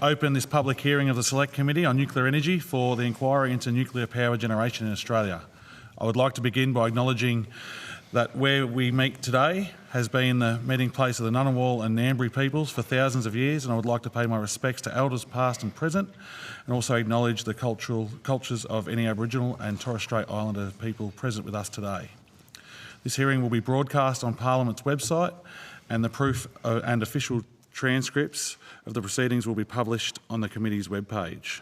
Open this public hearing of the Select Committee on Nuclear Energy for the inquiry into nuclear power generation in Australia. I would like to begin by acknowledging that where we meet today has been the meeting place of the Ngunnawal and Ngambri peoples for thousands of years, and I would like to pay my respects to elders past and present, and also acknowledge the cultures of any Aboriginal and Torres Strait Islander people present with us today. This hearing will be broadcast on Parliament's website, and the proof and official transcripts of the proceedings will be published on the committee's webpage.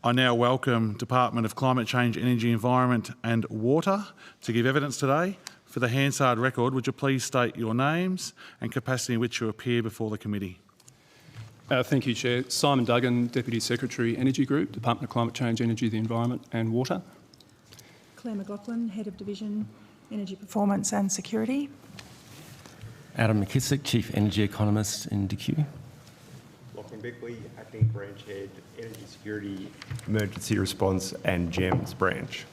I now welcome Department of Climate Change, Energy, Environment and Water to give evidence today. For the Hansard record, would you please state your names and capacity in which you appear before the committee? Thank you, Chair. Simon Duggan, Deputy Secretary, Energy Group, Department of Climate Change, Energy, the Environment and Water. Claire McLaughlin, Head of Division, Energy Performance and Security. Adam McKissick, Chief Energy Economist in DQ. Lachlan Bickley, Acting Branch Head, Energy Security, Emergency Response and GEMS Branch.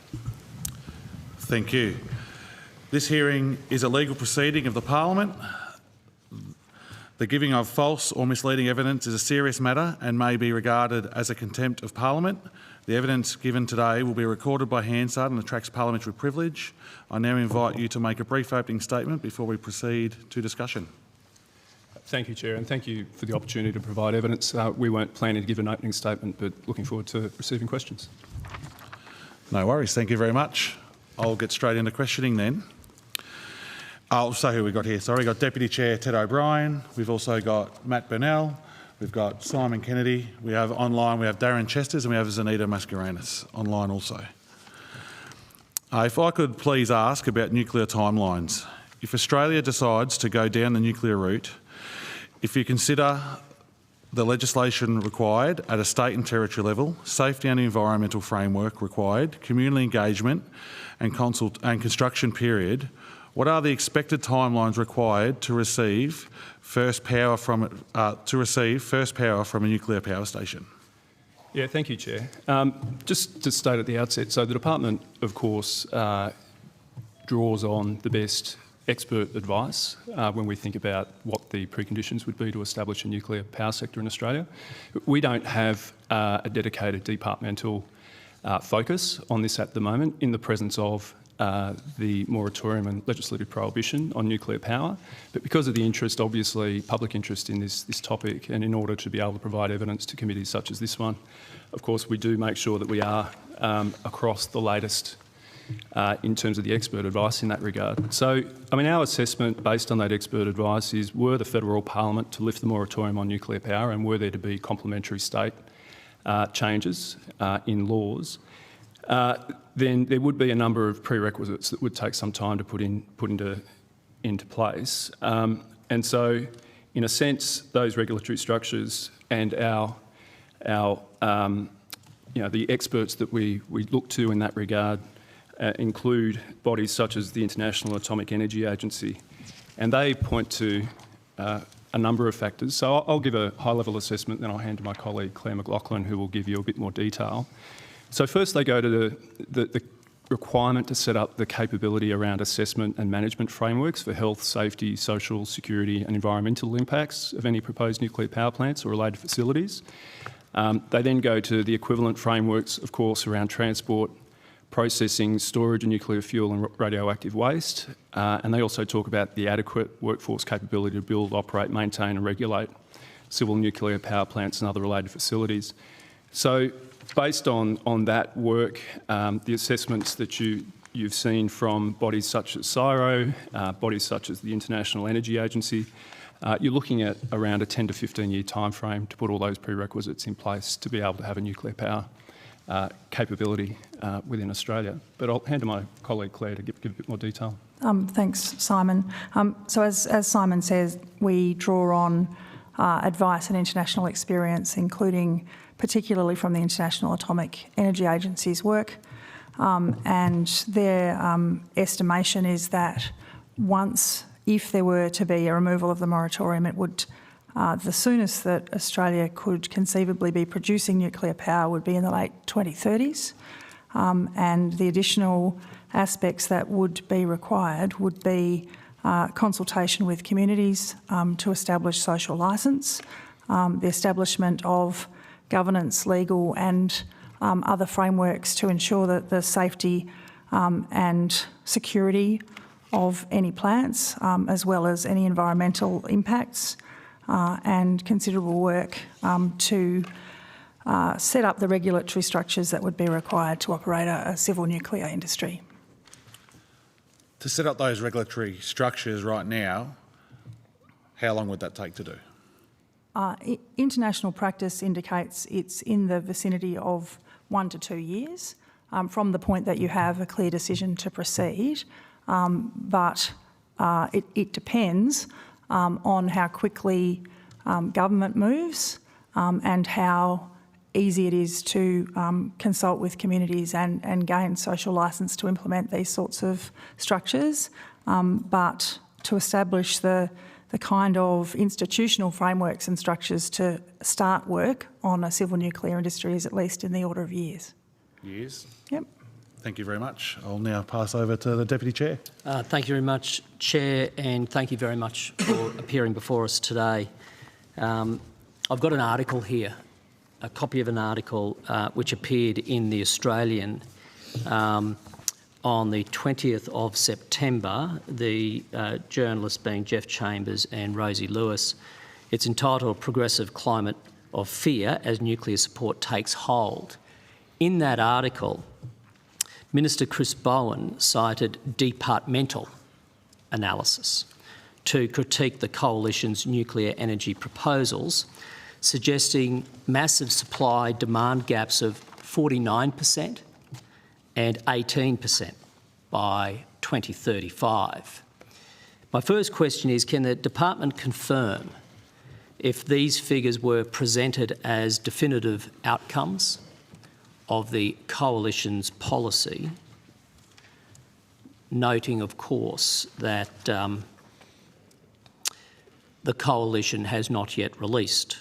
Thank you. This hearing is a legal proceeding of the Parliament. The giving of false or misleading evidence is a serious matter and may be regarded as a contempt of Parliament. The evidence given today will be recorded by Hansard and attracts parliamentary privilege. I now invite you to make a brief opening statement before we proceed to discussion. Thank you, Chair, and thank you for the opportunity to provide evidence. We weren't planning to give an opening statement, but looking forward to receiving questions. No worries, thank you very much. I'll get straight into questioning then. I'll say who we got here. Sorry, we've got Deputy Chair Ted O'Brien. We've also got Matt Burnell. We've got Simon Kennedy. We have online, we have Darren Chesters and we have Zanita Mascarenas online also. If I could please ask about nuclear timelines. If Australia decides to go down the nuclear route, if you consider the legislation required at a state and territory level, safety and environmental framework required, community engagement and construction period, what are the expected timelines required to receive first power from a nuclear power station? Yeah, thank you, Chair. Just to state at the outset, so the Department, of course, draws on the best expert advice when we think about what the preconditions would be to establish a nuclear power sector in Australia. We don't have a dedicated departmental focus on this at the moment in the presence of the moratorium and legislative prohibition on nuclear power, but because of the interest, obviously public interest in this topic, and in order to be able to provide evidence to committees such as this one, of course we do make sure that we are across the latest in terms of the expert advice in that regard. So, I mean, our assessment based on that expert advice is, were the Federal Parliament to lift the moratorium on nuclear power and were there to be complementary state changes in laws, then there would be a number of prerequisites that would take some time to put into place. And so, in a sense, those regulatory structures and the experts that we look to in that regard include bodies such as the International Atomic Energy Agency, and they point to a number of factors. So I'll give a high-level assessment, then I'll hand to my colleague Claire McLaughlin, who will give you a bit more detail. So first they go to the requirement to set up the capability around assessment and management frameworks for health, safety, social, security and environmental impacts of any proposed nuclear power plants or related facilities. They then go to the equivalent frameworks, of course, around transport, processing, storage of nuclear fuel and radioactive waste. And they also talk about the adequate workforce capability to build, operate, maintain and regulate civil nuclear power plants and other related facilities. So based on that work, the assessments that you've seen from bodies such as CSIRO, bodies such as the International Energy Agency, you're looking at around a 10 to 15 year time frame to put all those prerequisites in place to be able to have a nuclear power capability within Australia. But I'll hand to my colleague Claire to give a bit more detail. Thanks, Simon. So as Simon says, we draw on advice and international experience, including particularly from the International Atomic Energy Agency's work, and their estimation is that if there were to be a removal of the moratorium, it would, the soonest that Australia could conceivably be producing nuclear power would be in the late 2030s, and the additional aspects that would be required would be consultation with communities to establish social licence, the establishment of governance, legal and other frameworks to ensure that the safety and security of any plants, as well as any environmental impacts, and considerable work to set up the regulatory structures that would be required to operate a civil nuclear industry. To set up those regulatory structures right now, how long would that take to do? International practice indicates it's in the vicinity of 1 to 2 years from the point that you have a clear decision to proceed, but it depends on how quickly government moves and how easy it is to consult with communities and gain social licence to implement these sorts of structures. But to establish the kind of institutional frameworks and structures to start work on a civil nuclear industry is at least in the order of years. Years? Yep. Thank you very much. I'll now pass over to the Deputy Chair. Thank you very much, Chair, and thank you very much for appearing before us today. I've got an article here, a copy of an article which appeared in The Australian on the 20th of September, the journalists being Jeff Chambers and Rosie Lewis. It's entitled Progressive Climate of Fear as Nuclear Support Takes Hold. In that article, Minister Chris Bowen cited departmental analysis to critique the Coalition's nuclear energy proposals, suggesting massive supply-demand gaps of 49% and 18% by 2035. My first question is, can the department confirm if these figures were presented as definitive outcomes of the Coalition's policy, noting, of course, that the Coalition has not yet released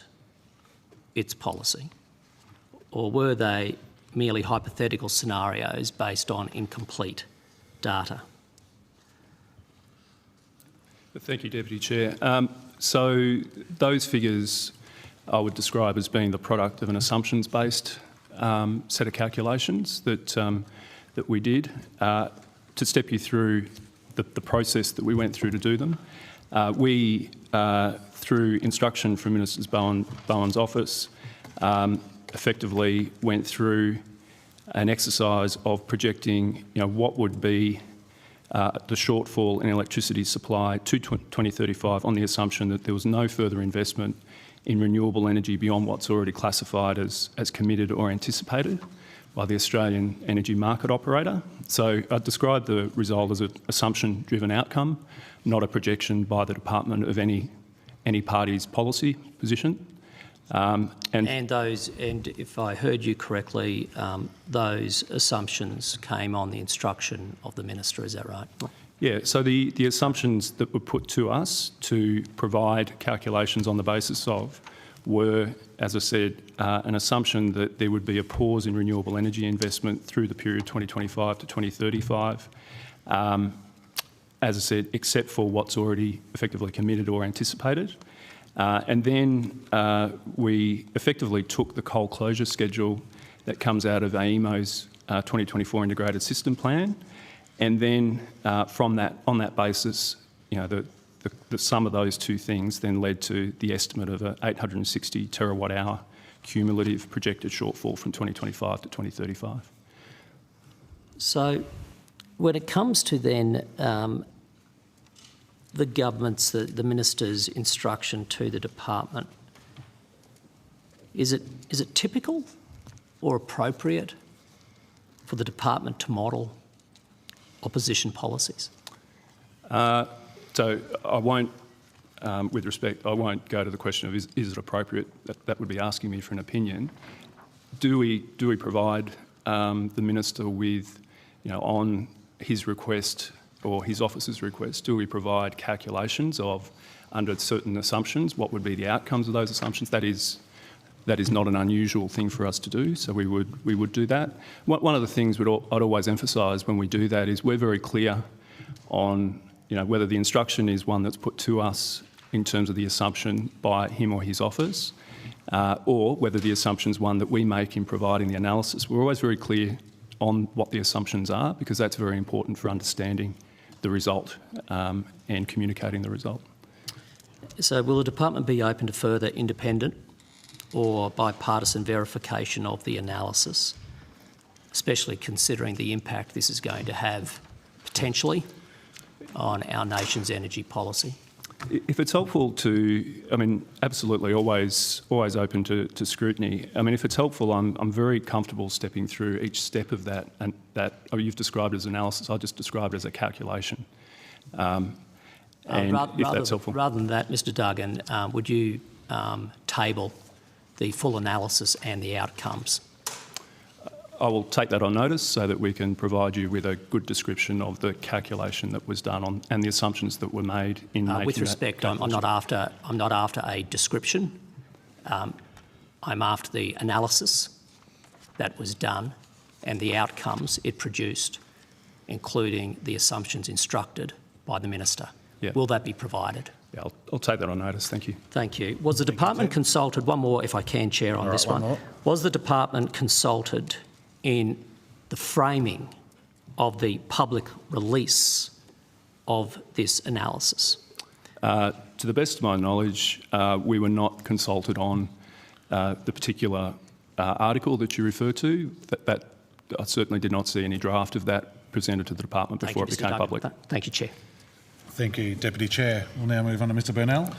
its policy, or were they merely hypothetical scenarios based on incomplete data? Thank you, Deputy Chair. So those figures I would describe as being the product of an assumptions-based set of calculations that we did. To step you through the process that we went through to do them, we, through instruction from Minister Bowen's office, effectively went through an exercise of projecting, what would be the shortfall in electricity supply to 2035 on the assumption that there was no further investment in renewable energy beyond what's already classified as committed or anticipated by the Australian energy market operator. So I describe the result as an assumption-driven outcome, not a projection by the department of any party's policy position. And if I heard you correctly, those assumptions came on the instruction of the Minister, is that right? Yeah, so the assumptions that were put to us to provide calculations on the basis of were, as I said, an assumption that there would be a pause in renewable energy investment through the period 2025 to 2035, as I said, except for what's already effectively committed or anticipated. And then we effectively took the coal closure schedule that comes out of AEMO's 2024 Integrated System Plan, and then on that basis, the sum of those two things then led to the estimate of an 860 terawatt hour cumulative projected shortfall from 2025 to 2035. So when it comes to then the government's, the Minister's instruction to the department, is it typical or appropriate for the department to model opposition policies? So I won't, with respect, I won't go to the question of is it appropriate. That would be asking me for an opinion. Do we provide the Minister with, on his request or his office's request, do we provide calculations of, under certain assumptions, what would be the outcomes of those assumptions? That is not an unusual thing for us to do, so we would do that. One of the things I'd always emphasise when we do that is we're very clear on whether the instruction is one that's put to us in terms of the assumption by him or his office, or whether the assumption's one that we make in providing the analysis. We're always very clear on what the assumptions are, because that's very important for understanding the result and communicating the result. So will the department be open to further independent or bipartisan verification of the analysis, especially considering the impact this is going to have potentially on our nation's energy policy? If it's helpful to, I mean, absolutely, always open to scrutiny. I mean, if it's helpful, I'm very comfortable stepping through each step of that, and you've described as analysis. I'll just describe it as a calculation. If that's helpful. Rather than that, Mr. Duggan, would you table the full analysis and the outcomes? I will take that on notice so that we can provide you with a good description of the calculation that was done on and the assumptions that were made in making with respect, that I'm not after a description. I'm after the analysis that was done and the outcomes it produced, including the assumptions instructed by the Minister. Yeah. Will that be provided? Yeah, I'll take that on notice. Thank you. Thank you. Was the department consulted, one more if I can, Chair, on this one. Was the department consulted in the framing of the public release of this analysis? To the best of my knowledge, we were not consulted on the particular article that you refer to. That I certainly did not see any draft of that presented to the department before it became public. Thank you, Chair. Thank you, Deputy Chair. We'll now move on to Mr Burnell.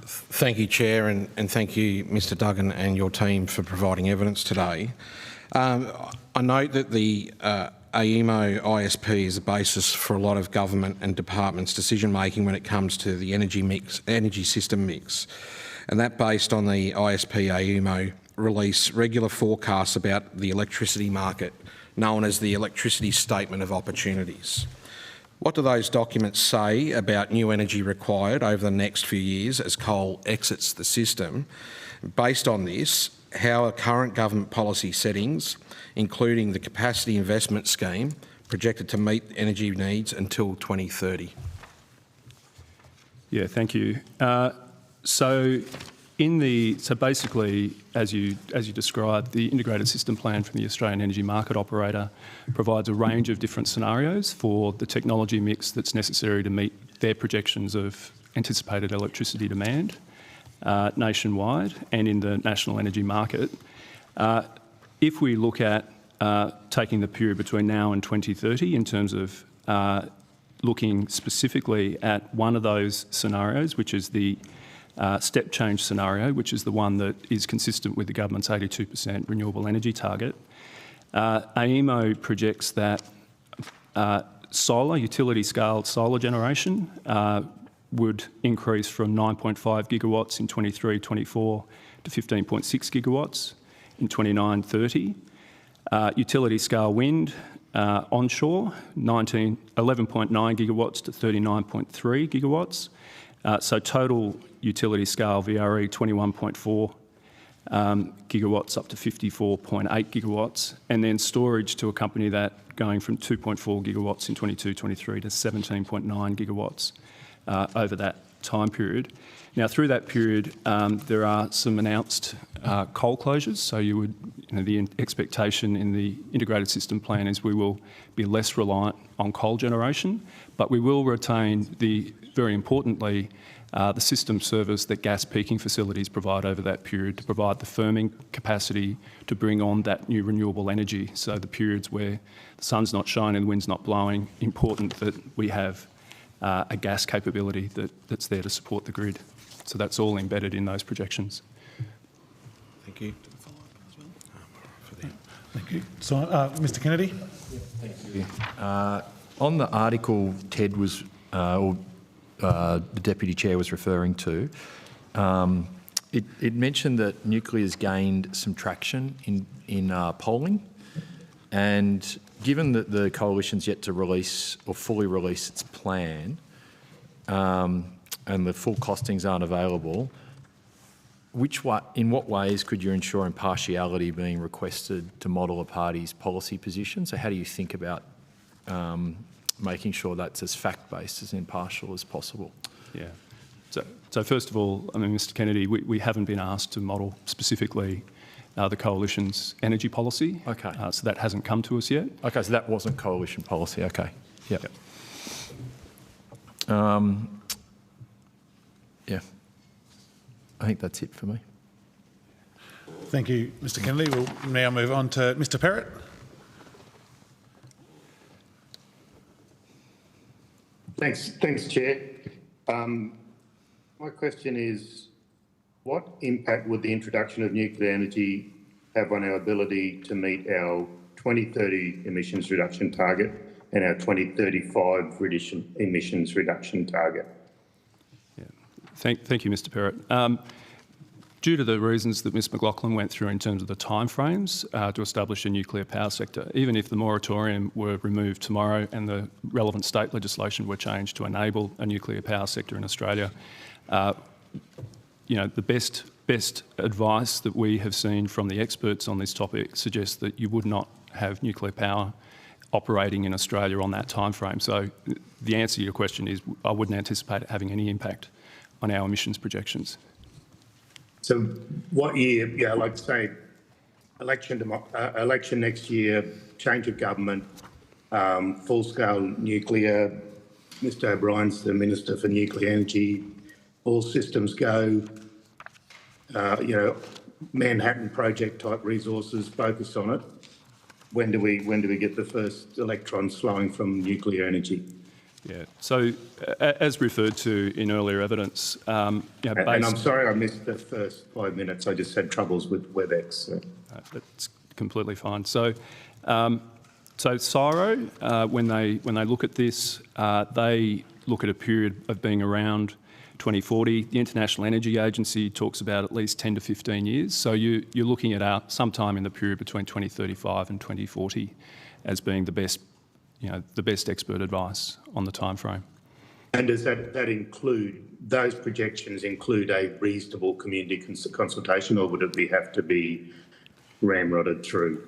Thank you, Chair, and thank you, Mr Duggan and your team for providing evidence today. I note that the AEMO ISP is a basis for a lot of government and departments' decision-making when it comes to the energy system mix, and that based on the ISP AEMO release regular forecasts about the electricity market, known as the Electricity Statement of Opportunities. What do those documents say about new energy required over the next few years as coal exits the system? Based on this, how are current government policy settings, including the capacity investment scheme, projected to meet energy needs until 2030? Yeah, thank you. So basically, as you described, the integrated system plan from the Australian Energy Market Operator provides a range of different scenarios for the technology mix that's necessary to meet their projections of anticipated electricity demand nationwide and in the national energy market. If we look at taking the period between now and 2030 in terms of looking specifically at one of those scenarios, which is the step change scenario, which is the one that is consistent with the government's 82% renewable energy target, AEMO projects that utility-scaled solar generation would increase from 9.5 gigawatts in 23-24 to 15.6 gigawatts in 29-30. Utility-scale wind onshore, 11.9 gigawatts to 39.3 gigawatts. So total utility scale VRE 21.4 gigawatts up to 54.8 gigawatts, and then storage to accompany that, going from 2.4 gigawatts in 22-23 to 17.9 gigawatts over that time period. Now, through that period, there are some announced coal closures. So the expectation in the integrated system plan is we will be less reliant on coal generation, but we will retain very importantly, the system service that gas peaking facilities provide over that period to provide the firming capacity to bring on that new renewable energy. So the periods where the sun's not shining, the wind's not blowing, important that we have a gas capability that's there to support the grid. So that's all embedded in those projections. Thank you. Thank you. So, Mr Kennedy. Thank you. On the article Ted was, the Deputy Chair was referring to, it mentioned that nuclear's gained some traction in polling, and given that the coalition's yet to release or fully release its plan, and the full costings aren't available, in what ways could you ensure impartiality being requested to model a party's policy position? So how do you think about making sure that's as fact-based, as impartial as possible? Yeah. It's So first of all, I mean, Mr Kennedy, we haven't been asked to model specifically the Coalition's energy policy. Okay. So that hasn't come to us yet. Okay, so that wasn't Coalition policy. Okay. Yep. Yep. Yeah. I think that's it for me. Thank you, Mr Kennedy. We'll now move on to Mr Perrott. Thanks, Chair. My question is, what impact would the introduction of nuclear energy have on our ability to meet our 2030 emissions reduction target and our 2035 emissions reduction target? Yeah. Thank you, Mr Perrott. Due to the reasons that Ms McLaughlin went through in terms of the timeframes to establish a nuclear power sector, even if the moratorium were removed tomorrow and the relevant state legislation were changed to enable a nuclear power sector in Australia, the best advice that we have seen from the experts on this topic suggests that you would not have nuclear power operating in Australia on that timeframe. So the answer to your question is I wouldn't anticipate it having any impact on our emissions projections. So what year, like say, election next year, change of government, full-scale nuclear, Mr O'Brien's the Minister for Nuclear Energy, all systems go, Manhattan Project type resources, focus on it. When do we get the first electrons flowing from nuclear energy? Yeah. So, as referred to in earlier evidence, and I'm sorry I missed the first 5 minutes. I just had troubles with WebEx. So. That's completely fine. So, CSIRO, when they look at this, they look at a period of being around 2040. The International Energy Agency talks about at least 10 to 15 years. So you're looking at sometime in the period between 2035 and 2040 as being the best expert advice on the timeframe. And does that include, those projections include a reasonable community consultation, or would it have to be ramrodded through?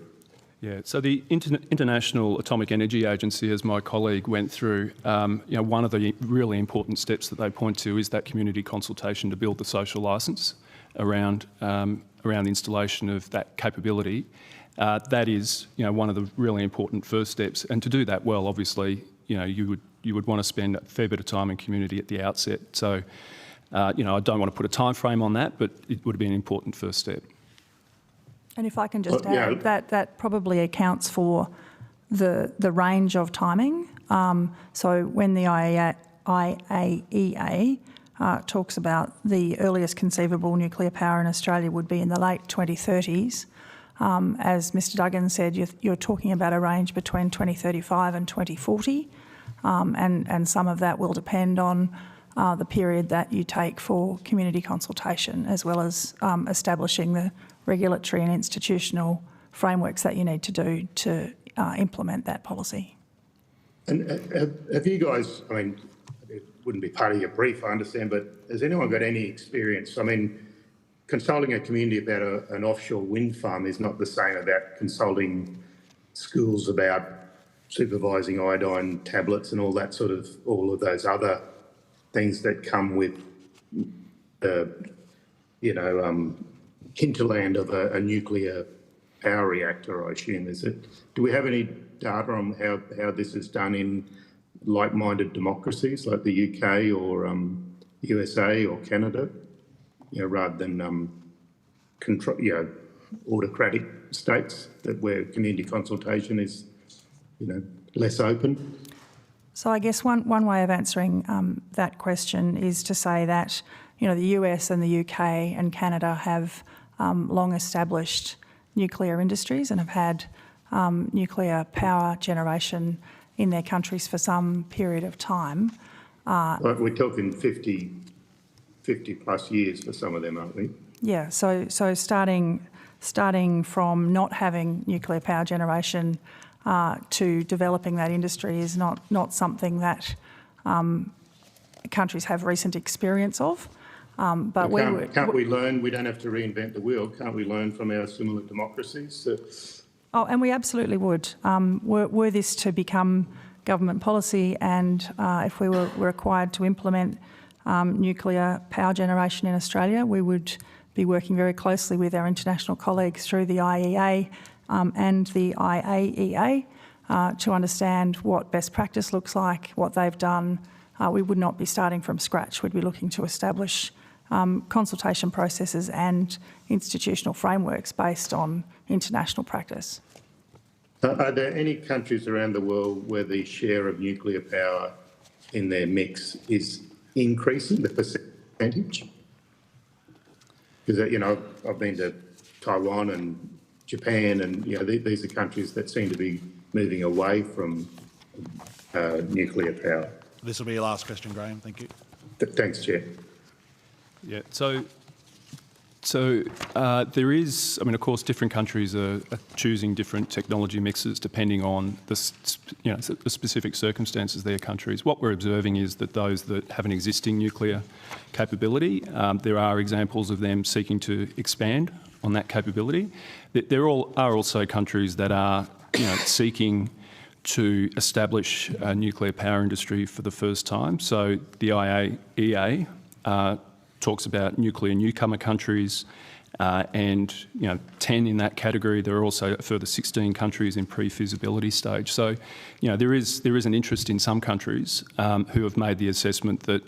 Yeah, so the International Atomic Energy Agency, as my colleague went through, one of the really important steps that they point to is that community consultation to build the social licence around the installation of that capability. That is, one of the really important first steps, and to do that well, obviously, you would want to spend a fair bit of time in community at the outset. So, I don't want to put a time frame on that, but it would be an important first step. And if I can just add, that probably accounts for the range of timing. So when the IAEA talks about the earliest conceivable nuclear power in Australia would be in the late 2030s, as Mr Duggan said, you're talking about a range between 2035 and 2040, and some of that will depend on the period that you take for community consultation, as well as establishing the regulatory and institutional frameworks that you need to do to implement that policy. And have you guys, I mean, it wouldn't be part of your brief, I understand, but has anyone got any experience? I mean, consulting a community about an offshore wind farm is not the same about consulting schools about supervising iodine tablets and all that sort of, all of those other things that come with the, hinterland of a nuclear power reactor, I assume, is it? Do we have any data on how this is done in like-minded democracies like the UK or USA or Canada, rather than autocratic states where community consultation is, less open? So I guess one way of answering that question is to say that, the US and the UK and Canada have long established nuclear industries and have had nuclear power generation in their countries for some period of time. Like we're talking 50 plus years for some of them, aren't we? Yeah, so starting from not having nuclear power generation to developing that industry is not something that countries have recent experience of. But can't we learn? We don't have to reinvent the wheel. Can't we learn from our similar democracies? Oh, and we absolutely would. Were this to become government policy, and if we were required to implement nuclear power generation in Australia. We would be working very closely with our international colleagues through the IEA and the IAEA to understand what best practice looks like, what they've done. We would not be starting from scratch. We'd be looking to establish consultation processes and institutional frameworks based on international practice. Are there any countries around the world where the share of nuclear power in their mix is increasing, the percentage? Because, you know, I've been to Taiwan and Japan, and, you know, these are countries that seem to be moving away from nuclear power. This will be your last question, Graham. Thank you. Thanks, Chair. Yeah, so there is, I mean, of course, different countries are choosing different technology mixes depending on the specific circumstances of their countries. What we're observing is that those that have an existing nuclear capability, there are examples of them seeking to expand on that capability. There are also countries that are, seeking to establish a nuclear power industry for the first time. So the IAEA talks about nuclear newcomer countries, and 10 in that category. There are also a further 16 countries in pre-feasibility stage. So, there is an interest in some countries who have made the assessment that,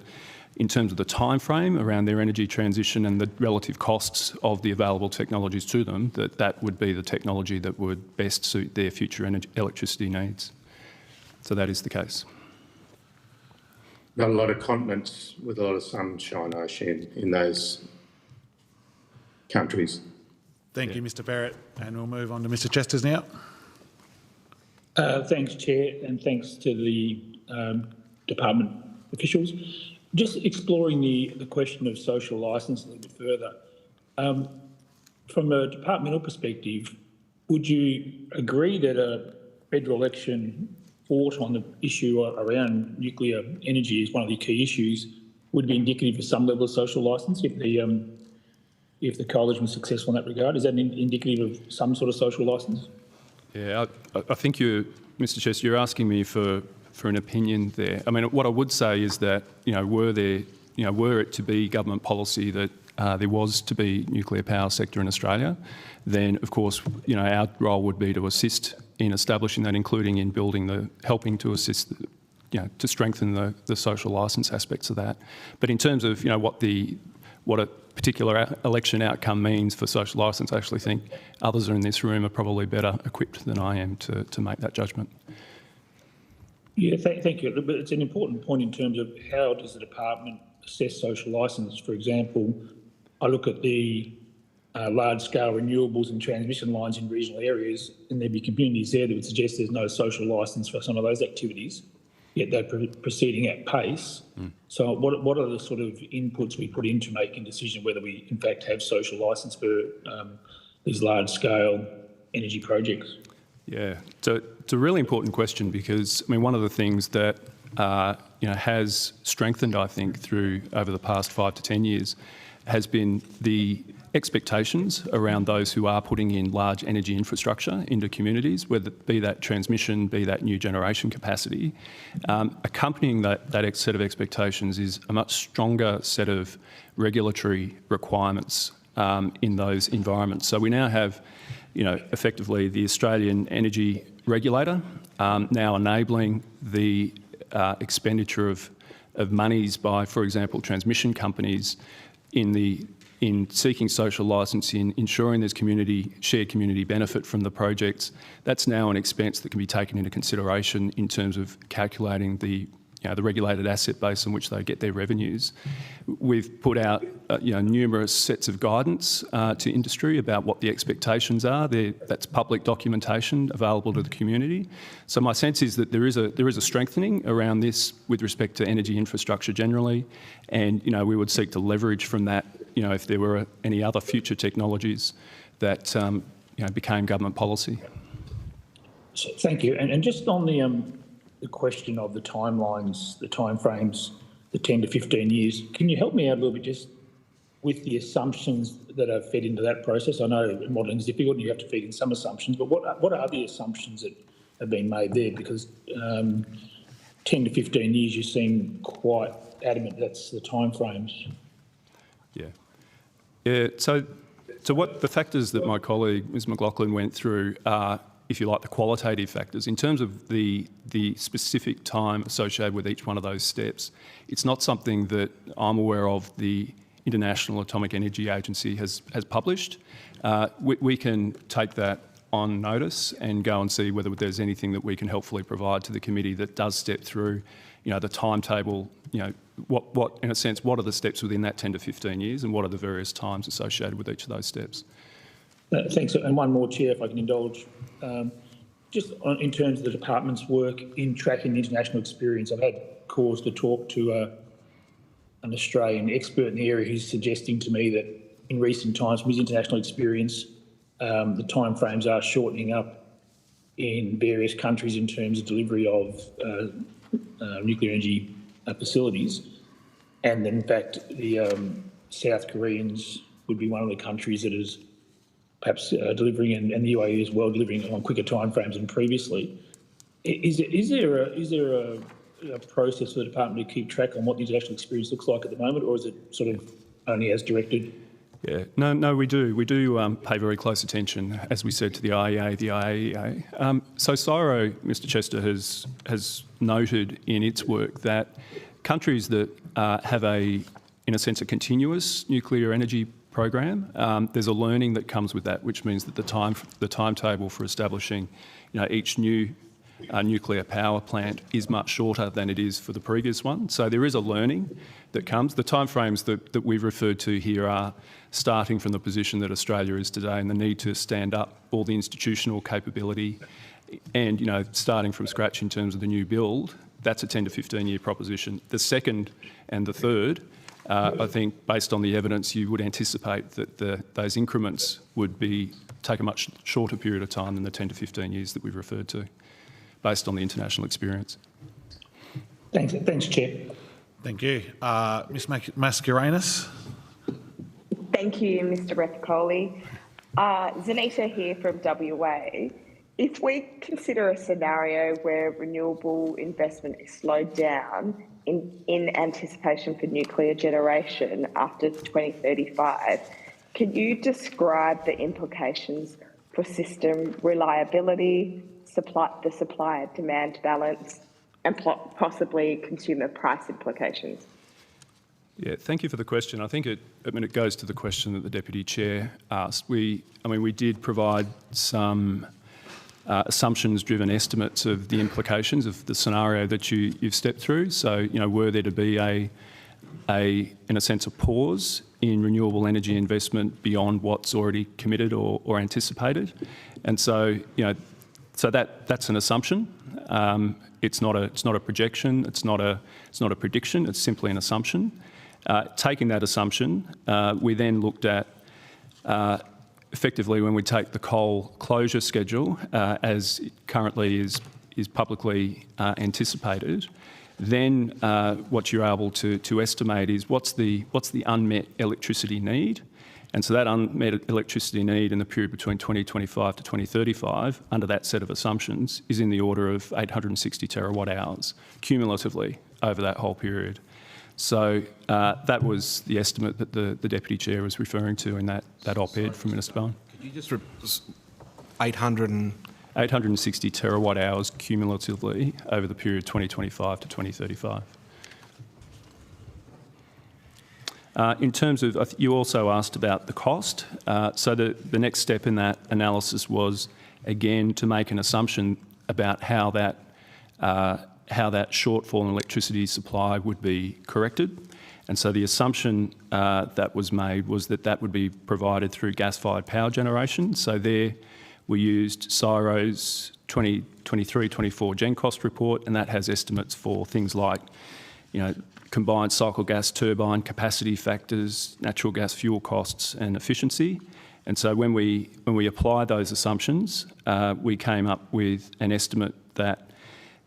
in terms of the time frame around their energy transition and the relative costs of the available technologies to them, that would be the technology that would best suit their future electricity needs. So that is the case. Not a lot of continents with a lot of sunshine, I assume, in those countries. Thank you, Mr Barrett, and we'll move on to Mr Chesters now. Thanks, Chair, and thanks to the department officials. Just exploring the question of social licence a little bit further. From a departmental perspective, would you agree that a federal election fought on the issue around nuclear energy is one of the key issues, would be indicative of some level of social licence if the coalition was successful in that regard? Is that indicative of some sort of social licence? Yeah, I think Mr Chester, you're asking me for an opinion there. I mean, what I would say is that, were it to be government policy that there was to be nuclear power sector in Australia, then of course, our role would be to assist in establishing that, including in helping to assist, to strengthen the social licence aspects of that. But in terms of, what a particular election outcome means for social licence, I actually think others in this room are probably better equipped than I am to make that judgment. Yeah, thank you. But it's an important point in terms of how does the department assess social licence. For example, I look at the large-scale renewables and transmission lines in regional areas, and there'd be communities there that would suggest there's no social licence for some of those activities, yet they're proceeding at pace. So what are the sort of inputs we put into making a decision whether we in fact have social licence for these large-scale energy projects? Yeah, so it's a really important question because, I mean, one of the things that has strengthened, I think, over the past 5 to 10 years has been the expectations around those who are putting in large energy infrastructure into communities, whether be that transmission, be that new generation capacity. Accompanying that set of expectations is a much stronger set of regulatory requirements in those environments. So we now have, effectively the Australian Energy Regulator now enabling the expenditure of monies by, for example, transmission companies in seeking social licence, in ensuring there's shared community benefit from the projects. That's now an expense that can be taken into consideration in terms of calculating the regulated asset base on which they get their revenues. We've put out numerous sets of guidance to industry about what the expectations are. That's public documentation available to the community. So my sense is that there is a strengthening around this with respect to energy infrastructure generally, and we would seek to leverage from that. If there were any other future technologies that became government policy. So, thank you. And just on the question of the timelines, the timeframes, the 10 to 15 years, can you help me out a little bit just with the assumptions that are fed into that process? I know modelling is difficult and you have to feed in some assumptions, but what are the assumptions that have been made there? Because 10 to 15 years, you seem quite adamant that's the timeframes. Yeah. So what the factors that my colleague Ms McLaughlin went through are, if you like, the qualitative factors. In terms of the specific time associated with each one of those steps, it's not something that I'm aware of the International Atomic Energy Agency has published. We can take that on notice and go and see whether there's anything that we can helpfully provide to the committee that does step through, the timetable, what in a sense, what are the steps within that 10 to 15 years and what are the various times associated with each of those steps. Thanks. And one more, Chair, if I can indulge. Just in terms of the department's work in tracking the international experience, I've had cause to talk to an Australian expert in the area who's suggesting to me that in recent times, with international experience, the timeframes are shortening up in various countries in terms of delivery of nuclear energy facilities. And in fact, the South Koreans would be one of the countries that is perhaps delivering, and the UAE as well, delivering on quicker timeframes than previously. Is there a process for the department to keep track on what the international experience looks like at the moment, or is it sort of only as directed? Yeah, no, we do. We do pay very close attention, as we said, to the IEA, the IAEA. So CSIRO, Mr Chester, has noted in its work that countries that have in a sense, a continuous nuclear energy program, there's a learning that comes with that, which means that the timetable for establishing, each new nuclear power plant is much shorter than it is for the previous one. So there is a learning that comes. The timeframes that we've referred to here are starting from the position that Australia is today and the need to stand up all the institutional capability and, starting from scratch in terms of the new build. That's a 10 to 15 year proposition. The second and the third, I think based on the evidence, you would anticipate that those increments would take a much shorter period of time than the 10 to 15 years that we've referred to, based on the international experience. Thanks, Chair. Thank you. Ms Mascarenhas. Thank you, Mr Rethicoli. Zanita here from WA. If we consider a scenario where renewable investment is slowed down in anticipation for nuclear generation after 2035, can you describe the implications for system reliability, the supply-demand balance, and possibly consumer price implications? Yeah, thank you for the question. I think it goes to the question that the Deputy Chair asked. We did provide some assumptions-driven estimates of the implications of the scenario that you've stepped through. So, were there to be in a sense, a pause in renewable energy investment beyond what's already committed or anticipated, and so that's an assumption. It's not a projection. It's not a prediction. It's simply an assumption. Taking that assumption, we then looked at effectively when we take the coal closure schedule as it currently is publicly anticipated. Then what you're able to estimate is what's the unmet electricity need. And so that unmet electricity need in the period between 2025 to 2035, under that set of assumptions, is in the order of 860 terawatt hours cumulatively over that whole period. So that was the estimate that the Deputy Chair was referring to in that op-ed from Minister Bowen. Could you just 860 terawatt hours cumulatively over the period 2025 to 2035. In terms of, you also asked about the cost. So the next step in that analysis was, again, to make an assumption about how that shortfall in electricity supply would be corrected. And so the assumption that was made was that would be provided through gas-fired power generation. So there we used CSIRO's 2023-24 Gen Cost report, and that has estimates for things like, combined cycle gas turbine capacity factors, natural gas fuel costs and efficiency. And so when we applied those assumptions, we came up with an estimate that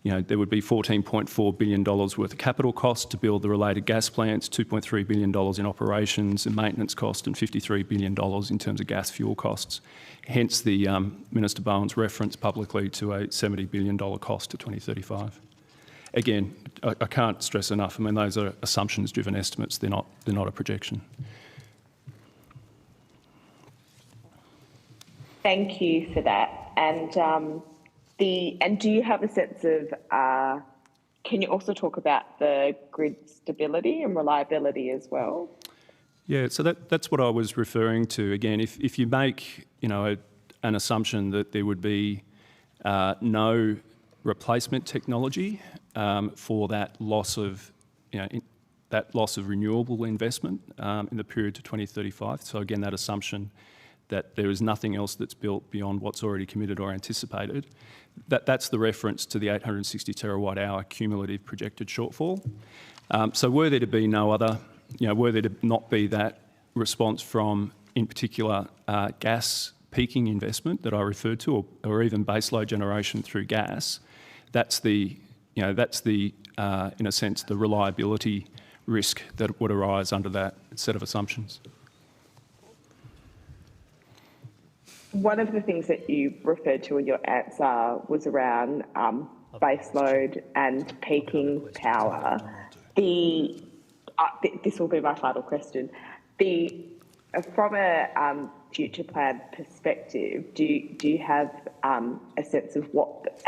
there would be $14.4 billion worth of capital costs to build the related gas plants, $2.3 billion in operations and maintenance costs, and $53 billion in terms of gas fuel costs. Hence the Minister Bowen's reference publicly to a $70 billion cost to 2035. again, I can't stress enough. I mean, those are assumptions-driven estimates. They're not a projection. Thank you for that. And do you have a sense of? Can you also talk about the grid stability and reliability as well? Yeah, so that's what I was referring to. Again, if you make, an assumption that there would be no replacement technology for that loss of, renewable investment in the period to 2035. So again, that assumption that there is nothing else that's built beyond what's already committed or anticipated. That's the reference to the 860 terawatt hour cumulative projected shortfall. So were there to be no other, were there to not be that response from, in particular, gas peaking investment that I referred to, or even baseload generation through gas, that's the, in a sense, the reliability risk that would arise under that set of assumptions. One of the things that you referred to in your answer was around baseload and peaking power. This will be my final question. From a future plan perspective, do you have a sense of what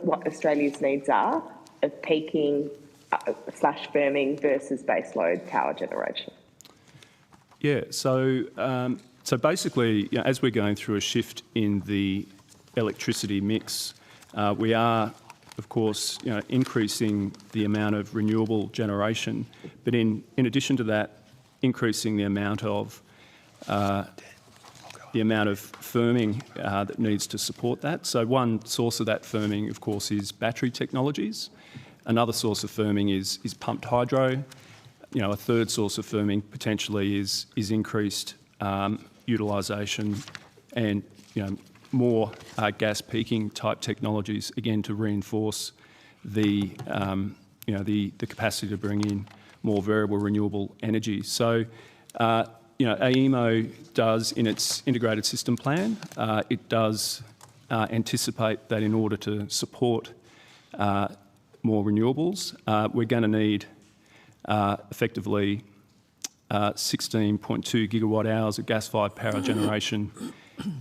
what Australia's needs are of peaking / firming versus baseload power generation? Yeah, so basically, as we're going through a shift in the electricity mix, we are, of course, increasing the amount of renewable generation, but in addition to that, increasing the amount of firming that needs to support that. So one source of that firming, of course, is battery technologies. Another source of firming is pumped hydro. A third source of firming potentially is increased utilisation and more gas peaking type technologies, again to reinforce the capacity to bring in more variable renewable energy. So AEMO does, in its integrated system plan, it does anticipate that in order to support more renewables, we're going to need effectively 16.2 gigawatt hours of gas-fired power generation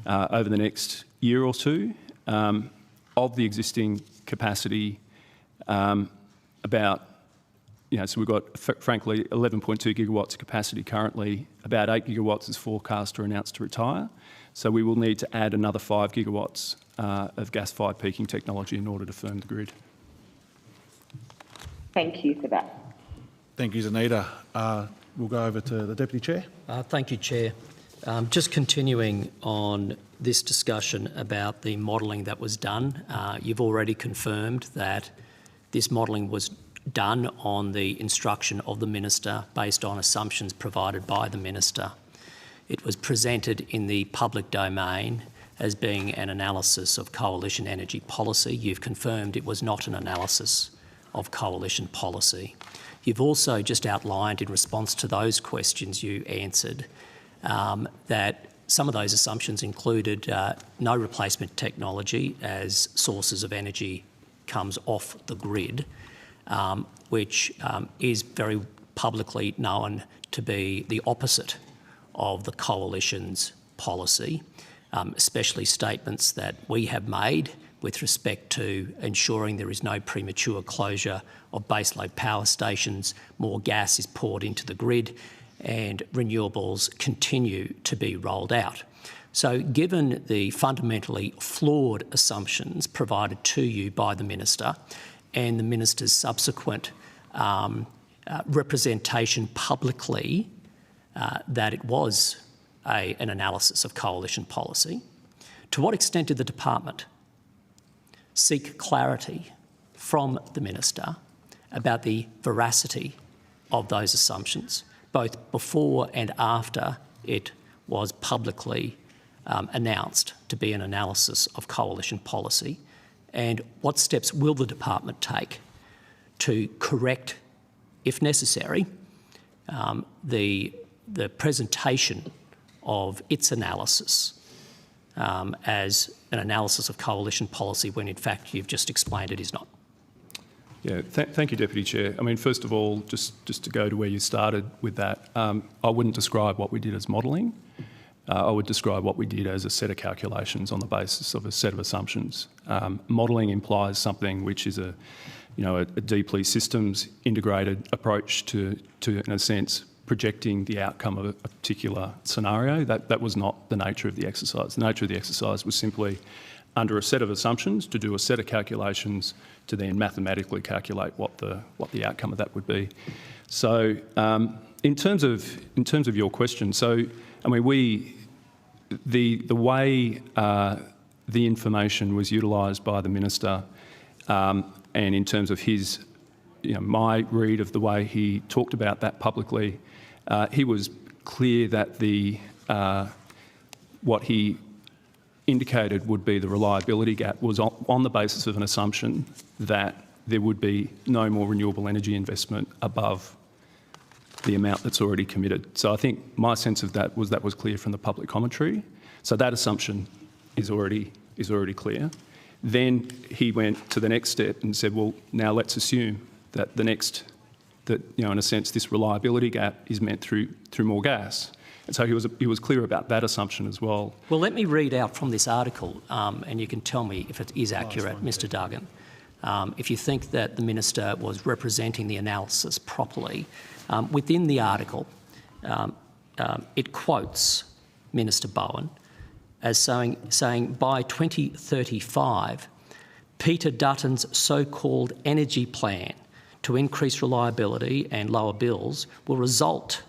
over the next year or two. Of the existing capacity, so we've got, frankly, 11.2 gigawatts of capacity currently. About 8 gigawatts is forecast or announced to retire. So we will need to add another 5 gigawatts of gas-fired peaking technology in order to firm the grid. Thank you for that. Thank you, Zanita. We'll go over to the Deputy Chair. Thank you, Chair. Just continuing on this discussion about the modelling that was done, you've already confirmed that this modelling was done on the instruction of the Minister based on assumptions provided by the Minister. It was presented in the public domain as being an analysis of coalition energy policy. You've confirmed it was not an analysis of coalition policy. You've also just outlined in response to those questions you answered that some of those assumptions included no replacement technology as sources of energy comes off the grid, which is very publicly known to be the opposite of the coalition's policy, especially statements that we have made with respect to ensuring there is no premature closure of baseload power stations, more gas is poured into the grid, and renewables continue to be rolled out. So given the fundamentally flawed assumptions provided to you by the Minister and the Minister's subsequent representation publicly that it was an analysis of coalition policy, to what extent did the Department seek clarity from the Minister about the veracity of those assumptions, both before and after it was publicly announced to be an analysis of coalition policy? And what steps will the Department take to correct, if necessary, the presentation of its analysis as an analysis of coalition policy when in fact you've just explained it is not? Yeah, thank you, Deputy Chair. I mean, first of all, just to go to where you started with that, I wouldn't describe what we did as modelling. I would describe what we did as a set of calculations on the basis of a set of assumptions. Modelling implies something which is a deeply systems integrated approach to, in a sense, projecting the outcome of a particular scenario. That was not the nature of the exercise. The nature of the exercise was simply under a set of assumptions to do a set of calculations to then mathematically calculate what the outcome of that would be. So in terms of your question, so I mean the way the information was utilised by the minister, and in terms of his, my read of the way he talked about that publicly, he was clear that what he indicated would be the reliability gap was on the basis of an assumption that there would be no more renewable energy investment above the amount that's already committed. So I think my sense of that was clear from the public commentary. So that assumption is already clear. Then he went to the next step and said, well, now let's assume that in a sense, this reliability gap is meant through more gas. And so he was clear about that assumption as well. Well, let me read out from this article, and you can tell me if it is accurate, Mr Duggan. If you think that the minister was representing the analysis properly, within the article, it quotes Minister Bowen as saying by 2035, Peter Dutton's so-called energy plan to increase reliability and lower bills will result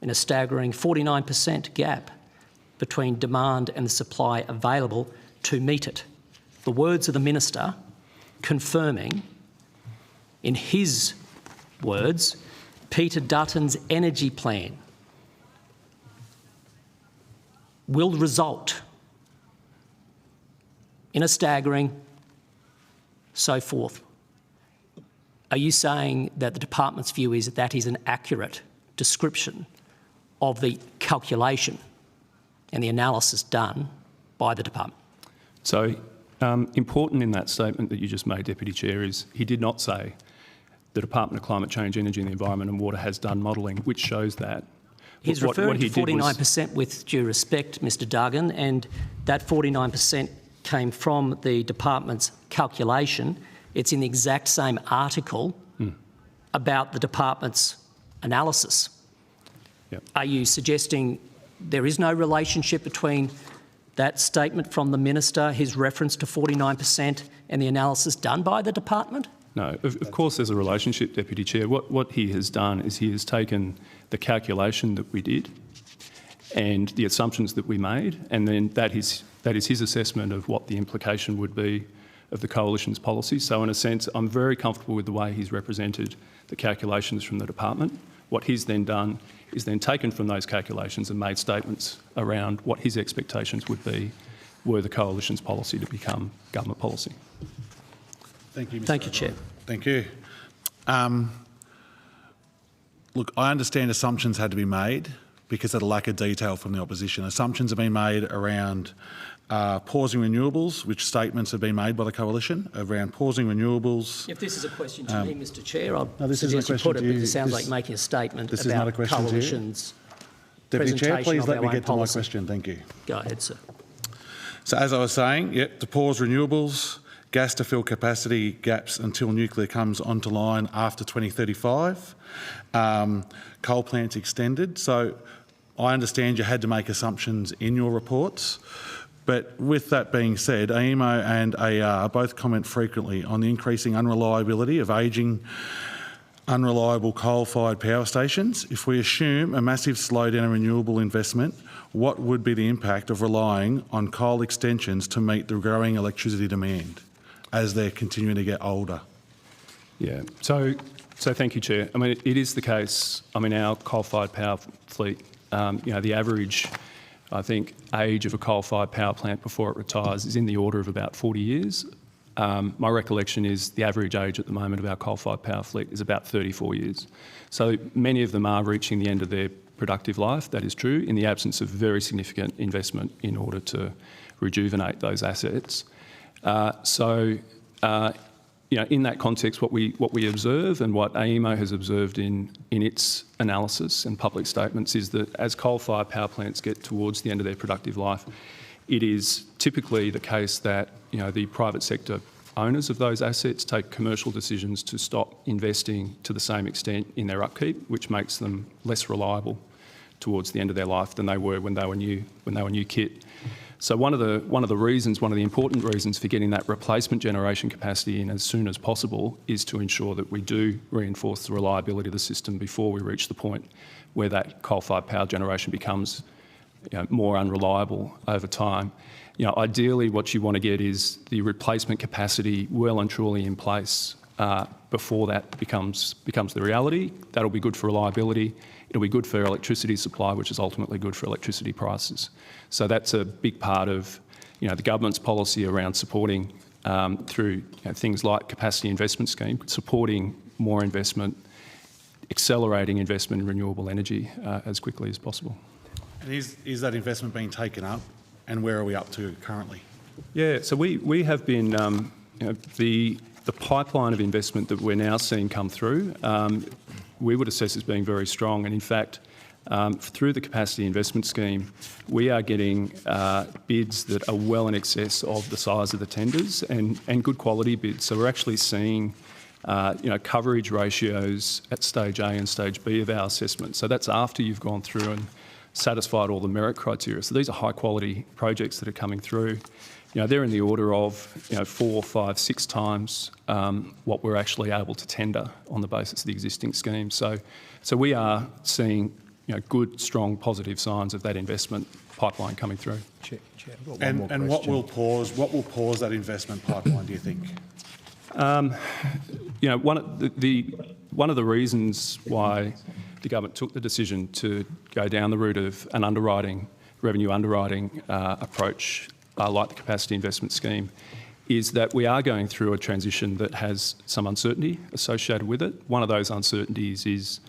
in a staggering 49% gap between demand and the supply available to meet it. The words of the minister confirming, in his words, Peter Dutton's energy plan will result in a staggering so forth. Are you saying that the department's view is that is an accurate description of the calculation and the analysis done by the department? So important in that statement that you just made, Deputy Chair, is he did not say the Department of Climate Change, Energy and the Environment and Water has done modelling, which shows that. He's referring to 49% with due respect, Mr Duggan, and that 49% came from the department's calculation. It's in the exact same article about the department's analysis. Yep. Are you suggesting there is no relationship between that statement from the minister, his reference to 49%, and the analysis done by the department? No, of course there's a relationship, Deputy Chair. What he has done is he has taken the calculation that we did and the assumptions that we made, and then that is his assessment of what the implication would be of the Coalition's policy. So in a sense, I'm very comfortable with the way he's represented the calculations from the department. What he's then done is then taken from those calculations and made statements around what his expectations would be were the Coalition's policy to become government policy. Thank you, Mr. Thank you, Chair. Thank you. Look, I understand assumptions had to be made because of the lack of detail from the opposition. Assumptions have been made around pausing renewables, which statements have been made by the Coalition around pausing renewables. If this is a question to me, Mr Chair, I'd this suggest isn't a you put it, question to because you. it sounds like making a statement This is not a about question to you. Coalition's Deputy Chair, presentation please of let our me own get to my policy. question. Thank you. Go ahead, sir. So as I was saying, to pause renewables, gas to fill capacity gaps until nuclear comes onto line after 2035, coal plants extended. So I understand you had to make assumptions in your reports, but with that being said, AEMO and AR both comment frequently on the increasing unreliability of ageing unreliable coal-fired power stations. If we assume a massive slowdown in renewable investment, what would be the impact of relying on coal extensions to meet the growing electricity demand as they're continuing to get older? Yeah, so thank you, Chair. I mean, it is the case. I mean, our coal-fired power fleet, the average, I think, age of a coal-fired power plant before it retires is in the order of about 40 years. My recollection is the average age at the moment of our coal-fired power fleet is about 34 years. So many of them are reaching the end of their productive life, that is true, in the absence of very significant investment in order to rejuvenate those assets. in that context, what we observe and what AEMO has observed in its analysis and public statements is that as coal-fired power plants get towards the end of their productive life, it is typically the case that the private sector owners of those assets take commercial decisions to stop investing to the same extent in their upkeep, which makes them less reliable towards the end of their life than they were when they were new kit. So one of the important reasons for getting that replacement generation capacity in as soon as possible is to ensure that we do reinforce the reliability of the system before we reach the point where that coal-fired power generation becomes more unreliable over time. Ideally, what you want to get is the replacement capacity well and truly in place before that becomes the reality. That'll be good for reliability. It'll be good for electricity supply, which is ultimately good for electricity prices. So that's a big part of the government's policy around supporting through things like capacity investment scheme, supporting more investment, accelerating investment in renewable energy as quickly as possible. And is that investment being taken up, and where are we up to currently? Yeah, so we have been, the pipeline of investment that we're now seeing come through, we would assess as being very strong. And in fact, through the capacity investment scheme, we are getting bids that are well in excess of the size of the tenders and good quality bids. So we're actually seeing coverage ratios at stage A and stage B of our assessment. So that's after you've gone through and satisfied all the merit criteria. So these are high quality projects that are coming through. They're in the order of 4, 5, 6 times what we're actually able to tender on the basis of the existing scheme. So we are seeing good, strong, positive signs of that investment pipeline coming through. Chair, I've got And, one more and what question. will pause that investment pipeline, do you think? One of the reasons why the government took the decision to go down the route of an revenue underwriting approach like the capacity investment scheme is that we are going through a transition that has some uncertainty associated with it. One of those uncertainties is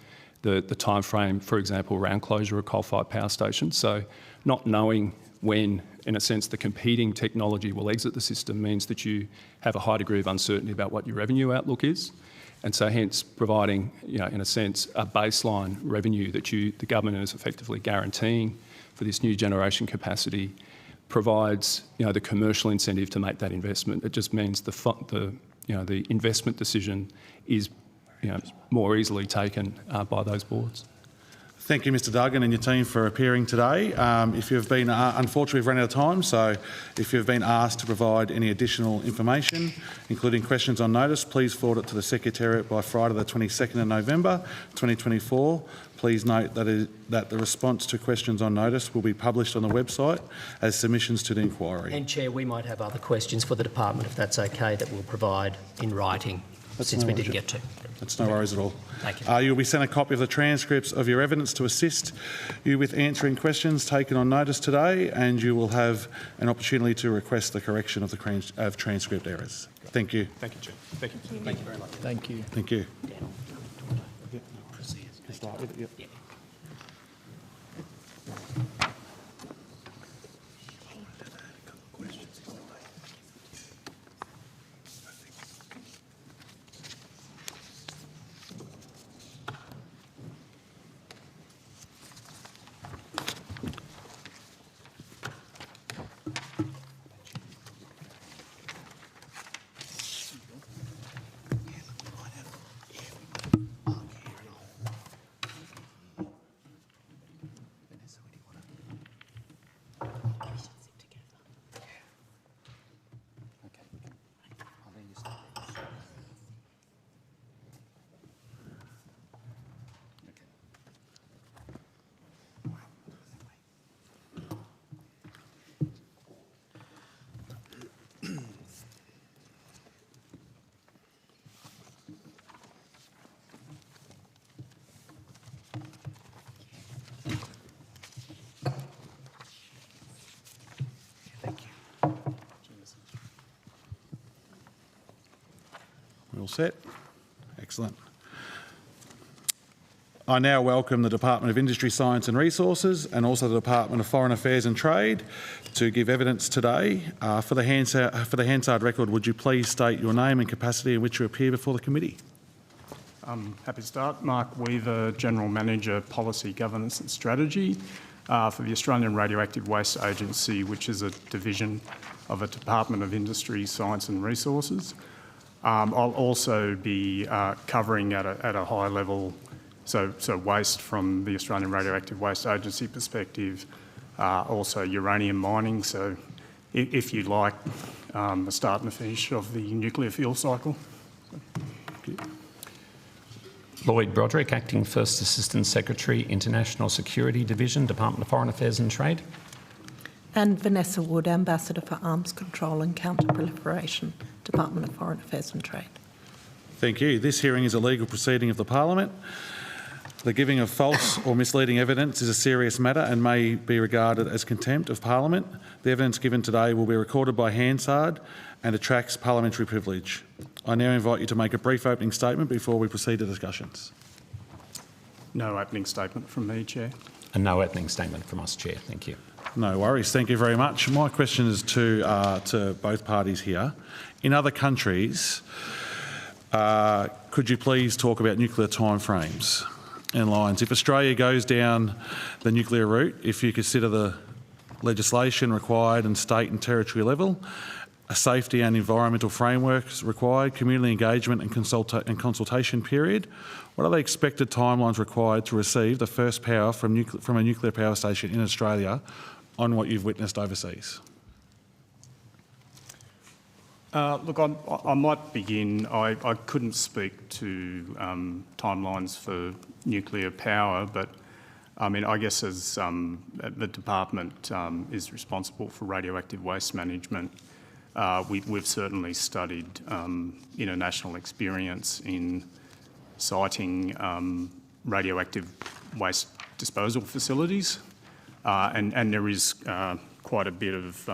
the time frame, for example, around closure of coal-fired power stations. So not knowing when, in a sense, the competing technology will exit the system means that you have a high degree of uncertainty about what your revenue outlook is. And so hence providing, in a sense, a baseline revenue that the government is effectively guaranteeing for this new generation capacity provides, the commercial incentive to make that investment. It just means the investment decision is, more easily taken by those boards. Thank you, Mr. Duggan and your team for appearing today. If you've been, unfortunately, we've run out of time, so if you've been asked to provide any additional information, including questions on notice, please forward it to the Secretariat by Friday the 22nd of November 2024. Please note that the response to questions on notice will be published on the website as submissions to the inquiry. And Chair, we might have other questions for the department, if that's okay, that we'll provide in writing, since we didn't get to. That's no worries at all. Thank you. You'll be sent a copy of the transcripts of your evidence to assist you with answering questions taken on notice today, and you will have an opportunity to request the correction of the transcript errors. Thank you. Thank you, Chair. Thank you. Thank you very much. Thank you. Thank you. We're all set. Excellent. I now welcome the Department of Industry, Science and Resources and also the Department of Foreign Affairs and Trade to give evidence today. For the Hansard record, would you please state your name and capacity in which you appear before the committee? I'm happy to start. Mark Weaver, General Manager, Policy, Governance and Strategy for the Australian Radioactive Waste Agency, which is a division of the Department of Industry, Science and Resources. I'll also be covering at a high level, so waste from the Australian Radioactive Waste Agency perspective, also uranium mining, so if you like, the start and the finish of the nuclear fuel cycle. Thank you. Lloyd Broderick, Acting First Assistant Secretary, International Security Division, Department of Foreign Affairs and Trade. And Vanessa Wood, Ambassador for Arms Control and Counter-Proliferation, Department of Foreign Affairs and Trade. Thank you. This hearing is a legal proceeding of the Parliament. The giving of false or misleading evidence is a serious matter and may be regarded as contempt of Parliament. The evidence given today will be recorded by Hansard and attracts parliamentary privilege. I now invite you to make a brief opening statement before we proceed to discussions. No opening statement from me, Chair. And no opening statement from us, Chair. Thank you. No worries. Thank you very much. My question is to both parties here. In other countries, could you please talk about nuclear timeframes and lines? If Australia goes down the nuclear route, if you consider the legislation required in state and territory level, a safety and environmental frameworks required, community engagement and consultation period, what are the expected timelines required to receive the first power from a nuclear power station in Australia on what you've witnessed overseas? Look, I might begin. I couldn't speak to timelines for nuclear power, but I mean, I guess as the department is responsible for radioactive waste management, we've certainly studied international experience in siting radioactive waste disposal facilities, and there is quite a bit of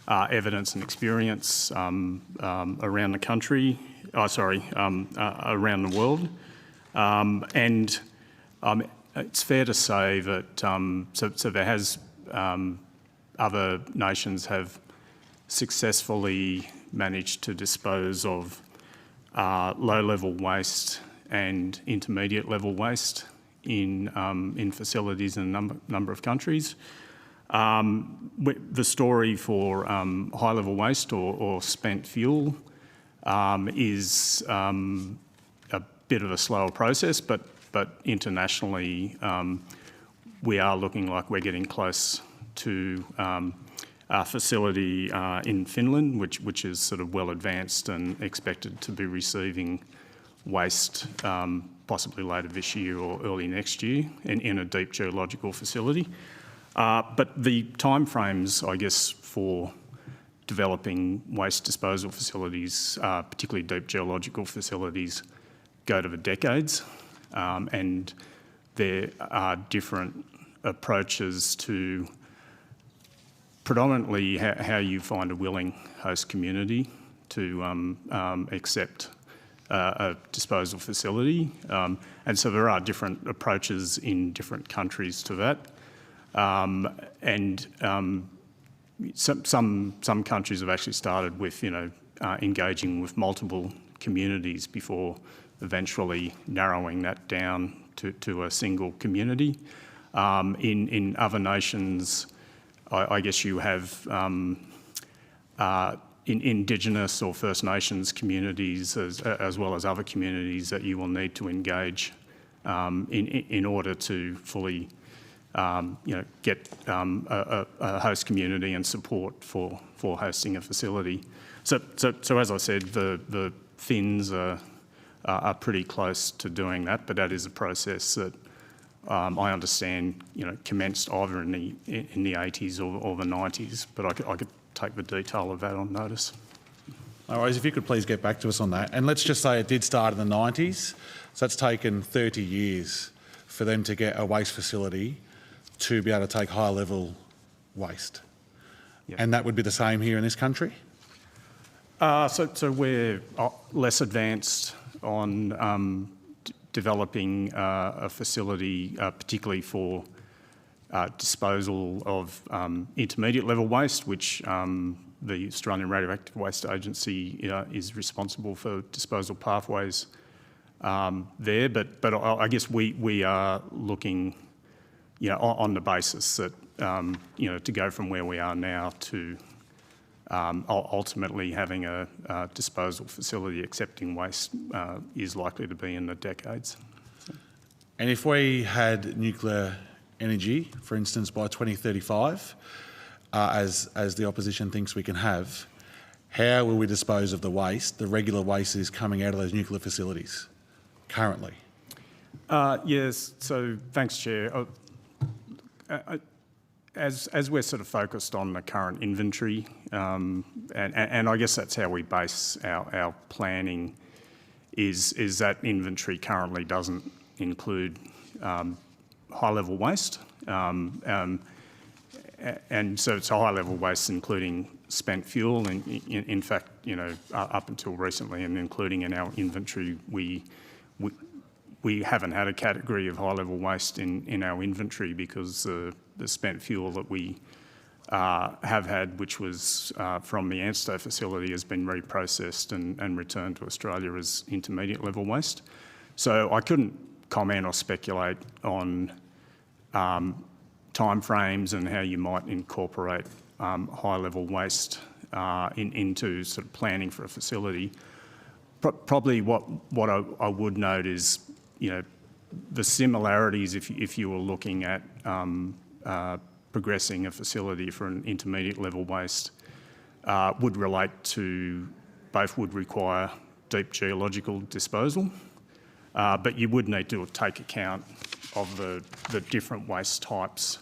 evidence and experience around the country, around the world, and it's fair to say that so there has other nations have successfully managed to dispose of low-level waste and intermediate-level waste in facilities in a number of countries. The story for high-level waste or spent fuel is a bit of a slower process, but internationally we are looking like we're getting close to a facility in Finland, which is sort of well advanced and expected to be receiving waste possibly later this year or early next year in a deep geological facility. But the timeframes, I guess, for developing waste disposal facilities, particularly deep geological facilities, go to the decades, and there are different approaches to predominantly how you find a willing host community to accept a disposal facility. And so there are different approaches in different countries to that. Some countries have actually started with, engaging with multiple communities before eventually narrowing that down to a single community. In other nations, I guess you have in Indigenous or First Nations communities as well as other communities that you will need to engage in order to fully get a host community and support for hosting a facility. So as I said, the Finns are pretty close to doing that, but that is a process that I understand commenced either in the 80s or the 90s, but I could take the detail of that on notice. No worries, if you could please get back to us on that. And let's just say it did start in the 90s, so it's taken 30 years for them to get a waste facility to be able to take high-level waste. Yep. And that would be the same here in this country? So we're less advanced on developing a facility, particularly for disposal of intermediate level waste, which the Australian Radioactive Waste Agency is responsible for disposal pathways there. But I guess we are looking, on the basis that to go from where we are now to ultimately having a disposal facility accepting waste is likely to be in the decades. And if we had nuclear energy, for instance, by 2035, as the opposition thinks we can have, how will we dispose of the waste, the regular waste that is coming out of those nuclear facilities currently? Yes, so thanks, Chair. As we're sort of focused on the current inventory, and I guess that's how we base our planning, is that inventory currently doesn't include high-level waste, and so it's a high-level waste including spent fuel, and in fact, up until recently, and including in our inventory, we haven't had a category of high-level waste in our inventory because the spent fuel that we have had, which was from the Ansto facility, has been reprocessed and returned to Australia as intermediate level waste. So I couldn't comment or speculate on timeframes and how you might incorporate high-level waste into sort of planning for a facility. Probably what I would note is, the similarities if you were looking at progressing a facility for an intermediate level waste would relate to, both would require deep geological disposal, but you would need to take account of the different waste types,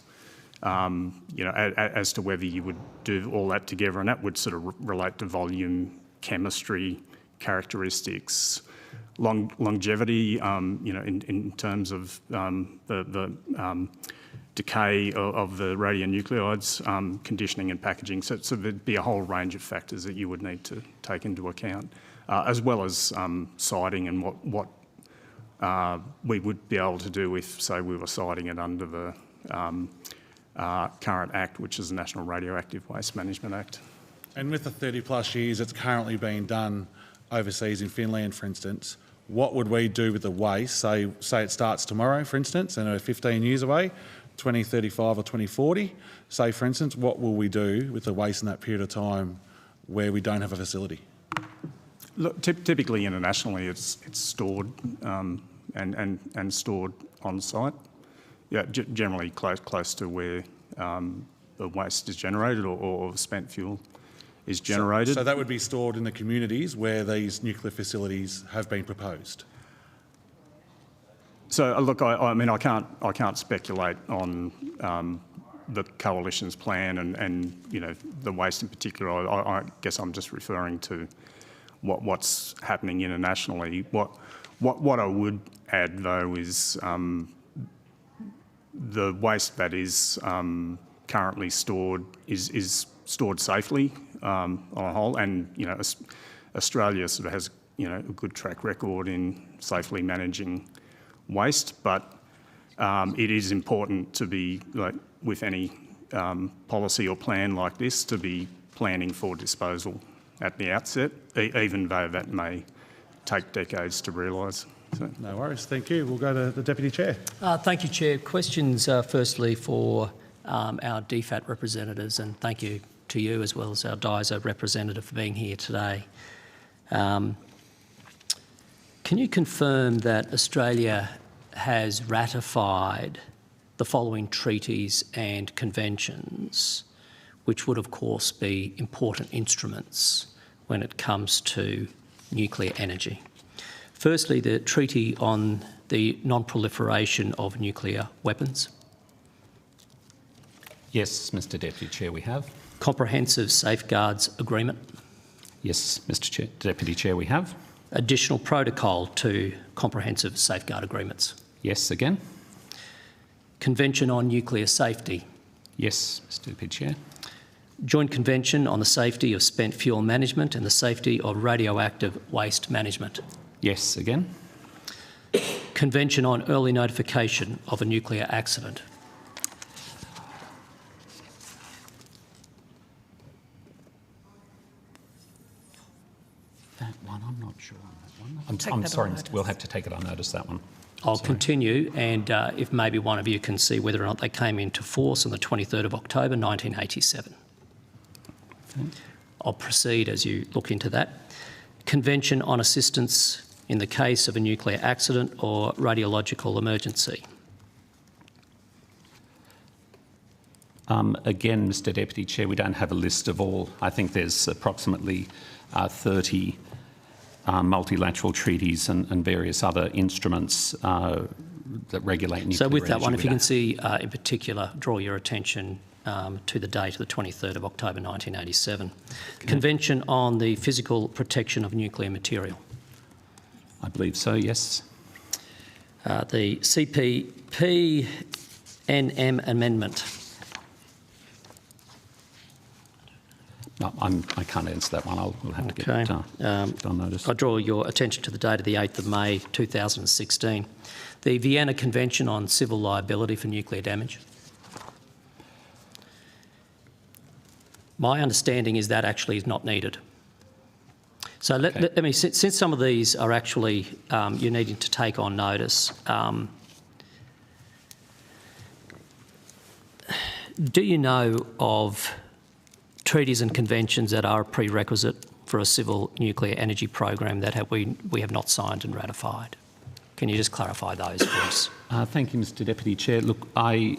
as to whether you would do all that together, and that would sort of relate to volume, chemistry, characteristics, longevity, in terms of the decay of the radionuclides, conditioning and packaging. So there'd be a whole range of factors that you would need to take into account, as well as siting and what we would be able to do if, say, we were siting it under the current Act, which is the National Radioactive Waste Management Act. And with the 30 plus years that's currently being done overseas in Finland, for instance, what would we do with the waste? Say it starts tomorrow, for instance, and we're 15 years away, 2035 or 2040. Say, for instance, what will we do with the waste in that period of time where we don't have a facility? Look, typically internationally, it's stored and stored on site. Yeah, generally close to where the waste is generated or spent fuel is generated. So that would be stored in the communities where these nuclear facilities have been proposed. So look, I mean, I can't speculate on the coalition's plan and the waste in particular. I guess I'm just referring to what's happening internationally. What I would add though is the waste that is currently stored is stored safely on a whole, and Australia sort of has a good track record in safely managing waste, but it is important to be, like with any policy or plan like this, to be planning for disposal at the outset, even though that may take decades to realise. So. No worries, thank you. We'll go to the Deputy Chair. Thank you, Chair. Questions firstly for our DFAT representatives, and thank you to you as well as our DISO representative for being here today. Can you confirm that Australia has ratified the following treaties and conventions, which would of course be important instruments when it comes to nuclear energy? Firstly, the Treaty on the Non-Proliferation of Nuclear Weapons. Yes, Mr Deputy Chair, we have. Comprehensive Safeguards Agreement. Yes, Mr Deputy Chair, we have. Additional Protocol to Comprehensive Safeguard Agreements. Yes, again. Convention on Nuclear Safety. Yes, Mr Deputy Chair. Joint Convention on the Safety of Spent Fuel Management and the Safety of Radioactive Waste Management. Yes, again. Convention on Early Notification of a Nuclear Accident. That one, I'm not sure on that one. I'm sorry, we'll have to take it on notice, that one. I'll continue, and if maybe one of you can see whether or not they came into force on the 23rd of October 1987. Okay. I'll proceed as you look into that. Convention on Assistance in the case of a nuclear accident or radiological emergency. Again, Mr Deputy Chair, we don't have a list of all. I think there's approximately 30 multilateral treaties and various other instruments that regulate nuclear So with that energy. one, if you can see in particular, draw your attention to the date of the 23rd of October 1987. Okay. Convention on the Physical Protection of Nuclear Material. I believe so, yes. The CPPNM Amendment. No, I can't answer that one. We'll have to get it on notice. I draw your attention to the date of the 8th of May 2016. The Vienna Convention on Civil Liability for Nuclear Damage. My understanding is that actually is not needed. So let me, since some of these are actually you're needing to take on notice, do you know of treaties and conventions that are a prerequisite for a civil nuclear energy program that we have not signed and ratified? Can you just clarify those for us? Thank you, Mr Deputy Chair. Look, I'm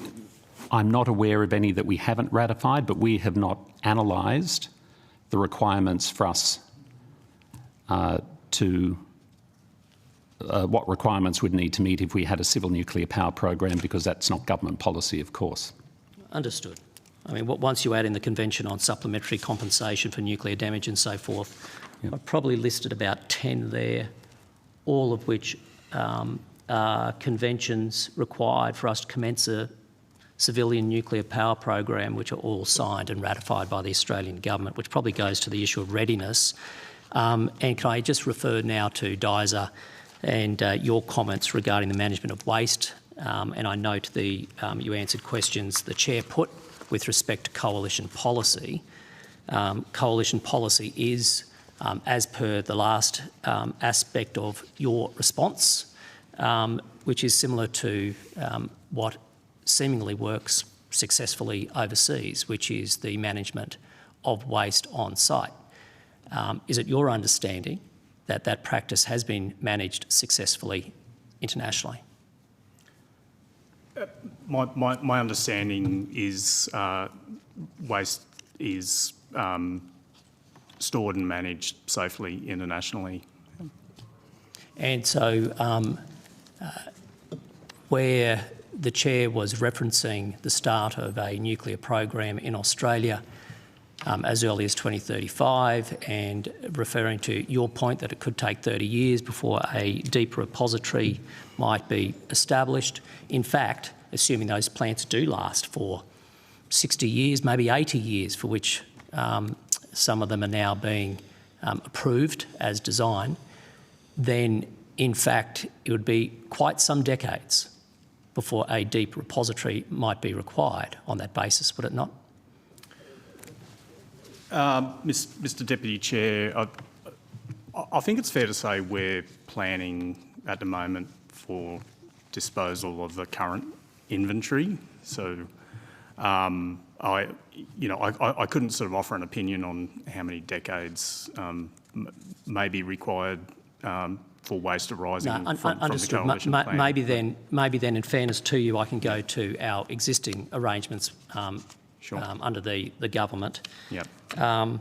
not aware of any that we haven't ratified, but we have not analysed the requirements for us what requirements would need to meet if we had a civil nuclear power program, because that's not government policy, of course. Understood. I mean, once you add in the Convention on Supplementary Compensation for Nuclear Damage and so forth, yep. I've probably listed about 10 there, all of which are conventions required for us to commence a civilian nuclear power program, which are all signed and ratified by the Australian government, which probably goes to the issue of readiness. And can I just refer now to DISA and your comments regarding the management of waste? And I note you answered questions the Chair put with respect to coalition policy. Coalition policy is, as per the last aspect of your response, which is similar to what seemingly works successfully overseas, which is the management of waste on site. Is it your understanding that that practice has been managed successfully internationally? My understanding is waste is stored and managed safely internationally. And so where the Chair was referencing the start of a nuclear program in Australia as early as 2035 and referring to your point that it could take 30 years before a deep repository might be established. In fact, assuming those plants do last for 60 years, maybe 80 years, for which some of them are now being approved as design, then in fact it would be quite some decades before a deep repository might be required on that basis, would it not? Mr Deputy Chair, I think it's fair to say we're planning at the moment for disposal of the current inventory. So I couldn't sort of offer an opinion on how many decades may be required for waste arising from the coalition plan. Maybe then, in fairness to you, I can go to our existing arrangements under the government. Yep. Our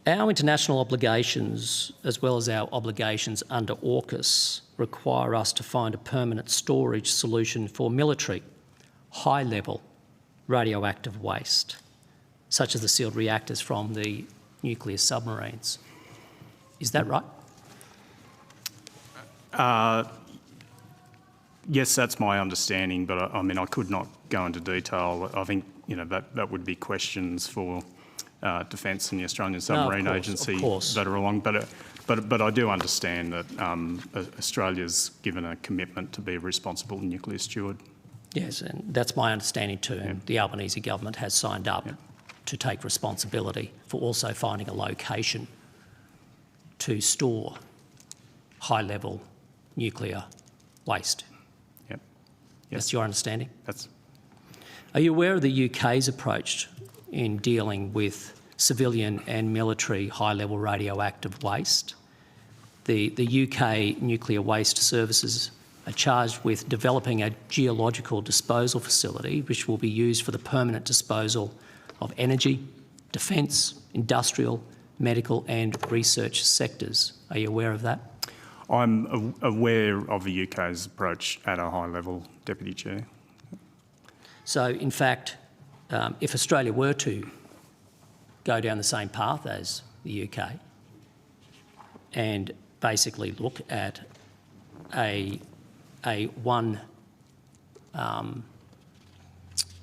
international obligations, as well as our obligations under AUKUS, require us to find a permanent storage solution for military, high-level radioactive waste, such as the sealed reactors from the nuclear submarines. Is that right? Yes, that's my understanding, but I mean, I could not go into detail. I think that would be questions for Defence and the Australian Submarine Agency that are along. But I do understand that Australia's given a commitment to be a responsible nuclear steward. Yes, and that's my understanding too. And the Albanese government has signed up to take responsibility for also finding a location to store high-level nuclear waste. Yep. That's your understanding? That's. Are you aware of the UK's approach in dealing with civilian and military high-level radioactive waste? The UK Nuclear Waste Services are charged with developing a geological disposal facility which will be used for the permanent disposal of energy, defence, industrial, medical and research sectors. Are you aware of that? I'm aware of the UK's approach at a high level, Deputy Chair. So, in fact, if Australia were to go down the same path as the UK and basically look at a one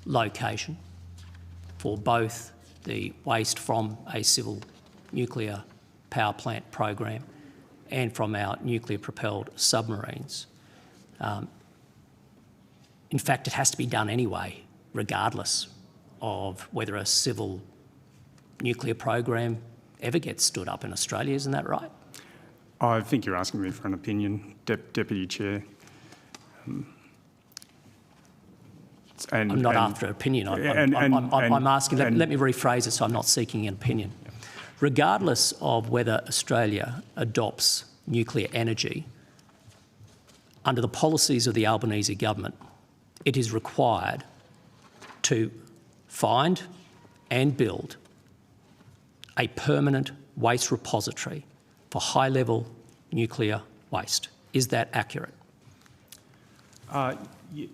location for both the waste from a civil nuclear power plant program and from our nuclear-propelled submarines. In fact, it has to be done anyway, regardless of whether a civil nuclear program ever gets stood up in Australia. Isn't that right? I think you're asking me for an opinion, Deputy Chair. I'm not after an opinion. I'm asking, let me rephrase it so I'm not seeking an opinion. Regardless of whether Australia adopts nuclear energy, under the policies of the Albanese government, it is required to find and build a permanent waste repository for high-level nuclear waste. Is that accurate?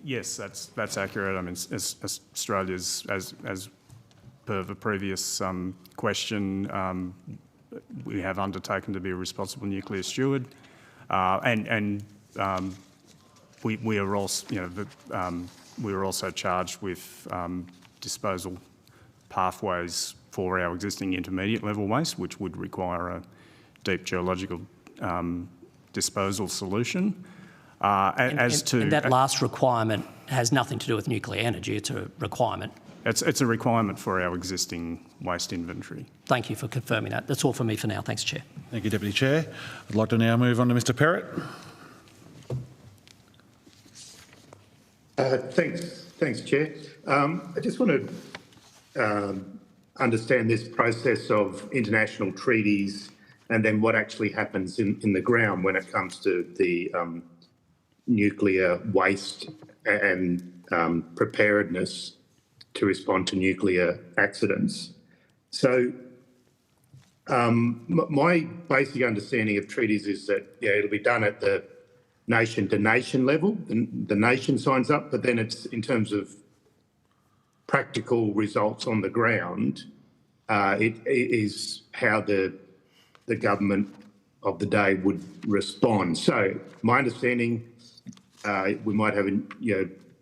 Yes, that's accurate. I mean, as Australia's, as per the previous question, we have undertaken to be a responsible nuclear steward, and we are also, we are also charged with disposal pathways for our existing intermediate level waste, which would require a deep geological disposal solution. And that last requirement has nothing to do with nuclear energy, it's a requirement. It's a requirement for our existing waste inventory. Thank you for confirming that. That's all from me for now. Thanks, Chair. Thank you, Deputy Chair. I'd like to now move on to Mr Perrott. Thanks, Chair. I just want to understand this process of international treaties and then what actually happens in the ground when it comes to the nuclear waste and preparedness to respond to nuclear accidents. So my basic understanding of treaties is that it'll be done at the nation-to-nation level. The nation signs up, but then it's in terms of practical results on the ground, it is how the government of the day would respond. So my understanding, we might have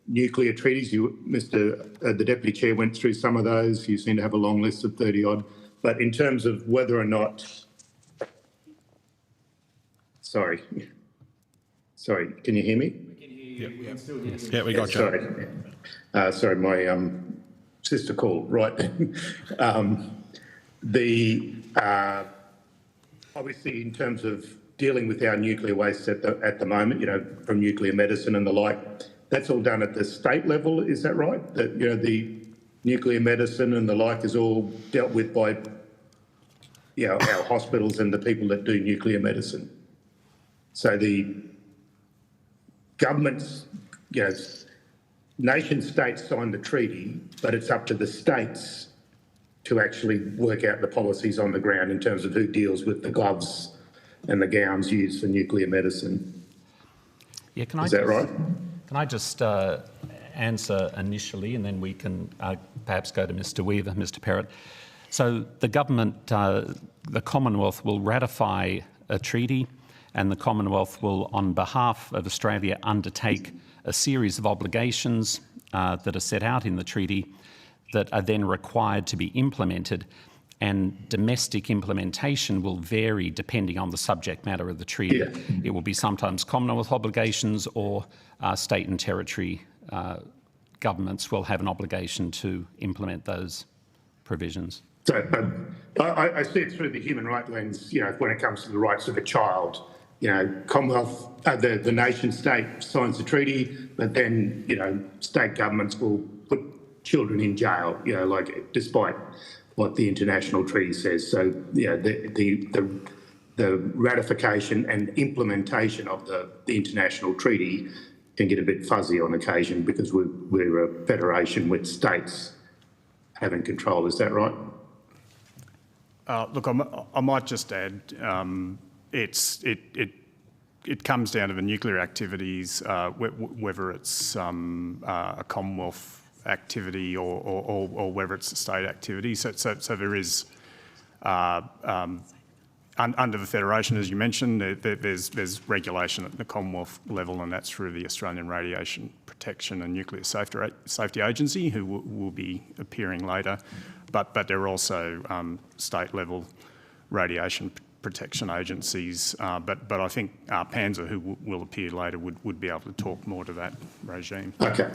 nuclear treaties. The Deputy Chair went through some of those. You seem to have a long list of 30 odd. But in terms of whether or not, sorry, can you hear me? We can hear you. Yeah, we got you. Sorry, my sister called. Right. Obviously, in terms of dealing with our nuclear waste at the moment, from nuclear medicine and the like, that's all done at the state level. Is that right? That the nuclear medicine and the like is all dealt with by our hospitals and the people that do nuclear medicine. So the governments, nation states sign the treaty, but it's up to the states to actually work out the policies on the ground in terms of who deals with the gloves and the gowns used for nuclear medicine. Yeah, Is that right? Can I just answer initially, and then we can perhaps go to Mr Weaver, Mr Perrott. So the government, the Commonwealth will ratify a treaty, and the Commonwealth will, on behalf of Australia, undertake a series of obligations that are set out in the treaty that are then required to be implemented. and domestic implementation will vary depending on the subject matter of the treaty. Yeah. It will be sometimes Commonwealth obligations, or state and territory governments will have an obligation to implement those provisions. So I see it through the human rights lens, when it comes to the rights of a child. Commonwealth, the nation state signs the treaty, but then, state governments will put children in jail, despite what the international treaty says. So, the ratification and implementation of the international treaty can get a bit fuzzy on occasion because we're a federation with states having control. Is that right? Look, I might just add, it comes down to the nuclear activities, whether it's a Commonwealth activity or whether it's a state activity. So there is, under the Federation, as you mentioned, there's regulation at the Commonwealth level, and that's through the Australian Radiation Protection and Nuclear Safety Agency, who will be appearing later. But there are also state-level radiation protection agencies. But I think Panzer, who will appear later, would be able to talk more to that regime. Okay.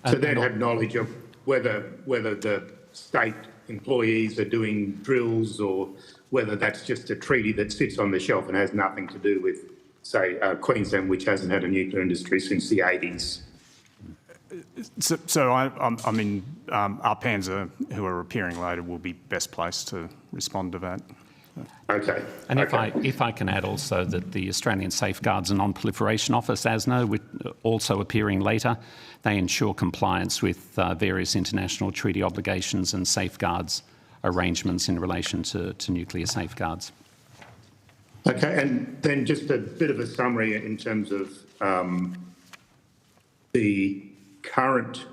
So they'd have knowledge of whether the state employees are doing drills, or whether that's just a treaty that sits on the shelf and has nothing to do with, say, Queensland, which hasn't had a nuclear industry since the 80s. So our Panzer, who are appearing later, will be best placed to respond to that. Okay. And if I can add also that the Australian Safeguards and Non-Proliferation Office, ASNO, also appearing later, they ensure compliance with various international treaty obligations and safeguards arrangements in relation to nuclear safeguards. Okay, and then just a bit of a summary in terms of the current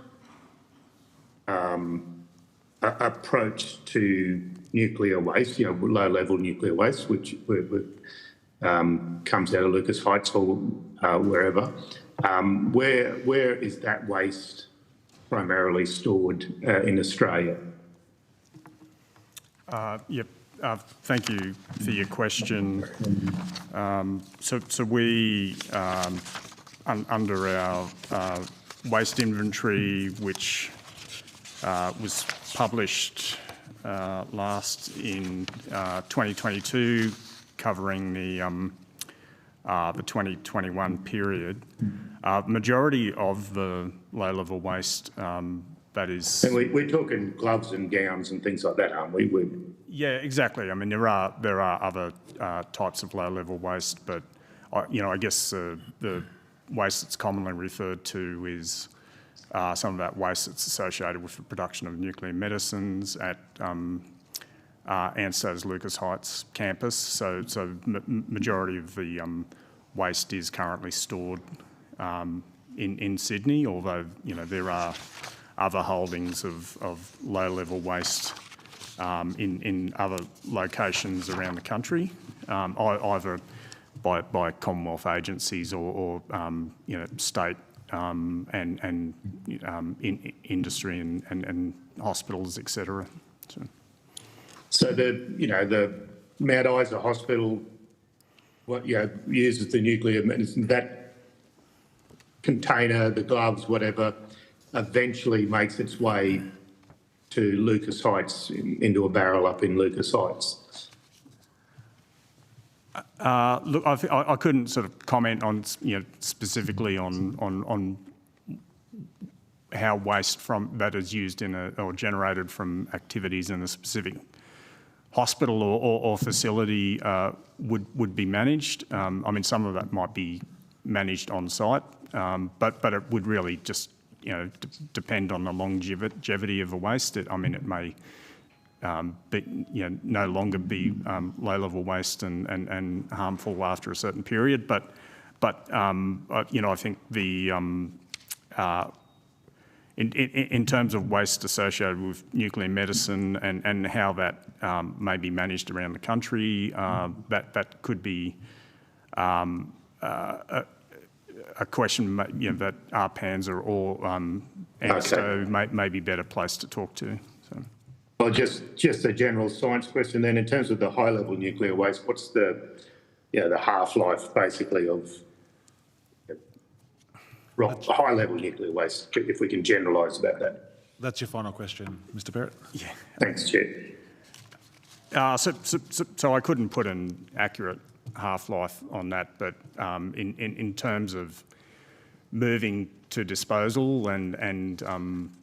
approach to nuclear waste, low-level nuclear waste, which comes out of Lucas Heights or wherever. Where is that waste primarily stored in Australia? Yep. Thank you for your question. So we, under our waste inventory, which was published last in 2022, covering the 2021 period, majority of the low-level waste that is. And we're talking gloves and gowns and things like that, aren't we? Yeah, exactly. I mean, there are other types of low-level waste, but I guess the waste that's commonly referred to is some of that waste that's associated with the production of nuclear medicines at Ansto's Lucas Heights campus. So majority of the waste is currently stored in Sydney, although there are other holdings of low-level waste in other locations around the country, either by Commonwealth agencies or state and industry and hospitals, etc. So the Mount Isa Hospital, uses the nuclear medicine, that container, the gloves, whatever, eventually makes its way to Lucas Heights, into a barrel up in Lucas Heights. Look, I couldn't sort of comment on specifically on how waste that is used or generated from activities in a specific hospital or facility would be managed. I mean, some of that might be managed on site, but it would really just depend on the longevity of the waste. It may no longer be low-level waste and harmful after a certain period. But I think the in terms of waste associated with nuclear medicine and how that may be managed around the country, that could be a question that our Panzer or Ansto may be better placed to talk to. So. Well, just a general science question then. In terms of the high-level nuclear waste, what's the half-life basically of high-level nuclear waste, if we can generalise about that? That's your final question, Mr. Barrett. Yeah. Thanks, Chair. So I couldn't put an accurate half-life on that, but in terms of moving to disposal and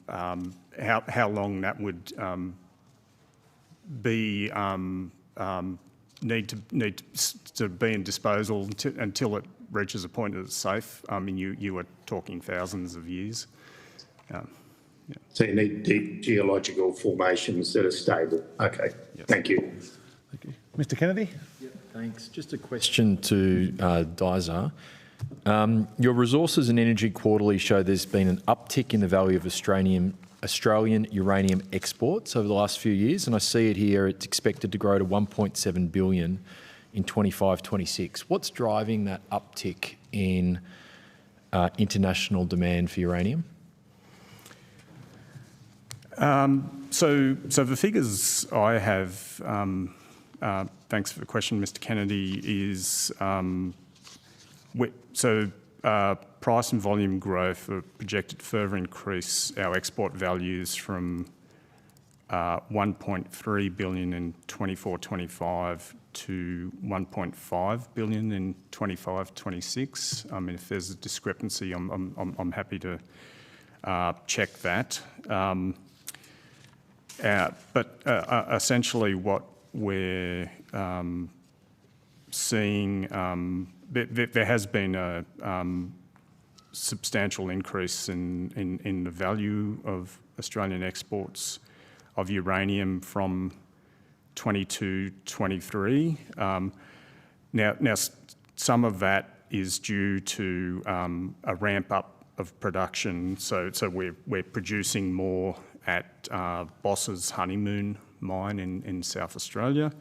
how long that would be need to be in disposal until it reaches a point that it's safe. I mean, you were talking thousands of years. So you need deep geological formations that are stable. Okay, yes. Thank you. Thank you. Mr. Kennedy? Thanks. Just a question to Dyser. Your resources and energy quarterly show there's been an uptick in the value of Australian uranium exports over the last few years, and I see it here, it's expected to grow to 1.7 billion in 25-26. What's driving that uptick in international demand for uranium? So the figures I have, thanks for the question, Mr. Kennedy, is price and volume growth are projected to further increase our export values from 1.3 billion in 24-25 to 1.5 billion in 25-26. I mean, if there's a discrepancy, I'm happy to check that. But essentially what we're seeing, there has been a substantial increase in the value of Australian exports of uranium from 22-23. Now, some of that is due to a ramp up of production. So we're producing more at Boss's Honeymoon mine in South Australia,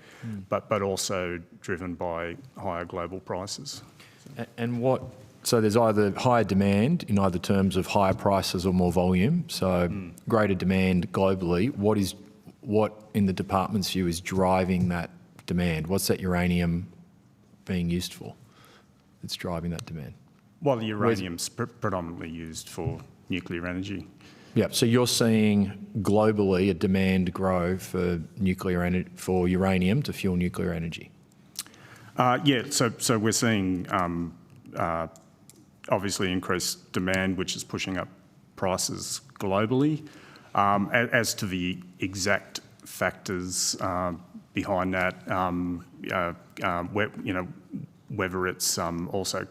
but also driven by higher global prices. So there's either higher demand in either terms of higher prices or more volume, so greater demand globally. What in the department's view is driving that demand? What's that uranium being used for that's driving that demand? Well, the uranium's predominantly used for nuclear energy. Yeah, so you're seeing globally a demand grow for for uranium to fuel nuclear energy. Yeah, so we're seeing obviously increased demand, which is pushing up prices globally. As to the exact factors behind that, whether it's also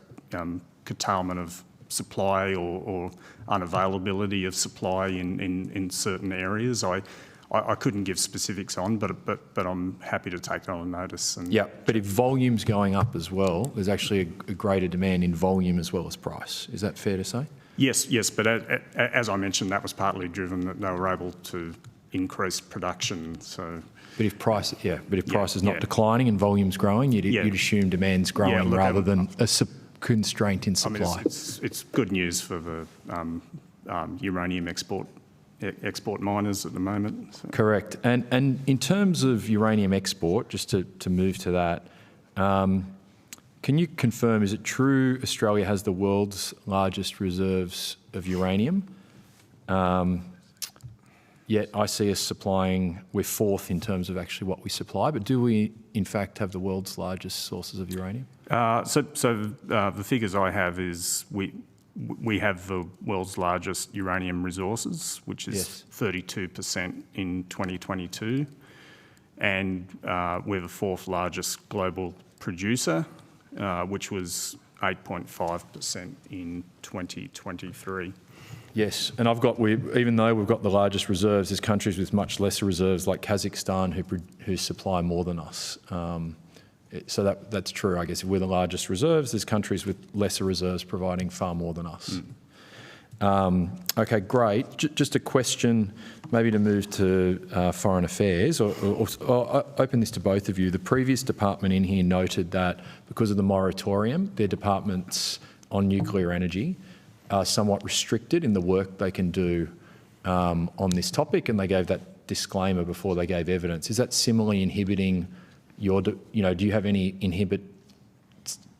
curtailment of supply or unavailability of supply in certain areas, I couldn't give specifics on, but I'm happy to take it on notice. Yeah, but if volume's going up as well, there's actually a greater demand in volume as well as price. Is that fair to say? Yes, but as I mentioned, that was partly driven that they were able to increase production. So, but if price is not declining and volume's growing, you'd assume demand's growing rather than a constraint in supply. I mean, it's good news for the uranium export miners at the moment. So. Correct. And in terms of uranium export, just to move to that, can you confirm, is it true Australia has the world's largest reserves of uranium? Yet I see us we're fourth in terms of actually what we supply, but do we in fact have the world's largest sources of uranium? So the figures I have is we have the world's largest uranium resources, which is 32% in 2022, and we're the fourth largest global producer, which was 8.5% in 2023. Yes, and even though we've got the largest reserves, there's countries with much lesser reserves like Kazakhstan who supply more than us. So that's true, I guess. If we're the largest reserves, there's countries with lesser reserves providing far more than us. Okay, great. Just a question, maybe to move to foreign affairs, or I'll open this to both of you. The previous department in here noted that because of the moratorium, their departments on nuclear energy are somewhat restricted in the work they can do on this topic, and they gave that disclaimer before they gave evidence. Is that similarly inhibiting your, do you have any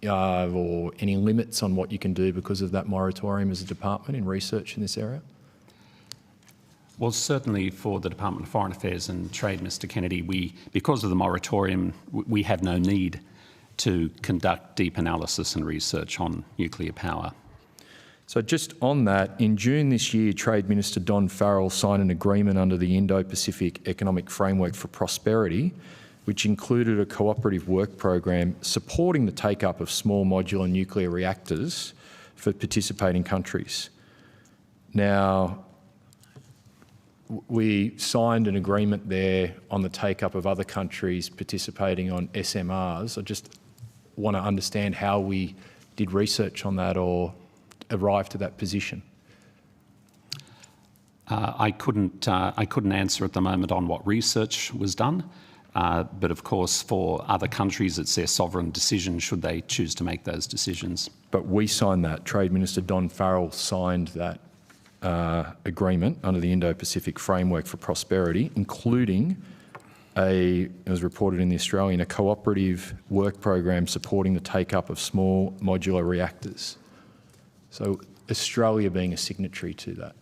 or any limits on what you can do because of that moratorium as a department in research in this area? Well, certainly for the Department of Foreign Affairs and Trade, Mr Kennedy, because of the moratorium, we have no need to conduct deep analysis and research on nuclear power. So just on that, in June this year, Trade Minister Don Farrell signed an agreement under the Indo-Pacific Economic Framework for Prosperity, which included a cooperative work program supporting the take-up of small modular nuclear reactors for participating countries. Now, we signed an agreement there on the take-up of other countries participating on SMRs. I just want to understand how we did research on that or arrived to that position. I couldn't answer at the moment on what research was done, but of course for other countries it's their sovereign decision should they choose to make those decisions. But we signed that. Trade Minister Don Farrell signed that agreement under the Indo-Pacific Framework for Prosperity, including as reported in The Australian, a cooperative work program supporting the take-up of small modular reactors. So Australia being a signatory to that.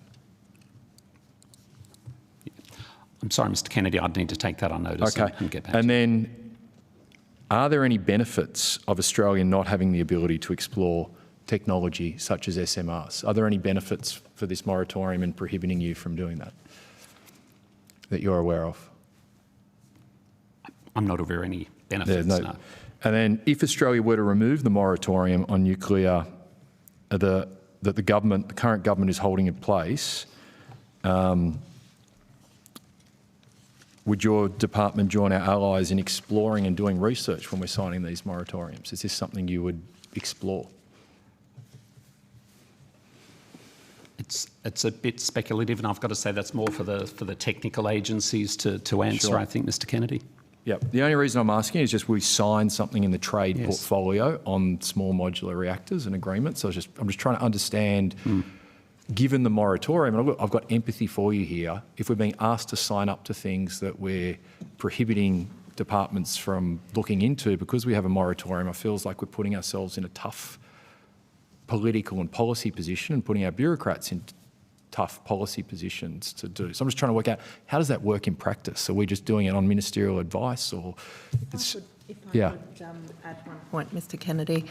I'm sorry, Mr Kennedy, I'd need to take that on notice and get back to you. And then, are there any benefits of Australia not having the ability to explore technology such as SMRs? Are there any benefits for this moratorium in prohibiting you from doing that you're aware of? I'm not aware of any benefits, no. And then if Australia were to remove the moratorium on nuclear that the current government is holding in place, would your department join our allies in exploring and doing research when we're signing these moratoriums? Is this something you would explore? It's a bit speculative, and I've got to say that's more for the technical agencies to answer, Sure. I think, Mr Kennedy. Yep. The only reason I'm asking is just we signed something in the trade portfolio on small modular reactors, an agreement. So I'm just trying to understand, given the moratorium, and I've got empathy for you here, if we're being asked to sign up to things that we're prohibiting departments from looking into because we have a moratorium, it feels like we're putting ourselves in a tough political and policy position and putting our bureaucrats in tough policy positions to do. So I'm just trying to work out, how does that work in practice? Are we just doing it on ministerial advice, or it's... If I could add one point, Mr Kennedy,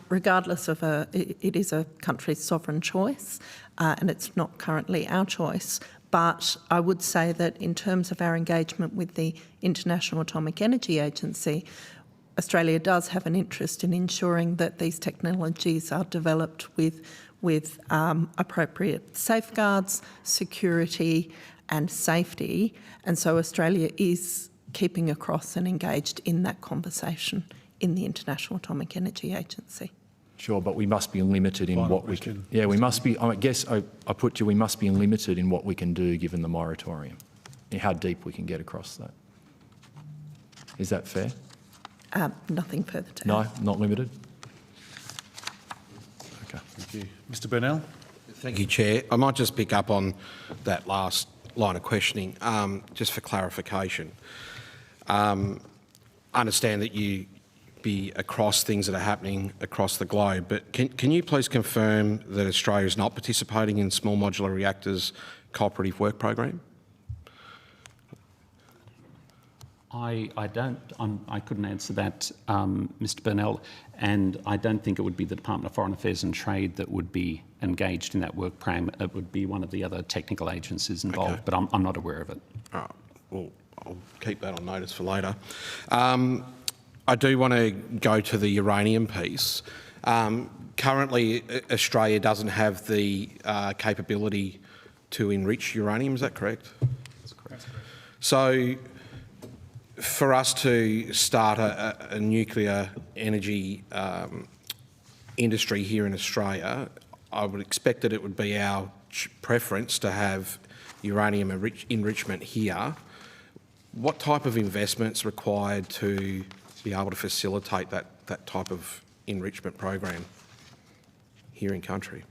regardless of it is a country's sovereign choice and it's not currently our choice, but I would say that in terms of our engagement with the International Atomic Energy Agency, Australia does have an interest in ensuring that these technologies are developed with appropriate safeguards, security and safety, and so Australia is keeping across and engaged in that conversation in the International Atomic Energy Agency. Sure, but we must be limited in what we can... Yeah, we must be... I guess I put to you, we must be limited in what we can do given the moratorium and how deep we can get across that. Is that fair? Nothing further to add. No, not limited? Okay. Thank you. Mr Burnell? Thank you, Chair. I might just pick up on that last line of questioning, just for clarification. I understand that you be across things that are happening across the globe, but can you please confirm that Australia is not participating in small modular reactors cooperative work program? I couldn't answer that, Mr Burnell, and I don't think it would be the Department of Foreign Affairs and Trade that would be engaged in that work program. It would be one of the other technical agencies involved, but I'm not aware of it. All right. Well, I'll keep that on notice for later. I do want to go to the uranium piece. Currently, Australia doesn't have the capability to enrich uranium, is that correct? That's correct. So, for us to start a nuclear energy industry here in Australia, I would expect that it would be our preference to have uranium enrichment here. What type of investment's required to be able to facilitate that type of enrichment program here in country?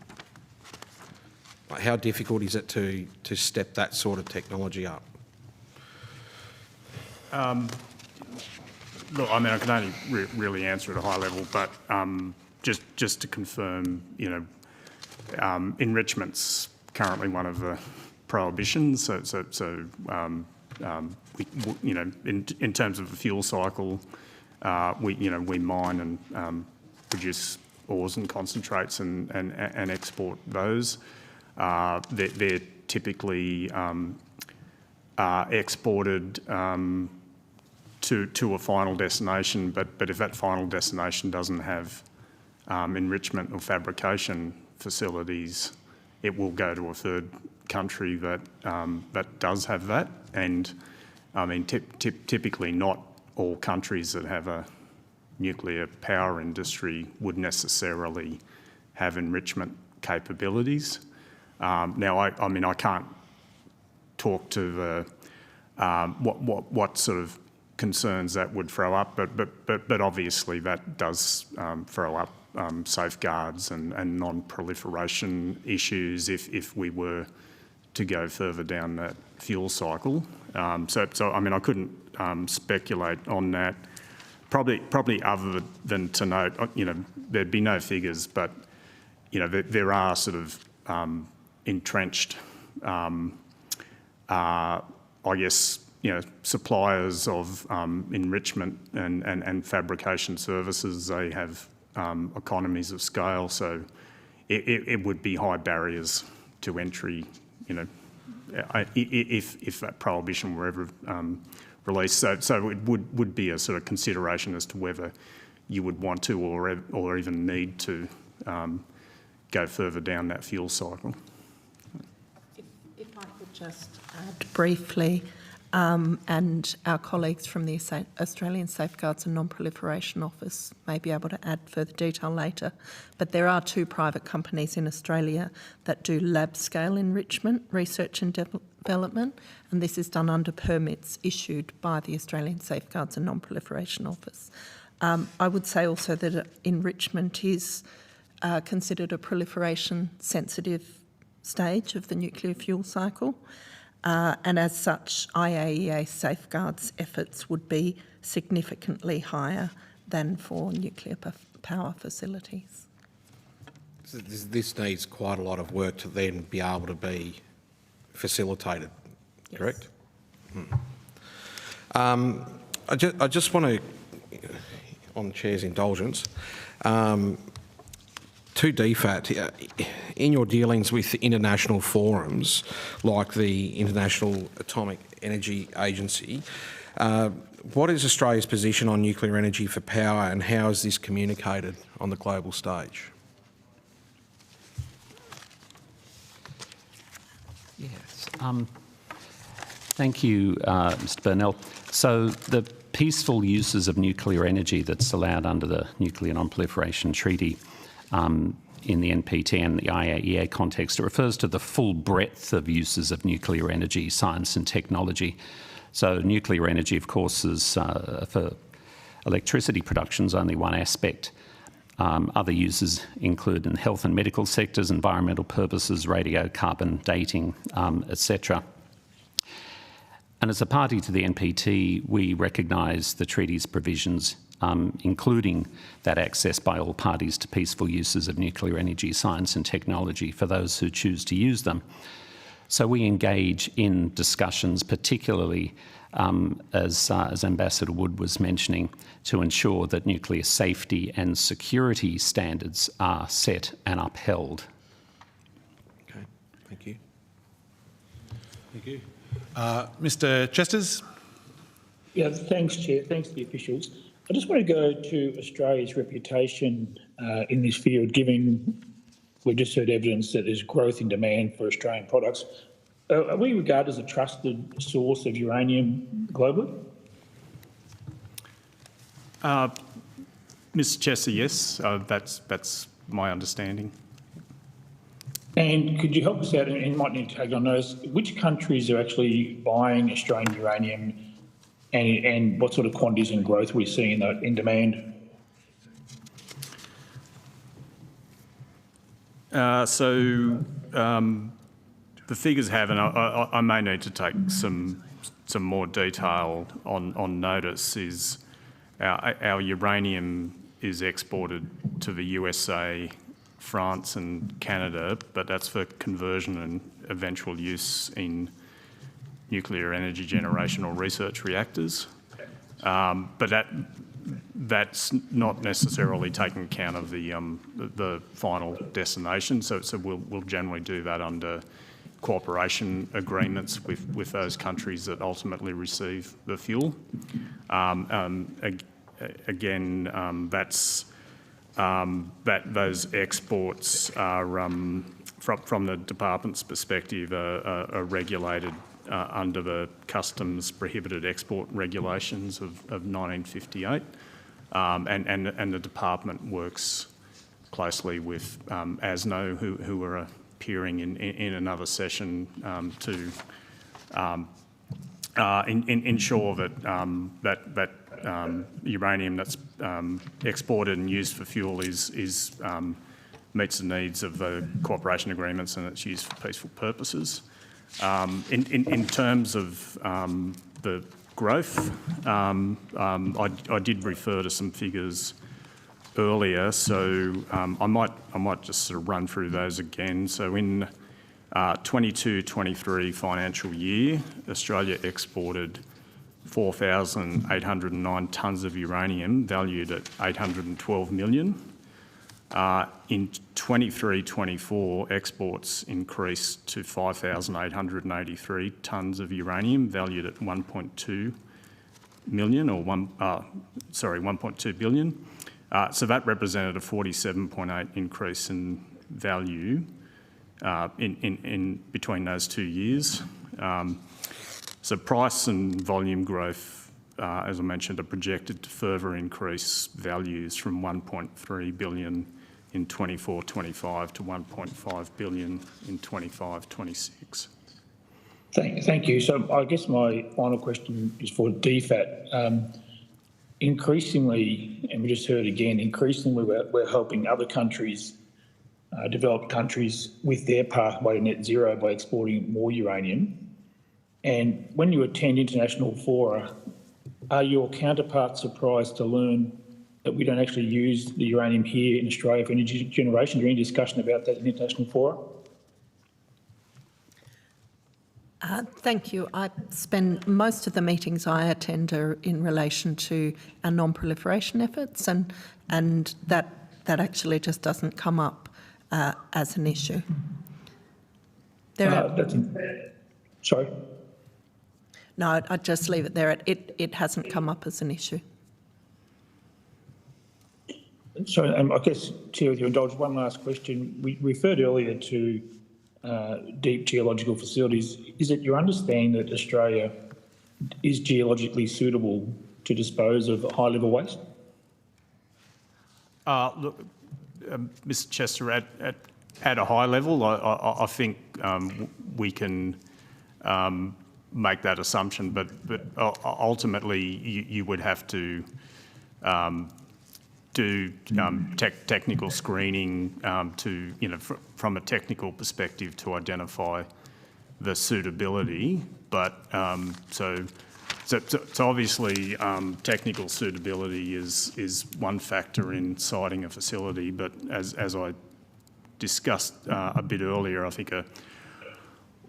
Like, how difficult is it to step that sort of technology up? Look, I mean, I can only really answer at a high level, but just to confirm, enrichment's currently one of the prohibitions. So in terms of the fuel cycle, we mine and produce ores and concentrates and export those. They're typically exported to a final destination, but if that final destination doesn't have enrichment or fabrication facilities, it will go to a third country that does have that. And I mean, typically not all countries that have a nuclear power industry would necessarily have enrichment capabilities. Now, I mean, I can't talk to the what sort of concerns that would throw up, but obviously that does throw up safeguards and non-proliferation issues if we were to go further down that fuel cycle. So I mean, I couldn't speculate on that. Probably other than to note, there'd be no figures, but there are sort of entrenched, I guess, suppliers of enrichment and fabrication services. They have economies of scale, so it would be high barriers to entry, if that prohibition were ever released. So it would be a sort of consideration as to whether you would want to or even need to go further down that fuel cycle. If I could just add briefly, and our colleagues from the Australian Safeguards and Non-Proliferation Office may be able to add further detail later, but there are 2 private companies in Australia that do lab-scale enrichment, research and development, and this is done under permits issued by the Australian Safeguards and Non-Proliferation Office. I would say also that enrichment is considered a proliferation-sensitive stage of the nuclear fuel cycle. And as such, IAEA safeguards efforts would be significantly higher than for nuclear power facilities. So this needs quite a lot of work to then be able to be facilitated, yes. Correct? I just want to, on the Chair's indulgence, to DFAT, in your dealings with international forums like the International Atomic Energy Agency, what is Australia's position on nuclear energy for power, and how is this communicated on the global stage? Yes. Thank you, Mr. Burnell. So the peaceful uses of nuclear energy that's allowed under the Nuclear Non-Proliferation Treaty in the NPT and the IAEA context, it refers to the full breadth of uses of nuclear energy, science and technology. So nuclear energy, of course, is for electricity production is only one aspect. Other uses include in health and medical sectors, environmental purposes, radiocarbon dating, etc. And as a party to the NPT, we recognise the treaty's provisions, including that access by all parties to peaceful uses of nuclear energy, science and technology for those who choose to use them. So we engage in discussions, particularly as Ambassador Wood was mentioning, to ensure that nuclear safety and security standards are set and upheld. Okay, thank you. Thank you. Mr. Chesters? Yeah, thanks, Chair. Thanks to the officials. I just want to go to Australia's reputation in this field, given we've just heard evidence that there's growth in demand for Australian products. Are we regarded as a trusted source of uranium globally? Mr. Chester, yes, that's my understanding. And could you help us out, and you might need to take on notice, which countries are actually buying Australian uranium, and what sort of quantities and growth we're seeing in demand? The figures have, and I may need to take some some more detail on notice is our uranium is exported to the USA, France and Canada, but that's for conversion and eventual use in nuclear energy generation or research reactors. But that's not necessarily taking account of the final destination. So we'll generally do that under cooperation agreements with those countries that ultimately receive the fuel. Again, those exports are, from the department's perspective, are regulated under the customs prohibited export regulations of 1958, and the department works closely with ASNO, who are appearing in another session to ensure that uranium that's exported and used for fuel meets the needs of the cooperation agreements and it's used for peaceful purposes. In terms of the growth, I did refer to some figures earlier, so I might just sort of run through those again. So in 22-23 financial year, Australia exported 4,809 tonnes of uranium valued at $812 million. In 23-24, exports increased to 5,883 tonnes of uranium valued at 1.2 million, or 1.2 billion. So that represented a 47.8 increase in value in between those 2 years. So price and volume growth, as I mentioned, are projected to further increase values from 1.3 billion in 24-25 to 1.5 billion in 25-26. Thank you. So I guess my final question is for DFAT. Increasingly, and we just heard again, increasingly we're helping other countries, developed countries, with their pathway to net zero by exporting more uranium. And when you attend international fora, are your counterparts surprised to learn that we don't actually use the uranium here in Australia for energy generation? Is there any discussion about that in international fora? Thank you. I spend most of the meetings I attend are in relation to our non-proliferation efforts, and that actually just doesn't come up as an issue. Sorry? No, I'd just leave it there. It hasn't come up as an issue. So I guess, Chair, with your indulgence, one last question. We referred earlier to deep geological facilities. Is it your understanding that Australia is geologically suitable to dispose of high-level waste? Look, Mr. Chester, at a high level, I think we can make that assumption, but ultimately you would have to do technical screening to, from a technical perspective, to identify the suitability. But so obviously technical suitability is one factor in siting a facility. But as I discussed a bit earlier, I think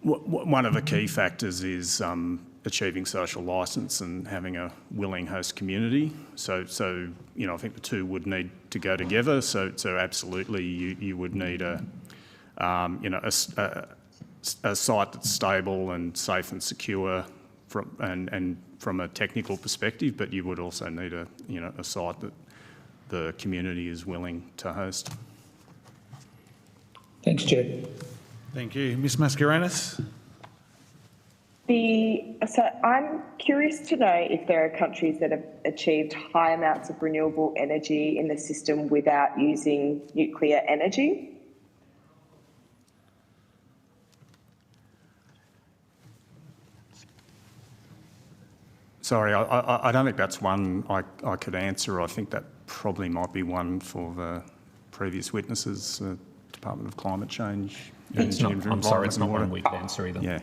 one of the key factors is achieving social licence and having a willing host community. So I think the two would need to go together. So absolutely, you would need a site that's stable and safe and secure from a technical perspective, but you would also need a site that the community is willing to host. Thanks, Chair. Thank you. Ms Mascarenhas? So I'm curious to know if there are countries that have achieved high amounts of renewable energy in the system without using nuclear energy. Sorry, I don't think that's one I could answer. I think that probably might be one for the previous witnesses, the Department of Climate Change. I'm sorry, it's not one we can answer either. Yeah.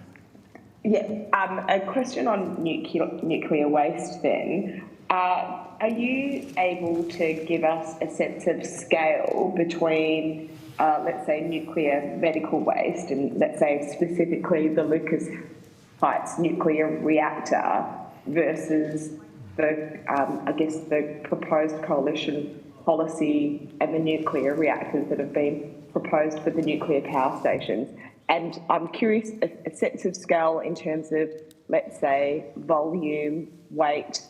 A question on nuclear waste then. Are you able to give us a sense of scale between, let's say, nuclear medical waste and, let's say, specifically the Lucas Heights nuclear reactor versus the, I guess, the proposed coalition policy and the nuclear reactors that have been proposed for the nuclear power stations? And I'm curious, a sense of scale in terms of, let's say, volume, weight,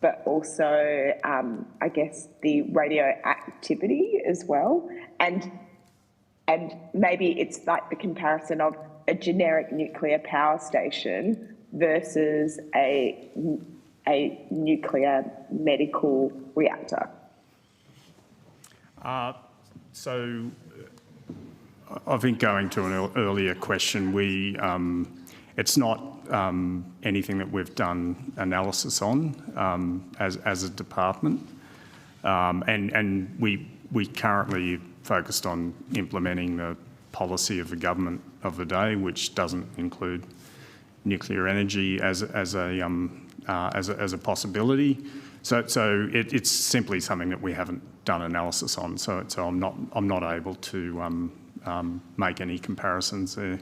but also, I guess, the radioactivity as well. And maybe it's like the comparison of a generic nuclear power station versus a nuclear medical reactor. So I think going to an earlier question, it's not anything that we've done analysis on as a department, and we currently focused on implementing the policy of the government of the day, which doesn't include nuclear energy as a possibility. So it's simply something that we haven't done analysis on. So I'm not able to make any comparisons there.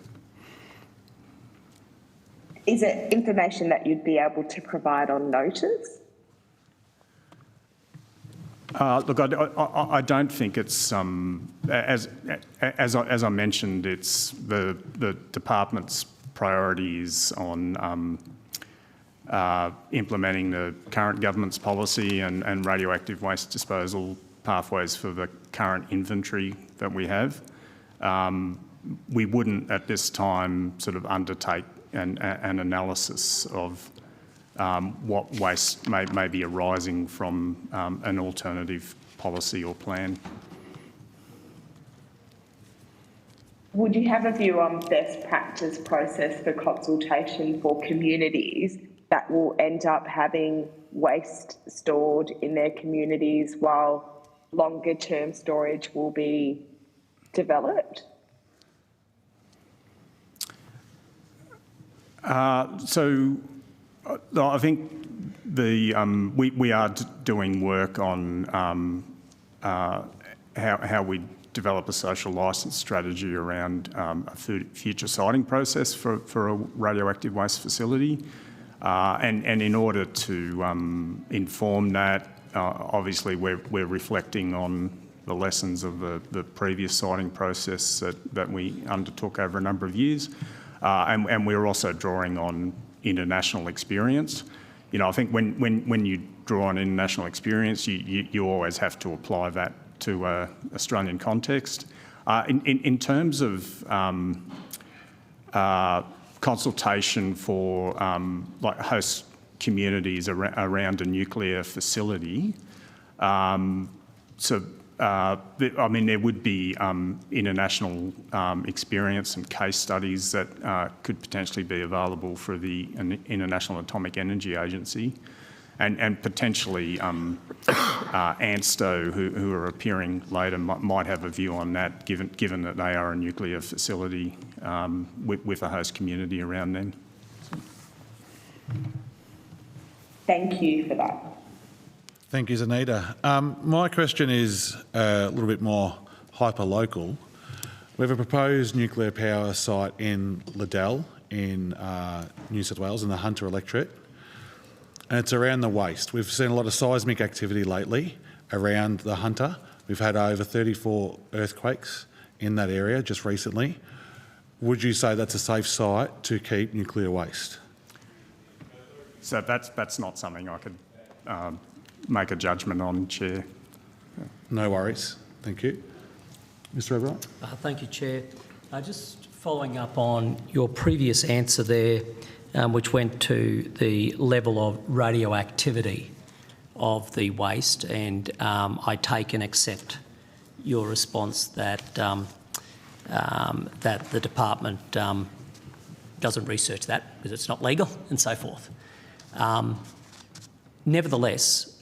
Is it information that you'd be able to provide on notice? Look, I don't think it's as I mentioned, it's the department's priorities on implementing the current government's policy and radioactive waste disposal pathways for the current inventory that we have. We wouldn't at this time sort of undertake an analysis of what waste may be arising from an alternative policy or plan. Would you have a view on best practice process for consultation for communities that will end up having waste stored in their communities while longer term storage will be developed? So I think we are doing work on how we develop a social licence strategy around a future siting process for a radioactive waste facility. And in order to inform that, obviously we're reflecting on the lessons of the previous siting process that we undertook over a number of years. And we're also drawing on international experience. You know, I think when you draw on international experience, you always have to apply that to Australian context. In terms of consultation for like host communities around a nuclear facility, I mean, there would be international experience and case studies that could potentially be available for the International Atomic Energy Agency, and potentially Ansto, who are appearing later, might have a view on that, given that they are a nuclear facility with a host community around them. Thank you for that. Thank you, Zanita. My question is a little bit more hyper-local. We have a proposed nuclear power site in Liddell in New South Wales in the Hunter electorate, and it's around the waste. We've seen a lot of seismic activity lately around the Hunter. We've had over 34 earthquakes in that area just recently. Would you say that's a safe site to keep nuclear waste? So that's not something I could make a judgment on, Chair. No worries. Thank you. Mr. Obereit? Thank you, Chair. Just following up on your previous answer there, which went to the level of radioactivity of the waste, and I take and accept your response that that the department doesn't research that because it's not legal and so forth. Nevertheless,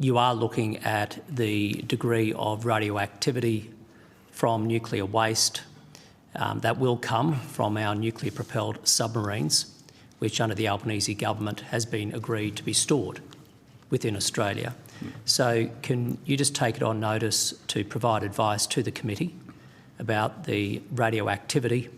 you are looking at the degree of radioactivity from nuclear waste that will come from our nuclear-propelled submarines. which under the Albanese government has been agreed to be stored within Australia. So can you just take it on notice to provide advice to the committee about the radioactivity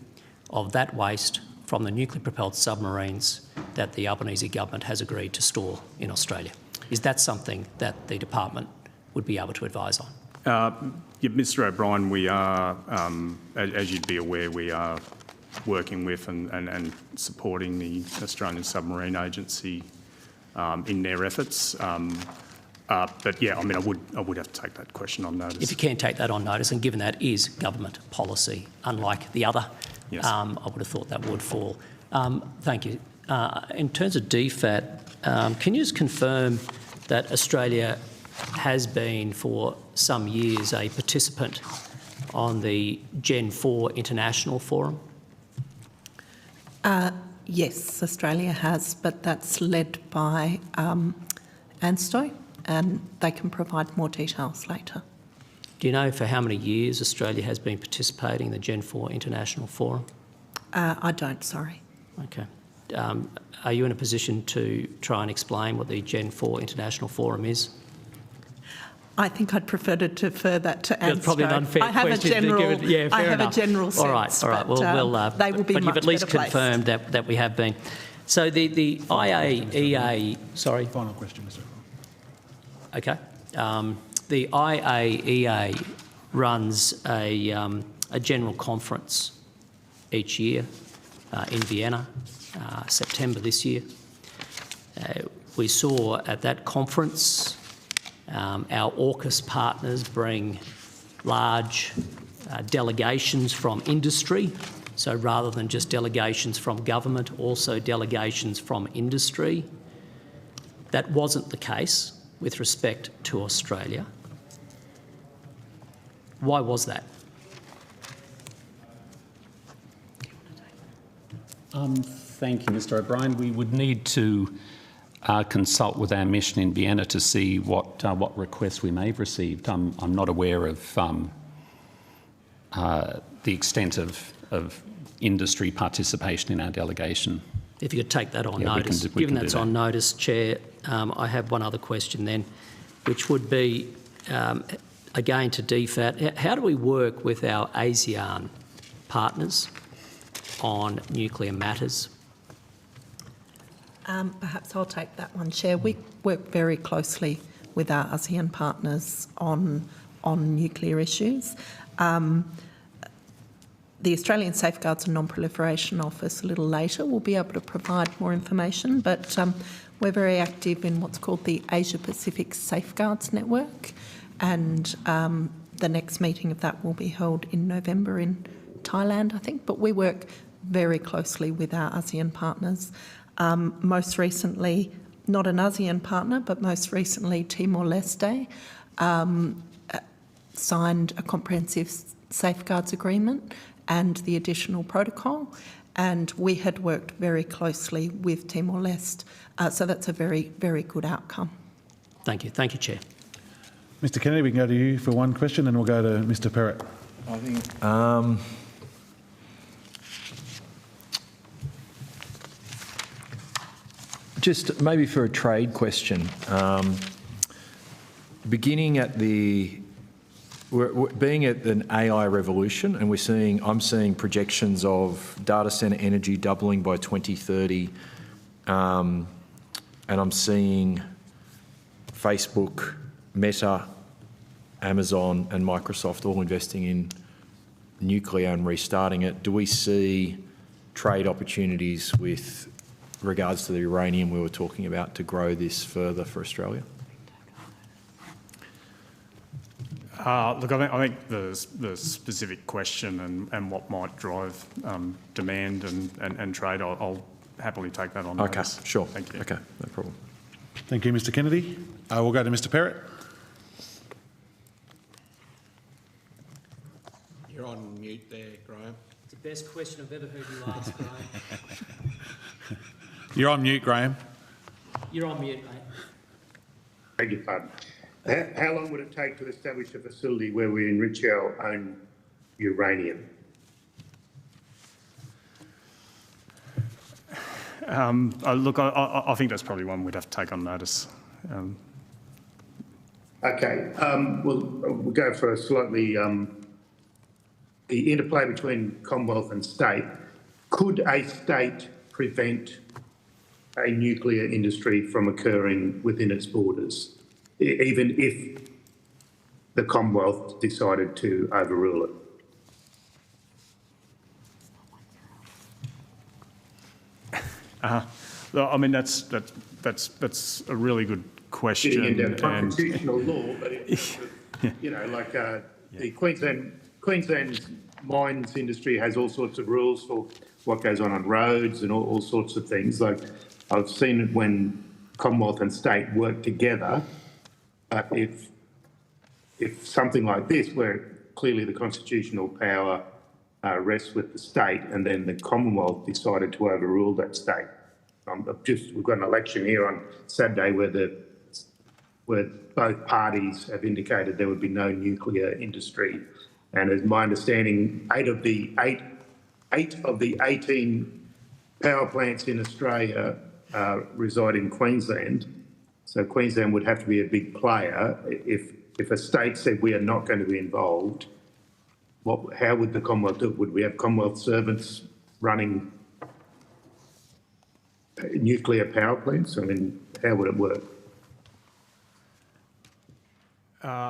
of that waste from the nuclear-propelled submarines that the Albanese government has agreed to store in Australia? Is that something that the department would be able to advise on? Yeah, Mr O'Brien, we are, as you'd be aware, we are working with and supporting the Australian Submarine Agency in their efforts. But yeah, I mean, I would have to take that question on notice. If you can take that on notice, and given that is government policy, unlike the other, yes. I would have thought that would fall. Thank you. In terms of DFAT, can you just confirm that Australia has been for some years a participant on the Gen 4 International Forum? Yes, Australia has, but that's led by Ansto, and they can provide more details later. Do you know for how many years Australia has been participating in the Gen 4 International Forum? I don't, sorry. Okay. Are you in a position to try and explain what the Gen 4 International Forum is? I think I'd prefer to defer that to Ansto. That's probably an unfair I have question. a general, I have a general sense. All right. Well, they will be but much you've at least better placed. confirmed that we have been. So the IAEA, sorry. Final question, Mr. Okay. The IAEA runs a general conference each year in Vienna, September this year. We saw at that conference our AUKUS partners bring large delegations from industry. So rather than just delegations from government, also delegations from industry. That wasn't the case with respect to Australia. Why was that? Thank you, Mr. O'Brien. We would need to consult with our mission in Vienna to see what requests we may have received. I'm not aware of the extent of industry participation in our delegation. If you could take that on notice. Given that's on notice, Chair, I have one other question then, which would be, again to DFAT, how do we work with our ASEAN partners on nuclear matters? Perhaps I'll take that one, Chair. We work very closely with our ASEAN partners on nuclear issues. The Australian Safeguards and Non-Proliferation Office a little later will be able to provide more information, but we're very active in what's called the Asia-Pacific Safeguards Network, and the next meeting of that will be held in November in Thailand, I think, but we work very closely with our ASEAN partners. Most recently, not an ASEAN partner, but most recently Timor-Leste signed a comprehensive safeguards agreement and the additional protocol, and we had worked very closely with Timor-Leste, so that's a very, very good outcome. Thank you. Thank you, Chair. Mr. Kennedy, we can go to you for one question, and we'll go to Mr. Perrott. I think just maybe for a trade question, being at an AI revolution, and I'm seeing projections of data centre energy doubling by 2030, and I'm seeing Facebook, Meta, Amazon and Microsoft all investing in nuclear and restarting it. Do we see trade opportunities with regards to the uranium we were talking about to grow this further for Australia? Look, I think the specific question and what might drive demand and trade, I'll happily take that on notice. Okay, sure. Thank you. Okay, no problem. Thank you, Mr. Kennedy. We'll go to Mr. Perrott. You're on mute there, Graham. It's the best question I've ever heard you ask, Graham. You're on mute, Graham. You're on mute, mate. Beg your pardon. How long would it take to establish a facility where we enrich our own uranium? Look, I think that's probably one we'd have to take on notice. Okay, we'll go for a slightly, the interplay between Commonwealth and state. Could a state prevent a nuclear industry from occurring within its borders, even if the Commonwealth decided to overrule it? I mean, that's a really good question. Getting into constitutional law, but you know, like the Queensland mines industry has all sorts of rules for what goes on roads and all sorts of things. Like I've seen it when Commonwealth and state work together, but if something like this, where clearly the constitutional power rests with the state, and then the Commonwealth decided to overrule that state. We've got an election here on Saturday where both parties have indicated there would be no nuclear industry, and as my understanding, eight of the 18 power plants in Australia reside in Queensland. So Queensland would have to be a big player. If a state said we are not going to be involved, how would the Commonwealth do it? Would we have Commonwealth servants running nuclear power plants? I mean, how would it work?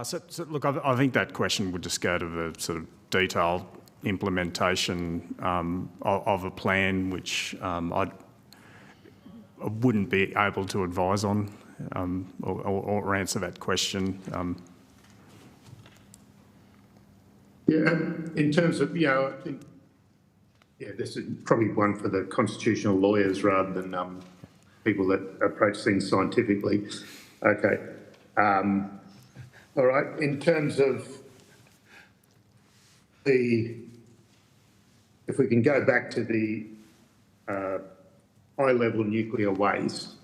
So look, I think that question would just go to the sort of detailed implementation of a plan, which I wouldn't be able to advise on or answer that question. Yeah, in terms of, I think, this is probably one for the constitutional lawyers rather than people that approach things scientifically. Okay. All right. In terms of if we can go back to the high-level nuclear waste,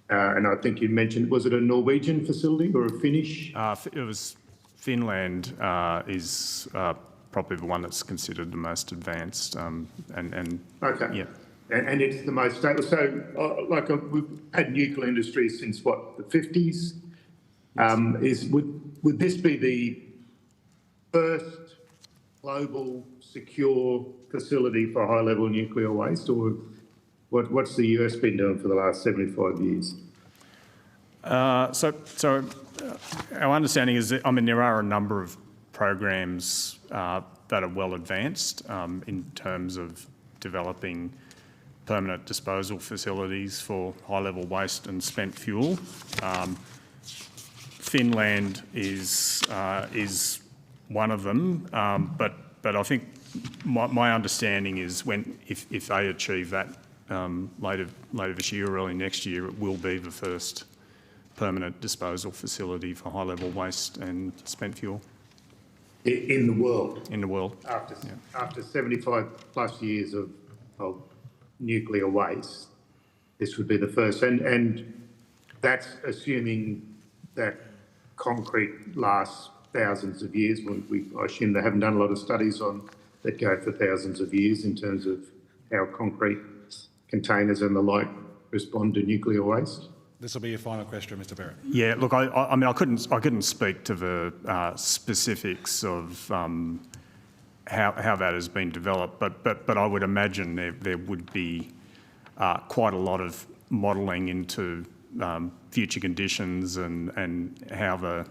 and I think you mentioned, was it a Norwegian facility or a Finnish? It was Finland is probably the one that's considered the most advanced, and okay, yeah, and it's the most stable. So, we've had nuclear industry since what, the 50s? Would this be the first global secure facility for high-level nuclear waste, or what's the US been doing for the last 75 years? So our understanding is that, I mean, there are a number of programs that are well advanced in terms of developing permanent disposal facilities for high-level waste and spent fuel. Finland is one of them, but I think my understanding is if they achieve that later this year or early next year, it will be the first permanent disposal facility for high-level waste and spent fuel. In the world? In the world. After 75 plus years of nuclear waste, this would be the first. And that's assuming that concrete lasts thousands of years. I assume they haven't done a lot of studies on that go for thousands of years in terms of how concrete containers and the like respond to nuclear waste. This will be your final question, Mr. Barrett. Yeah, look, I mean, I couldn't speak to the specifics of how that has been developed, but I would imagine there would be quite a lot of modelling into future conditions and how the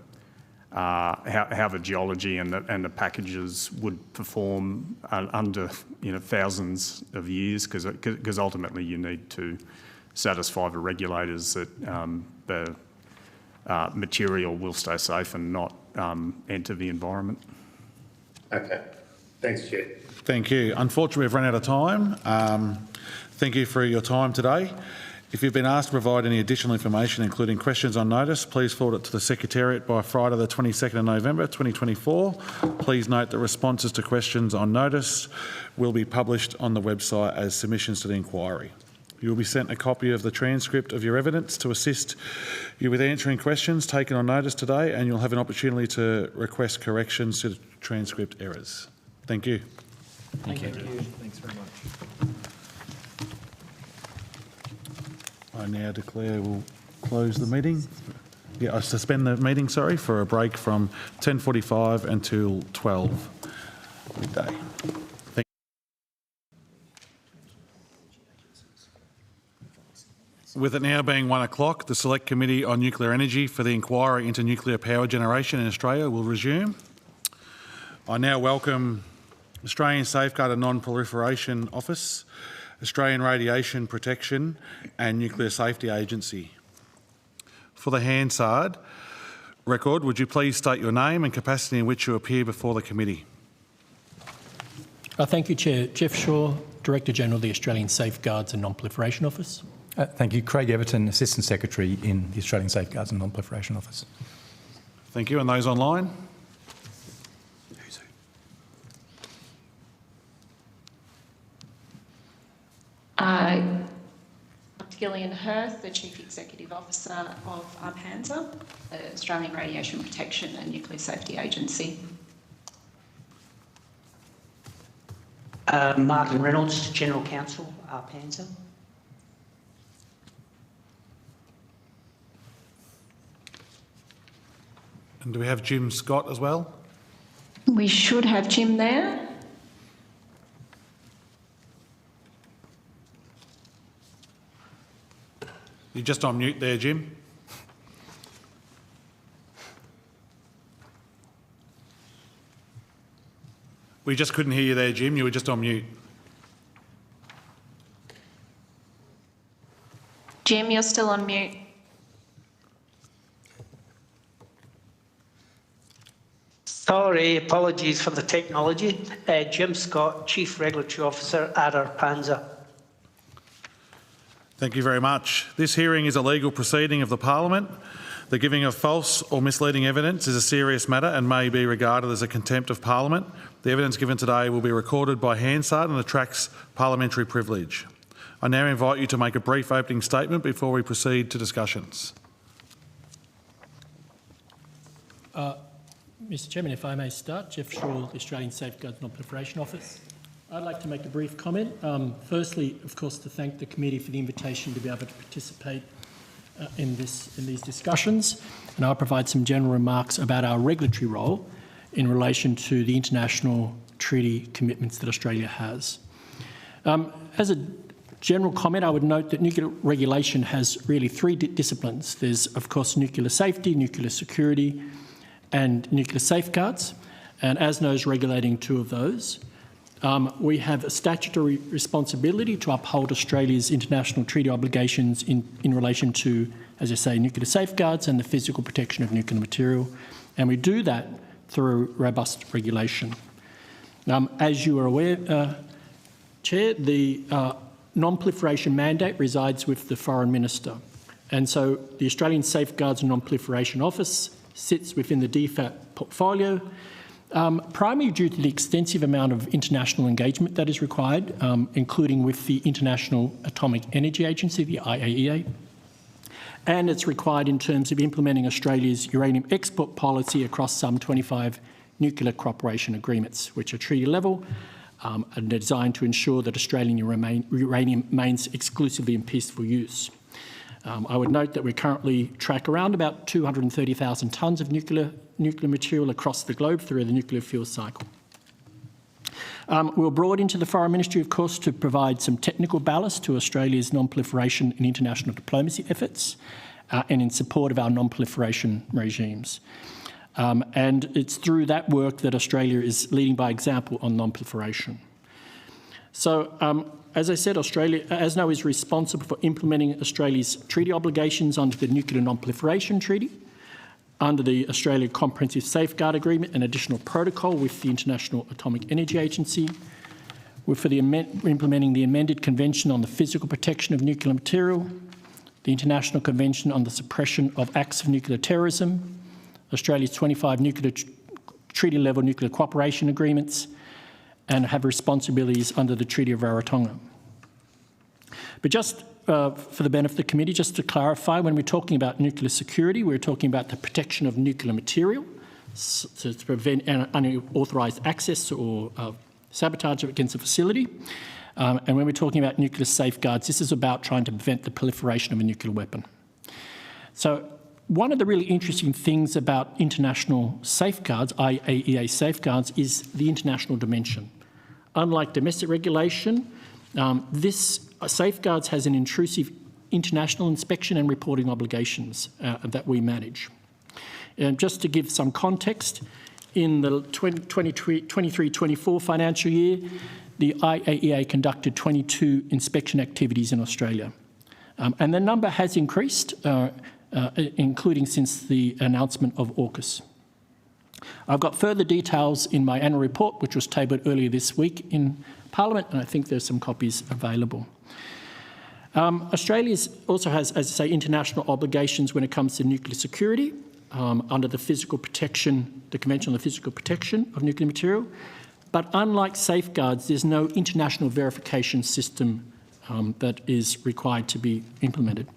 geology and the packages would perform under thousands of years, because ultimately you need to satisfy the regulators that the material will stay safe and not enter the environment. Okay. Thanks, Chair. Thank you. Unfortunately, we've run out of time. Thank you for your time today. If you've been asked to provide any additional information, including questions on notice, please forward it to the Secretariat by Friday the 22nd of November 2024. Please note that responses to questions on notice will be published on the website as submissions to the inquiry. You will be sent a copy of the transcript of your evidence to assist you with answering questions taken on notice today, and you'll have an opportunity to request corrections to the transcript errors. Thank you. Thank you. Thanks very much. I now declare we'll close the meeting. Yeah, I suspend the meeting, sorry, for a break from 10:45 until 12 midday. Thank you. With it now being 1 o'clock, the Select Committee on Nuclear Energy for the inquiry into nuclear power generation in Australia will resume. I now welcome Australian Safeguard and Non-Proliferation Office, Australian Radiation Protection and Nuclear Safety Agency. For the Hansard record, would you please state your name and capacity in which you appear before the committee? Thank you, Chair. Jeff Shaw, Director General of the Australian Safeguards and Non-Proliferation Office. Thank you. Craig Everton, Assistant Secretary in the Australian Safeguards and Non-Proliferation Office. Thank you. And those online? Gillian Hirth, the Chief Executive Officer of ARPANSA, the Australian Radiation Protection and Nuclear Safety Agency. Martin Reynolds, General Counsel, ARPANSA. And do we have Jim Scott as well? We should have Jim there. You're just on mute there, Jim. We just couldn't hear you there, Jim. You were just on mute. Jim, you're still on mute. Sorry, apologies for the technology. Jim Scott, Chief Regulatory Officer at ARPANSA. Thank you very much. This hearing is a legal proceeding of the Parliament. The giving of false or misleading evidence is a serious matter and may be regarded as a contempt of Parliament. The evidence given today will be recorded by Hansard and attracts parliamentary privilege. I now invite you to make a brief opening statement before we proceed to discussions. Mr Chairman, if I may start. Jeff Shaw, the Australian Safeguards Non-Proliferation Office. I'd like to make a brief comment. Firstly, of course, to thank the committee for the invitation to be able to participate in these discussions, and I'll provide some general remarks about our regulatory role in relation to the international treaty commitments that Australia has. As a general comment, I would note that nuclear regulation has really three disciplines. There's, of course, nuclear safety, nuclear security, and nuclear safeguards, and ASNO's regulating two of those. We have a statutory responsibility to uphold Australia's international treaty obligations in relation to, as I say, nuclear safeguards and the physical protection of nuclear material, and we do that through robust regulation. As you are aware, Chair, the non-proliferation mandate resides with the Foreign Minister, and so the Australian Safeguards and Non-Proliferation Office sits within the DFAT portfolio, primarily due to the extensive amount of international engagement that is required, including with the International Atomic Energy Agency, the IAEA, and it's required in terms of implementing Australia's uranium export policy across some 25 nuclear cooperation agreements, which are treaty level and designed to ensure that Australian uranium remains exclusively in peaceful use. I would note that we currently track around about 230,000 tonnes of nuclear material across the globe through the nuclear fuel cycle. We were brought into the Foreign Ministry, of course, to provide some technical ballast to Australia's non-proliferation and international diplomacy efforts and in support of our non-proliferation regimes. And it's through that work that Australia is leading by example on non-proliferation. So, as I said, ASNO is responsible for implementing Australia's treaty obligations under the Nuclear Non-Proliferation Treaty, under the Australia Comprehensive Safeguard Agreement and additional protocol with the International Atomic Energy Agency. We're implementing the amended Convention on the Physical Protection of Nuclear Material, the International Convention on the Suppression of Acts of Nuclear Terrorism, Australia's 25 treaty-level nuclear cooperation agreements, and have responsibilities under the Treaty of Rarotonga. But just for the benefit of the committee, just to clarify, when we're talking about nuclear security, we're talking about the protection of nuclear material, so to prevent unauthorised access or sabotage against a facility. And when we're talking about nuclear safeguards, this is about trying to prevent the proliferation of a nuclear weapon. So one of the really interesting things about international safeguards, IAEA safeguards, is the international dimension. Unlike domestic regulation, this safeguards has an intrusive international inspection and reporting obligations that we manage. And just to give some context, in the 23-24 financial year, the IAEA conducted 22 inspection activities in Australia. And the number has increased, including since the announcement of AUKUS. I've got further details in my annual report, which was tabled earlier this week in Parliament, and I think there's some copies available. Australia also has, as I say, international obligations when it comes to nuclear security under the Convention on the Physical Protection of Nuclear Material. But unlike safeguards, there's no international verification system that is required to be implemented.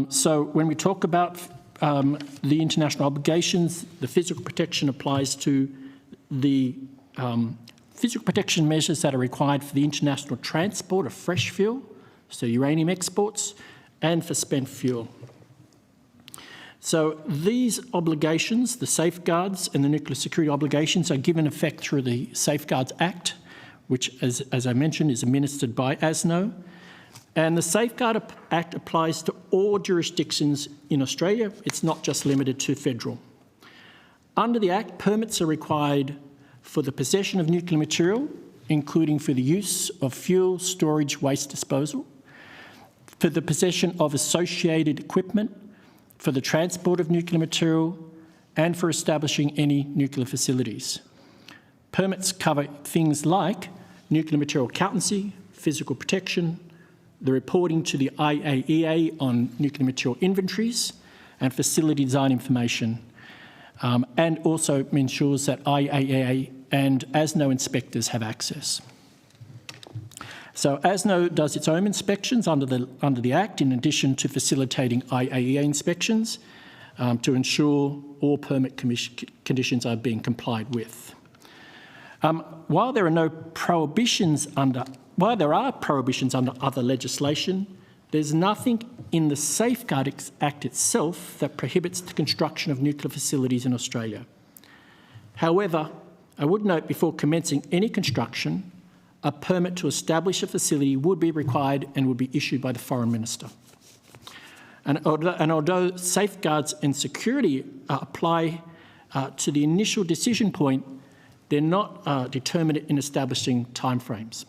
So when we talk about the international obligations, the physical protection applies to the physical protection measures that are required for the international transport of fresh fuel, so uranium exports, and for spent fuel. So these obligations, the safeguards and the nuclear security obligations, are given effect through the Safeguards Act, which, as I mentioned, is administered by ASNO. And the Safeguard Act applies to all jurisdictions in Australia. It's not just limited to federal. Under the Act, permits are required for the possession of nuclear material, including for the use of fuel, storage, waste disposal, for the possession of associated equipment, for the transport of nuclear material, and for establishing any nuclear facilities. Permits cover things like nuclear material accountancy, physical protection, the reporting to the IAEA on nuclear material inventories, and facility design information, and also ensures that IAEA and ASNO inspectors have access. So ASNO does its own inspections under the Act, in addition to facilitating IAEA inspections to ensure all permit conditions are being complied with. While there are prohibitions under other legislation, there's nothing in the Safeguard Act itself that prohibits the construction of nuclear facilities in Australia. However, I would note before commencing any construction, a permit to establish a facility would be required and would be issued by the Foreign Minister. And although safeguards and security apply to the initial decision point, they're not determined in establishing timeframes.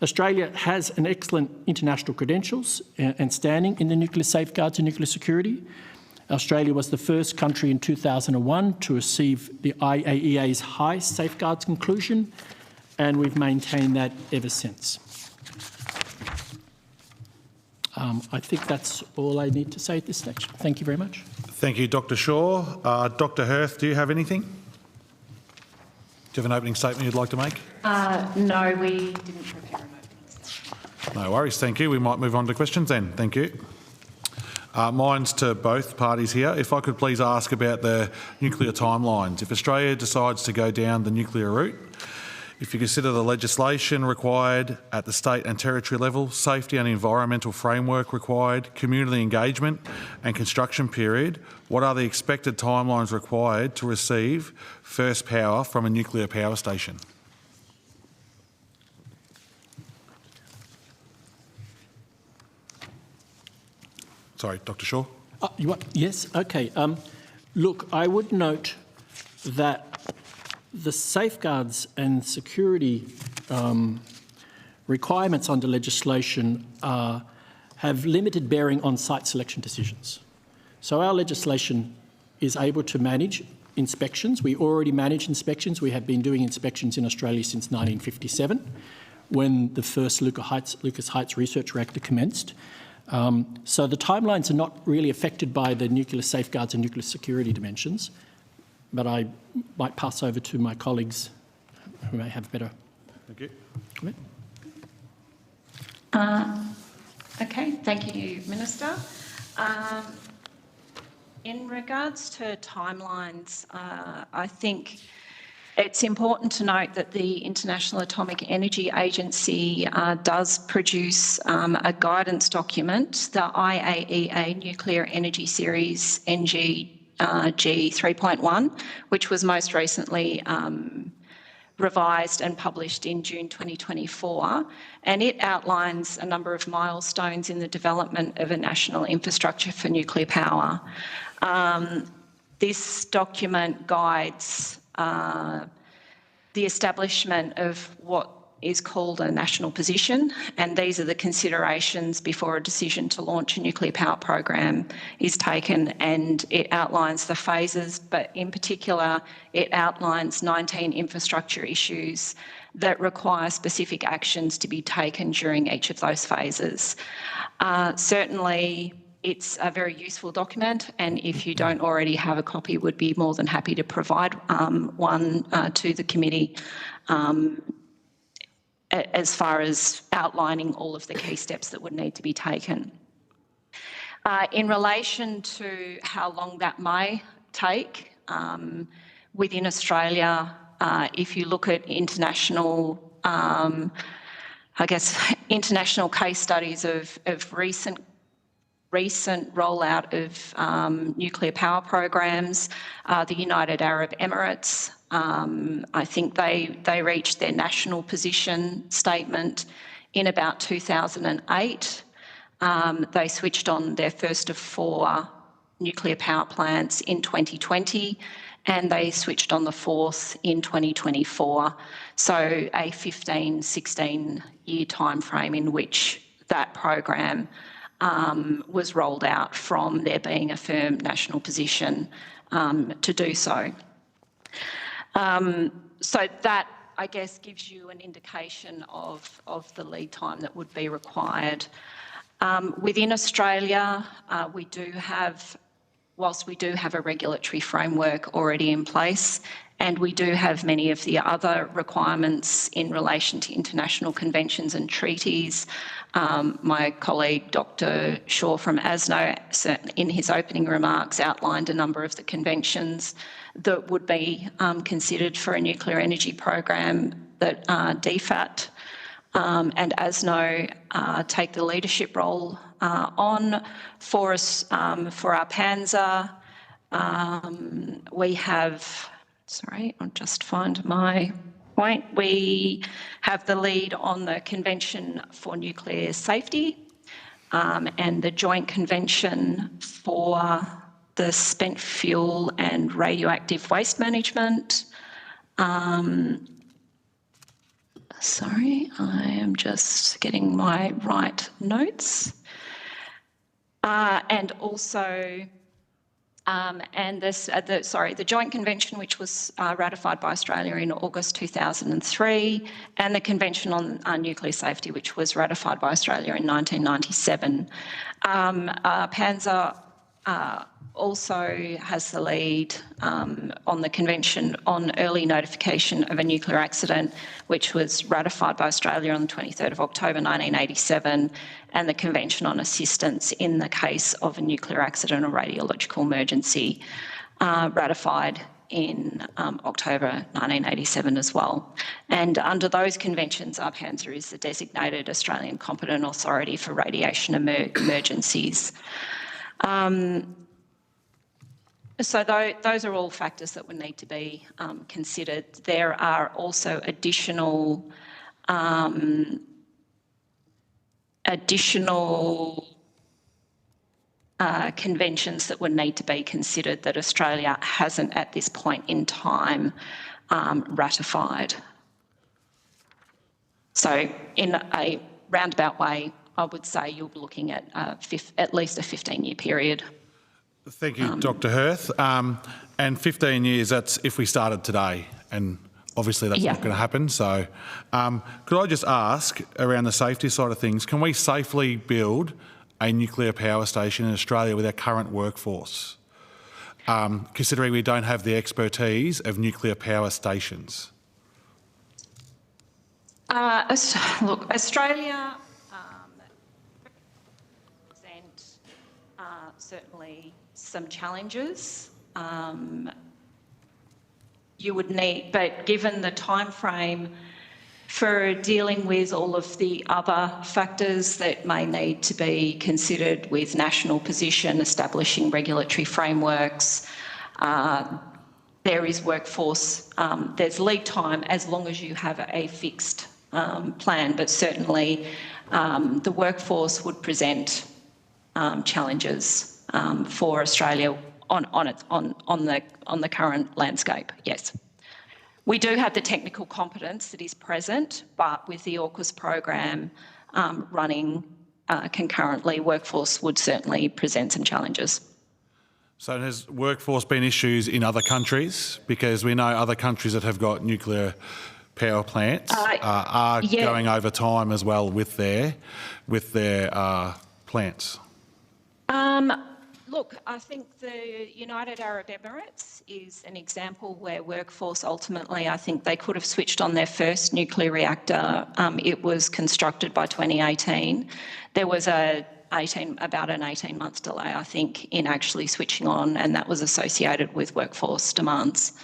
Australia has an excellent international credentials and standing in the nuclear safeguards and nuclear security. Australia was the first country in 2001 to receive the IAEA's high safeguards conclusion, and we've maintained that ever since. I think that's all I need to say at this stage. Thank you very much. Thank you, Dr. Shaw. Dr. Hirth, do you have anything? Do you have an opening statement you'd like to make? No, we didn't prepare an opening statement. No worries, thank you. We might move on to questions then. Thank you. Mine's to both parties here. If I could please ask about the nuclear timelines. If Australia decides to go down the nuclear route, if you consider the legislation required at the state and territory level, safety and environmental framework required, community engagement and construction period, what are the expected timelines required to receive first power from a nuclear power station? Sorry, Dr. Shaw. Yes, okay. Look, I would note that the safeguards and security requirements under legislation have limited bearing on site selection decisions. So our legislation is able to manage inspections. We already manage inspections. We have been doing inspections in Australia since 1957, when the first Lucas Heights Research Reactor commenced. So the timelines are not really affected by the nuclear safeguards and nuclear security dimensions, but I might pass over to my colleagues who may have better comment. Okay, thank you, Minister. In regards to timelines, I think It's important to note that the International Atomic Energy Agency does produce a guidance document, the IAEA Nuclear Energy Series NG G 3.1, which was most recently revised and published in June 2024, and it outlines a number of milestones in the development of a national infrastructure for nuclear power. This document guides the establishment of what is called a national position, and these are the considerations before a decision to launch a nuclear power program is taken, and it outlines the phases, but in particular it outlines 19 infrastructure issues that require specific actions to be taken during each of those phases. Certainly it's a very useful document, and if you don't already have a copy, would be more than happy to provide one to the committee as far as outlining all of the key steps that would need to be taken. In relation to how long that may take, within Australia, if you look at international, international case studies of recent rollout of nuclear power programs, the United Arab Emirates, I think they reached their national position statement in about 2008. They switched on their first of 4 nuclear power plants in 2020, and they switched on the 4th in 2024. So a 15, 16-year timeframe in which that program was rolled out from there being a firm national position to do so. So that, I guess, gives you an indication of the lead time that would be required. Within Australia, whilst we do have a regulatory framework already in place, and we do have many of the other requirements in relation to international conventions and treaties. My colleague, Dr. Shaw from ASNO, in his opening remarks outlined a number of the conventions that would be considered for a nuclear energy program that DFAT and ASNO take the leadership role on. For us, for our Panzer, we have, sorry, I'll just find my point. We have the lead on the Convention for Nuclear Safety and the Joint Convention for the Spent Fuel and Radioactive Waste Management. Sorry, I am just getting my right notes. And also, the Joint Convention, which was ratified by Australia in August 2003, and the Convention on Nuclear Safety, which was ratified by Australia in 1997. Panzer also has the lead on the Convention on Early Notification of a Nuclear Accident, which was ratified by Australia on the 23rd of October 1987, and the Convention on Assistance in the case of a nuclear accident or radiological emergency, ratified in October 1987 as well. And under those conventions, Panzer is the designated Australian competent authority for radiation emergencies. So those are all factors that would need to be considered. There are also additional conventions that would need to be considered that Australia hasn't at this point in time ratified. So in a roundabout way, I would say you'll be looking at at least a 15-year period. Thank you, Dr. Hirth. And 15 years, that's if we started today, and obviously that's not going to happen. So could I just ask, around the safety side of things, can we safely build a nuclear power station in Australia with our current workforce, considering we don't have the expertise of nuclear power stations? Look, Australia present certainly some challenges you would need, but given the time frame for dealing with all of the other factors that may need to be considered with national position, establishing regulatory frameworks, there is workforce, there's lead time as long as you have a fixed plan, but certainly the workforce would present challenges for Australia on the current landscape, yes. We do have the technical competence that is present, but with the AUKUS program running concurrently, workforce would certainly present some challenges. So has workforce been issues in other countries? Because we know other countries that have got nuclear power plants are going over time as well with their plants. Look, I think the United Arab Emirates is an example where workforce ultimately, I think they could have switched on their first nuclear reactor. It was constructed by 2018. There was about an 18-month delay, I think, in actually switching on, and that was associated with workforce demands.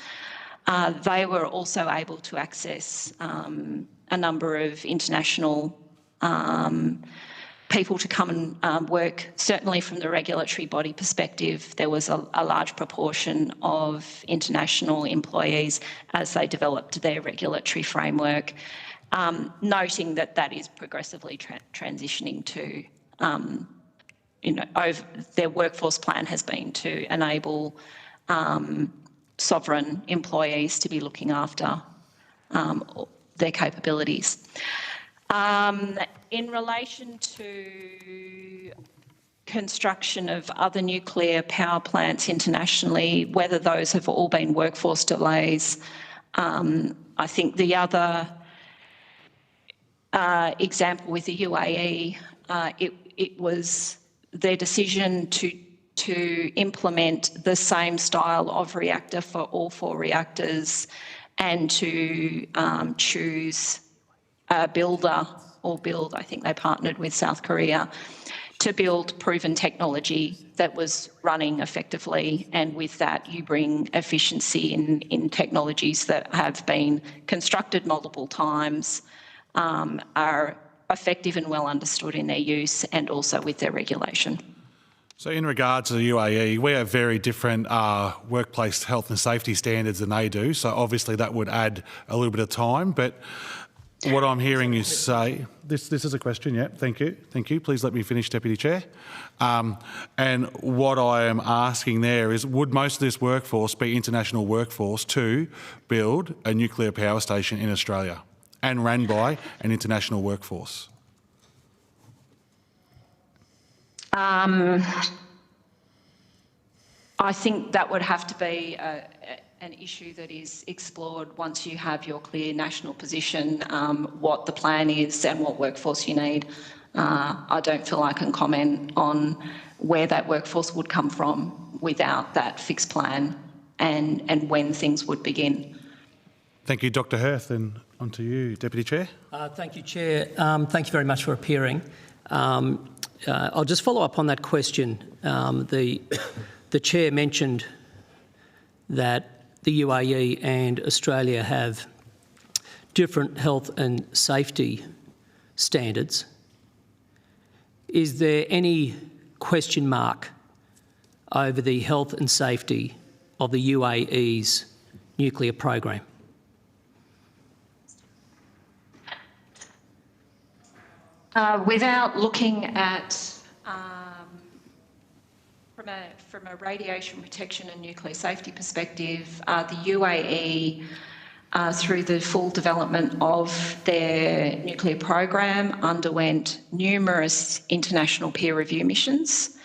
They were also able to access a number of international people to come and work. Certainly from the regulatory body perspective, there was a large proportion of international employees as they developed their regulatory framework, noting that is progressively transitioning to, their workforce plan has been to enable sovereign employees to be looking after their capabilities. In relation to construction of other nuclear power plants internationally, whether those have all been workforce delays, I think the other example with the UAE, it was their decision to implement the same style of reactor for all 4 reactors and to choose a builder or build, I think they partnered with South Korea, to build proven technology that was running effectively, and with that you bring efficiency in technologies that have been constructed multiple times, are effective and well understood in their use and also with their regulation. So in regards to the UAE, we have very different workplace health and safety standards than they do, so obviously that would add a little bit of time, but what I'm hearing you say, this is a question, yeah, thank you. Please let me finish, Deputy Chair. And what I am asking there is, would most of this workforce be international workforce to build a nuclear power station in Australia and run by an international workforce? I think that would have to be an issue that is explored once you have your clear national position, what the plan is and what workforce you need. I don't feel I can comment on where that workforce would come from without that fixed plan and when things would begin. Thank you, Dr Hirth, and on to you, Deputy Chair. Thank you, Chair. Thank you very much for appearing. I'll just follow up on that question. The Chair mentioned that the UAE and Australia have different health and safety standards. Is there any question mark over the health and safety of the UAE's nuclear program? Without looking at from a radiation protection and nuclear safety perspective, the UAE, through the full development of their nuclear program, underwent numerous international peer review missions.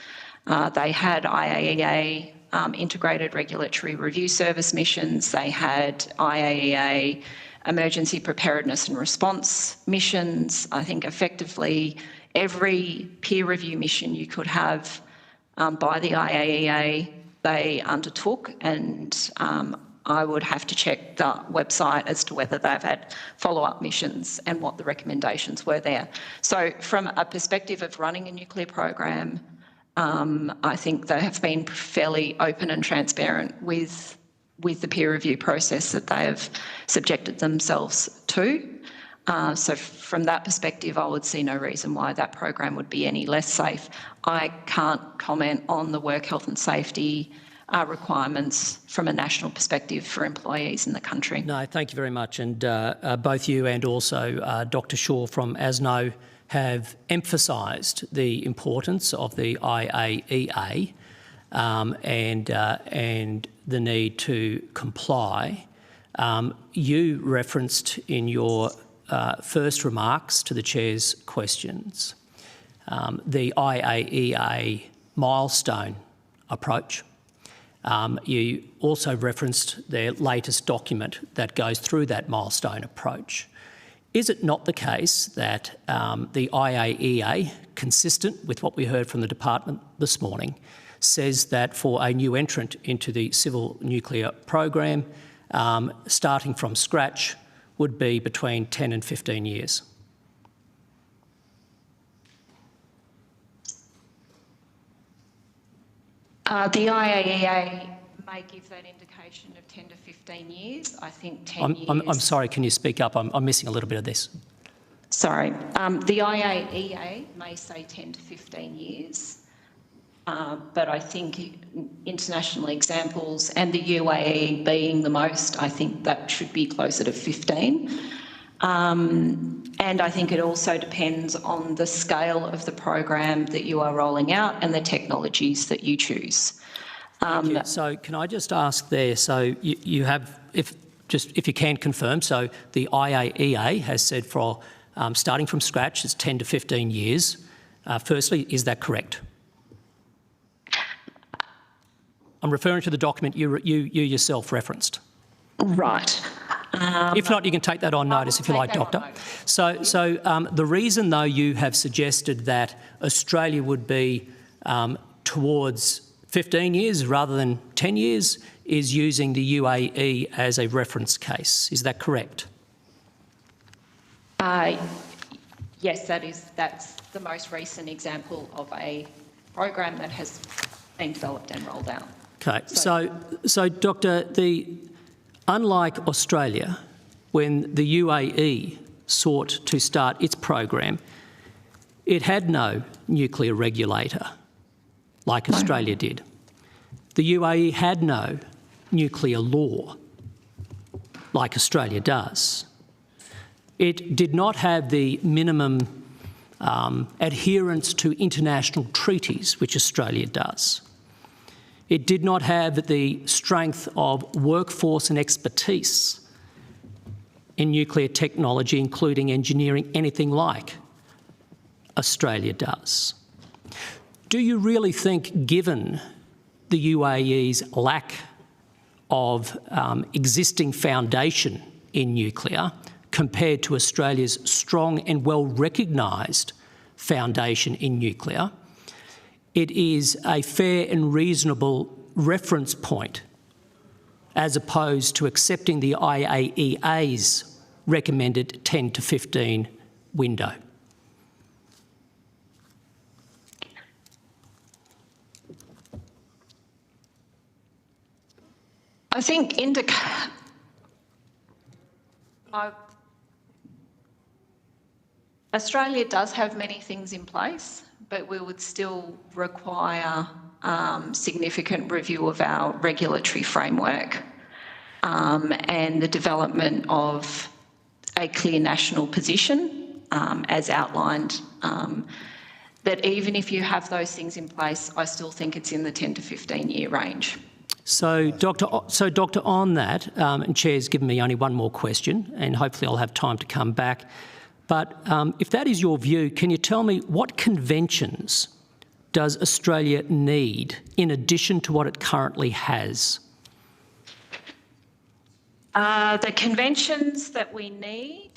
They had IAEA integrated regulatory review service missions. They had IAEA emergency preparedness and response missions. I think effectively every peer review mission you could have by the IAEA, they undertook, and I would have to check the website as to whether they've had follow-up missions and what the recommendations were there. So from a perspective of running a nuclear program, I think they have been fairly open and transparent with with the peer review process that they have subjected themselves to. So from that perspective, I would see no reason why that program would be any less safe. I can't comment on the work health and safety requirements from a national perspective for employees in the country. No, thank you very much. And both you and also Dr Shaw from Ansto have emphasised the importance of the IAEA and the need to comply. You referenced in your first remarks to the Chair's questions the IAEA milestone approach. You also referenced their latest document that goes through that milestone approach. Is it not the case that the IAEA, consistent with what we heard from the department this morning, says that for a new entrant into the civil nuclear program, starting from scratch would be between 10 and 15 years? The IAEA may give that indication of 10 to 15 years. I think 10 years... I'm sorry, can you speak up? I'm missing a little bit of this. Sorry. The IAEA may say 10 to 15 years, but I think international examples, and the UAE being the most, I think that should be closer to 15. And I think it also depends on the scale of the program that you are rolling out and the technologies that you choose. So can I just ask there, so you have, if you can confirm, so the IAEA has said for starting from scratch it's 10 to 15 years. Firstly, is that correct? I'm referring to the document you yourself referenced. Right. If not, you can take that on notice if you like, Doctor. So the reason, though, you have suggested that Australia would be towards 15 years rather than 10 years is using the UAE as a reference case. Is that correct? Yes, that's the most recent example of a program that has been developed and rolled out. Okay. So Doctor, unlike Australia, when the UAE sought to start its program, it had no nuclear regulator like Australia did. The UAE had no nuclear law like Australia does. It did not have the minimum adherence to international treaties, which Australia does. It did not have the strength of workforce and expertise in nuclear technology, including engineering, anything like Australia does. Do you really think, given the UAE's lack of existing foundation in nuclear compared to Australia's strong and well-recognised foundation in nuclear, it is a fair and reasonable reference point as opposed to accepting the IAEA's recommended 10 to 15 window? I think Australia does have many things in place, but we would still require significant review of our regulatory framework and the development of a clear national position, as outlined. But even if you have those things in place, I still think it's in the 10 to 15-year range. So, Doctor, on that, and Chair's given me only one more question, and hopefully I'll have time to come back. But if that is your view, can you tell me what conventions does Australia need in addition to what it currently has? The conventions that we need...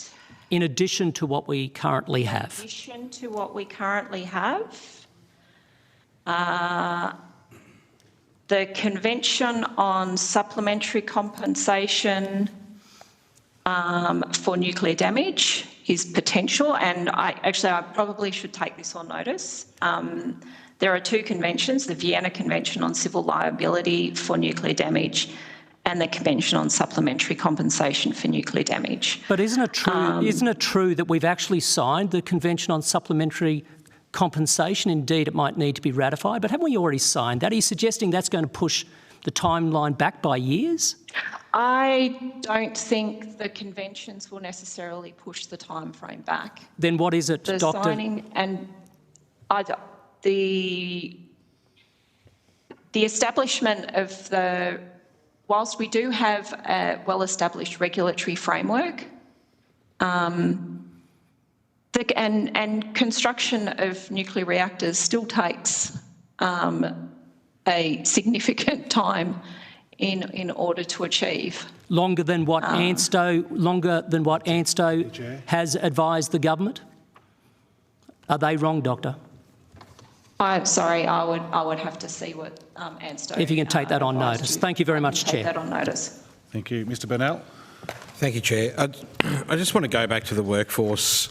In addition to what we currently have? In addition to what we currently have, the Convention on Supplementary Compensation for Nuclear Damage is potential, and I probably should take this on notice. There are two conventions, the Vienna Convention on Civil Liability for Nuclear Damage and the Convention on Supplementary Compensation for Nuclear Damage. But isn't it true that we've actually signed the Convention on Supplementary Compensation? Indeed, it might need to be ratified, but haven't we already signed that? Are you suggesting that's going to push the timeline back by years? I don't think the conventions will necessarily push the time frame back. Then what is it, the Dr. signing and the establishment of the, whilst we do have a well-established regulatory framework, and construction of nuclear reactors still takes a significant time in order to achieve. Longer than what Ansto has advised the government? Are they wrong, Doctor? I'm sorry, I would have to see what Ansto. If you can take that on notice. Thank you very much, Chair. Take that on notice. Thank you. Mr Burnell. Thank you, Chair. I just want to go back to the workforce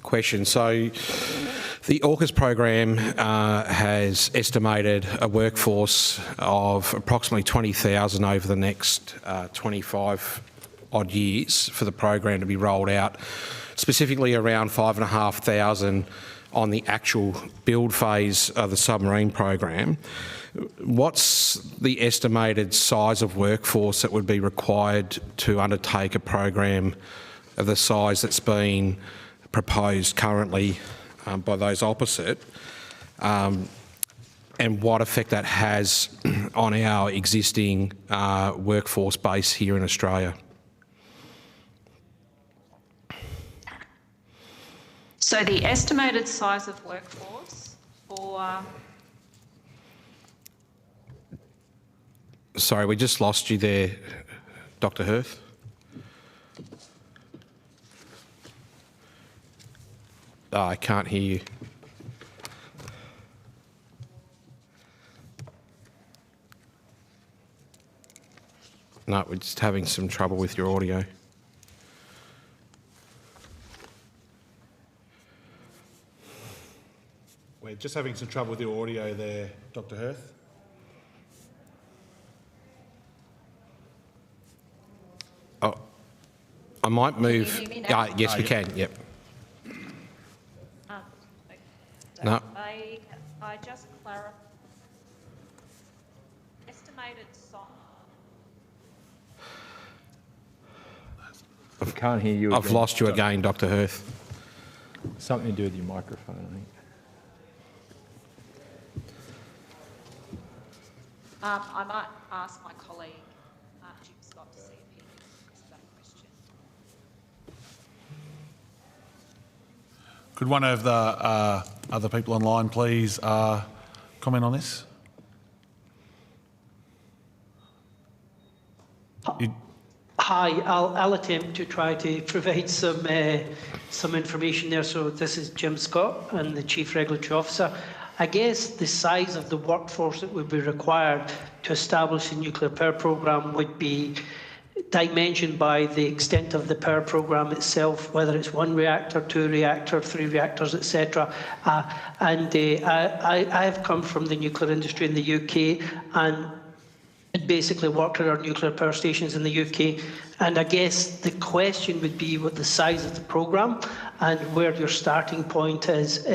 question. So the AUKUS program has estimated a workforce of approximately 20,000 over the next 25 odd years for the program to be rolled out, specifically around 5,500 on the actual build phase of the submarine program. What's the estimated size of workforce that would be required to undertake a program of the size that's been proposed currently by those opposite, and what effect that has on our existing workforce base here in Australia? So the estimated size of workforce for... Sorry, we just lost you there, Dr. Hirth. Oh, I can't hear you. No, we're just having some trouble with your audio. We're just having some trouble with your audio there, Dr. Hirth. Oh, I might move. Can you hear me now? Yes, we can. Yep. No. I just clarify. Estimated size. I can't hear you. I've lost you again, Dr. Hirth. Something to do with your microphone, I think. I might ask my colleague, Jim Scott, to see if he can answer that question. Could one of the other people online please comment on this? Hi, I'll attempt to try to provide some information there. So this is Jim Scott, I'm the Chief Regulatory Officer. I guess the size of the workforce that would be required to establish a nuclear power programme would be dimensioned by the extent of the power programme itself, whether it's 1 reactor, 2 reactor, 3 reactors, etc. I have come from the nuclear industry in the UK and basically worked at our nuclear power stations in the UK. And I guess the question would be what the size of the programme and where your starting point is.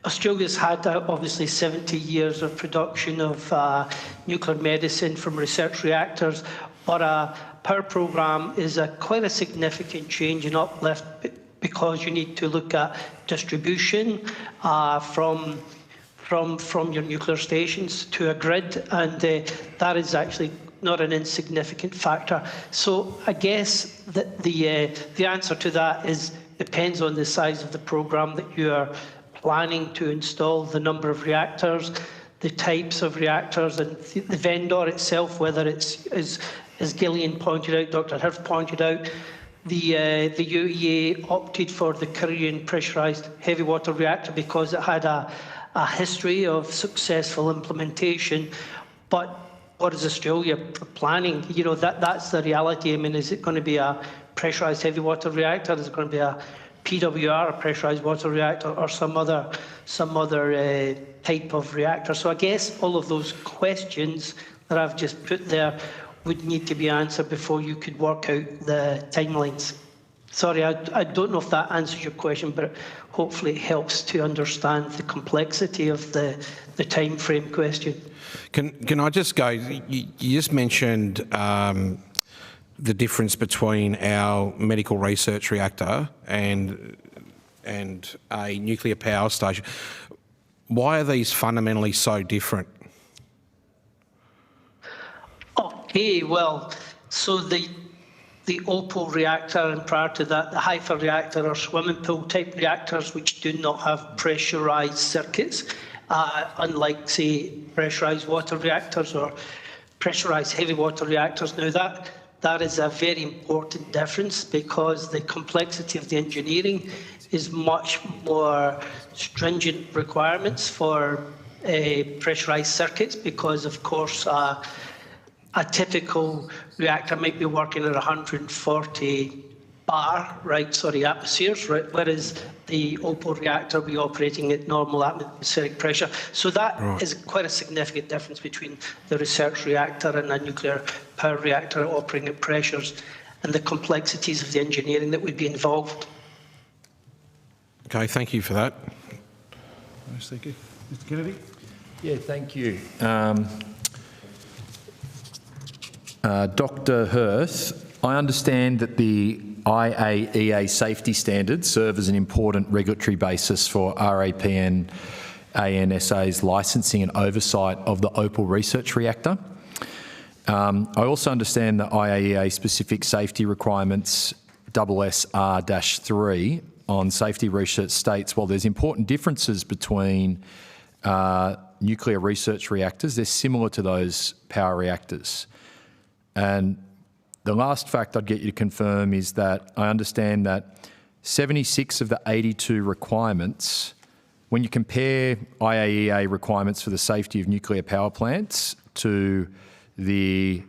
Australia's had obviously 70 years of production of nuclear medicine from research reactors, but a power programme is quite a significant change and uplift because you need to look at distribution from your nuclear stations to a grid, and that is actually not an insignificant factor. So I guess that the answer to that is depends on the size of the programme that you are planning to install, the number of reactors, the types of reactors, and the vendor itself, whether it's, as Gillian pointed out, Dr. Hirth pointed out, the UEA opted for the Korean pressurised heavy water reactor because it had a history of successful implementation. But what is Australia planning? You know, that's the reality. I mean, is it going to be a pressurised heavy water reactor? Is it going to be a PWR, a pressurised water reactor, or some other type of reactor? So I guess all of those questions that I've just put there would need to be answered before you could work out the timelines. Sorry, I don't know if that answers your question, but hopefully it helps to understand the complexity of the time frame question. Can I just go, you just mentioned the difference between our medical research reactor and a nuclear power station. Why are these fundamentally so different? Okay, well, so the Opal reactor and prior to that the Haifa reactor are swimming pool type reactors which do not have pressurised circuits, unlike say pressurised water reactors or pressurised heavy water reactors. Now that is a very important difference because the complexity of the engineering is much more stringent requirements for pressurised circuits because of course a typical reactor might be working at 140 atmospheres, right? Whereas the Opal reactor will be operating at normal atmospheric pressure. So that is quite a significant difference between the research reactor and a nuclear power reactor operating at pressures and the complexities of the engineering that would be involved. Okay, thank you for that. Thank you. Mr Kennedy? Yeah, thank you. Dr Hirth, I understand that the IAEA safety standards serve as an important regulatory basis for RAPN ANSA's licensing and oversight of the Opal research reactor. I also understand that IAEA specific safety requirements SSR-3 on safety research states, while there's important differences between nuclear research reactors, they're similar to those power reactors. And the last fact I'd get you to confirm is that I understand that 76 of the 82 requirements, when you compare IAEA requirements for the safety of nuclear power plants to the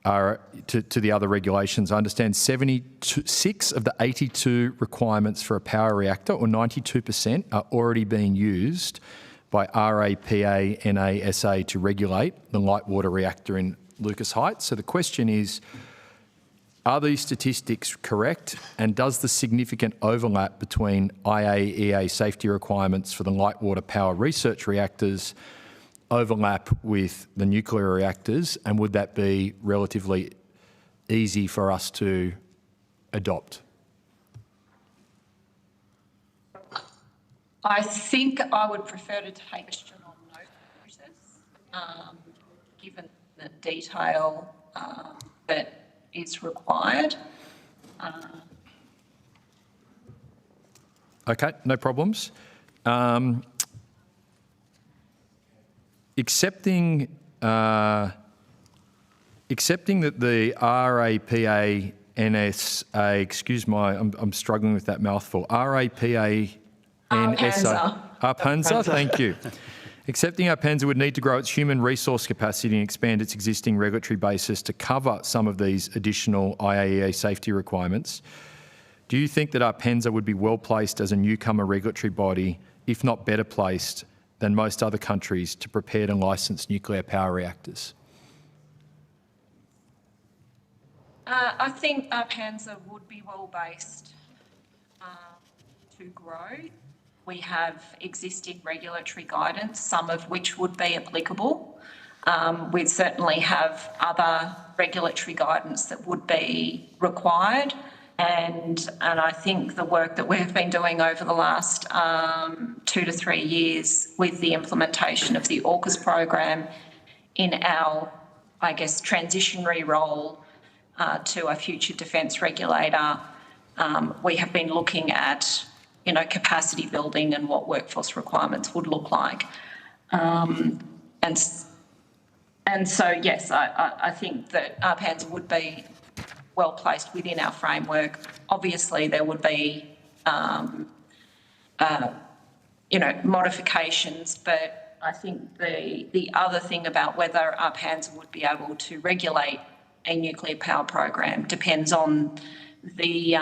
other regulations, I understand 76 of the 82 requirements for a power reactor, or 92%, are already being used by RAPA NASA to regulate the light water reactor in Lucas Heights. So the question is, are these statistics correct? And does the significant overlap between IAEA safety requirements for the light water power research reactors overlap with the nuclear reactors? And would that be relatively easy for us to adopt? I think I would prefer to take a question on notice, given the detail that is required. Okay, no problems. Accepting that the RAPA NSA, excuse my, I'm struggling with that mouthful, RAPA NSA, ARPANSA, thank you. Accepting ARPANSA would need to grow its human resource capacity and expand its existing regulatory basis to cover some of these additional IAEA safety requirements. Do you think that ARPANSA would be well placed as a newcomer regulatory body, if not better placed than most other countries, to prepare to license nuclear power reactors? I think ARPANSA would be well based to grow. We have existing regulatory guidance, some of which would be applicable. We certainly have other regulatory guidance that would be required. And I think the work that we've been doing over the last 2 to 3 years with the implementation of the AUKUS program in our, I guess, transitionary role to a future defence regulator, we have been looking at capacity building and what workforce requirements would look like. And so, yes, I think that ARPANSA would be well placed within our framework. Obviously, there would be, modifications, but I think the other thing about whether ARPANSA would be able to regulate a nuclear power program depends on the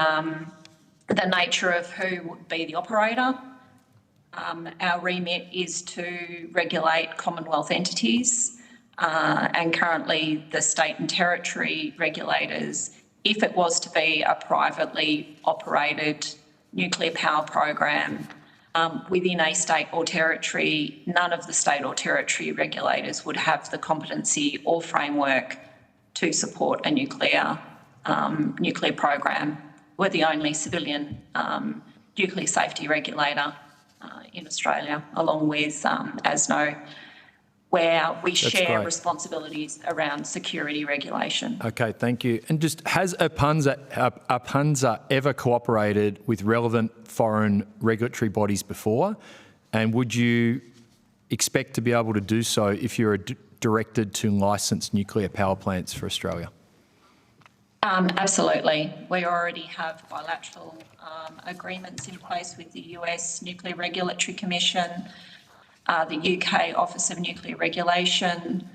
nature of who would be the operator. Our remit is to regulate Commonwealth entities. and currently the state and territory regulators, if it was to be a privately operated nuclear power program within a state or territory, none of the state or territory regulators would have the competency or framework to support a nuclear program. We're the only civilian nuclear safety regulator in Australia, along with ASNO, where we share responsibilities around security regulation. Okay, thank you. And just, has APUNSA ever cooperated with relevant foreign regulatory bodies before? And would you expect to be able to do so if you're directed to licensed nuclear power plants for Australia? Absolutely. We already have bilateral agreements in place with the US Nuclear Regulatory Commission, the UK Office of Nuclear Regulation,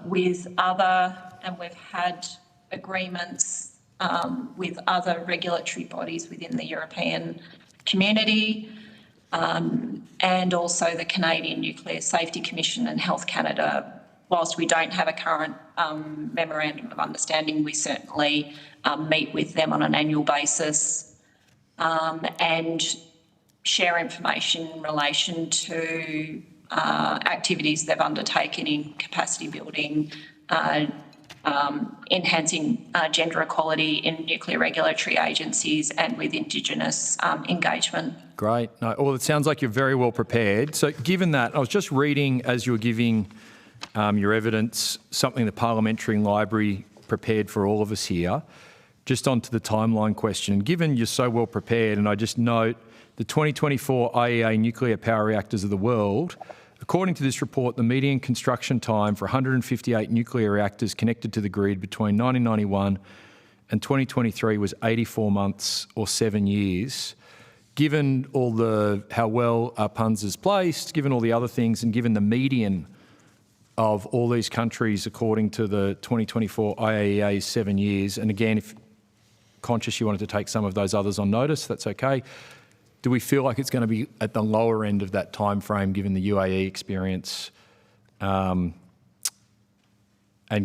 with other, and we've had agreements with other regulatory bodies within the European community, and also the Canadian Nuclear Safety Commission and Health Canada. Whilst we don't have a current memorandum of understanding, we certainly meet with them on an annual basis and share information in relation to activities they've undertaken in capacity building, enhancing gender equality in nuclear regulatory agencies and with Indigenous engagement. Great. No, well, it sounds like you're very well prepared. So given that, I was just reading as you were giving your evidence, something the Parliamentary Library prepared for all of us here, just onto the timeline question. Given you're so well prepared, and I just note the 2024 IEA nuclear power reactors of the world, according to this report, the median construction time for 158 nuclear reactors connected to the grid between 1991 and 2023 was 84 months or 7 years. Given how well APUNSA is placed, given all the other things, and given the median of all these countries according to the 2024 IAEA is 7 years, and again, if conscious you wanted to take some of those others on notice, that's okay. Do we feel like it's going to be at the lower end of that time frame given the UAE experience and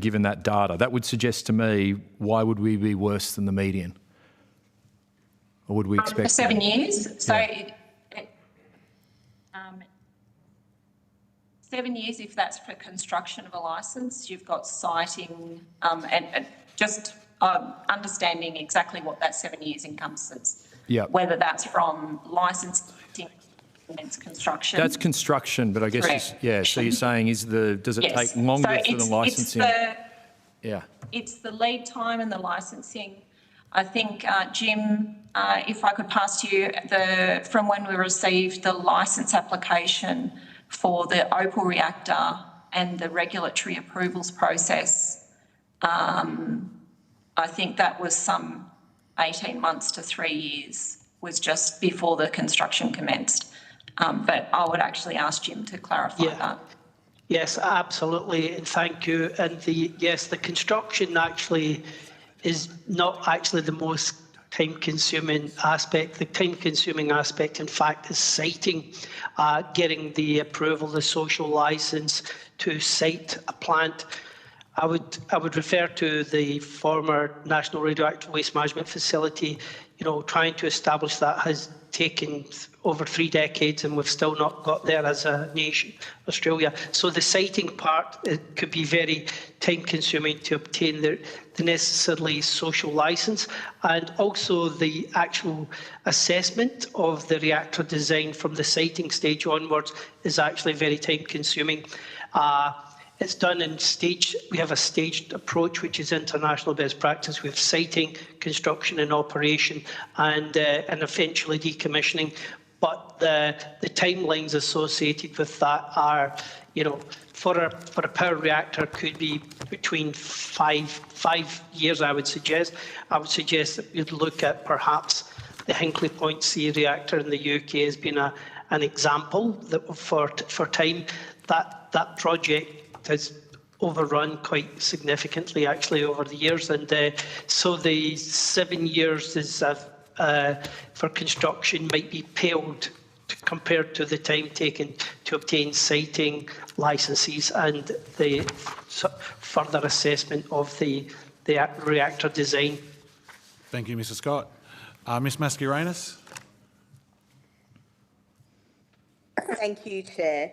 given that data? That would suggest to me, why would we be worse than the median? Or would we expect... For 7 years? So yeah. 7 years, if that's for construction of a licence, you've got siting and just understanding exactly what that 7 years encompasses. Yeah. Whether that's from licensing, it's construction. That's construction, but I guess, so you're saying does it take longer for the licensing? It's the lead time and the licensing. I think, Jim, if I could pass to you, from when we received the licence application for the Opal reactor and the regulatory approvals process, I think that was some 18 months to 3 years, was just before the construction commenced. But I would actually ask Jim to clarify that. Yes, absolutely, and thank you. And the construction actually is not actually the most time-consuming aspect. The time-consuming aspect, in fact, is siting, getting the approval, the social licence to site a plant. I would refer to the former National Radioactive Waste Management Facility. Trying to establish that has taken over 3 decades, and we've still not got there as a nation, Australia. So the siting part, it could be very time-consuming to obtain the necessarily social licence, and also the actual assessment of the reactor design from the siting stage onwards is actually very time-consuming. It's done in stage. We have a staged approach, which is international best practice. We have siting, construction and operation, and eventually decommissioning. But the timelines associated with that are, for a power reactor could be between five years, I would suggest. I would suggest that you'd look at perhaps the Hinkley Point C reactor in the UK has been an example that for time. That project has overrun quite significantly actually over the years, and so the 7 years is for construction might be paled compared to the time taken to obtain siting licences and the further assessment of the reactor design. Thank you, Mr Scott. Ms Mascarenhas. Thank you, Chair.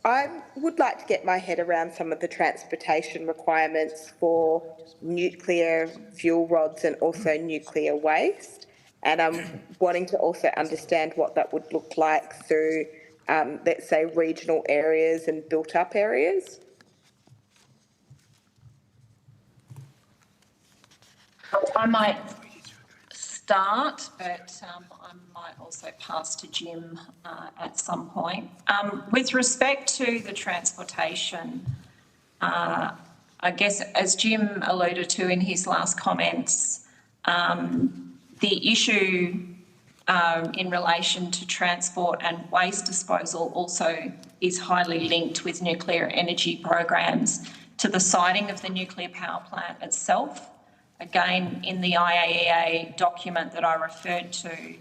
I would like to get my head around some of the transportation requirements for nuclear fuel rods and also nuclear waste. And I'm wanting to also understand what that would look like through, let's say, regional areas and built-up areas. I might start, but I might also pass to Jim at some point. With respect to the transportation, I guess as Jim alluded to in his last comments, the issue in relation to transport and waste disposal also is highly linked with nuclear energy programs to the siting of the nuclear power plant itself. Again, in the IAEA document that I referred to,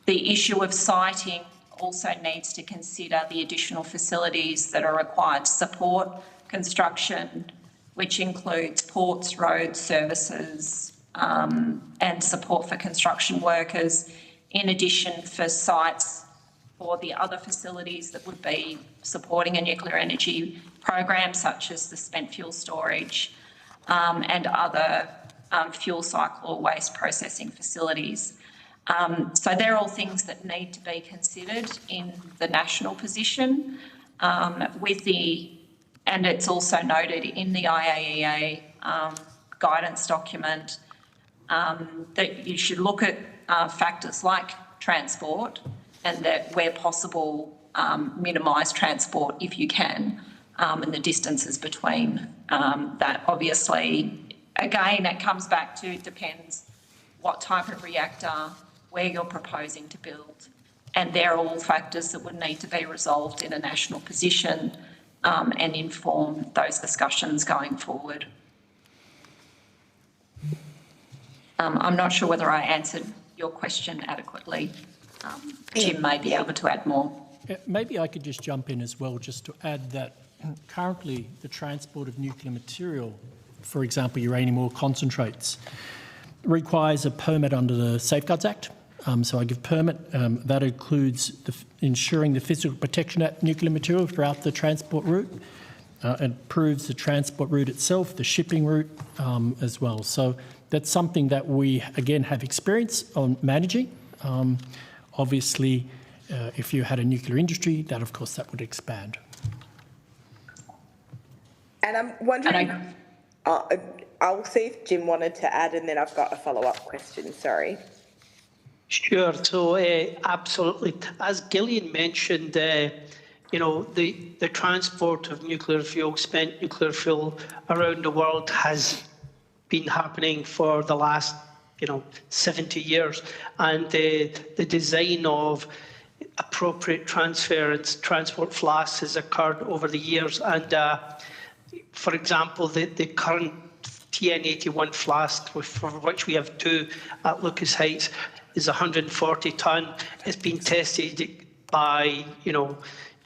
the issue of siting also needs to consider the additional facilities that are required to support construction, which includes ports, roads, services, and support for construction workers, in addition for sites for the other facilities that would be supporting a nuclear energy program, such as the spent fuel storage and other fuel cycle or waste processing facilities. So they're all things that need to be considered in the national position and it's also noted in the IAEA guidance document that you should look at factors like transport and that where possible minimise transport if you can and the distances between that. Obviously, again, it comes back to it depends what type of reactor, where you're proposing to build, and they're all factors that would need to be resolved in a national position and inform those discussions going forward. I'm not sure whether I answered your question adequately. Jim may be able to add more. Maybe I could just jump in as well, just to add that currently the transport of nuclear material, for example, uranium ore concentrates, requires a permit under the Safeguards Act. So I give permit. That includes ensuring the physical protection of nuclear material throughout the transport route. It proves the transport route itself, the shipping route as well. So that's something that we, again, have experience on managing. Obviously, if you had a nuclear industry, that, of course, that would expand. And I'm wondering, I'll see if Jim wanted to add, and then I've got a follow-up question, sorry. Sure, so absolutely. As Gillian mentioned, you know, the transport of nuclear fuel, spent nuclear fuel around the world has been happening for the last, 70 years. And the design of appropriate transference, transport flasks has occurred over the years. And for example, the current TN81 flask, for which we have two at Lucas Heights, is 140 tonne. It's been tested by,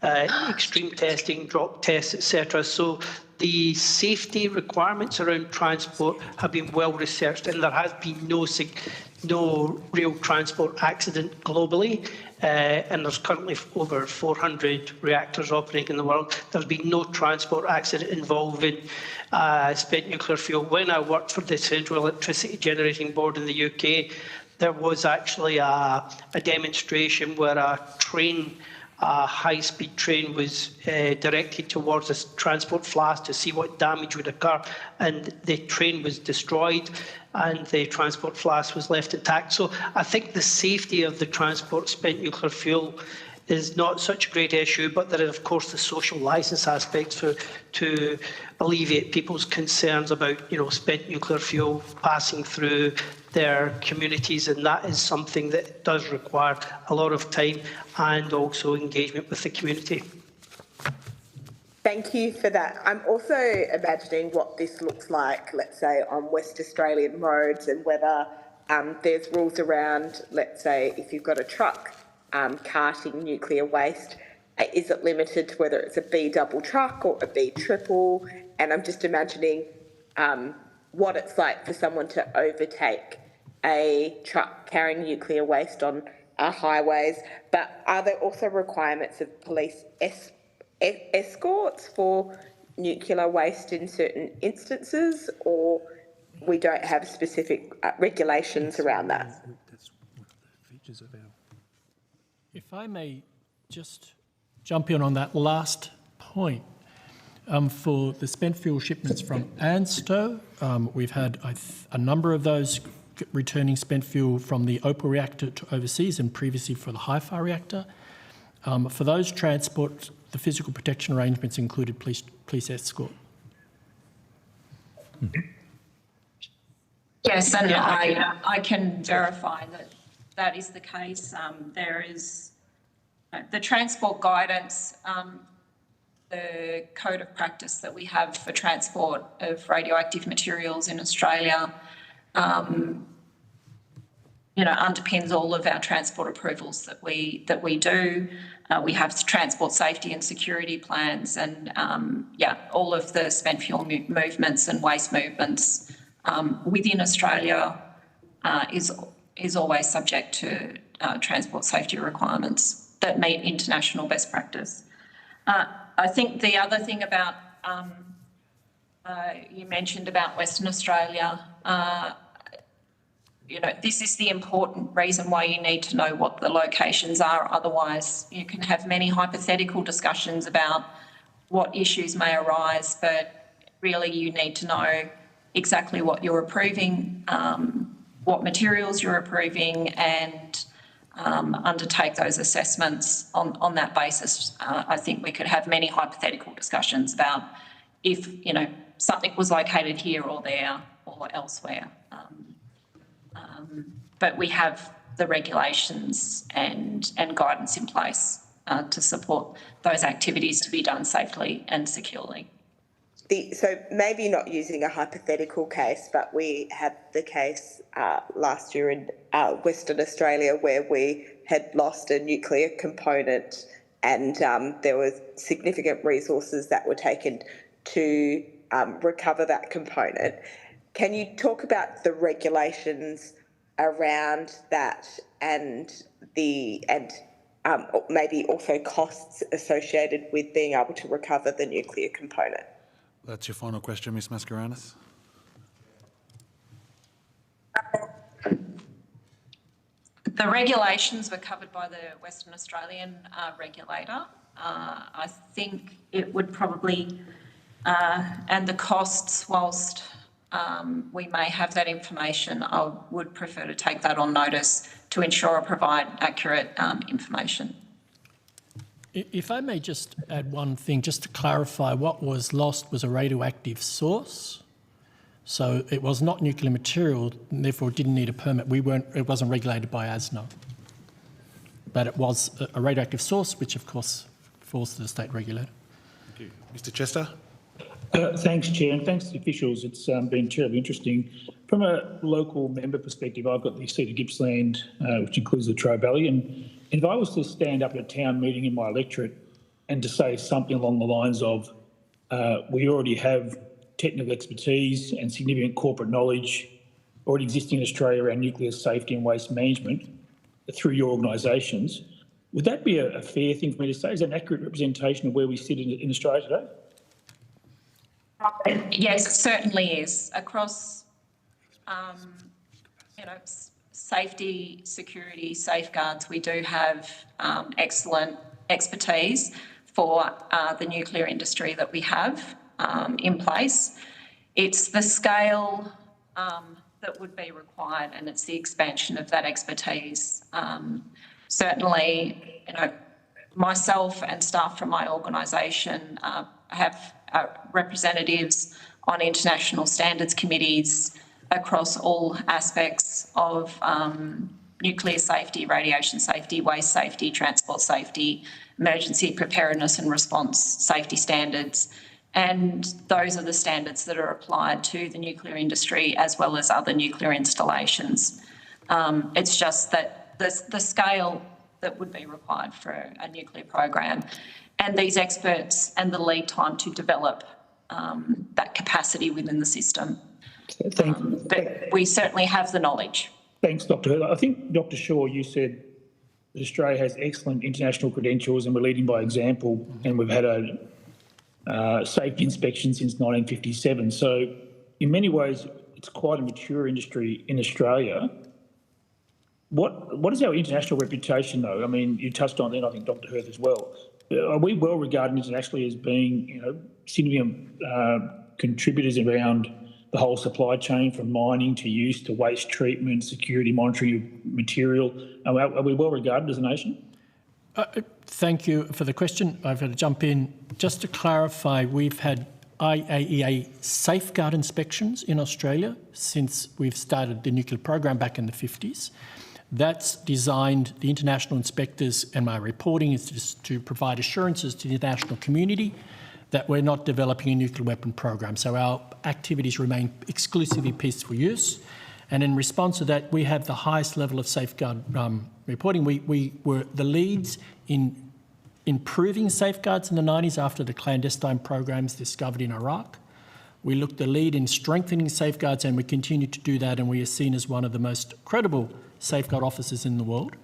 extreme testing, drop tests, etc. So the safety requirements around transport have been well researched, and there has been no real transport accident globally. And there's currently over 400 reactors operating in the world. There's been no transport accident involving spent nuclear fuel. When I worked for the Central Electricity Generating Board in the UK, there was actually a demonstration where a high-speed train was directed towards a transport flask to see what damage would occur, and the train was destroyed and the transport flask was left intact. So I think the safety of the transport spent nuclear fuel is not such a great issue, but there are, of course, the social licence aspects to alleviate people's concerns about, spent nuclear fuel passing through their communities, and that is something that does require a lot of time and also engagement with the community. Thank you for that. I'm also imagining what this looks like, let's say, on West Australian roads, and whether there's rules around, let's say, if you've got a truck carting nuclear waste, is it limited to whether it's a B double truck or a B triple? And I'm just imagining what it's like for someone to overtake a truck carrying nuclear waste on our highways. But are there also requirements of police escorts for nuclear waste in certain instances, or we don't have specific regulations around that? If I may just jump in on that last point, for the spent fuel shipments from Ansto, we've had a number of those returning spent fuel from the Opal reactor to overseas and previously for the HIFAR reactor. For those transports, the physical protection arrangements included police escort. Yes, and I can verify that that is the case. There is the transport guidance, the code of practice that we have for transport of radioactive materials in Australia, underpins all of our transport approvals that we do. We have transport safety and security plans, and all of the spent fuel movements and waste movements within Australia is always subject to transport safety requirements that meet international best practice. I think the other thing about you mentioned about Western Australia. This is the important reason why you need to know what the locations are. Otherwise, you can have many hypothetical discussions about what issues may arise, but really you need to know exactly what you're approving, what materials you're approving, and undertake those assessments on that basis. I think we could have many hypothetical discussions about if, something was located here or there or elsewhere. But we have the regulations and guidance in place to support those activities to be done safely and securely. So maybe not using a hypothetical case, but we had the case last year in Western Australia where we had lost a nuclear component, and there were significant resources that were taken to recover that component. Can you talk about the regulations around that and maybe also costs associated with being able to recover the nuclear component? That's your final question, Ms Mascarenhas. The regulations were covered by the Western Australian regulator. I think it would probably, and the costs, whilst we may have that information, I would prefer to take that on notice to ensure I provide accurate information. If I may just add one thing, just to clarify, what was lost was a radioactive source. So it was not nuclear material, and therefore it didn't need a permit. It wasn't regulated by ASNO. But it was a radioactive source, which of course falls to the state regulator. Thank you. Mr Chester? Thanks, Chair, and thanks to the officials. It's been terribly interesting. From a local member perspective, I've got the seat of Gippsland, which includes the Latrobe Valley, and if I was to stand up at a town meeting in my electorate and to say something along the lines of, we already have technical expertise and significant corporate knowledge already existing in Australia around nuclear safety and waste management through your organisations, would that be a fair thing for me to say? Is that an accurate representation of where we sit in Australia today? Yes, it certainly is. Across, safety, security, safeguards, we do have excellent expertise for the nuclear industry that we have in place. It's the scale that would be required, and it's the expansion of that expertise. Certainly, myself and staff from my organisation have representatives on international standards committees across all aspects of nuclear safety, radiation safety, waste safety, transport safety, emergency preparedness and response safety standards. And those are the standards that are applied to the nuclear industry as well as other nuclear installations. It's just that the scale that would be required for a nuclear program and these experts and the lead time to develop that capacity within the system. But we certainly have the knowledge. Thanks, Dr. Hurd. I think, Dr. Shaw, you said that Australia has excellent international credentials and we're leading by example, and we've had a safety inspection since 1957. So in many ways, it's quite a mature industry in Australia. What is our international reputation, though? I mean, you touched on that, I think, Dr. Hurd as well. Are we well regarded internationally as being, significant contributors around the whole supply chain, from mining to use to waste treatment, security, monitoring of material? Are we well regarded as a nation? Thank you for the question. I've got to jump in. Just to clarify, we've had IAEA safeguard inspections in Australia since we've started the nuclear program back in the 50s. That's designed, the international inspectors, and my reporting is just to provide assurances to the international community that we're not developing a nuclear weapon program. So our activities remain exclusively peaceful use. And in response to that, we have the highest level of safeguard reporting. We were the leads in improving safeguards in the 90s after the clandestine programs discovered in Iraq. We looked the lead in strengthening safeguards, and we continue to do that, and we are seen as one of the most credible safeguard officers in the world.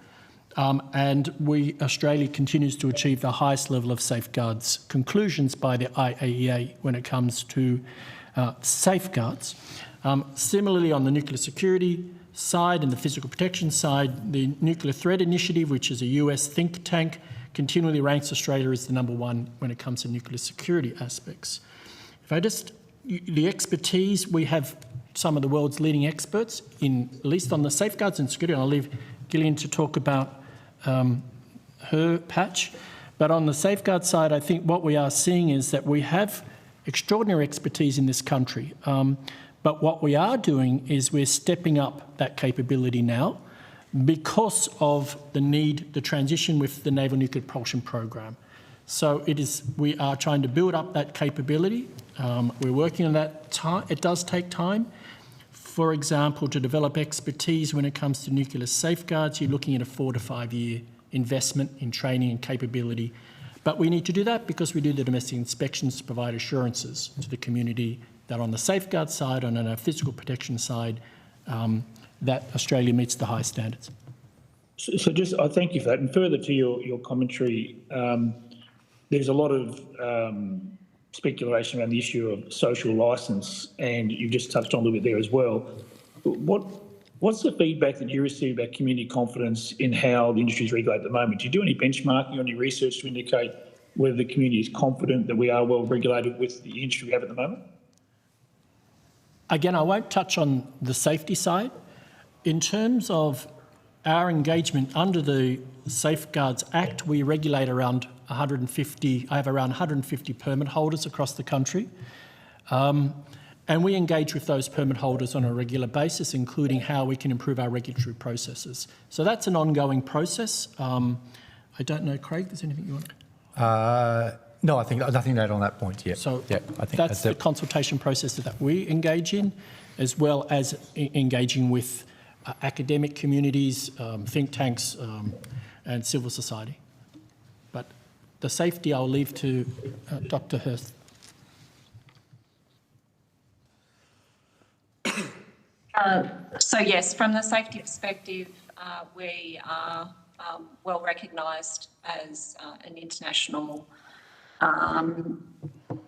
And Australia continues to achieve the highest level of safeguards conclusions by the IAEA when it comes to safeguards. Similarly, on the nuclear security side and the physical protection side, the Nuclear Threat Initiative, which is a US think tank, continually ranks Australia as the #1 when it comes to nuclear security aspects. The expertise, we have some of the world's leading experts, at least on the safeguards and security. I'll leave Gillian to talk about her patch. But on the safeguard side, I think what we are seeing is that we have extraordinary expertise in this country. But what we are doing is we're stepping up that capability now because of the transition with the Naval Nuclear Propulsion Program. So we are trying to build up that capability. We're working on that. It does take time. For example, to develop expertise when it comes to nuclear safeguards, you're looking at a 4 to 5 year investment in training and capability. But we need to do that because we do the domestic inspections to provide assurances to the community that on the safeguard side and on our physical protection side, that Australia meets the high standards. So I thank you for that. And further to your commentary, there's a lot of speculation around the issue of social licence, and you've just touched on a little bit there as well. What's the feedback that you receive about community confidence in how the industry is regulated at the moment? Do you do any benchmarking or any research to indicate whether the community is confident that we are well regulated with the industry we have at the moment? Again, I won't touch on the safety side. In terms of our engagement under the Safeguards Act, we regulate around 150, I have around 150 permit holders across the country. And we engage with those permit holders on a regular basis, including how we can improve our regulatory processes. So that's an ongoing process. I don't know, Craig, is there anything you want? No, I think nothing to add on that point yet. So yeah, I think that's the consultation process that we engage in, as well as engaging with academic communities, think tanks, and civil society. But the safety I'll leave to Dr. Hurst. So yes, from the safety perspective, we are well recognised as an international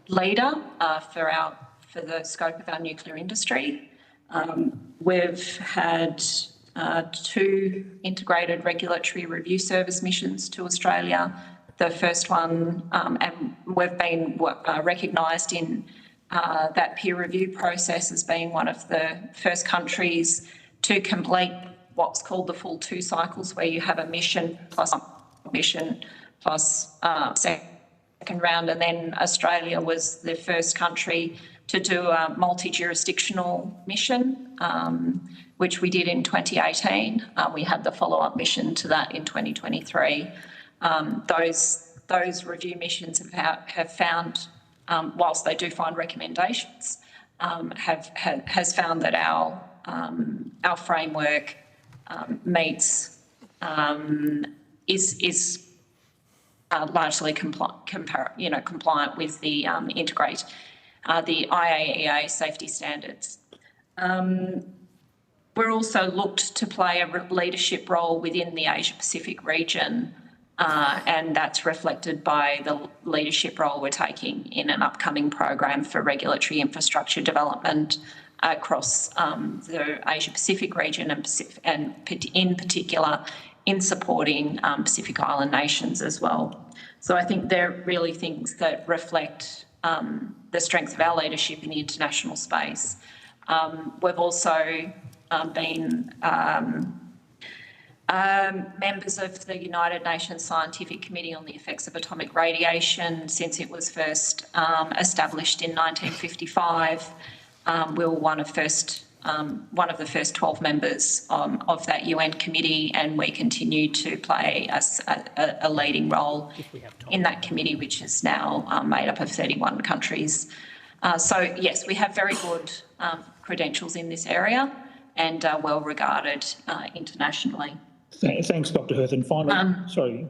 leader for the scope of our nuclear industry. We've had 2 integrated regulatory review service missions to Australia. The first one, and we've been recognised in that peer review process as being one of the first countries to complete what's called the full 2 cycles, where you have a mission plus second round, and then Australia was the first country to do a multi-jurisdictional mission, which we did in 2018. We had the follow-up mission to that in 2023. Those review missions have found, whilst they do find recommendations, has found that our framework meets is largely compliant with the the IAEA safety standards. We're also looked to play a leadership role within the Asia-Pacific region, and that's reflected by the leadership role we're taking in an upcoming program for regulatory infrastructure development across the Asia-Pacific region and in particular in supporting Pacific Island nations as well. So I think they're really things that reflect the strength of our leadership in the international space. We've also been members of the United Nations Scientific Committee on the Effects of Atomic Radiation since it was first established in 1955. We were one of the first 12 members of that UN committee, and we continue to play a leading role in that committee, which is now made up of 31 countries. So yes, we have very good credentials in this area and are well regarded internationally. Thanks, Dr. Hirth. And finally, sorry.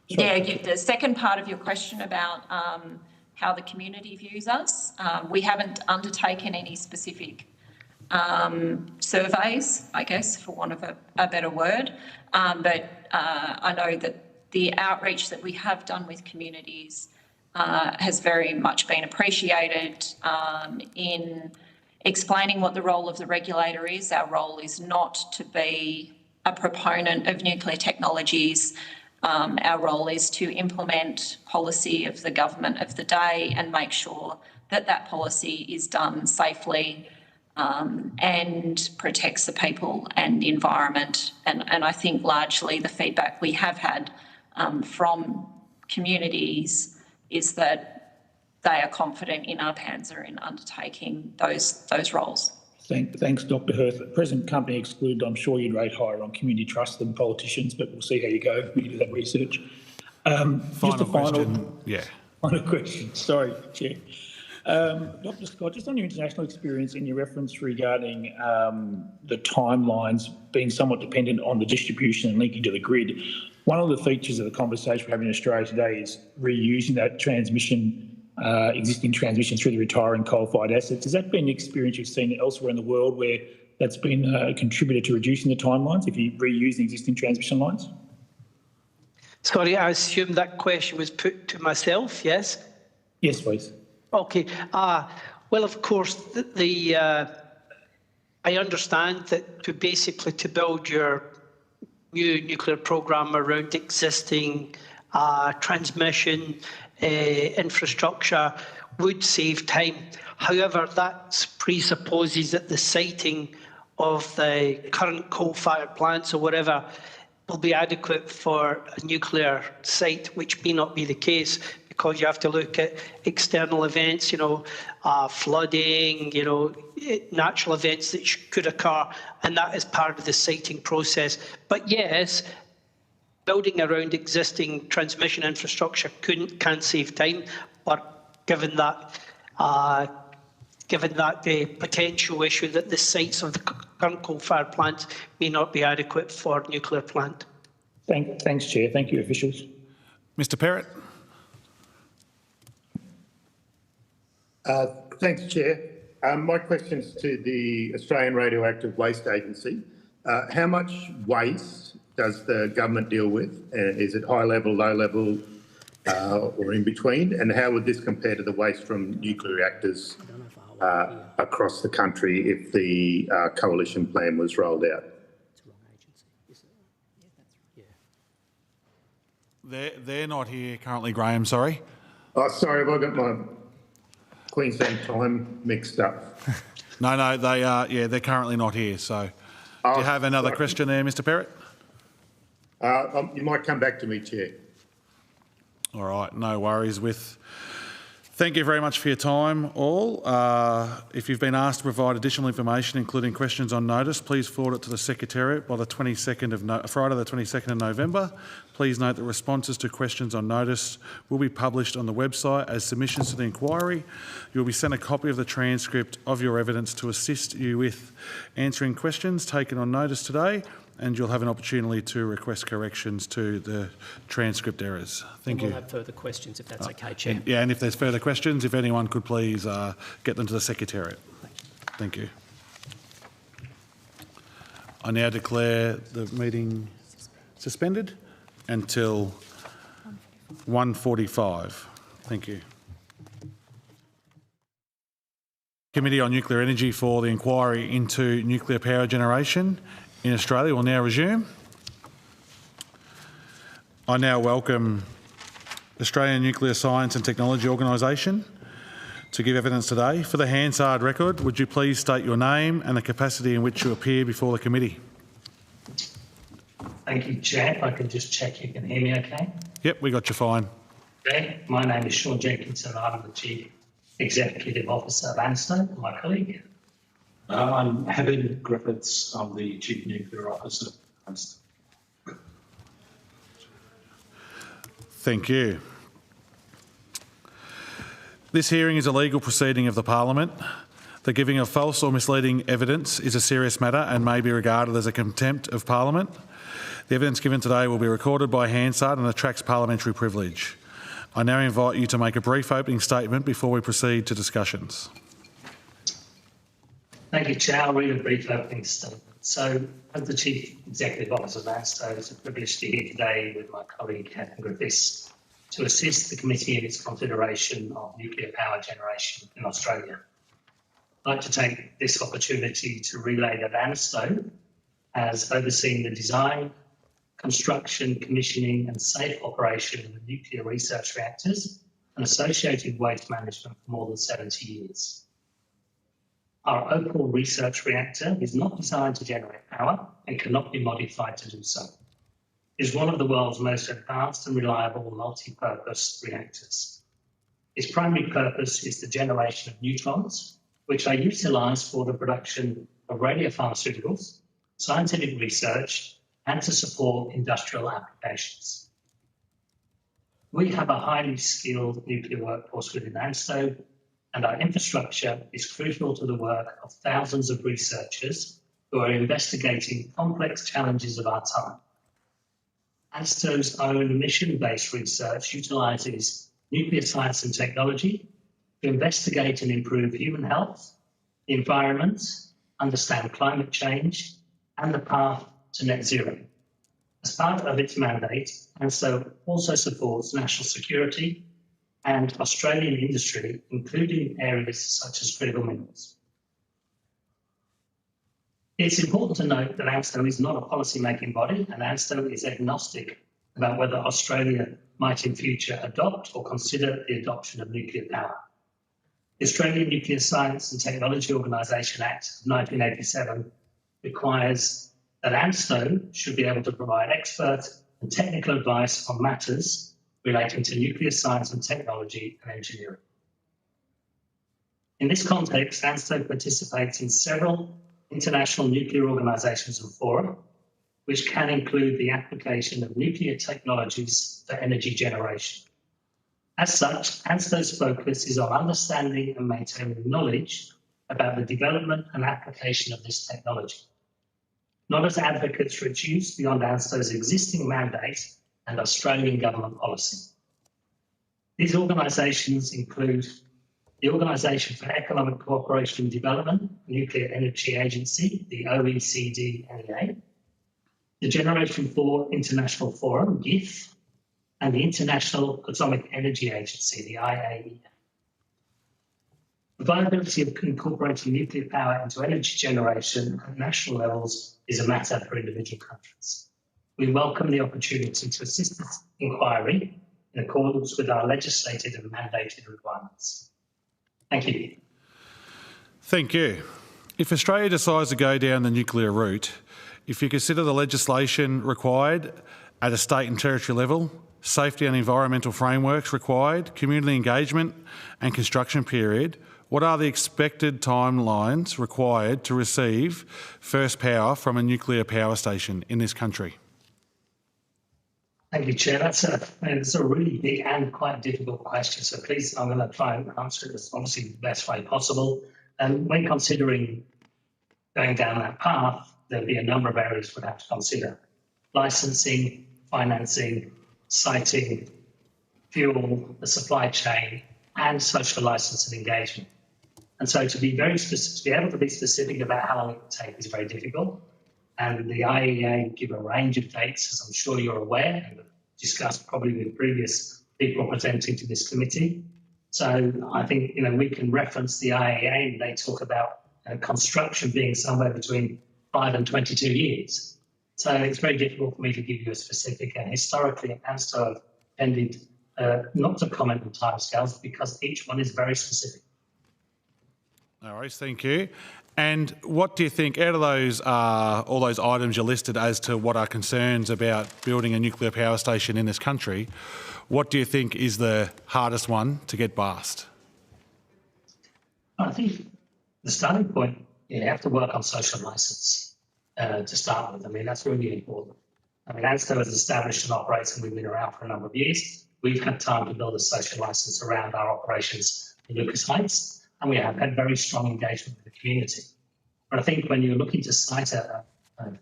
Yeah, the second part of your question about how the community views us, we haven't undertaken any specific surveys, I guess, for want of a better word, but I know that the outreach that we have done with communities has very much been appreciated in explaining what the role of the regulator is. Our role is not to be a proponent of nuclear technologies. Our role is to implement policy of the government of the day and make sure that that policy is done safely and protects the people and the environment. And I think largely the feedback we have had from communities is that they are confident in our Panzer in undertaking those roles. Thanks, Dr. Hirth. Present company excluded, I'm sure you'd rate higher on community trust than politicians, but we'll see how you go when you do that research. Final question. Sorry, Chair. Dr. Scott, just on your international experience and your reference regarding the timelines being somewhat dependent on the distribution and linking to the grid, one of the features of the conversation we're having in Australia today is reusing that transmission, existing transmission through the retiring coal-fired assets. Has that been an experience you've seen elsewhere in the world where that's been a contributor to reducing the timelines if you reuse the existing transmission lines? Sorry, I assume that question was put to myself, yes? Yes, please. Okay. Well, of course, I understand that to build your new nuclear programme around existing transmission infrastructure would save time. However, that presupposes that the siting of the current coal-fired plants or whatever will be adequate for a nuclear site, which may not be the case, because you have to look at external events, flooding, natural events that could occur, and that is part of the siting process. But yes, building around existing transmission infrastructure can save time, but given that the potential issue that the sites of the current coal-fired plants may not be adequate for a nuclear plant. Thanks, Chair. Thank you, officials. Mr. Perrott. Thanks, Chair. My question's to the Australian Radioactive Waste Agency. How much waste does the government deal with? Is it high level, low level, or in between? And how would this compare to the waste from nuclear reactors across the country if the coalition plan was rolled out? They're not here currently, Graham, sorry. Oh, sorry, have I got my Queensland time mixed up? No, they are, they're currently not here. So do you have another question there, Mr. Perrott? You might come back to me, Chair. All right, no worries. Thank you very much for your time, all. If you've been asked to provide additional information, including questions on notice, please forward it to the Secretariat by the Friday the 22nd of November. Please note that responses to questions on notice will be published on the website as submissions to the inquiry. You will be sent a copy of the transcript of your evidence to assist you with answering questions taken on notice today. and you'll have an opportunity to request corrections to the transcript errors. Thank you. We'll have further questions if that's okay, Chair. Yeah, and if there's further questions, if anyone could please get them to the Secretariat. Thank you. I now declare the meeting suspended until 1:45. Thank you. Committee on Nuclear Energy for the inquiry into nuclear power generation in Australia will now resume. I now welcome Australian Nuclear Science and Technology Organisation to give evidence today. For the Hansard record, would you please state your name and the capacity in which you appear before the committee? Thank you, Chair. If I can just check you can hear me okay. Yep, we got you fine. Okay. My name is Sean Jenkinson. I'm the Chief Executive Officer of Ansto, my colleague. I'm Heather Griffiths. I'm the Chief Nuclear Officer of Ansto. Thank you. This hearing is a legal proceeding of the Parliament. The giving of false or misleading evidence is a serious matter and may be regarded as a contempt of Parliament. The evidence given today will be recorded by Hansard and attracts parliamentary privilege. I now invite you to make a brief opening statement before we proceed to discussions. Thank you, Chair. I'll read a brief opening statement. So, as the Chief Executive Officer of Ansto, it's a privilege to be here today with my colleague Heather Griffiths to assist the committee in its consideration of nuclear power generation in Australia. I'd like to take this opportunity to relay that Ansto has overseen the design, construction, commissioning and safe operation of nuclear research reactors and associated waste management for more than 70 years. Our Opal research reactor is not designed to generate power and cannot be modified to do so. It is one of the world's most advanced and reliable multi-purpose reactors. Its primary purpose is the generation of neutrons, which are utilised for the production of radiopharmaceuticals, scientific research, and to support industrial applications. We have a highly skilled nuclear workforce within Ansto, and our infrastructure is crucial to the work of thousands of researchers who are investigating complex challenges of our time. Ansto's own mission-based research utilises nuclear science and technology to investigate and improve human health, the environment, understand climate change, and the path to net zero. As part of its mandate, Ansto also supports national security and Australian industry, including areas such as critical minerals. It's important to note that Ansto is not a policy-making body, and Ansto is agnostic about whether Australia might in future adopt or consider the adoption of nuclear power. The Australian Nuclear Science and Technology Organisation Act of 1987 requires that Ansto should be able to provide expert and technical advice on matters relating to nuclear science and technology and engineering. In this context, Ansto participates in several international nuclear organisations and fora, which can include the application of nuclear technologies for energy generation. As such, Ansto's focus is on understanding and maintaining knowledge about the development and application of this technology, not as advocates for its use beyond Ansto's existing mandate and Australian government policy. These organisations include the Organisation for Economic Cooperation and Development, Nuclear Energy Agency, the OECD-NEA, the Generation 4 International Forum, GIF, and the International Atomic Energy Agency, the IAEA. The viability of incorporating nuclear power into energy generation at national levels is a matter for individual countries. We welcome the opportunity to assist this inquiry in accordance with our legislated and mandated requirements. Thank you. Thank you. If Australia decides to go down the nuclear route, if you consider the legislation required at a state and territory level, safety and environmental frameworks required, community engagement and construction period, what are the expected timelines required to receive first power from a nuclear power station in this country? Thank you, Chair. That's a really big and quite difficult question. So please, I'm going to try and answer it as obviously the best way possible. When considering going down that path, there'll be a number of areas we'll have to consider. Licensing, financing, siting, fuel, the supply chain, and social licence and engagement. And so to be very specific, to be able to be specific about how long it will take is very difficult. And the IEA give a range of dates, as I'm sure you're aware, and discussed probably with previous people presenting to this committee. So I think, we can reference the IEA, and they talk about construction being somewhere between 5 and 22 years. So it's very difficult for me to give you a specific, and historically Ansto have tended not to comment on timescales because each one is very specific. No worries, thank you. And what do you think, out of those all those items you listed as to what are concerns about building a nuclear power station in this country, what do you think is the hardest one to get past? I think the starting point, you have to work on social licence to start with. I mean, that's really important. I mean, Ansto has established and operates, and we've been around for a number of years. We've had time to build a social licence around our operations in Lucas Heights, and we have had very strong engagement with the community. But I think when you're looking to site a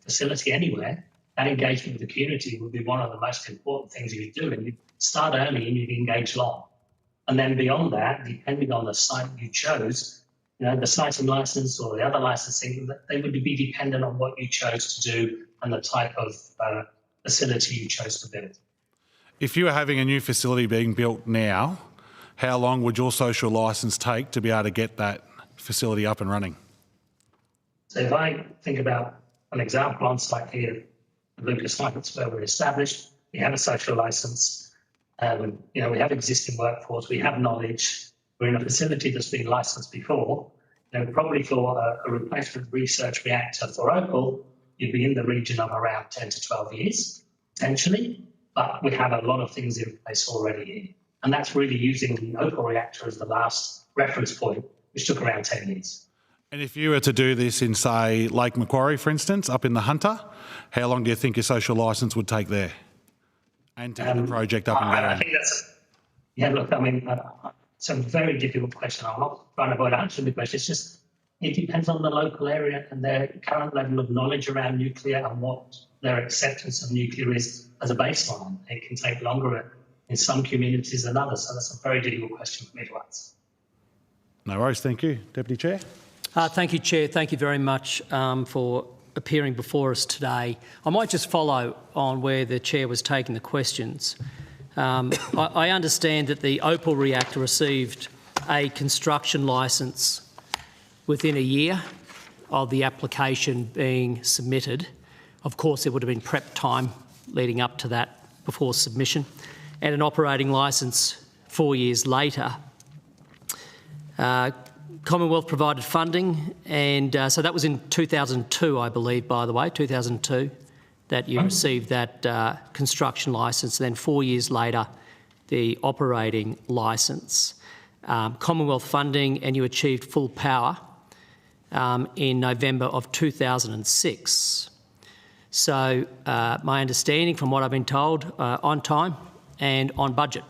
facility anywhere, that engagement with the community would be one of the most important things you do. And you start early and you engage long. And then beyond that, depending on the site you chose, the siting licence or the other licensing, they would be dependent on what you chose to do and the type of facility you chose to build. If you were having a new facility being built now, how long would your social licence take to be able to get that facility up and running? So if I think about an example on site here at Lucas Heights where we're established, we have a social licence, we have existing workforce, we have knowledge, we're in a facility that's been licensed before, probably for a replacement research reactor for Opal, you'd be in the region of around 10 to 12 years, potentially, but we have a lot of things in place already here. And that's really using the Opal reactor as the last reference point, which took around 10 years. And if you were to do this in, say, Lake Macquarie, for instance, up in the Hunter, how long do you think your social licence would take there? And to get the project up and going? I think it's a very difficult question. I'm not trying to avoid answering the question. It's just, it depends on the local area and their current level of knowledge around nuclear and what their acceptance of nuclear is as a baseline. It can take longer in some communities than others. So that's a very difficult question for me to answer. No worries. Thank you. Deputy Chair. Thank you, Chair. Thank you very much for appearing before us today. I might just follow on where the Chair was taking the questions. I understand that the Opal reactor received a construction licence within a year of the application being submitted. Of course, there would have been prep time leading up to that before submission, and an operating licence 4 years later. Commonwealth provided funding, and so that was in 2002, I believe, by the way, 2002, that you received that construction licence. Then 4 years later, the operating licence. Commonwealth funding, and you achieved full power in November of 2006. So my understanding, from what I've been told, on time and on budget.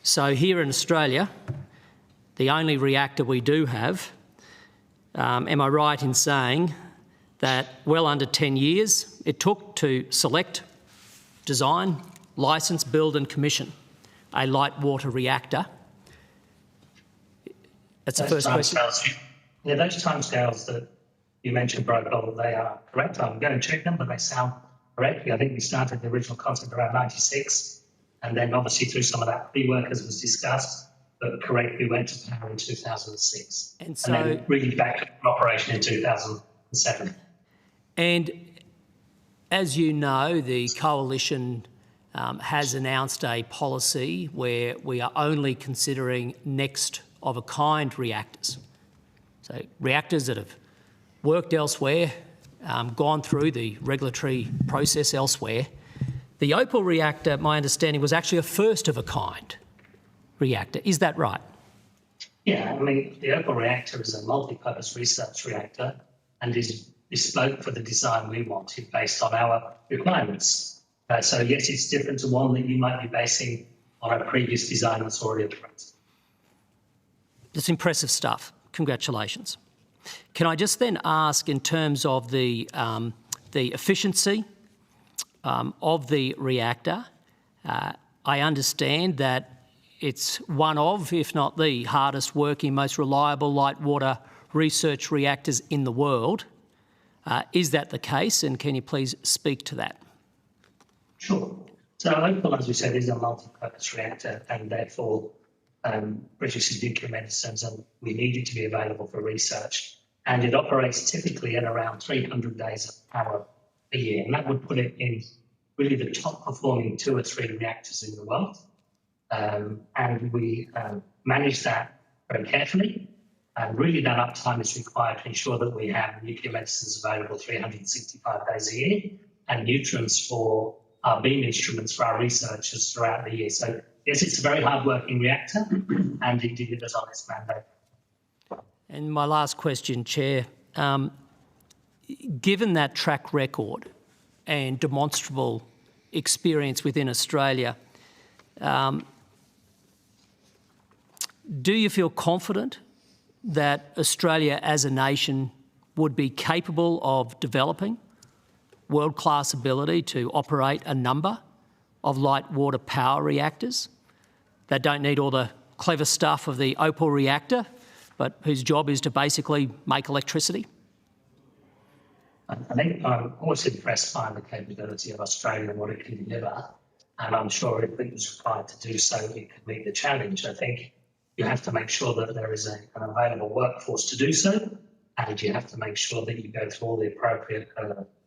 So here in Australia, the only reactor we do have, am I right in saying that well under 10 years it took to select, design, licence, build and commission a light water reactor? That's the first question. Yeah, those timescales that you mentioned, Opal, they are correct. I'm going to check them, but they sound correct. I think we started the original concept around 96, and then obviously through some of that pre-work, as was discussed, but correctly went to power in 2006. And then really back to operation in 2007. And as you know, the Coalition has announced a policy where we are only considering next of a kind reactors. So reactors that have worked elsewhere, gone through the regulatory process elsewhere. The Opal reactor, my understanding, was actually a first of a kind reactor. Is that right? Yeah, I mean, the Opal reactor is a multi-purpose research reactor and is bespoke for the design we wanted based on our requirements. So yes, it's different to one that you might be basing on a previous design that's already approved. That's impressive stuff. Congratulations. Can I just then ask, in terms of the efficiency of the reactor, I understand that it's one of, if not the hardest working, most reliable light water research reactors in the world. Is that the case, and can you please speak to that? Sure. So Opal, as we said, is a multi-purpose reactor, and therefore produces nuclear medicines, and we need it to be available for research. And it operates typically at around 300 days of power a year, and that would put it in really the top performing 2 or 3 reactors in the world. And we manage that very carefully. And really that uptime is required to ensure that we have nuclear medicines available 365 days a year and neutrons for our beam instruments for our researchers throughout the year. So yes, it's a very hard-working reactor and it delivers on its mandate. And my last question, Chair. Given that track record and demonstrable experience within Australia, do you feel confident that Australia as a nation would be capable of developing world-class ability to operate a number of light water power reactors that don't need all the clever stuff of the Opal reactor, but whose job is to basically make electricity? I think I'm always impressed by the capability of Australia and what it can deliver, and I'm sure if it was required to do so, it could meet the challenge. I think you have to make sure that there is an available workforce to do so, and you have to make sure that you go through all the appropriate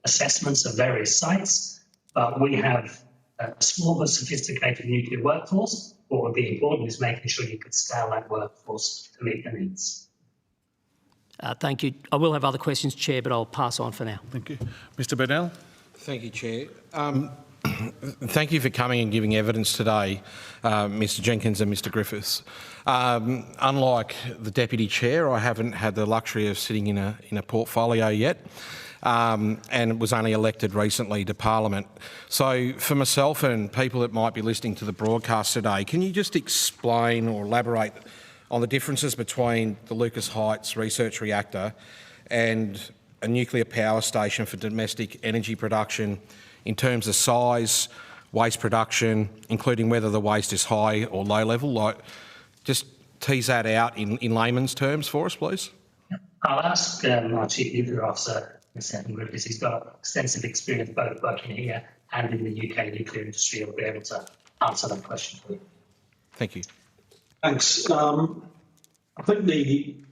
assessments of various sites. But we have a small but sophisticated nuclear workforce. What would be important is making sure you could scale that workforce to meet the needs. Thank you. I will have other questions, Chair, but I'll pass on for now. Thank you. Mr Burnell. Thank you, Chair. Thank you for coming and giving evidence today, Mr Jenkins and Mr Griffiths. Unlike the Deputy Chair, I haven't had the luxury of sitting in a portfolio yet, and was only elected recently to Parliament. So for myself and people that might be listening to the broadcast today, can you just explain or elaborate on the differences between the Lucas Heights research reactor and a nuclear power station for domestic energy production in terms of size, waste production, including whether the waste is high or low level? Like, just tease that out in layman's terms for us, please. I'll ask our Chief Nuclear Officer, Mr Griffiths. He's got extensive experience both working here and in the UK nuclear industry. He'll be able to answer that question for you. Thank you. Thanks. I think the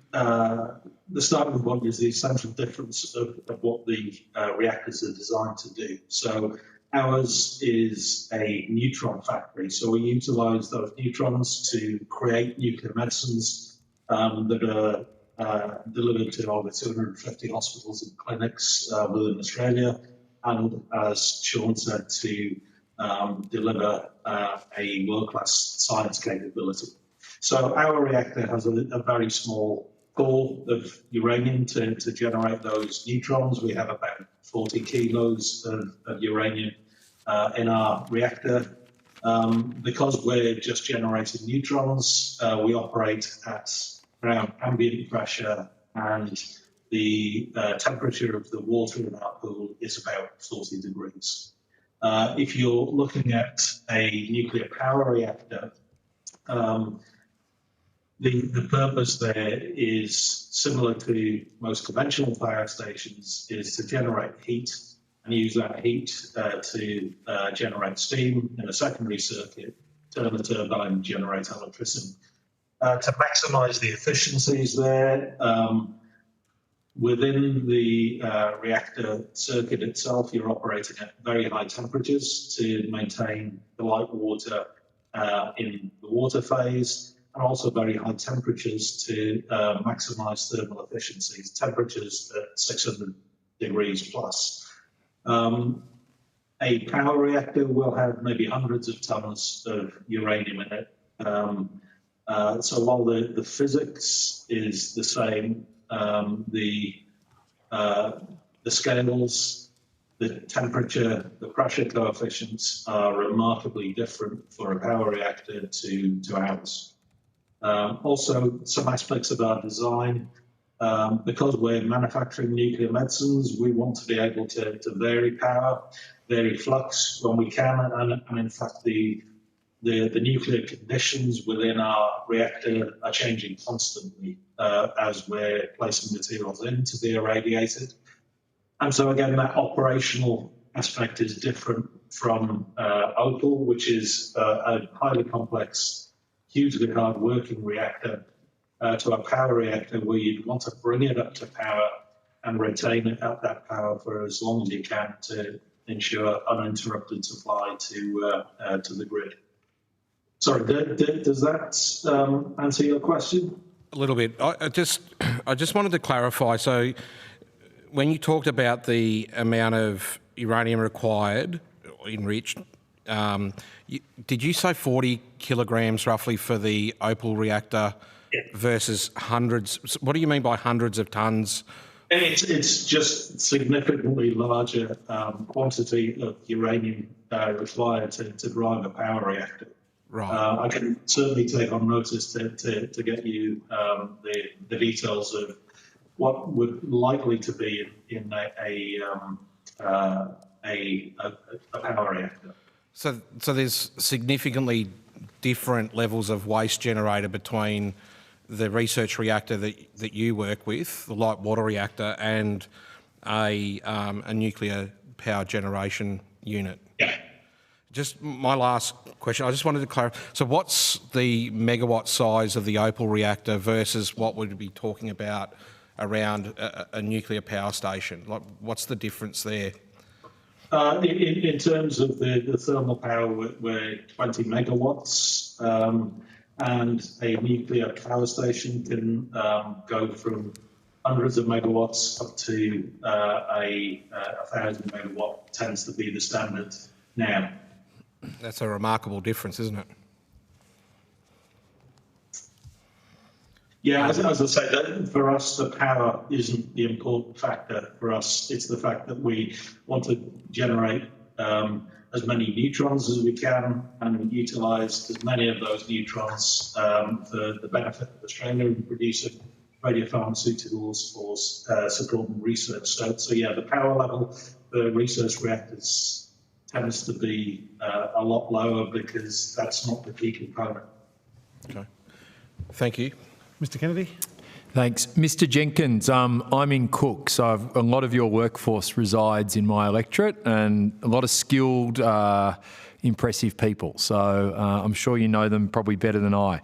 starting point is the essential difference of what the reactors are designed to do. So ours is a neutron factory. So we utilise those neutrons to create nuclear medicines that are delivered to over 250 hospitals and clinics within Australia, and as Sean said, to deliver a world-class science capability. So our reactor has a very small core of uranium to generate those neutrons. We have about 40 kilos of uranium in our reactor. Because we're just generating neutrons, we operate at around ambient pressure, and the temperature of the water in our pool is about 40 degrees. If you're looking at a nuclear power reactor, the purpose there is similar to most conventional power stations, is to generate heat and use that heat to generate steam in a secondary circuit, turn the turbine and generate electricity. To maximise the efficiencies there, within the reactor circuit itself, you're operating at very high temperatures to maintain the light water in the water phase, and also very high temperatures to maximise thermal efficiencies, temperatures at 600 degrees plus. A power reactor will have maybe hundreds of tonnes of uranium in it. So while the physics is the same, the scales, the temperature, the pressure coefficients are remarkably different for a power reactor to ours. Also, some aspects of our design Because we're manufacturing nuclear medicines, we want to be able to vary power, vary flux when we can, and in fact the nuclear conditions within our reactor are changing constantly as we're placing materials in to be irradiated. And so again, that operational aspect is different from Opal, which is a highly complex, hugely hard working reactor, to a power reactor where you'd want to bring it up to power and retain it at that power for as long as you can to ensure uninterrupted supply to the grid. Sorry, does that answer your question? A little bit. I just wanted to clarify. So, when you talked about the amount of uranium required, enriched, did you say 40 kilograms roughly for the Opal reactor versus hundreds? What do you mean by hundreds of tonnes? It's just significantly larger quantity of uranium required to drive a power reactor. Right. I can certainly take on notice to get you the details of what would likely to be in a power reactor. So there's significantly different levels of waste generated between the research reactor that you work with, the light water reactor, and a nuclear power generation unit. Yeah. Just my last question, I just wanted to clarify. So what's the megawatt size of the Opal reactor versus what we'd be talking about around a nuclear power station? Like, what's the difference there? In terms of the thermal power, we're 20 megawatts, and a nuclear power station can go from hundreds of megawatts up to 1,000 megawatt tends to be the standard now. That's a remarkable difference, isn't it? Yeah, as I say, for us, the power isn't the important factor for us. It's the fact that we want to generate as many neutrons as we can and utilise as many of those neutrons for the benefit of Australia in producing radiopharmaceuticals for supporting research. So yeah, the power level for research reactors tends to be a lot lower because that's not the key component. Okay. Thank you. Mr. Kennedy? Thanks. Mr. Jenkins, I'm in Cook, so a lot of your workforce resides in my electorate and a lot of skilled, impressive people. So I'm sure you know them probably better than I.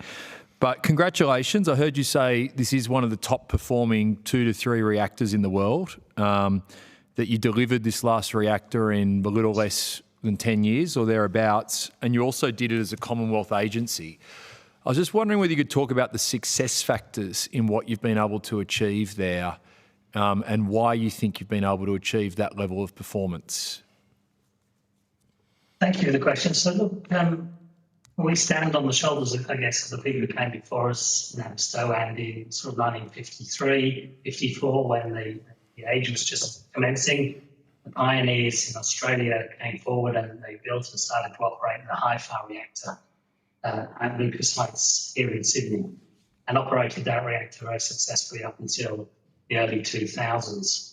But congratulations. I heard you say this is one of the top performing 2 to 3 reactors in the world, that you delivered this last reactor in a little less than 10 years or thereabouts, and you also did it as a Commonwealth agency. I was just wondering whether you could talk about the success factors in what you've been able to achieve there, and why you think you've been able to achieve that level of performance. Thank you for the question. So look, we stand on the shoulders, I guess, of the people who came before us in Ansto and in sort of 1953, 54, when the age was just commencing. The pioneers in Australia came forward and they built and started to operate the HIFAR reactor at Lucas Heights here in Sydney, and operated that reactor very successfully up until the early 2000s.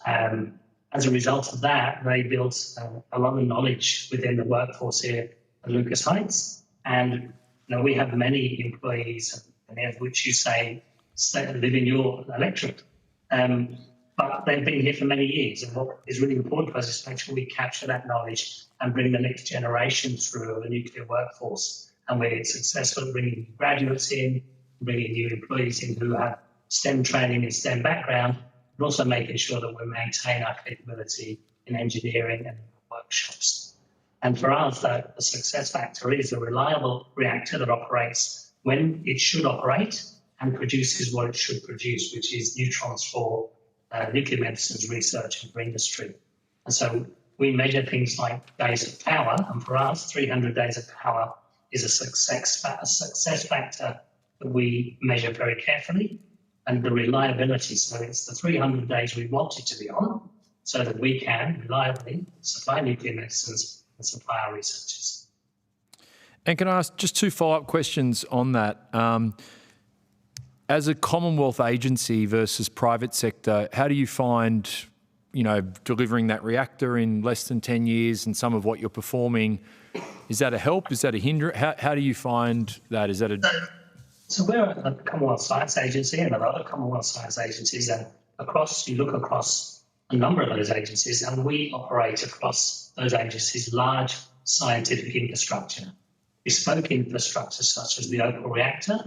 As a result of that, they built a lot of knowledge within the workforce here at Lucas Heights. And we have many employees, many of which you say live in your electorate. But they've been here for many years. And what is really important for us is to make sure we capture that knowledge and bring the next generation through the nuclear workforce. And we're successful at bringing graduates in, bringing new employees in who have STEM training and STEM background, but also making sure that we maintain our capability in engineering and workshops. And for us, the success factor is a reliable reactor that operates when it should operate and produces what it should produce, which is neutrons for nuclear medicines research and for industry. And so we measure things like days of power, and for us, 300 days of power is a success factor that we measure very carefully, and the reliability. So it's the 300 days we want it to be on, so that we can reliably supply nuclear medicines and supply our researchers. And can I ask just 2 follow-up questions on that? as a Commonwealth agency versus private sector, how do you find, delivering that reactor in less than 10 years and some of what you're performing? Is that a help? Is that a hindrance? How do you find that? Is that a... So we're a Commonwealth Science Agency and there are other Commonwealth Science Agencies, and you look across a number of those agencies, and we operate across those agencies large scientific infrastructure, bespoke infrastructure such as the Opal reactor.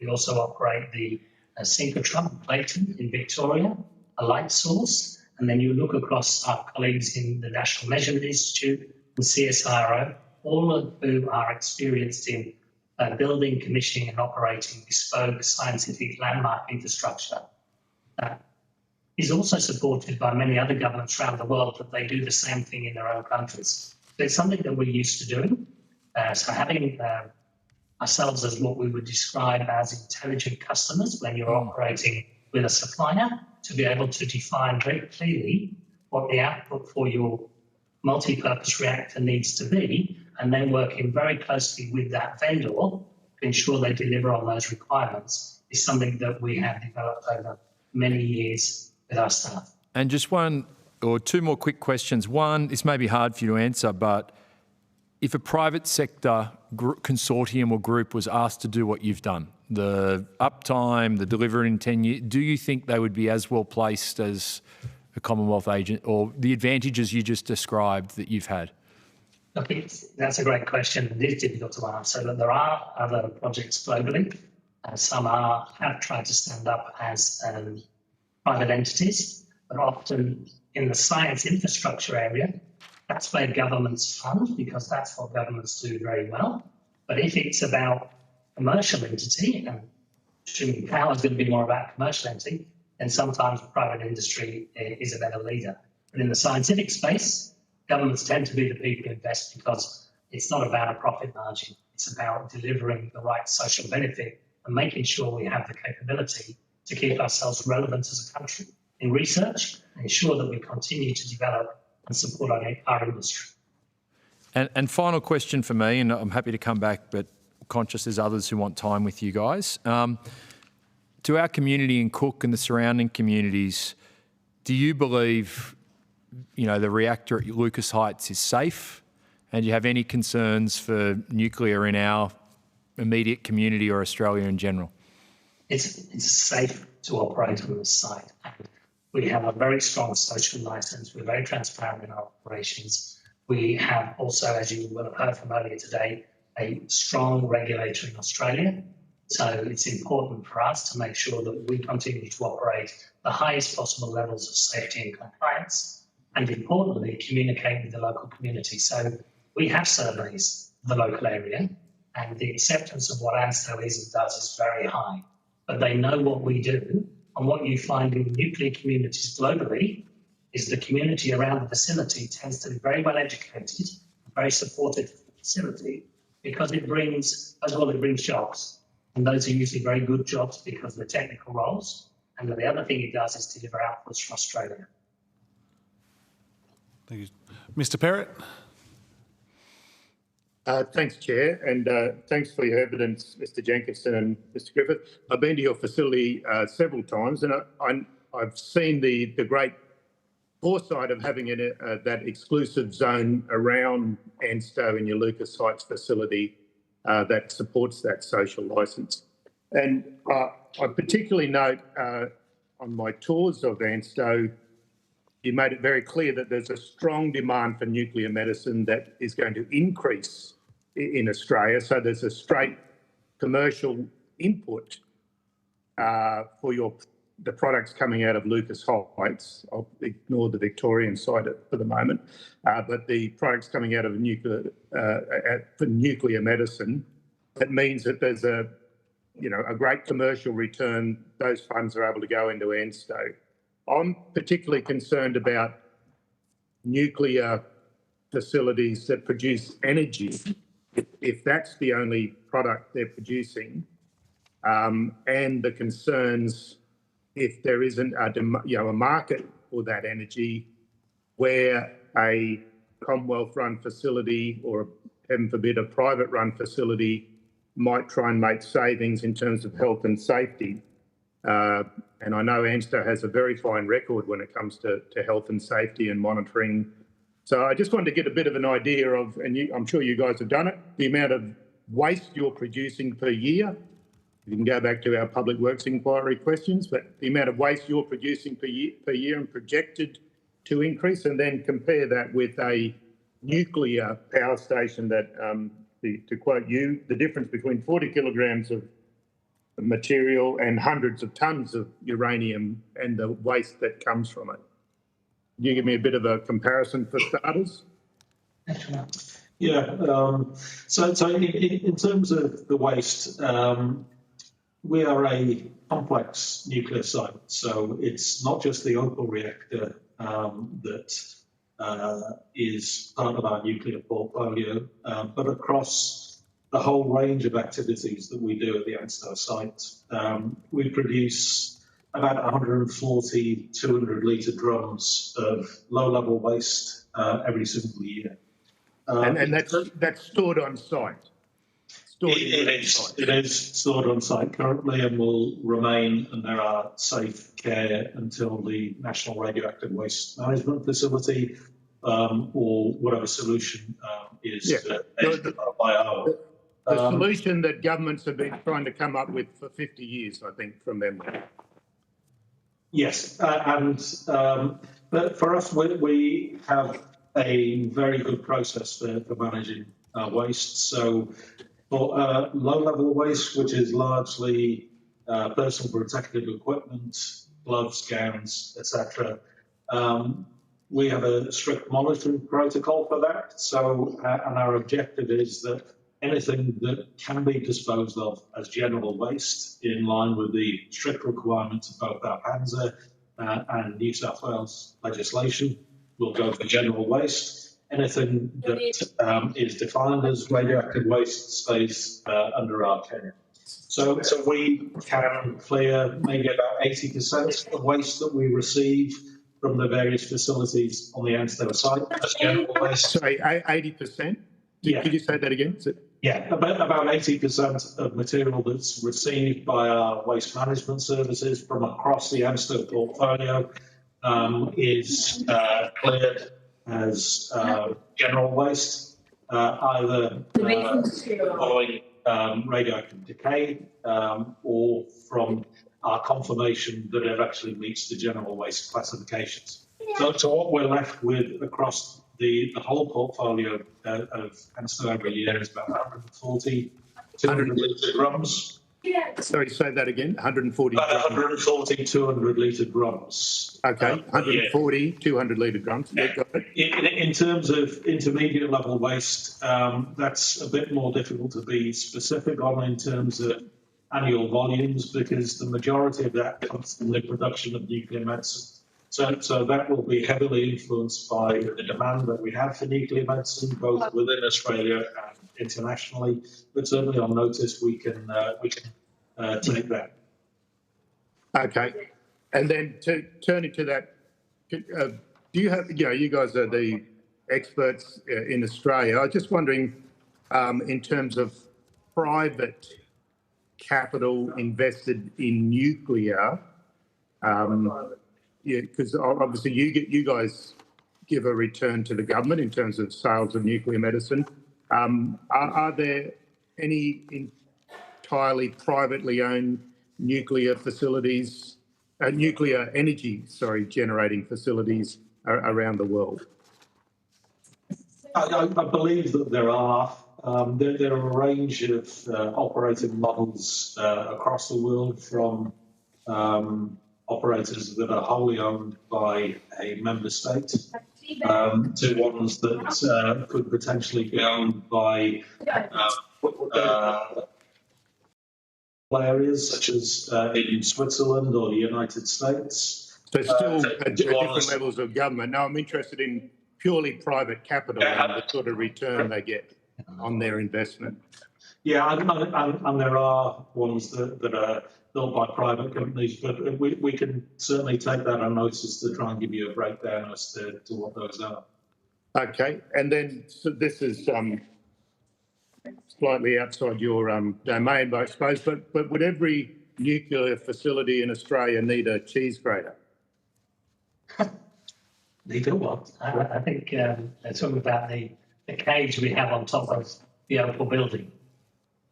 We also operate the synchrotron Clayton in Victoria, a light source, and then you look across our colleagues in the National Measurement Institute and CSIRO, all of whom are experienced in building, commissioning and operating bespoke scientific landmark infrastructure. That is also supported by many other governments around the world that they do the same thing in their own countries. So it's something that we're used to doing. So having ourselves as what we would describe as intelligent customers when you're operating with a supplier, to be able to define very clearly what the output for your multi-purpose reactor needs to be, and then working very closely with that vendor to ensure they deliver on those requirements is something that we have developed over many years with our staff. And just one or two more quick questions. One, this may be hard for you to answer, but if a private sector consortium or group was asked to do what you've done, the uptime, the delivery in 10 years, do you think they would be as well placed as a Commonwealth agent, or the advantages you just described that you've had? Look, that's a great question. It is difficult to answer, but there are other projects globally. Some have tried to stand up as private entities, but often in the science infrastructure area, that's where governments fund, because that's what governments do very well. But if it's about commercial entity, and assuming power is going to be more about commercial entity, then sometimes private industry is a better leader. But in the scientific space, governments tend to be the people who invest, because it's not about a profit margin. It's about delivering the right social benefit and making sure we have the capability to keep ourselves relevant as a country in research and ensure that we continue to develop and support our industry. And final question for me, and I'm happy to come back, but conscious there's others who want time with you guys. To our community in Cook and the surrounding communities, do you believe, the reactor at Lucas Heights is safe? And do you have any concerns for nuclear in our immediate community or Australia in general? It's safe to operate on this site. And we have a very strong social licence. We're very transparent in our operations. We have also, as you will have heard from earlier today, a strong regulator in Australia. So it's important for us to make sure that we continue to operate the highest possible levels of safety and compliance, and importantly, communicate with the local community. So we have surveys of the local area, and the acceptance of what Ansto is and does is very high. But they know what we do, and what you find in nuclear communities globally is the community around the facility tends to be very well educated, very supportive of the facility, because it brings jobs. And those are usually very good jobs because of the technical roles. And the other thing it does is deliver outputs from Australia. Thank you. Mr. Perrott? Thanks, Chair, and thanks for your evidence, Mr. Jenkinson and Mr. Griffith. I've been to your facility several times, and I've seen the great foresight of having that exclusive zone around Ansto in your Lucas Heights facility that supports that social licence. And I particularly note on my tours of Ansto, you made it very clear that there's a strong demand for nuclear medicine that is going to increase in Australia. So there's a straight commercial input for the products coming out of Lucas Heights. I'll ignore the Victorian side for the moment, but the products coming out of for nuclear medicine, it means that there's a great commercial return. Those funds are able to go into Ansto. I'm particularly concerned about nuclear facilities that produce energy, if that's the only product they're producing, and the concerns if there isn't a market for that energy, where a Commonwealth-run facility or, heaven forbid, a private-run facility might try and make savings in terms of health and safety And I know Ansto has a very fine record when it comes to health and safety and monitoring. So I just wanted to get a bit of an idea of, and I'm sure you guys have done it, the amount of waste you're producing per year. You can go back to our Public Works Inquiry questions, but the amount of waste you're producing per year and projected to increase, and then compare that with a nuclear power station that, to quote you, the difference between 40 kilograms of material and hundreds of tons of uranium and the waste that comes from it. Can you give me a bit of a comparison for starters? Yeah, so in terms of the waste, we are a complex nuclear site. So it's not just the Opal reactor that is part of our nuclear portfolio, but across the whole range of activities that we do at the Ansto site. We produce about 140 200-litre drums of low-level waste every single year. And that's stored on site? It is stored on site currently and will remain under our safe care until the National Radioactive Waste Management Facility or whatever solution is by our... The solution that governments have been trying to come up with for 50 years, I think, from memory. Yes, but for us, we have a very good process for managing waste. So for low-level waste, which is largely personal protective equipment, gloves, gowns, etc., we have a strict monitoring protocol for that. So, and our objective is that anything that can be disposed of as general waste in line with the strict requirements of both our PANZA and New South Wales legislation will go for general waste. Anything that is defined as radioactive waste stays under our care. So we can clear maybe about 80% of waste that we receive from the various facilities on the Ansto site as general waste. Sorry, 80%? Yeah. Could you say that again? Yeah, about 80% of material that's received by our waste management services from across the Ansto portfolio is cleared as general waste, either following radioactive decay or from our confirmation that it actually meets the general waste classifications. So what we're left with across the whole portfolio of Ansto every year is about 140 200-litre drums. Sorry, say that again. 140. About 140 200-litre drums. Okay, 140 200-litre drums. Yeah, got it. In terms of intermediate level waste, that's a bit more difficult to be specific on in terms of annual volumes because the majority of that comes from the production of nuclear medicine. So that will be heavily influenced by the demand that we have for nuclear medicine, both within Australia and internationally. But certainly on notice, we can take that. Okay, and then turning to that, do you have? You guys are the experts in Australia. I was just wondering, in terms of private capital invested in nuclear. Yeah, because obviously you guys give a return to the government in terms of sales of nuclear medicine. Are there any entirely privately owned nuclear facilities, nuclear energy, generating facilities around the world? I believe that there are. There are a range of operating models across the world from operators that are wholly owned by a member state to ones that could potentially be owned by areas such as in Switzerland or the United States. So still different levels of government. Now I'm interested in purely private capital and the sort of return they get on their investment. Yeah, and there are ones that are built by private companies, but we can certainly take that on notice to try and give you a breakdown as to what those are. Okay, and then so this is slightly outside your domain, I suppose, but would every nuclear facility in Australia need a cheese grater? Neither one. I think they're talking about the cage we have on top of the Opal building.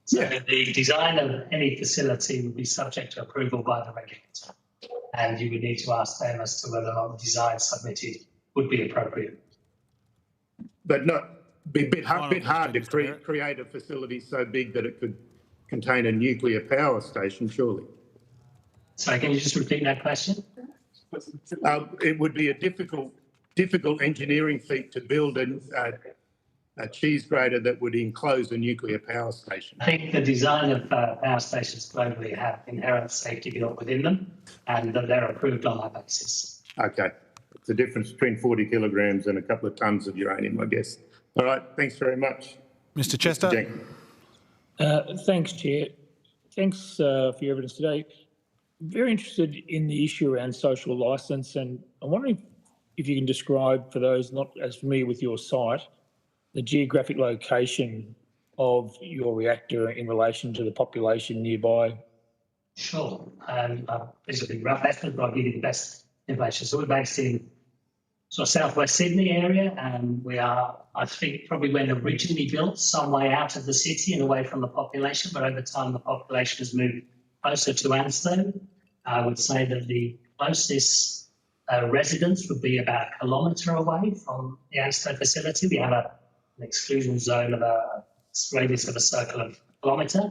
So the design of any facility would be subject to approval by the regulator, and you would need to ask them as to whether or not the design submitted would be appropriate. But not be a bit hard to create a facility so big that it could contain a nuclear power station, surely. Sorry, can you just repeat that question? It would be a difficult engineering feat to build a cheese grater that would enclose a nuclear power station. I think the design of power stations globally have inherent safety built within them, and that they're approved on that basis. Okay. It's the difference between 40 kilograms and a couple of tonnes of uranium, I guess. All right. Thanks very much. Mr. Chester. Thanks, Chair. Thanks for your evidence today. Very interested in the issue around social licence, and I'm wondering if you can describe, for those not as familiar with your site, the geographic location of your reactor in relation to the population nearby. Sure. This is a big rough estimate, but I'll give you the best information. So we're based in sort of southwest Sydney area, and we are, I think, probably when originally built, some way out of the city and away from the population, but over time the population has moved closer to Ansto. I would say that the closest residence would be about a kilometre away from the Ansto facility. We have an exclusion zone of a radius of a circle of a kilometre,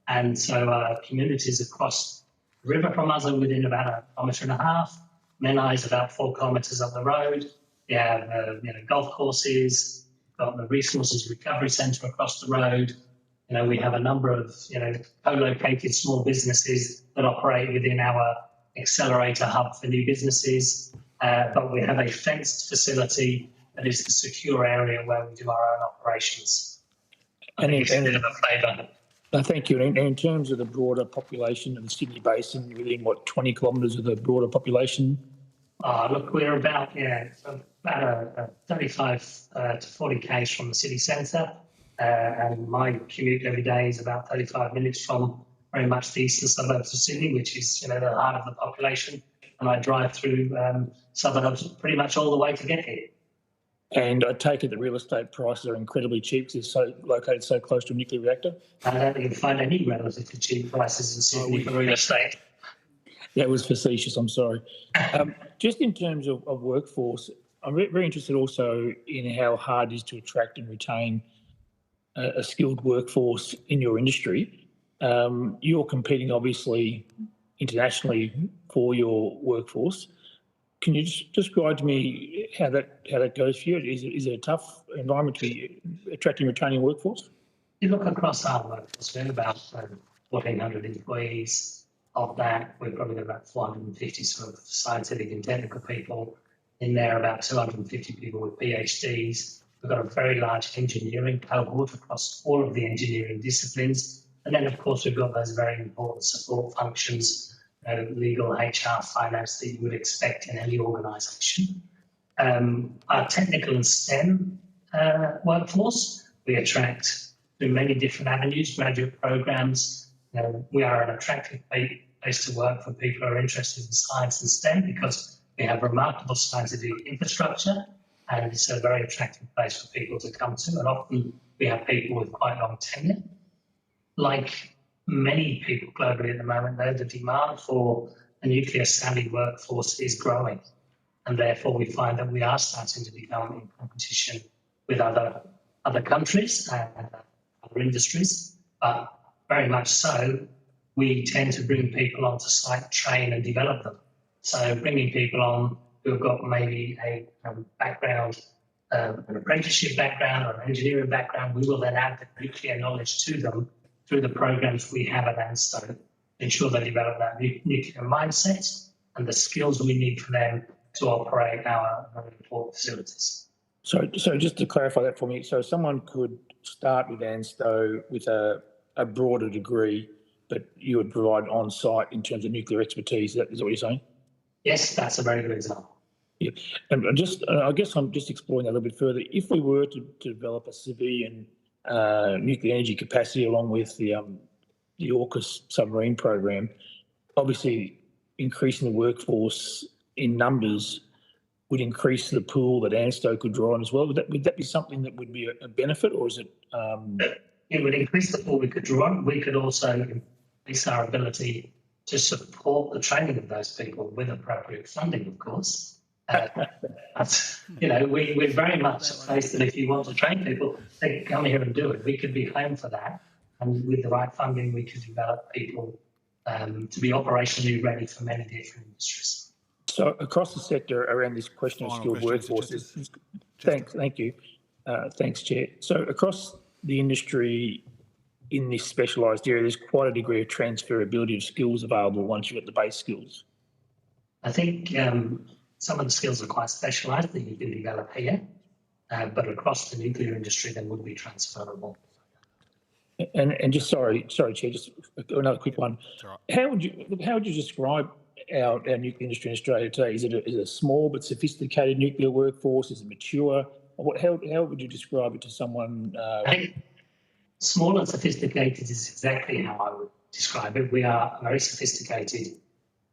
and so communities across the river from us are within about a kilometre and a half. Menai is about 4 kilometres up the road. We have golf courses, got the resources recovery centre across the road. We have a number of co-located small businesses that operate within our accelerator hub for new businesses. But we have a fenced facility that is the secure area where we do our own operations. And it's a bit of a favour. Thank you. And in terms of the broader population of the Sydney Basin, within 20 kilometres of the broader population? Look, we're about 35 to 40 k's from the city centre, and my commute every day is about 35 minutes from very much the eastern suburbs of Sydney, which is the heart of the population, and I drive through suburbs pretty much all the way to get here. And I take it the real estate prices are incredibly cheap because it's located so close to a nuclear reactor? I don't think you can find any relatively cheap prices in Sydney for real estate. That was facetious, I'm sorry. Just in terms of workforce, I'm very interested also in how hard it is to attract and retain a skilled workforce in your industry. You're competing, obviously, internationally for your workforce. Can you just describe to me how that goes for you? Is it a tough environment to be attracting and retaining workforce? You look across our workforce, we have about 1,400 employees. Of that, we've probably got about 450 sort of scientific and technical people in there, about 250 people with PhDs. We've got a very large engineering cohort across all of the engineering disciplines. And then, of course, we've got those very important support functions, legal, HR, finance that you would expect in any organisation. Our technical and STEM workforce, we attract through many different avenues, graduate programs. We are an attractive place to work for people who are interested in science and STEM because we have remarkable scientific infrastructure, and it's a very attractive place for people to come to. And often we have people with quite long tenure. Like many people globally at the moment, though, the demand for a nuclear-savvy workforce is growing, and therefore we find that we are starting to become in competition with other countries and other industries, but very much so, we tend to bring people onto site, train and develop them. So bringing people on who have got maybe a background, an apprenticeship background or an engineering background, we will then add the nuclear knowledge to them through the programs we have at Ansto, ensure they develop that nuclear mindset and the skills we need for them to operate our very important facilities. So just to clarify that for me, so someone could start with Ansto with a broader degree, but you would provide on-site in terms of nuclear expertise. Is that what you're saying? Yes, that's a very good example. Yeah, and I guess I'm just exploring that a little bit further. If we were to develop a civilian nuclear energy capacity along with the Orbus submarine program, obviously increasing the workforce in numbers would increase the pool that Ansto could draw on as well. Would that be something that would be a benefit, or is it? It would increase the pool we could draw on. We could also increase our ability to support the training of those people with appropriate funding, of course. But, you know, we're very much a place that if you want to train people, they can come here and do it. We could be home for that. And with the right funding, we could develop people to be operationally ready for many different industries. So across the sector around this question of skilled workforces, thank you. Thanks, Chair. So across the industry in this specialised area, there's quite a degree of transferability of skills available once you've got the base skills. I think some of the skills are quite specialised that you can develop here, but across the nuclear industry, they would be transferable. And just sorry, Chair, just another quick one. How would you describe our nuclear industry in Australia today? Is it a small but sophisticated nuclear workforce? Is it mature? How would you describe it to someone? I think small and sophisticated is exactly how I would describe it. We are a very sophisticated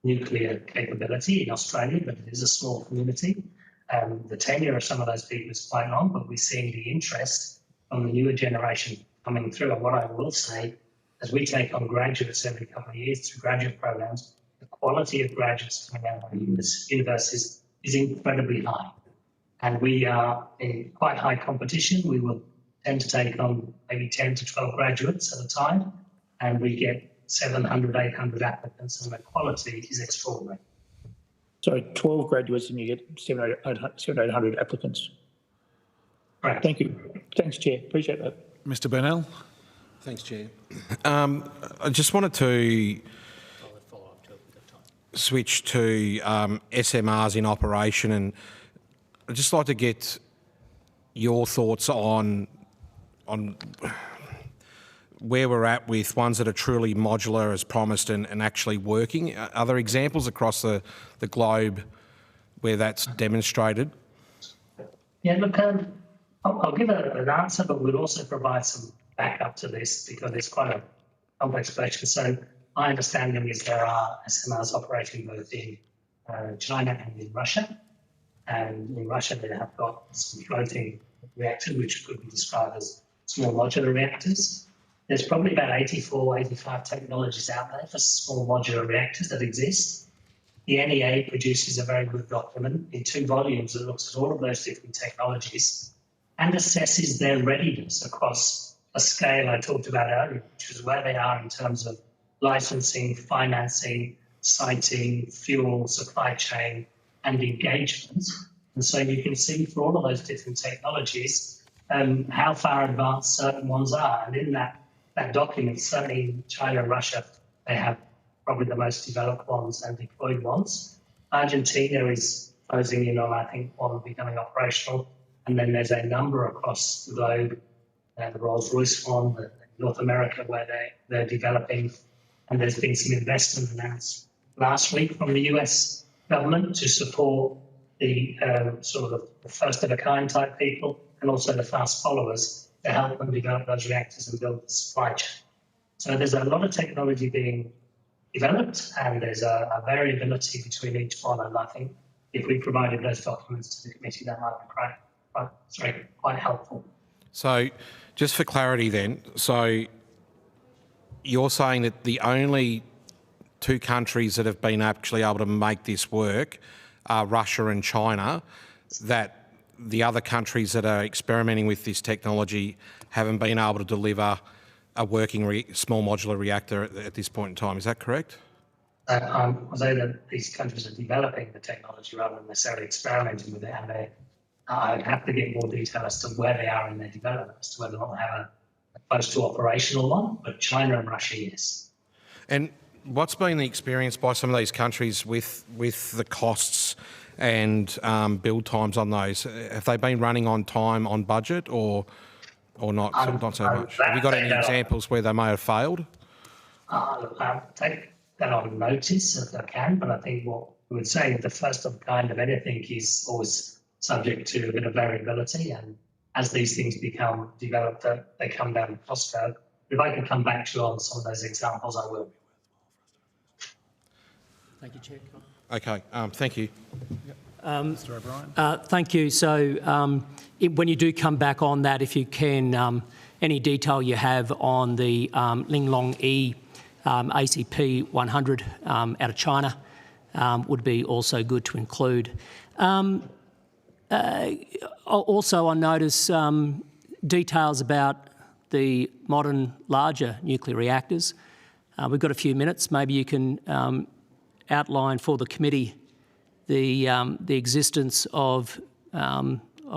nuclear capability in Australia, but it is a small community. The tenure of some of those people is quite long, but we're seeing the interest from the newer generation coming through. And what I will say, as we take on graduates every couple of years through graduate programs, the quality of graduates coming out of universities is incredibly high. And we are in quite high competition. We will tend to take on maybe 10 to 12 graduates at a time, and we get 700, 800 applicants, and the quality is extraordinary. So 12 graduates and you get 700, 800 applicants. Right. Thank you. Thanks, Chair. Appreciate that. Mr. Burnell. Thanks, Chair. I just wanted to switch to SMRs in operation, and I'd just like to get your thoughts on where we're at with ones that are truly modular as promised and actually working. Are there examples across the globe where that's demonstrated? Yeah, look, I'll give an answer, but we'll also provide some backup to this because it's quite a complex question. So my understanding is there are SMRs operating both in China and in Russia. And in Russia, they have got some floating reactors, which could be described as small modular reactors. There's probably about 84, 85 technologies out there for small modular reactors that exist. The NEA produces a very good document in 2 volumes that looks at all of those different technologies and assesses their readiness across a scale I talked about earlier, which is where they are in terms of licensing, financing, siting, fuel, supply chain, and engagement. And so you can see for all of those different technologies how far advanced certain ones are. And in that document, certainly in China and Russia, they have probably the most developed ones and deployed ones. Argentina is closing in on, I think, one becoming operational. And then there's a number across the globe, the Rolls-Royce one, North America, where they're developing. And there's been some investment announced last week from the US government to support the sort of the first of a kind type people and also the fast followers to help them develop those reactors and build the supply chain. So there's a lot of technology being developed and there's a variability between each one. And I think if we provided those documents to the committee, that might be quite helpful. So just for clarity then, so you're saying that the only 2 countries that have been actually able to make this work are Russia and China, that the other countries that are experimenting with this technology haven't been able to deliver a working small modular reactor at this point in time. Is that correct? I say that these countries are developing the technology rather than necessarily experimenting with it, and I'd have to get more detail as to where they are in their development, as to whether or not they have a close to operational one, but China and Russia, yes. And what's been the experience by some of these countries with the costs and build times on those? Have they been running on time, on budget, or not? Not so much. Have you got any examples where they may have failed? I'll take that on notice if I can, but I think what we would say the first of kind of anything is always subject to a bit of variability, and as these things become developed, they come down the cost curve. If I can come back to you on some of those examples, I will. Thank you, Chair. Okay, thank you. Mr O'Brien. Thank you. So when you do come back on that, if you can, any detail you have on the Linglong E ACP 100 out of China would be also good to include. Also, I notice details about the modern, larger nuclear reactors. We've got a few minutes. Maybe you can outline for the committee the existence of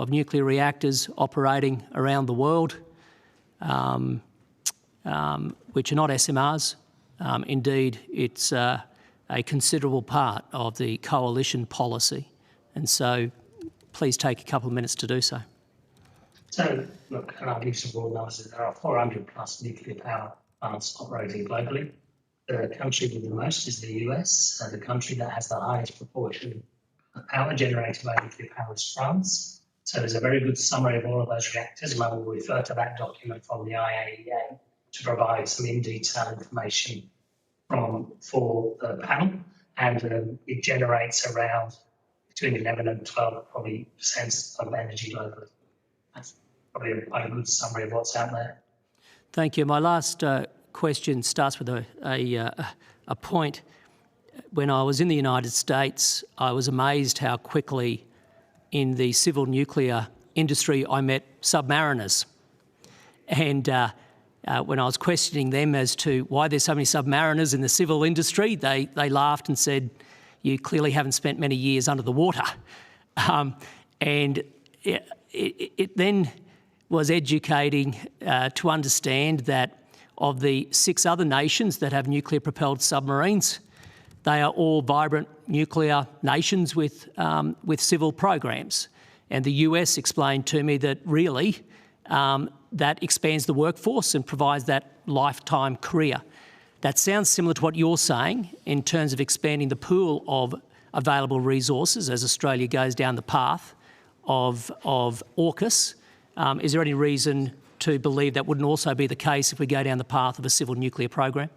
nuclear reactors operating around the world, which are not SMRs. Indeed, it's a considerable part of the coalition policy, and so please take a couple of minutes to do so. So, look, and I'll give some broad numbers. There are 400 plus nuclear power plants operating globally. The country with the most is the US, and the country that has the highest proportion of power generated by nuclear power is France. So there's a very good summary of all of those reactors, and I will refer to that document from the IAEA to provide some in-detail information for the panel. And it generates around between 11 and 12 probably % of energy globally. That's probably quite a good summary of what's out there. Thank you. My last question starts with a point. When I was in the United States, I was amazed how quickly in the civil nuclear industry I met submariners. And when I was questioning them as to why there's so many submariners in the civil industry, they laughed and said, you clearly haven't spent many years under the water. And it then was educating to understand that of the 6 other nations that have nuclear-propelled submarines, they are all vibrant nuclear nations with civil programs. And the US explained to me that really that expands the workforce and provides that lifetime career. That sounds similar to what you're saying in terms of expanding the pool of available resources as Australia goes down the path of AUKUS. Is there any reason to believe that wouldn't also be the case if we go down the path of a civil nuclear program?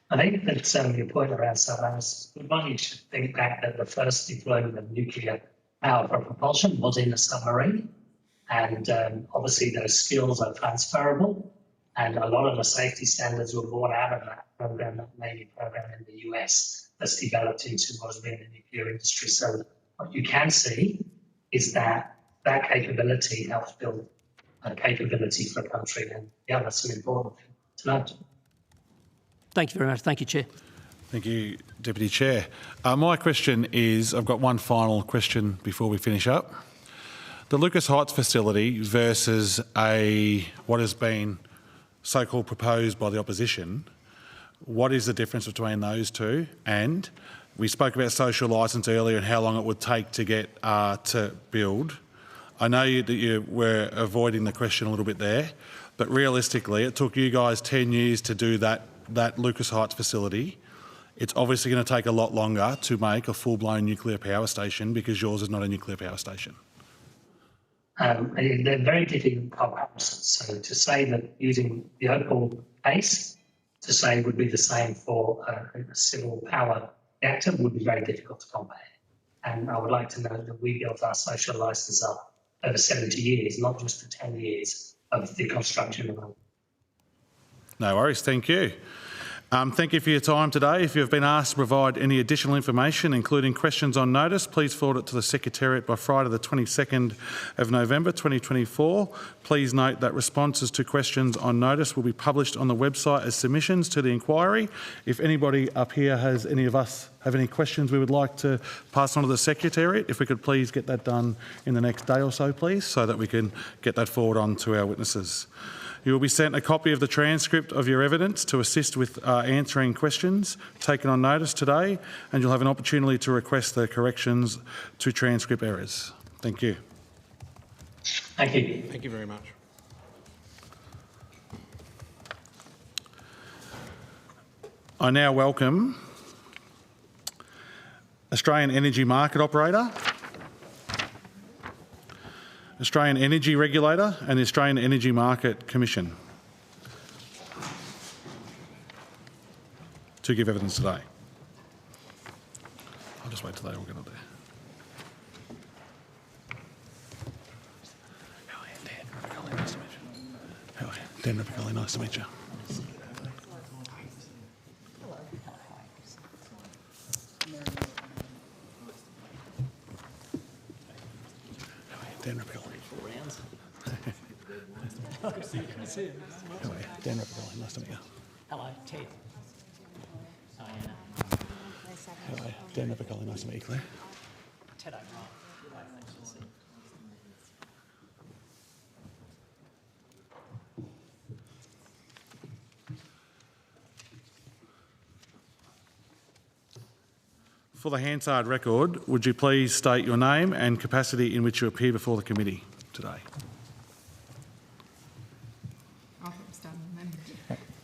I think that your point around submarines, one, you should think back that the first deployment of nuclear power for propulsion was in a submarine. And obviously those skills are transferable. And a lot of the safety standards were born out of that program, that Navy program in the US that's developed into what's been the nuclear industry. So what you can see is that that capability helps build a capability for a country. And yeah, that's an important thing to note. Thank you very much. Thank you, Chair. Thank you, Deputy Chair. My question is, I've got one final question before we finish up. The Lucas Heights facility versus what has been so-called proposed by the opposition, what is the difference between those two? And we spoke about social licence earlier and how long it would take to get to build. I know that you were avoiding the question a little bit there, but realistically, it took you guys 10 years to do that Lucas Heights facility. It's obviously going to take a lot longer to make a full-blown nuclear power station because yours is not a nuclear power station. They're very different comparisons. So to say that using the Opal case to say would be the same for a civil power reactor would be very difficult to compare. And I would like to note that we built our social licence up over 70 years, not just the 10 years of the construction of it. No worries, thank you. Thank you for your time today. If you've been asked to provide any additional information, including questions on notice, please forward it to the Secretariat by Friday the 22nd of November 2024. Please note that responses to questions on notice will be published on the website as submissions to the inquiry. If anybody up here has any questions we would like to pass on to the Secretariat, if we could please get that done in the next day or so, please, so that we can get that forward on to our witnesses. You will be sent a copy of the transcript of your evidence to assist with answering questions taken on notice today, and you'll have an opportunity to request the corrections to transcript errors. Thank you. Thank you. Thank you very much. I now welcome Australian Energy Market Operator, Australian Energy Regulator and the Australian Energy Market Commission to give evidence today. I'll just wait till they all get up there. How are you, Dan Rapicoli? Nice to meet you. How are you? Dan Rapicoli, nice to meet you. Dan Rapicoli. How are you? Dan Rapicoli, nice to meet you. Hello, Ted. Oh, yeah. How are you? Dan Rapicoli, nice to meet you, Claire. Ted O'Brien. For the Hansard record, would you please state your name and capacity in which you appear before the committee today?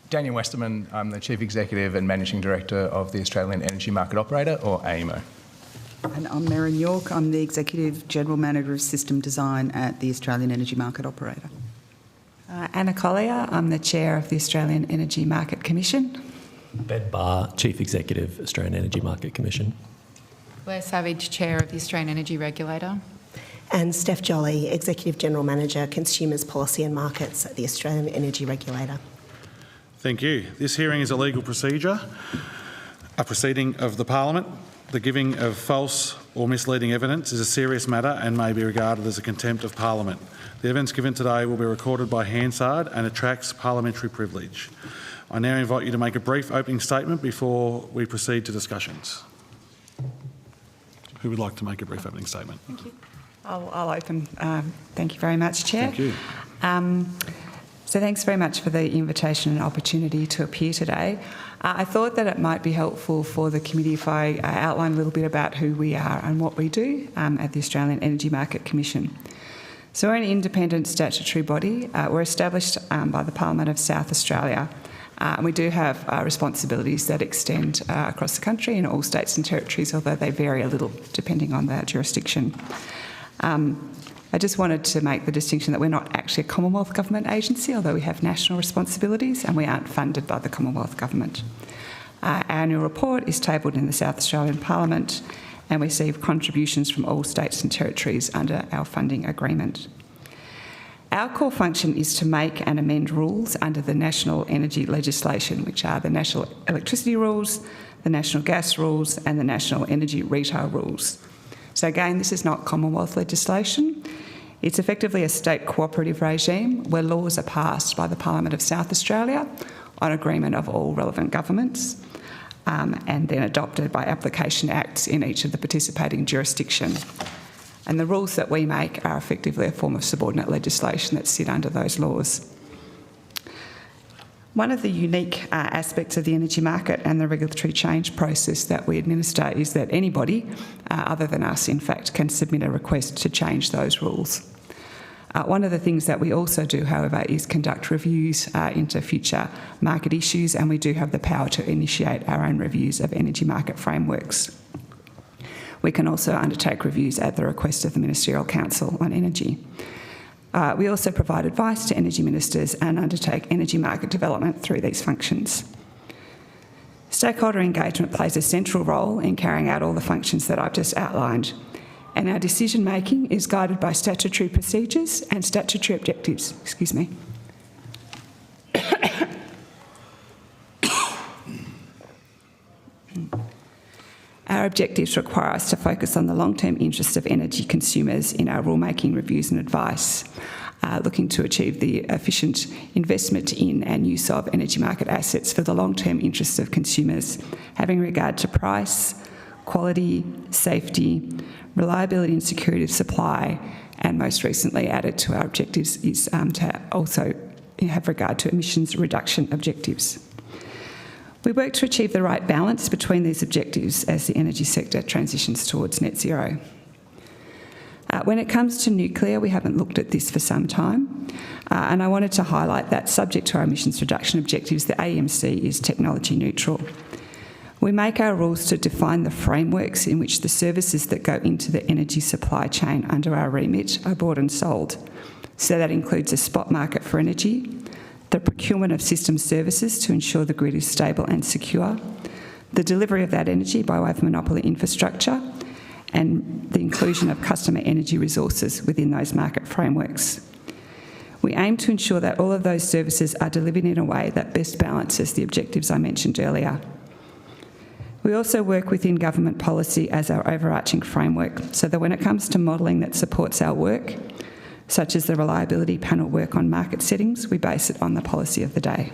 Daniel Westerman, I'm the Chief Executive and Managing Director of the Australian Energy Market Operator, or AEMO. And I'm Maren York. I'm the Executive General Manager of System Design at the Australian Energy Market Operator. Anna Collier, I'm the Chair of the Australian Energy Market Commission. Ben Barr, Chief Executive, Australian Energy Market Commission. Blair Savage, Chair of the Australian Energy Regulator. And Steph Jolly, Executive General Manager, Consumers Policy and Markets at the Australian Energy Regulator. Thank you. This hearing is a legal procedure, a proceeding of the Parliament. The giving of false or misleading evidence is a serious matter and may be regarded as a contempt of Parliament. The evidence given today will be recorded by Hansard and attracts parliamentary privilege. I now invite you to make a brief opening statement before we proceed to discussions. Who would like to make a brief opening statement? Thank you. I'll open. Thank you very much, Chair. Thank you. So thanks very much for the invitation and opportunity to appear today. I thought that it might be helpful for the committee if I outline a little bit about who we are and what we do at the Australian Energy Market Commission. So we're an independent statutory body. We're established by the Parliament of South Australia. And we do have responsibilities that extend across the country in all states and territories, although they vary a little depending on the jurisdiction. I just wanted to make the distinction that we're not actually a Commonwealth Government agency, although we have national responsibilities and we aren't funded by the Commonwealth Government. Our annual report is tabled in the South Australian Parliament and we receive contributions from all states and territories under our funding agreement. Our core function is to make and amend rules under the national energy legislation, which are the national electricity rules, the national gas rules and the national energy retail rules. So again, this is not Commonwealth legislation. It's effectively a state cooperative regime where laws are passed by the Parliament of South Australia on agreement of all relevant governments and then adopted by application acts in each of the participating jurisdictions. And the rules that we make are effectively a form of subordinate legislation that sit under those laws. One of the unique aspects of the energy market and the regulatory change process that we administer is that anybody, other than us, in fact, can submit a request to change those rules. One of the things that we also do, however, is conduct reviews into future market issues, and we do have the power to initiate our own reviews of energy market frameworks. We can also undertake reviews at the request of the Ministerial Council on Energy. We also provide advice to energy ministers and undertake energy market development through these functions. Stakeholder engagement plays a central role in carrying out all the functions that I've just outlined, and our decision making is guided by statutory procedures and statutory objectives. Excuse me. Our objectives require us to focus on the long-term interests of energy consumers in our rulemaking reviews and advice, looking to achieve the efficient investment in and use of energy market assets for the long-term interests of consumers, having regard to price, quality, safety, reliability and security of supply, and most recently added to our objectives is to also have regard to emissions reduction objectives. We work to achieve the right balance between these objectives as the energy sector transitions towards net zero. When it comes to nuclear, we haven't looked at this for some time, and I wanted to highlight that subject to our emissions reduction objectives, the AEMC is technology neutral. We make our rules to define the frameworks in which the services that go into the energy supply chain under our remit are bought and sold. So that includes a spot market for energy, the procurement of system services to ensure the grid is stable and secure, the delivery of that energy by way of monopoly infrastructure, and the inclusion of customer energy resources within those market frameworks. We aim to ensure that all of those services are delivered in a way that best balances the objectives I mentioned earlier. We also work within government policy as our overarching framework, so that when it comes to modelling that supports our work, such as the reliability panel work on market settings, we base it on the policy of the day.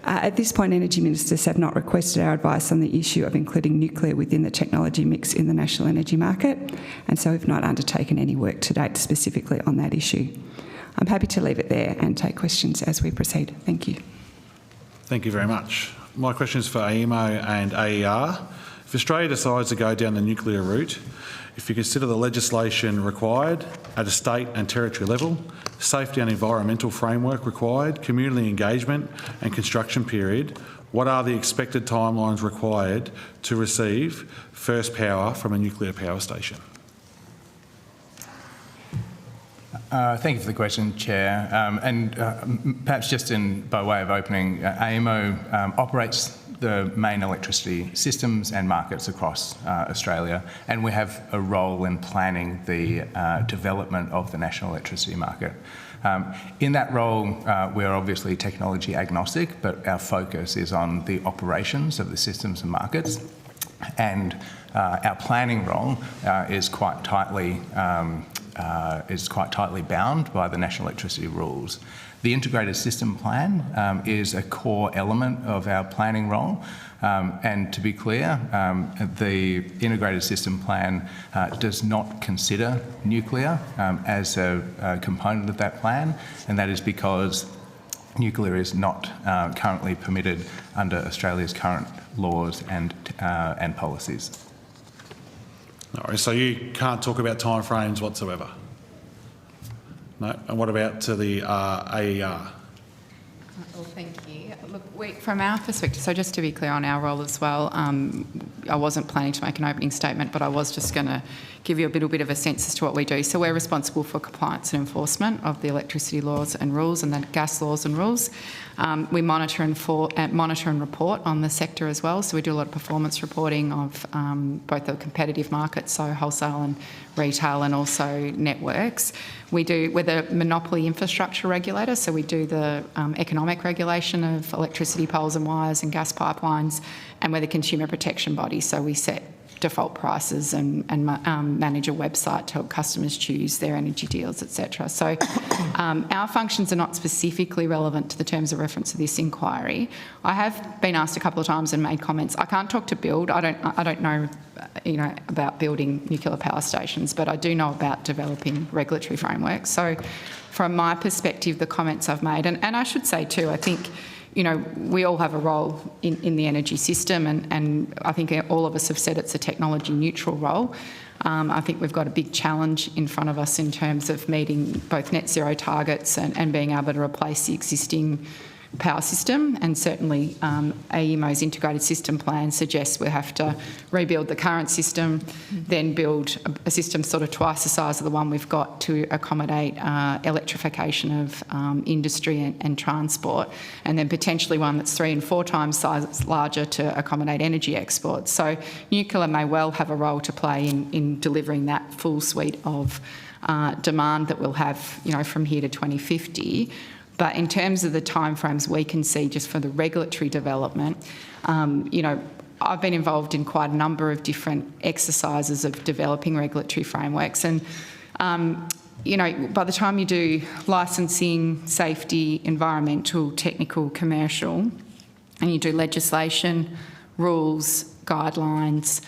At this point, energy ministers have not requested our advice on the issue of including nuclear within the technology mix in the national energy market, and so we've not undertaken any work to date specifically on that issue. I'm happy to leave it there and take questions as we proceed. Thank you. Thank you very much. My question is for AEMO and AER. If Australia decides to go down the nuclear route, if you consider the legislation required at a state and territory level, safety and environmental framework required, community engagement and construction period, what are the expected timelines required to receive first power from a nuclear power station? Thank you for the question, Chair. Perhaps just by way of opening, AEMO operates the main electricity systems and markets across Australia, and we have a role in planning the development of the national electricity market. In that role, we're obviously technology agnostic, but our focus is on the operations of the systems and markets, and our planning role is quite tightly bound by the national electricity rules. The integrated system plan is a core element of our planning role, and to be clear, the integrated system plan does not consider nuclear as a component of that plan, and that is because nuclear is not currently permitted under Australia's current laws and policies. All right, so you can't talk about timeframes whatsoever? No? And what about to the AER? Well, thank you. Look, from our perspective, so just to be clear on our role as well, I wasn't planning to make an opening statement, but I was just going to give you a little bit of a sense as to what we do. So we're responsible for compliance and enforcement of the electricity laws and rules and the gas laws and rules. We monitor and report on the sector as well. So we do a lot of performance reporting of both the competitive markets, so wholesale and retail, and also networks. We're the monopoly infrastructure regulator, so we do the economic regulation of electricity poles and wires and gas pipelines, and we're the consumer protection body, so we set default prices and manage a website to help customers choose their energy deals, etc. So our functions are not specifically relevant to the terms of reference of this inquiry. I have been asked a couple of times and made comments. I can't talk to build. I don't know, about building nuclear power stations, but I do know about developing regulatory frameworks. So from my perspective, the comments I've made, and I should say too, I think, we all have a role in the energy system, and I think all of us have said it's a technology neutral role. I think we've got a big challenge in front of us in terms of meeting both net zero targets and being able to replace the existing power system, and certainly AEMO's integrated system plan suggests we have to rebuild the current system, then build a system sort of twice the size of the one we've got to accommodate electrification of industry and transport, and then potentially one that's 3 and 4 times size larger to accommodate energy exports. So nuclear may well have a role to play in delivering that full suite of demand that we'll have, from here to 2050. But in terms of the timeframes we can see just for the regulatory development, I've been involved in quite a number of different exercises of developing regulatory frameworks, and by the time you do licensing, safety, environmental, technical, commercial, and you do legislation, rules, guidelines,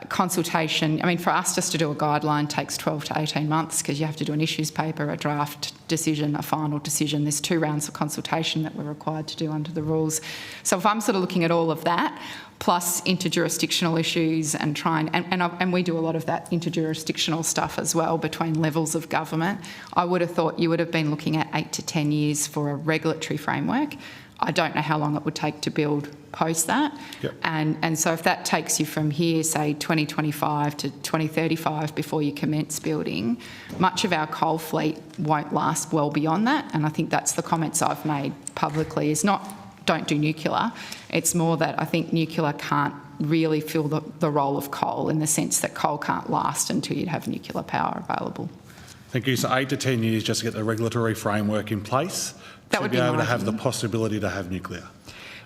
consultation. For us just to do a guideline takes 12 to 18 months because you have to do an issues paper, a draft decision, a final decision. There's 2 rounds of consultation that we're required to do under the rules. So if I'm sort of looking at all of that, plus interjurisdictional issues and and we do a lot of that interjurisdictional stuff as well between levels of government, I would have thought you would have been looking at 8 to 10 years for a regulatory framework. I don't know how long it would take to build post that. Yep. And so if that takes you from here, say 2025 to 2035 before you commence building, much of our coal fleet won't last well beyond that. And I think that's the comments I've made publicly, is not don't do nuclear. It's more that I think nuclear can't really fill the role of coal, in the sense that coal can't last until you have nuclear power available. Thank you. So 8 to 10 years just to get the regulatory framework in place That to would be be able my to have the view. possibility to have nuclear.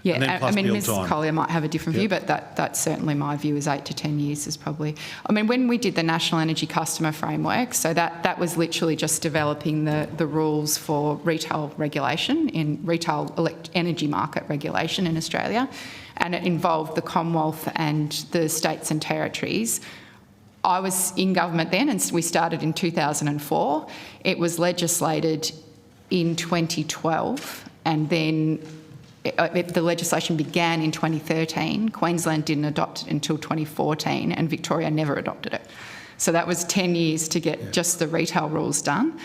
Yeah, And then plus I mean, build Ms time. Collier might have a different view, but that's certainly my view, is 8 to 10 years is probably... I mean, when we did the National Energy Customer Framework, so that was literally just developing the rules for retail regulation, in retail energy market regulation in Australia, and it involved the Commonwealth and the states and territories. I was in government then, and we started in 2004. It was legislated in 2012, and then the legislation began in 2013. Queensland didn't adopt it until 2014, and Victoria never adopted it. So that was 10 years to get just the retail rules done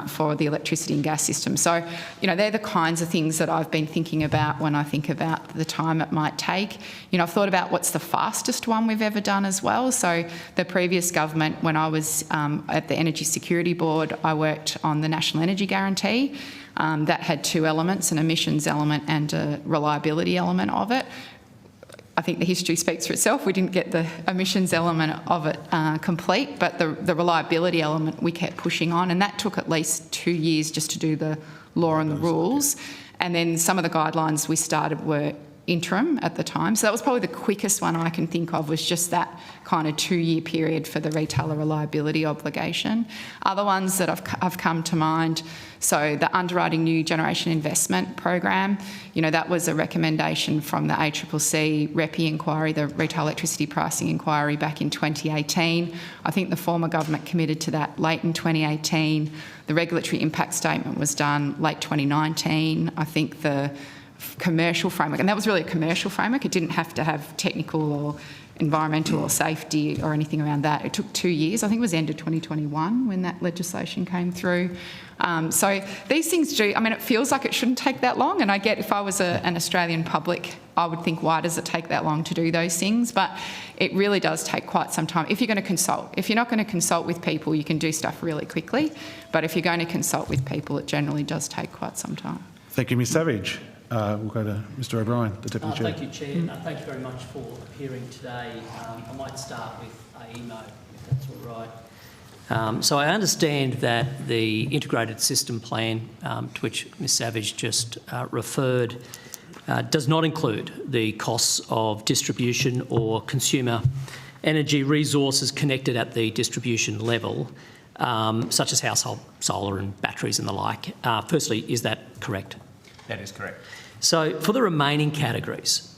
for the electricity and gas system. So, you know, they're the kinds of things that I've been thinking about when I think about the time it might take. You know, I've thought about what's the fastest one we've ever done as well. So the previous government, when I was at the Energy Security Board, I worked on the National Energy Guarantee. That had two elements, an emissions element and a reliability element of it. I think the history speaks for itself. We didn't get the emissions element of it complete, but the reliability element we kept pushing on, and that took at least 2 years just to do the law and the rules. And then some of the guidelines we started were interim at the time. So that was probably the quickest one I can think of, was just that kind of 2-year period for the retailer reliability obligation. Other ones that have come to mind, so the Underwriting New Generation Investment Program, you know, that was a recommendation from the ACCC REPI inquiry, the Retail Electricity Pricing Inquiry, back in 2018. I think the former government committed to that late in 2018. The regulatory impact statement was done late 2019. I think the commercial framework, and that was really a commercial framework. It didn't have to have technical or environmental or safety or anything around that. It took 2 years. I think it was end of 2021 when that legislation came through. So these things do, I mean, it feels like it shouldn't take that long, and I get, if I was an Australian public, I would think, why does it take that long to do those things? But it really does take quite some time if you're going to consult. If you're not going to consult with people, you can do stuff really quickly, but if you're going to consult with people, it generally does take quite some time. Thank you, Ms Savage. We'll go to Mr O'Brien, the Deputy Chair. Thank you, Chair. Thank you very much for appearing today. I might start with AEMO, if that's all right. So I understand that the integrated system plan, to which Ms Savage just referred, does not include the costs of distribution or consumer energy resources connected at the distribution level, such as household solar and batteries and the like. Firstly, is that correct? That is correct. So for the remaining categories,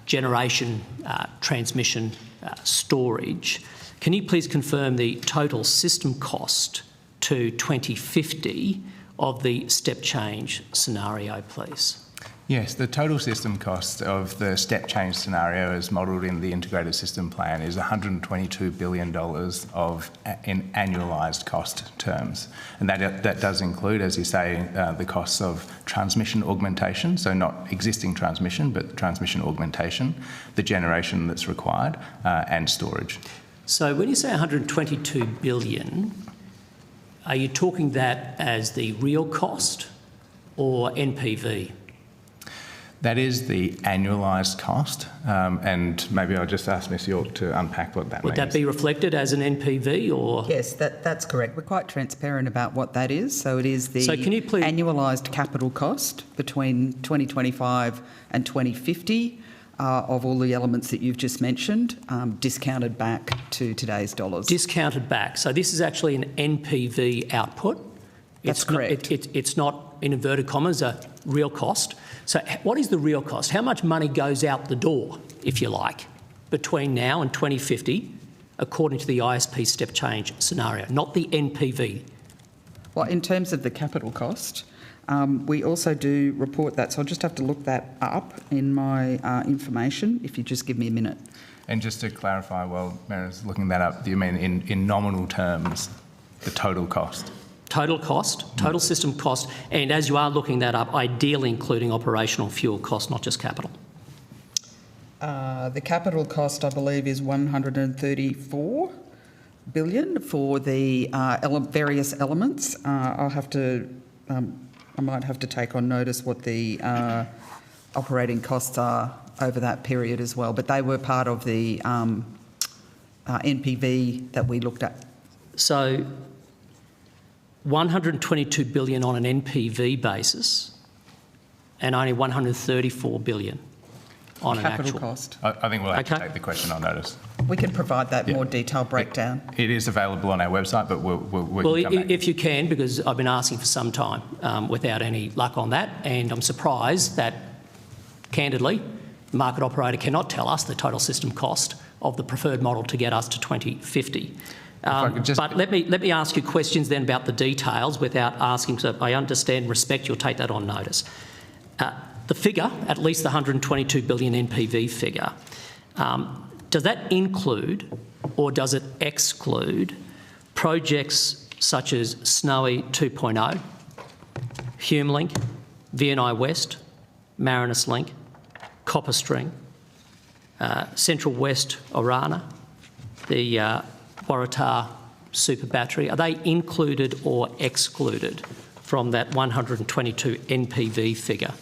generation, transmission, storage, can you please confirm the total system cost to 2050 of the step change scenario, please? Yes, the total system cost of the step change scenario as modelled in the integrated system plan is $122 billion in annualised cost terms. And that does include, as you say, the costs of transmission augmentation, so not existing transmission, but transmission augmentation, the generation that's required, and storage. So when you say $122 billion, are you talking that as the real cost or NPV? That is the annualised cost, and maybe I'll just ask Ms York to unpack what that means. Would that be reflected as an NPV or...? Yes, that's correct. We're quite transparent about what that is. So it is the annualised capital cost between 2025 and 2050 of all the elements that you've just mentioned, discounted back to today's dollars. Discounted back. So this is actually an NPV output. That's correct. It's not, in inverted commas, a real cost. So what is the real cost? How much money goes out the door, if you like, between now and 2050, according to the ISP step change scenario, not the NPV? Well, in terms of the capital cost, we also do report that. So I'll just have to look that up in my information, if you just give me a minute. And just to clarify, while Meredith's looking that up, do you mean in nominal terms, the total cost? Total cost, total system cost, and as you are looking that up, ideally including operational fuel cost, not just capital. The capital cost, I believe, is $134 billion for the various elements. I'll have to, I might have to take on notice what the operating costs are over that period as well, but they were part of the NPV that we looked at. So 122 billion on an NPV basis and only 134 billion on an actual cost. I think we'll have to take the question on notice. We can provide that more detailed breakdown. It is available on our website, but we'll come back. If you can, because I've been asking for some time without any luck on that, and I'm surprised that, candidly, the market operator cannot tell us the total system cost of the preferred model to get us to 2050. But let me ask you questions then about the details without asking, so I understand and respect you'll take that on notice. The figure, at least the 122 billion NPV figure, does that include or does it exclude projects such as Snowy 2.0, HumeLink, VNI West, Marinus Link, Copper String, Central West Orana, the Waratah Super Battery? Are they included or excluded from that 122 NPV figure?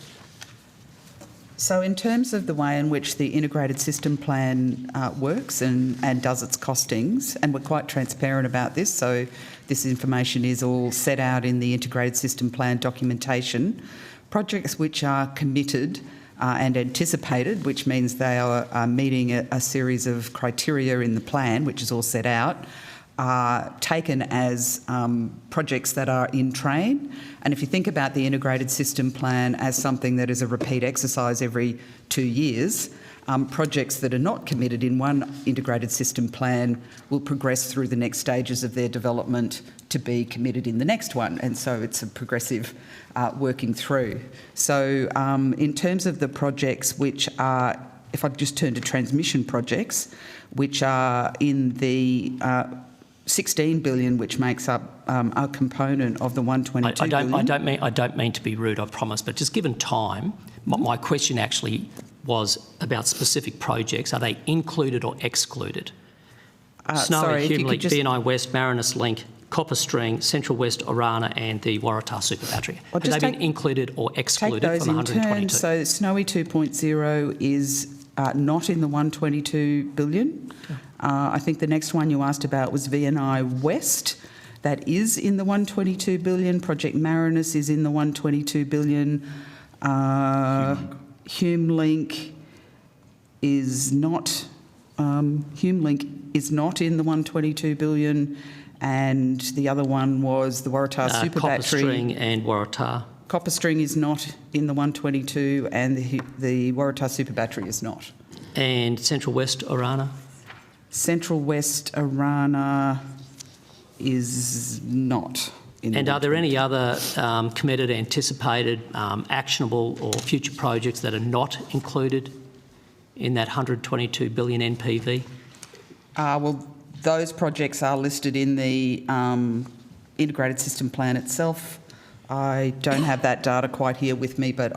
So in terms of the way in which the integrated system plan works and does its costings, and we're quite transparent about this, so this information is all set out in the integrated system plan documentation, projects which are committed and anticipated, which means they are meeting a series of criteria in the plan, which is all set out, are taken as projects that are in train. And if you think about the integrated system plan as something that is a repeat exercise every 2 years, projects that are not committed in one integrated system plan will progress through the next stages of their development to be committed in the next one. And so it's a progressive working through. So in terms of the projects which are, if I just turn to transmission projects, which are in the 16 billion, which makes up a component of the 122 billion. I don't mean to be rude, I promise, but just given time, my question actually was about specific projects. Are they included or excluded? Snowy, HumeLink, VNI West, Marinus Link, Copper String, Central West Orana and the Waratah Super Battery. Have they been included or excluded from the 122? So Snowy 2.0 is not in the 122 billion. I think the next one you asked about was VNI West. That is in the 122 billion. Project Marinus is in the 122 billion. HumeLink is not. HumeLink is not in the 122 billion, and the other one was the Waratah Super Copper Battery. String and Waratah. Copper String is not in the 122, and the Waratah Super Battery is not. And Central West Orana? Central West Orana is not. And are there any other committed, anticipated, actionable or future projects that are not included in that 122 billion NPV? Well, those projects are listed in the integrated system plan itself. I don't have that data quite here with me, but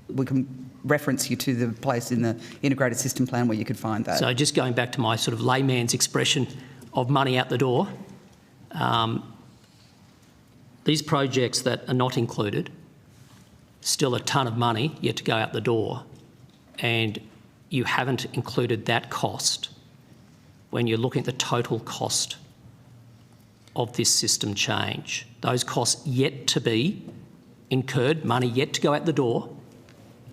we can reference you to the place in the integrated system plan where you could find that. So just going back to my sort of layman's expression of money out the door, these projects that are not included, still a ton of money yet to go out the door, and you haven't included that cost when you're looking at the total cost of this system change. Those costs yet to be incurred, money yet to go out the door.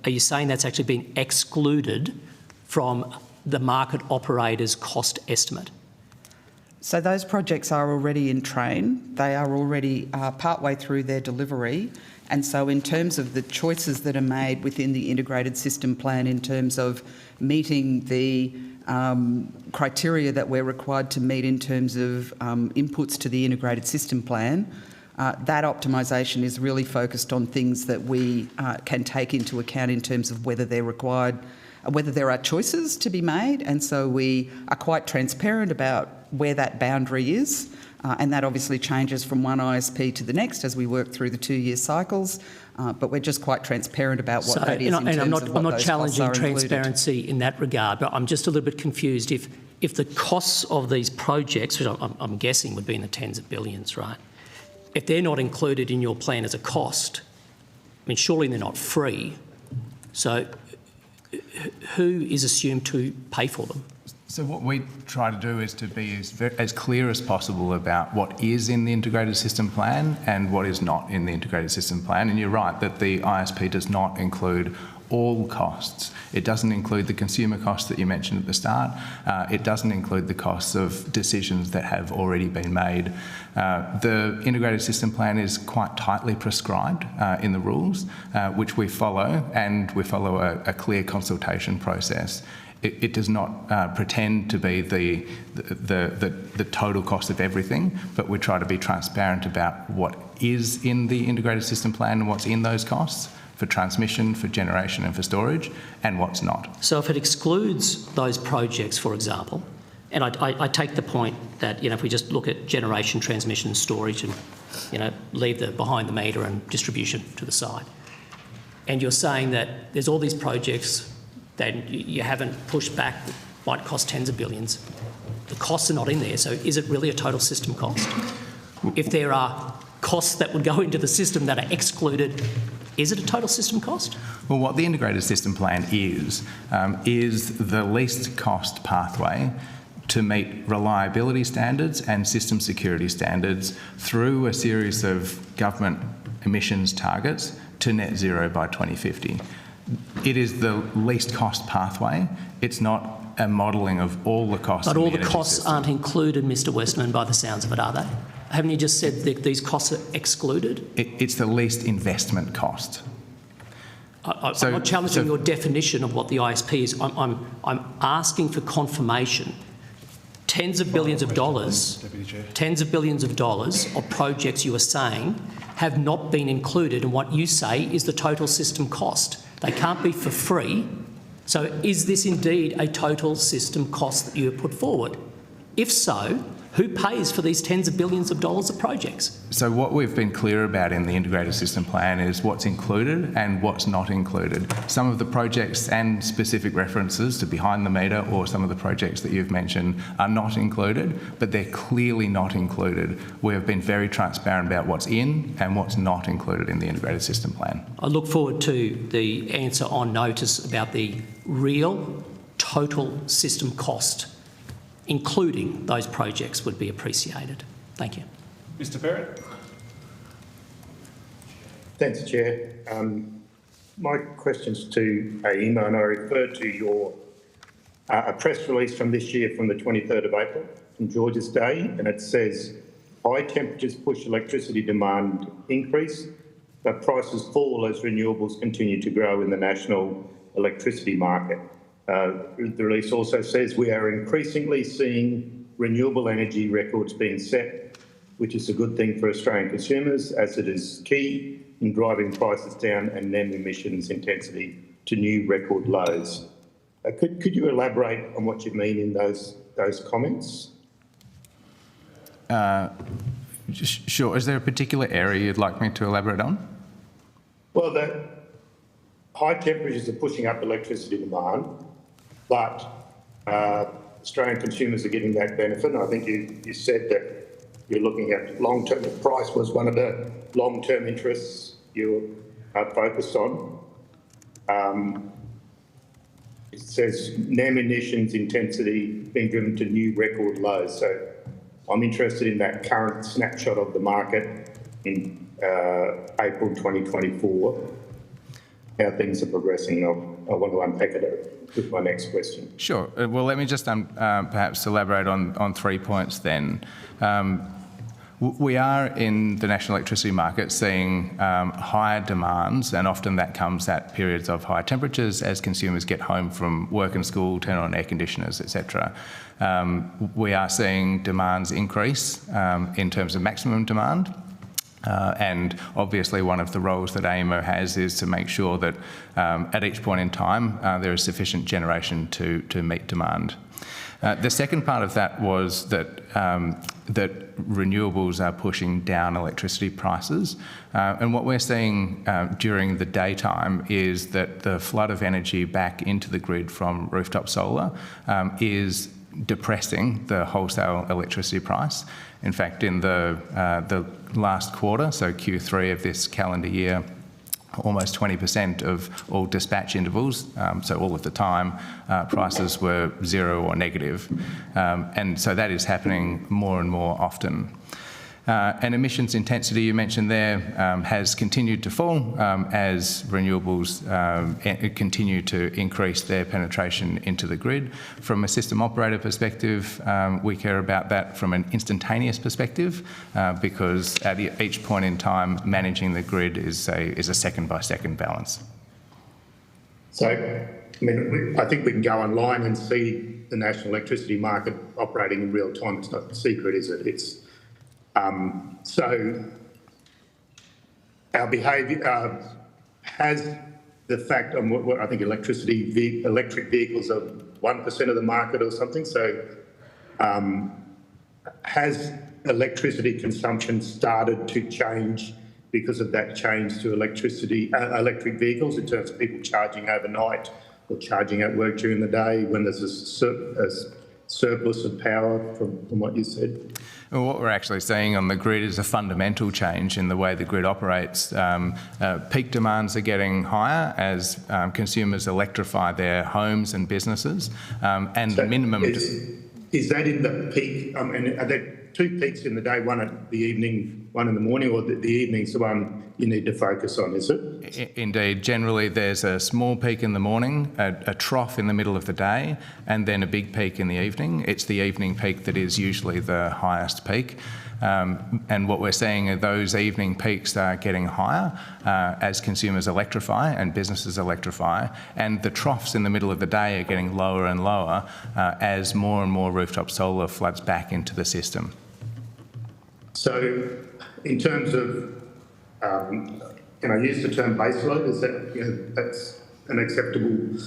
Are you saying that's actually been excluded from the market operator's cost estimate? So those projects are already in train. They are already partway through their delivery. And so in terms of the choices that are made within the integrated system plan in terms of meeting the criteria that we're required to meet in terms of inputs to the integrated system plan, that optimisation is really focused on things that we can take into account in terms of whether they're required, whether there are choices to be made. And so we are quite transparent about where that boundary is. And that obviously changes from one ISP to the next as we work through the 2-year cycles. But we're just quite transparent about what that is in terms of what those costs are included. I'm not challenging transparency in that regard, but I'm just a little bit confused. If the costs of these projects, which I'm guessing would be in the tens of billions, right? If they're not included in your plan as a cost, I mean, surely they're not free. So who is assumed to pay for them? So what we try to do is to be as clear as possible about what is in the integrated system plan and what is not in the integrated system plan. And you're right that the ISP does not include all costs. It doesn't include the consumer costs that you mentioned at the start. It doesn't include the costs of decisions that have already been made. The integrated system plan is quite tightly prescribed in the rules, which we follow, and we follow a clear consultation process. It does not pretend to be the total cost of everything, but we try to be transparent about what is in the integrated system plan and what's in those costs for transmission, for generation and for storage, and what's not. So if it excludes those projects, for example, and I take the point that, if we just look at generation, transmission and storage and, leave the behind the meter and distribution to the side, and you're saying that there's all these projects that you haven't pushed back, might cost tens of billions. The costs are not in there, so is it really a total system cost? If there are costs that would go into the system that are excluded, is it a total system cost? Well, what the integrated system plan is the least cost pathway to meet reliability standards and system security standards through a series of government emissions targets to net zero by 2050. It is the least cost pathway. It's not a modelling of all the costs. But all the costs aren't included, Mr Westman, by the sounds of it, are they? Haven't you just said that these costs are excluded? It's the least investment cost. I'm not challenging your definition of what the ISP is. I'm asking for confirmation. Tens of billions of dollars of projects you are saying have not been included in what you say is the total system cost. They can't be for free. So is this indeed a total system cost that you have put forward? If so, who pays for these tens of billions of dollars of projects? So what we've been clear about in the integrated system plan is what's included and what's not included. Some of the projects and specific references to behind the meter or some of the projects that you've mentioned are not included, but they're clearly not included. We have been very transparent about what's in and what's not included in the integrated system plan. I look forward to the answer on notice about the real total system cost, including those projects, would be appreciated. Thank you. Mr Perrott. Thanks, Chair. My question's to AEMO, and I refer to your a press release from this year from the 23rd of April, from George's Day, and it says, high temperatures push electricity demand increase, but prices fall as renewables continue to grow in the national electricity market. The release also says we are increasingly seeing renewable energy records being set, which is a good thing for Australian consumers as it is key in driving prices down and NEM emissions intensity to new record lows. Could you elaborate on what you mean in those comments? Sure. Is there a particular area you'd like me to elaborate on? Well, the high temperatures are pushing up electricity demand, but Australian consumers are getting that benefit. And I think you said that you're looking at long-term. The price was one of the long-term interests you are focused on. It says NEM emissions intensity being driven to new record lows. So I'm interested in that current snapshot of the market in April 2024, how things are progressing. I want to unpack it with my next question. Sure. Well, let me just perhaps elaborate on 3 points then. We are in the national electricity market seeing higher demands, and often that comes at periods of high temperatures as consumers get home from work and school, turn on air conditioners, etc. We are seeing demands increase in terms of maximum demand. And obviously one of the roles that AEMO has is to make sure that at each point in time there is sufficient generation to meet demand. The second part of that was that renewables are pushing down electricity prices. And what we're seeing during the daytime is that the flood of energy back into the grid from rooftop solar is depressing the wholesale electricity price. In fact, in the last quarter, so Q3 of this calendar year, almost 20% of all dispatch intervals, so all of the time, prices were zero or negative. And so that is happening more and more often. And emissions intensity, you mentioned there, has continued to fall as renewables continue to increase their penetration into the grid. From a system operator perspective, we care about that from an instantaneous perspective because at each point in time, managing the grid is a second-by-second balance. So, I mean, I think we can go online and see the national electricity market operating in real time. It's not a secret, is it? It's so our behaviour has the fact on what I think electric vehicles are 1% of the market or something. So has electricity consumption started to change because of that change to electric vehicles in terms of people charging overnight or charging at work during the day when there's a surplus of power from what you said? Well, what we're actually seeing on the grid is a fundamental change in the way the grid operates. Peak demands are getting higher as consumers electrify their homes and businesses, and so minimum... Is that in the peak? And are there two peaks in the day, one at the evening, one in the morning, or the evening's the one you need to focus on, is it? Indeed. Generally, there's a small peak in the morning, a trough in the middle of the day, and then a big peak in the evening. It's the evening peak that is usually the highest peak. And what we're seeing are those evening peaks are getting higher as consumers electrify and businesses electrify, and the troughs in the middle of the day are getting lower and lower as more and more rooftop solar floods back into the system. So, in terms of, can I use the term baseload? Is that, that's an acceptable,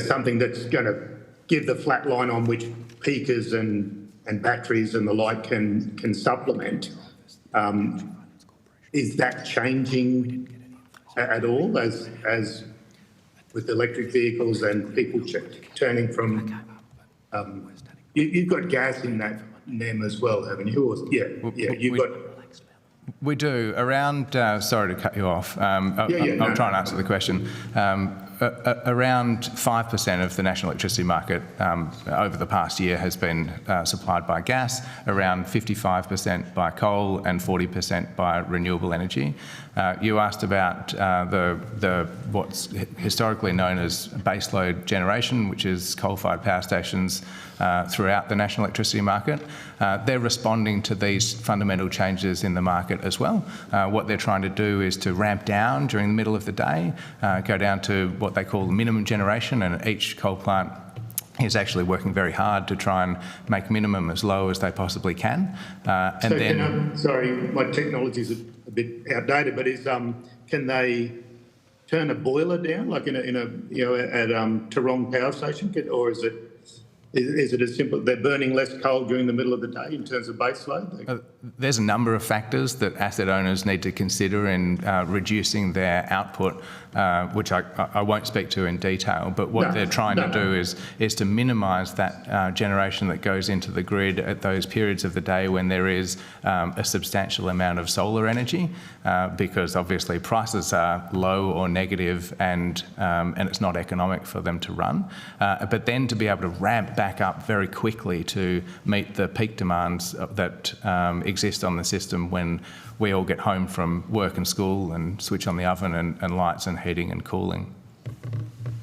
something that's going to give the flat line on which peakers and batteries and the like can supplement? Is that changing at all as with electric vehicles and people turning from... you've got gas in that NEM as well, haven't you? Or, you've got... We do. Around, sorry to cut you off. I'll try and answer the question. Around 5% of the national electricity market over the past year has been supplied by gas, around 55% by coal and 40% by renewable energy. You asked about what's historically known as baseload generation, which is coal-fired power stations throughout the national electricity market. They're responding to these fundamental changes in the market as well. What they're trying to do is to ramp down during the middle of the day, go down to what they call minimum generation, and each coal plant is actually working very hard to try and make minimum as low as they possibly can. Sorry, my technology's a bit outdated, but can they turn a boiler down like at Tarong Power Station, or is it as simple? They're burning less coal during the middle of the day in terms of baseload? There's a number of factors that asset owners need to consider in reducing their output, which I won't speak to in detail, but what they're trying to do is to minimise that generation that goes into the grid at those periods of the day when there is a substantial amount of solar energy, because obviously prices are low or negative and it's not economic for them to run. But then to be able to ramp back up very quickly to meet the peak demands that exist on the system when we all get home from work and school and switch on the oven and lights and heating and cooling.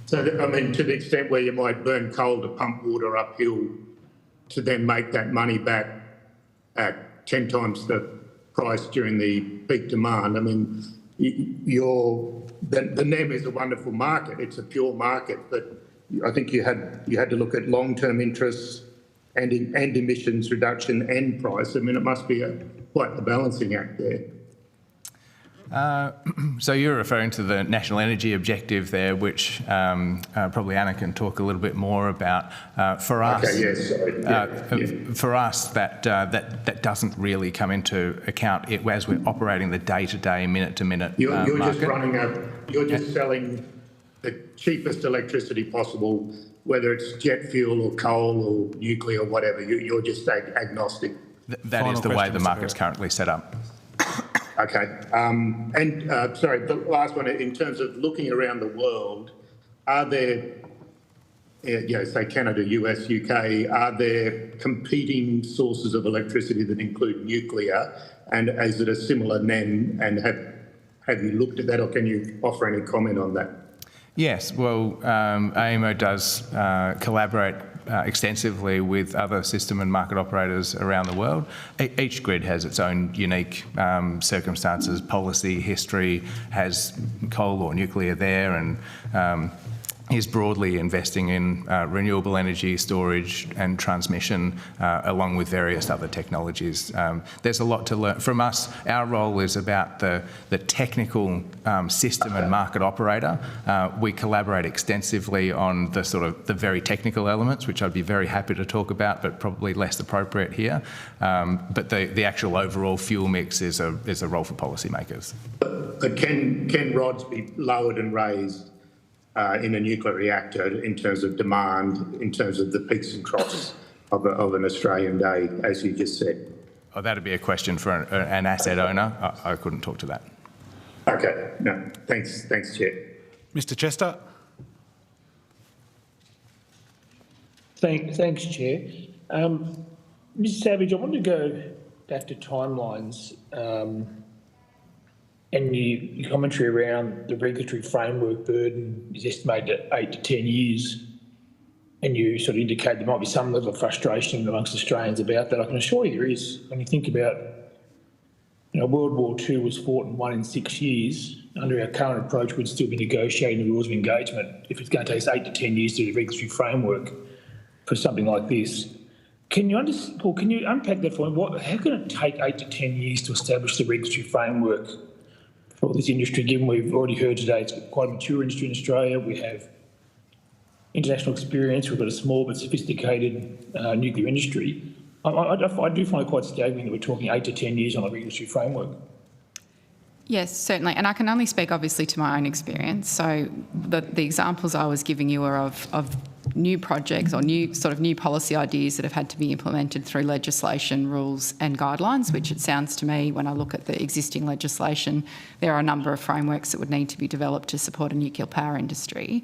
So, I mean, to the extent where you might burn coal to pump water uphill to then make that money back at 10 times the price during the peak demand, I mean, the NEM is a wonderful market. It's a pure market, but I think you had to look at long-term interests and emissions reduction and price. I mean, it must be quite the balancing act there. So you're referring to the National Energy Objective there, which probably Anna can talk a little bit more about. For us, for us, that doesn't really come into account as we're operating the day-to-day, minute-to-minute You're market. just running you're just selling the cheapest electricity possible, whether it's jet fuel or coal or nuclear or whatever. You're just agnostic. That is the way the market's currently set up. Okay. Sorry, the last one, in terms of looking around the world, are there, say Canada, US, UK, are there competing sources of electricity that include nuclear? And is it a similar NEM? And have you looked at that, or can you offer any comment on that? Yes, well, AEMO does collaborate extensively with other system and market operators around the world. Each grid has its own unique circumstances, policy, history, has coal or nuclear there, and is broadly investing in renewable energy storage and transmission, along with various other technologies. There's a lot to learn. From us, our role is about the technical system and market operator. We collaborate extensively on the sort of the very technical elements, which I'd be very happy to talk about, but probably less appropriate here. But the actual overall fuel mix is a role for policymakers. But can rods be lowered and raised in a nuclear reactor in terms of demand, in terms of the peaks and troughs of an Australian day, as you just said? Oh, that'd be a question for an asset owner. I couldn't talk to that. Okay, no, thanks, Chair. Mr. Chester. Thanks, Chair. Mr. Savage, I want to go back to timelines and your commentary around the regulatory framework burden is estimated at 8 to 10 years. And you sort of indicate there might be some level of frustration amongst Australians about that. I can assure you there is. When you think about, World War II was fought and won in 6 years. Under our current approach, we'd still be negotiating the rules of engagement if it's going to take us 8 to 10 years to do the regulatory framework for something like this. Can you unpack that for me? How can it take 8 to 10 years to establish the regulatory framework for this industry, given we've already heard today it's quite a mature industry in Australia, we have international experience, we've got a small but sophisticated nuclear industry. I do find it quite staggering that we're talking 8 to 10 years on a regulatory framework. Yes, certainly. And I can only speak obviously to my own experience. So the examples I was giving you are of new projects or new policy ideas that have had to be implemented through legislation, rules and guidelines, which it sounds to me, when I look at the existing legislation, there are a number of frameworks that would need to be developed to support a nuclear power industry.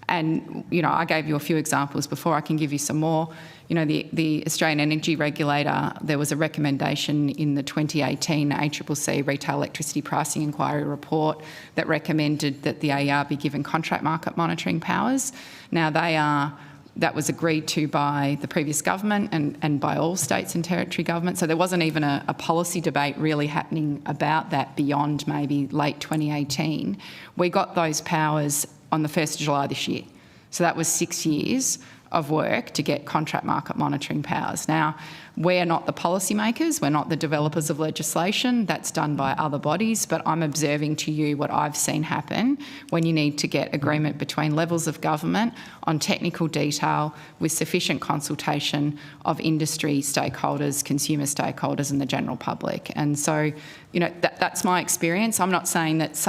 And, I gave you a few examples before. I can give you some more. The Australian Energy Regulator, there was a recommendation in the 2018 ACCC Retail Electricity Pricing Inquiry report that recommended that the AER be given contract market monitoring powers. Now, that was agreed to by the previous government and by all states and territory governments. So there wasn't even a policy debate really happening about that beyond maybe late 2018. We got those powers on the 1st of July this year. So that was 6 years of work to get contract market monitoring powers. Now, we're not the policymakers, we're not the developers of legislation, that's done by other bodies, but I'm observing to you what I've seen happen when you need to get agreement between levels of government on technical detail with sufficient consultation of industry stakeholders, consumer stakeholders and the general public. And so, that's my experience. I'm not saying that,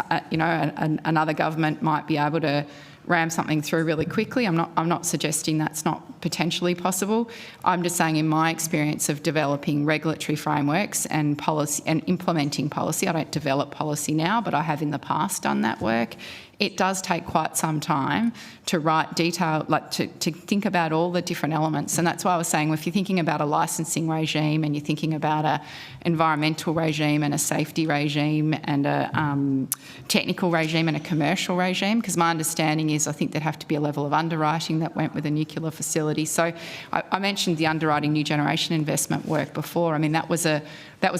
another government might be able to ram something through really quickly. I'm not suggesting that's not potentially possible. I'm just saying in my experience of developing regulatory frameworks and policy and implementing policy, I don't develop policy now, but I have in the past done that work. It does take quite some time to write detail, to think about all the different elements. And that's why I was saying, if you're thinking about a licensing regime and you're thinking about an environmental regime and a safety regime and a technical regime and a commercial regime, because my understanding is I think there'd have to be a level of underwriting that went with a nuclear facility. So I mentioned the underwriting new generation investment work before. I mean, that was a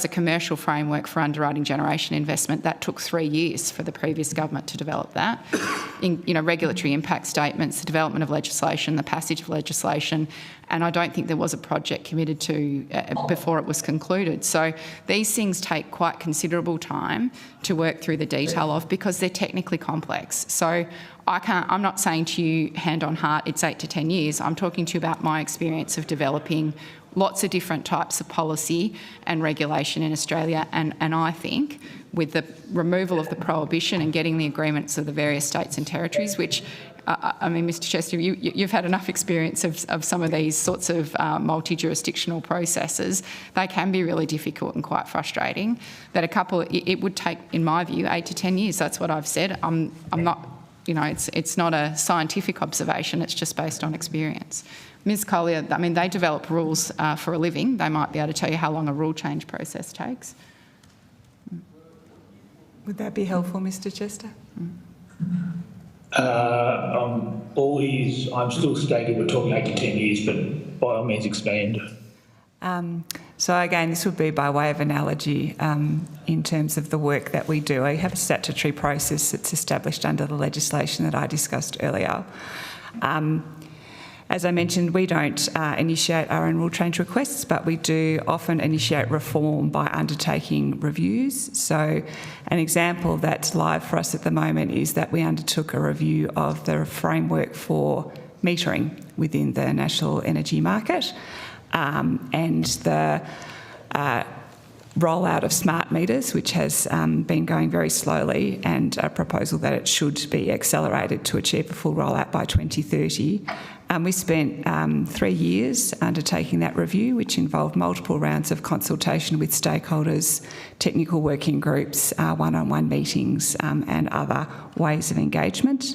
commercial framework for underwriting generation investment. That took 3 years for the previous government to develop that. Regulatory impact statements, the development of legislation, the passage of legislation, and I don't think there was a project committed to before it was concluded. So these things take quite considerable time to work through the detail of because they're technically complex. So I'm not saying to you, hand on heart, it's 8 to 10 years. I'm talking to you about my experience of developing lots of different types of policy and regulation in Australia, and I think with the removal of the prohibition and getting the agreements of the various states and territories, which I mean, Mr Chester, you've had enough experience of some of these sorts of multi-jurisdictional processes. They can be really difficult and quite frustrating. That it would take, in my view, 8 to 10 years. That's what I've said. I'm not, you know, it's not a scientific observation. It's just based on experience. Ms Collier, I mean, they develop rules for a living. They might be able to tell you how long a rule change process takes. Would that be helpful, Mr Chester? All ears. I'm still stating we're talking 8 to 10 years, but by all means expand. So again, this would be by way of analogy in terms of the work that we do. We have a statutory process that's established under the legislation that I discussed earlier. As I mentioned, we don't initiate our own rule change requests, but we do often initiate reform by undertaking reviews. So an example that's live for us at the moment is that we undertook a review of the framework for metering within the national energy market, and the rollout of smart meters, which has been going very slowly, and a proposal that it should be accelerated to achieve a full rollout by 2030. We spent 3 years undertaking that review, which involved multiple rounds of consultation with stakeholders, technical working groups, one-on-one meetings, and other ways of engagement.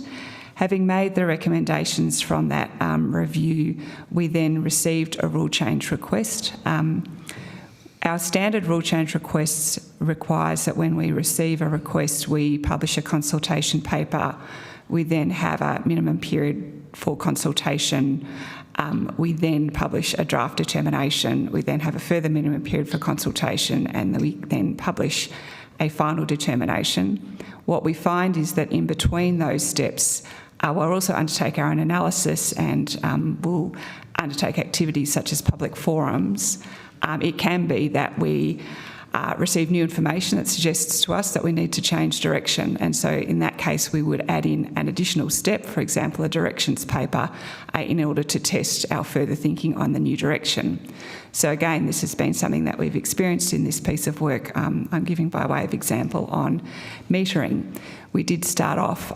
Having made the recommendations from that review, we then received a rule change request. Our standard rule change requests requires that when we receive a request, we publish a consultation paper. We then have a minimum period for consultation. We then publish a draft determination. We then have a further minimum period for consultation, and we then publish a final determination. What we find is that in between those steps, we'll also undertake our own analysis, and we'll undertake activities such as public forums. It can be that we receive new information that suggests to us that we need to change direction, and so in that case we would add in an additional step, for example a directions paper, in order to test our further thinking on the new direction. So again, this has been something that we've experienced in this piece of work. I'm giving by way of example on metering. We did start off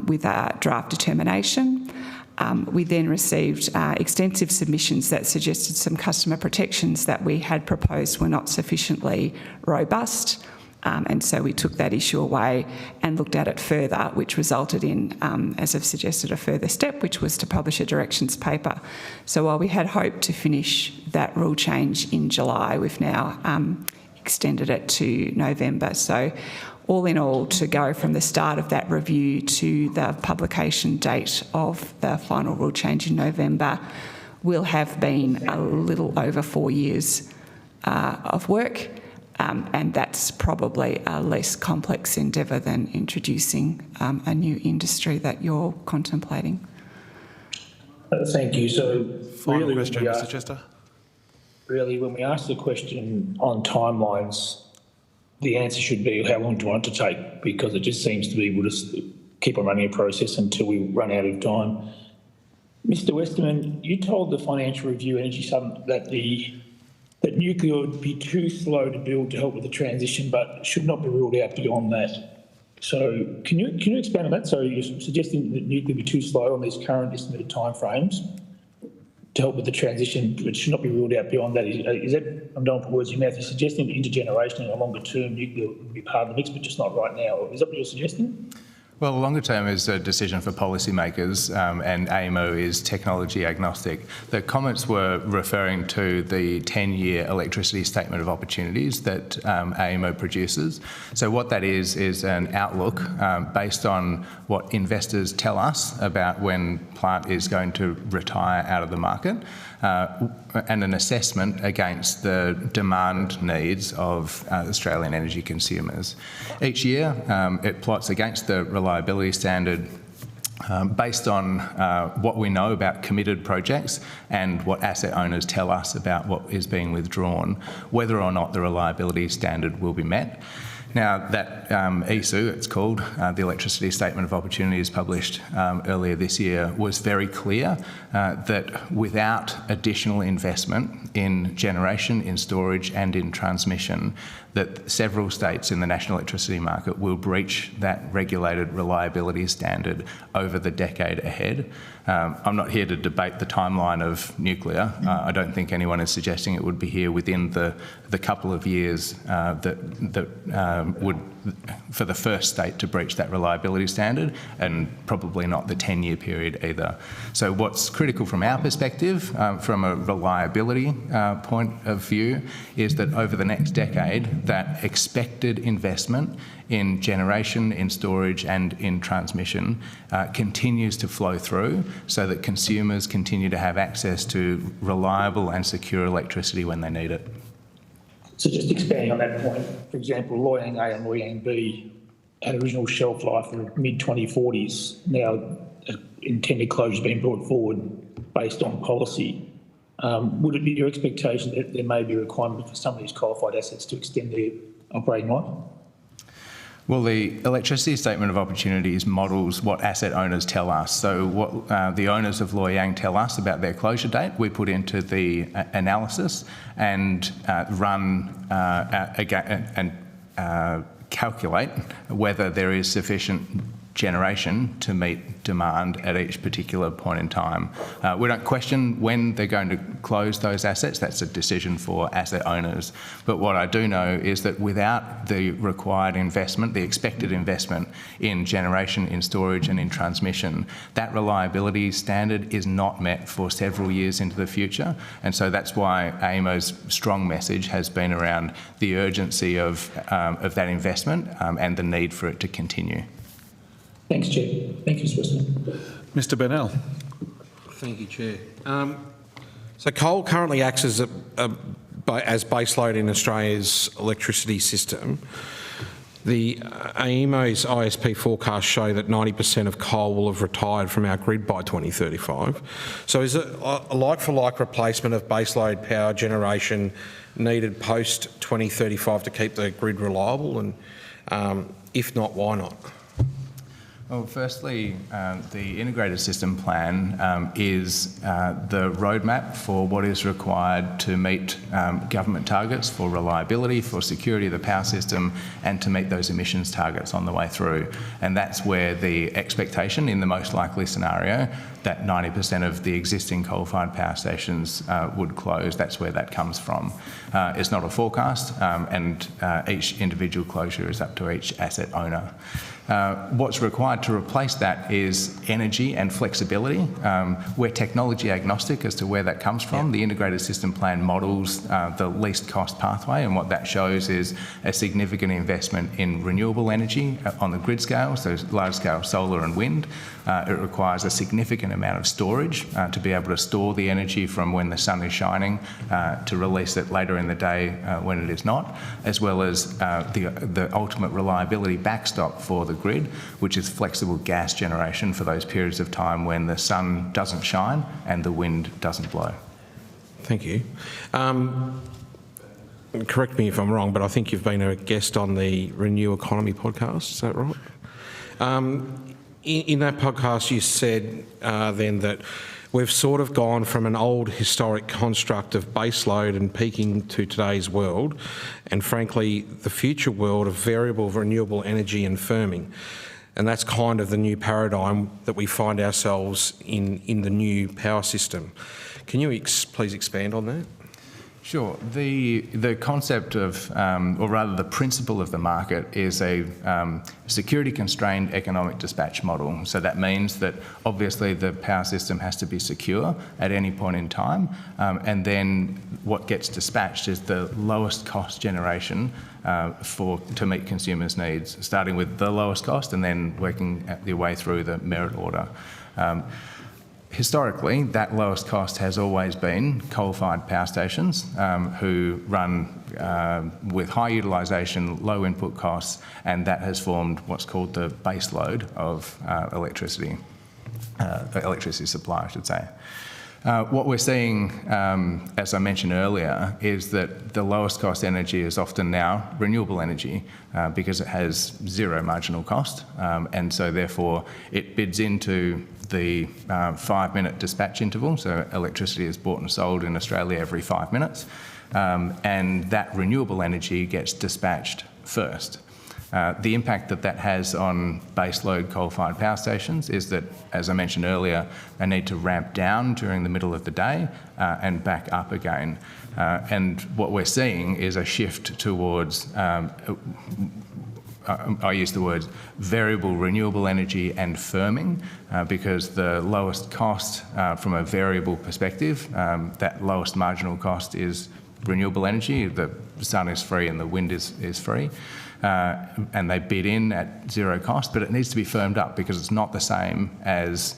with a draft determination. We then received extensive submissions that suggested some customer protections that we had proposed were not sufficiently robust, and so we took that issue away and looked at it further, which resulted in, as I've suggested, a further step, which was to publish a directions paper. So while we had hoped to finish that rule change in July, we've now extended it to November. So all in all, to go from the start of that review to the publication date of the final rule change in November will have been a little over 4 years of work, and that's probably a less complex endeavour than introducing a new industry that you're contemplating. Thank you. So Final really, question, Mr Chester. Really, when we ask the question on timelines, the answer should be how long do you want it to take, because it just seems to be we'll just keep on running a process until we run out of time. Mr Westerman, you told the Financial Review Energy Summit that nuclear would be too slow to build to help with the transition, but should not be ruled out beyond that. So can you expand on that? So you're suggesting that nuclear would be too slow on these current estimated timeframes to help with the transition, but should not be ruled out beyond that. Is that, I'm don't put words in your mouth, you're suggesting that intergenerational and longer term nuclear would be part of the mix, but just not right now. Is that what you're suggesting? Well, longer term is a decision for policymakers, and AEMO is technology agnostic. The comments were referring to the 10-year electricity statement of opportunities that AEMO produces. So what that is an outlook based on what investors tell us about when plant is going to retire out of the market, and an assessment against the demand needs of Australian energy consumers. Each year it plots against the reliability standard based on what we know about committed projects and what asset owners tell us about what is being withdrawn, whether or not the reliability standard will be met. Now, that ESU, it's called, the Electricity Statement of Opportunities published earlier this year, was very clear that without additional investment in generation, in storage and in transmission, that several states in the national electricity market will breach that regulated reliability standard over the decade ahead. I'm not here to debate the timeline of nuclear. I don't think anyone is suggesting it would be here within the couple of years that would, for the first state to breach that reliability standard, and probably not the 10-year period either. So what's critical from our perspective, from a reliability point of view, is that over the next decade, that expected investment in generation, in storage and in transmission continues to flow through so that consumers continue to have access to reliable and secure electricity when they need it. So just expanding on that point, for example, Loy Yang A and Loy Yang B had original shelf life of mid-2040s. Now, intended closure has been brought forward based on policy. Would it be your expectation that there may be a requirement for some of these qualified assets to extend their operating life? Well, the Electricity Statement of Opportunities models what asset owners tell us. So what the owners of Loy Yang tell us about their closure date, we put into the analysis and run and calculate whether there is sufficient generation to meet demand at each particular point in time. We don't question when they're going to close those assets. That's a decision for asset owners. But what I do know is that without the required investment, the expected investment in generation, in storage and in transmission, that reliability standard is not met for several years into the future. And so that's why AEMO's strong message has been around the urgency of that investment and the need for it to continue. Thanks, Chair. Thank you, Mr. Mr. Bennell. Thank you, Chair. So coal currently acts as baseload in Australia's electricity system. The AEMO's ISP forecasts show that 90% of coal will have retired from our grid by 2035. So is it a like-for-like replacement of baseload power generation needed post-2035 to keep the grid reliable? And if not, why not? Well, firstly, the Integrated System Plan is the roadmap for what is required to meet government targets for reliability, for security of the power system, and to meet those emissions targets on the way through. And that's where the expectation, in the most likely scenario, that 90% of the existing coal-fired power stations would close, that's where that comes from. It's not a forecast, and each individual closure is up to each asset owner. What's required to replace that is energy and flexibility. We're technology agnostic as to where that comes from. The Integrated System Plan models the least cost pathway, and what that shows is a significant investment in renewable energy on the grid scale, so large-scale solar and wind. It requires a significant amount of storage to be able to store the energy from when the sun is shining to release it later in the day when it is not, as well as the ultimate reliability backstop for the grid, which is flexible gas generation for those periods of time when the sun doesn't shine and the wind doesn't blow. Thank you. Correct me if I'm wrong, but I think you've been a guest on the Renew Economy podcast, is that right? In that podcast you said then that we've sort of gone from an old historic construct of baseload and peaking to today's world, and frankly the future world of variable renewable energy and firming. And that's kind of the new paradigm that we find ourselves in the new power system. Can you please expand on that? Sure. The concept of, or rather the principle of the market is a security-constrained economic dispatch model. So that means that obviously the power system has to be secure at any point in time, and then what gets dispatched is the lowest cost generation to meet consumers' needs, starting with the lowest cost and then working your way through the merit order. Historically, that lowest cost has always been coal-fired power stations who run with high utilisation, low input costs, and that has formed what's called the base load of electricity supply, I should say. What we're seeing, as I mentioned earlier, is that the lowest cost energy is often now renewable energy because it has zero marginal cost, and so therefore it bids into the 5-minute dispatch interval. So electricity is bought and sold in Australia every 5 minutes, and that renewable energy gets dispatched first. The impact that has on baseload coal-fired power stations is that, as I mentioned earlier, they need to ramp down during the middle of the day and back up again. And what we're seeing is a shift towards, I use the words variable renewable energy and firming, because the lowest cost from a variable perspective, that lowest marginal cost is renewable energy. The sun is free and the wind is free. And they bid in at zero cost, but it needs to be firmed up because it's not the same as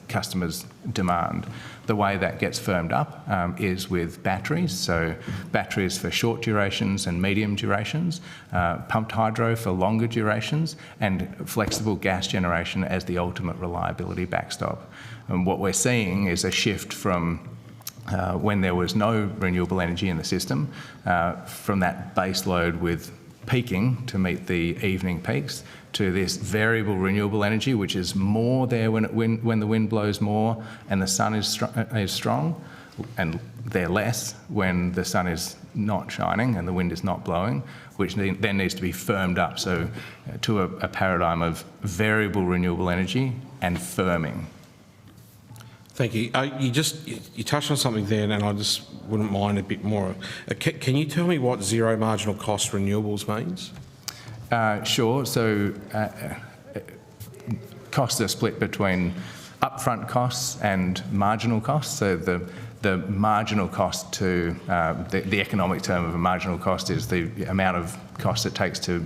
customers demand. The way that gets firmed up is with batteries, so batteries for short durations and medium durations, pumped hydro for longer durations, and flexible gas generation as the ultimate reliability backstop. And what we're seeing is a shift from when there was no renewable energy in the system, from that base load with peaking to meet the evening peaks, to this variable renewable energy, which is more there when the wind blows more and the sun is strong, and they're less when the sun is not shining and the wind is not blowing, which then needs to be firmed up. So to a paradigm of variable renewable energy and firming. Thank you. You touched on something there, and I just wouldn't mind a bit more. Can you tell me what zero marginal cost renewables means? Sure. So costs are split between upfront costs and marginal costs. So the marginal cost to the economic term of a marginal cost is the amount of cost it takes to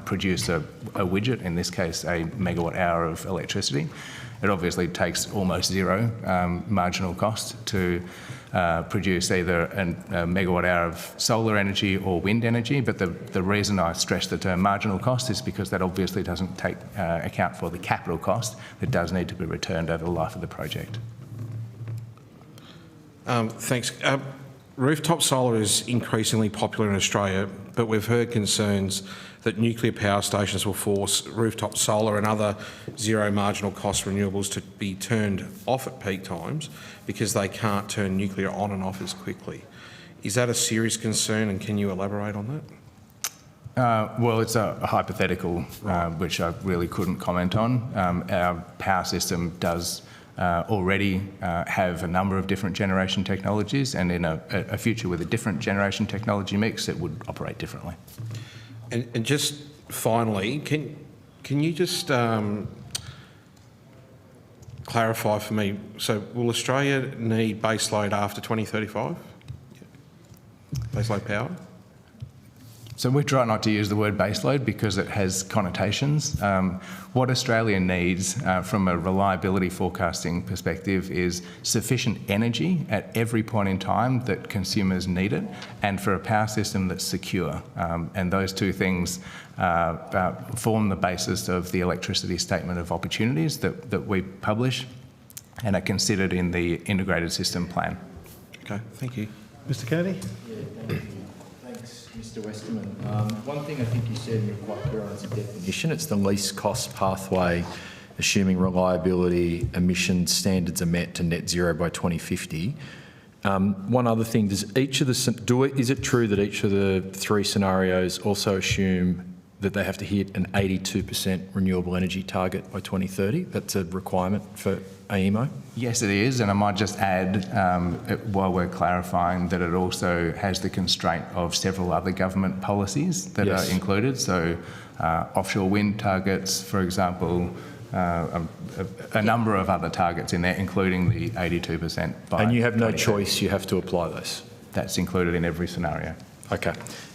produce a widget, in this case a megawatt hour of electricity. It obviously takes almost zero marginal cost to produce either a megawatt hour of solar energy or wind energy, but the reason I stress the term marginal cost is because that obviously doesn't take account for the capital cost that does need to be returned over the life of the project. Thanks. Rooftop solar is increasingly popular in Australia, but we've heard concerns that nuclear power stations will force rooftop solar and other zero marginal cost renewables to be turned off at peak times because they can't turn nuclear on and off as quickly. Is that a serious concern, and can you elaborate on that? Well, it's a hypothetical, which I really couldn't comment on. Our power system does already have a number of different generation technologies, and in a future with a different generation technology mix, it would operate differently. And just finally, can you just clarify for me, so will Australia need baseload after 2035? Baseload power? So we try not to use the word baseload because it has connotations. What Australia needs from a reliability forecasting perspective is sufficient energy at every point in time that consumers need it, and for a power system that's secure. And those two things form the basis of the electricity statement of opportunities that we publish and are considered in the integrated system plan. Okay, thank you. Mr Kennedy? Yeah, thank you. Mr Westerman. One thing I think you said, and you're quite clear on, is a definition. It's the least cost pathway, assuming reliability emission standards are met to net zero by 2050. One other thing, is it true that each of the three scenarios also assume that they have to hit an 82% renewable energy target by 2030? That's a requirement for AEMO? Yes, it is, and I might just add, while we're clarifying, that it also has the constraint of several other government policies that are included. So offshore wind targets, for example, a number of other targets in there, including the 82% by And you have no choice, you have to apply those? That's included in every scenario. Okay.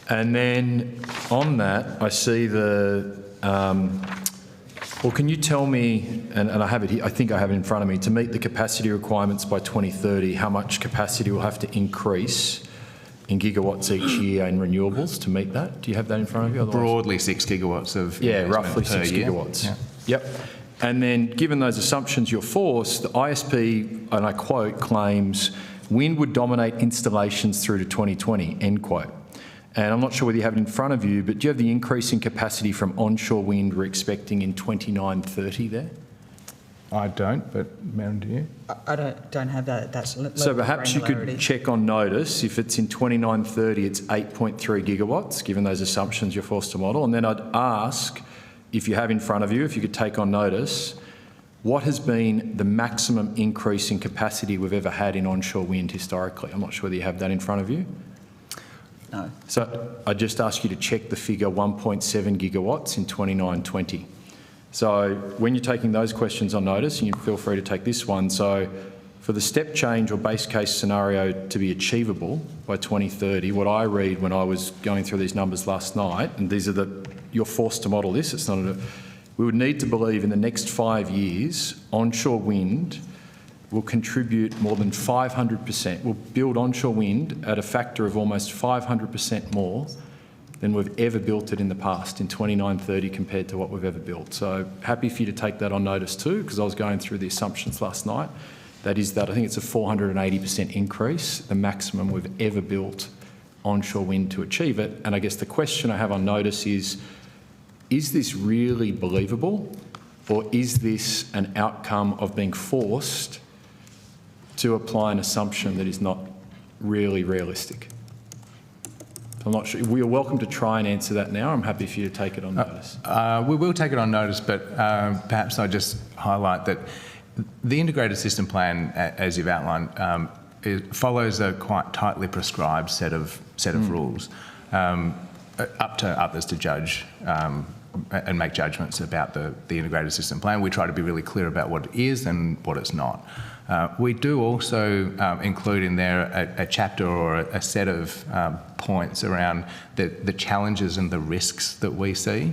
And then on that, I see well, can you tell me, and I have it here, I think I have it in front of me, to meet the capacity requirements by 2030, how much capacity will have to increase in gigawatts each year in renewables to meet that? Do you have that in front of you? Broadly 6 gigawatts of roughly per 6 year. gigawatts. Yeah. Yep. And then, given those assumptions you're forced, the ISP, and I quote, claims wind would dominate installations through to 2020, end quote. And I'm not sure whether you have it in front of you, but do you have the increase in capacity from onshore wind we're expecting in 29-30 there? I don't, but Maren, do you? I don't have that level So of perhaps you could granularity. check on notice. If it's in 29-30, it's 8.3 gigawatts, given those assumptions you're forced to model. And then I'd ask, if you have in front of you, if you could take on notice, what has been the maximum increase in capacity we've ever had in onshore wind historically? I'm not sure whether you have that in front of you. No. So I just ask you to check the figure 1.7 gigawatts in 29-20. So when you're taking those questions on notice, and you feel free to take this one, so for the step change or base case scenario to be achievable by 2030, what I read when I was going through these numbers last night, and these are you're forced to model this, it's not we would need to believe in the next 5 years, onshore wind will contribute more than 500%. We'll build onshore wind at a factor of almost 500% more than we've ever built it in the past in 29-30 compared to what we've ever built. So happy for you to take that on notice too, because I was going through the assumptions last night. That is that I think it's a 480% increase, the maximum we've ever built onshore wind to achieve it. And I guess the question I have on notice is this really believable, or is this an outcome of being forced to apply an assumption that is not really realistic? I'm not sure. We are welcome to try and answer that now. I'm happy for you to take it on notice. We will take it on notice, but perhaps I just highlight that the integrated system plan, as you've outlined, it follows a quite tightly prescribed set of rules, up to others to judge and make judgments about the integrated system plan. We try to be really clear about what it is and what it's not. We do also include in there a chapter or a set of points around the challenges and the risks that we see.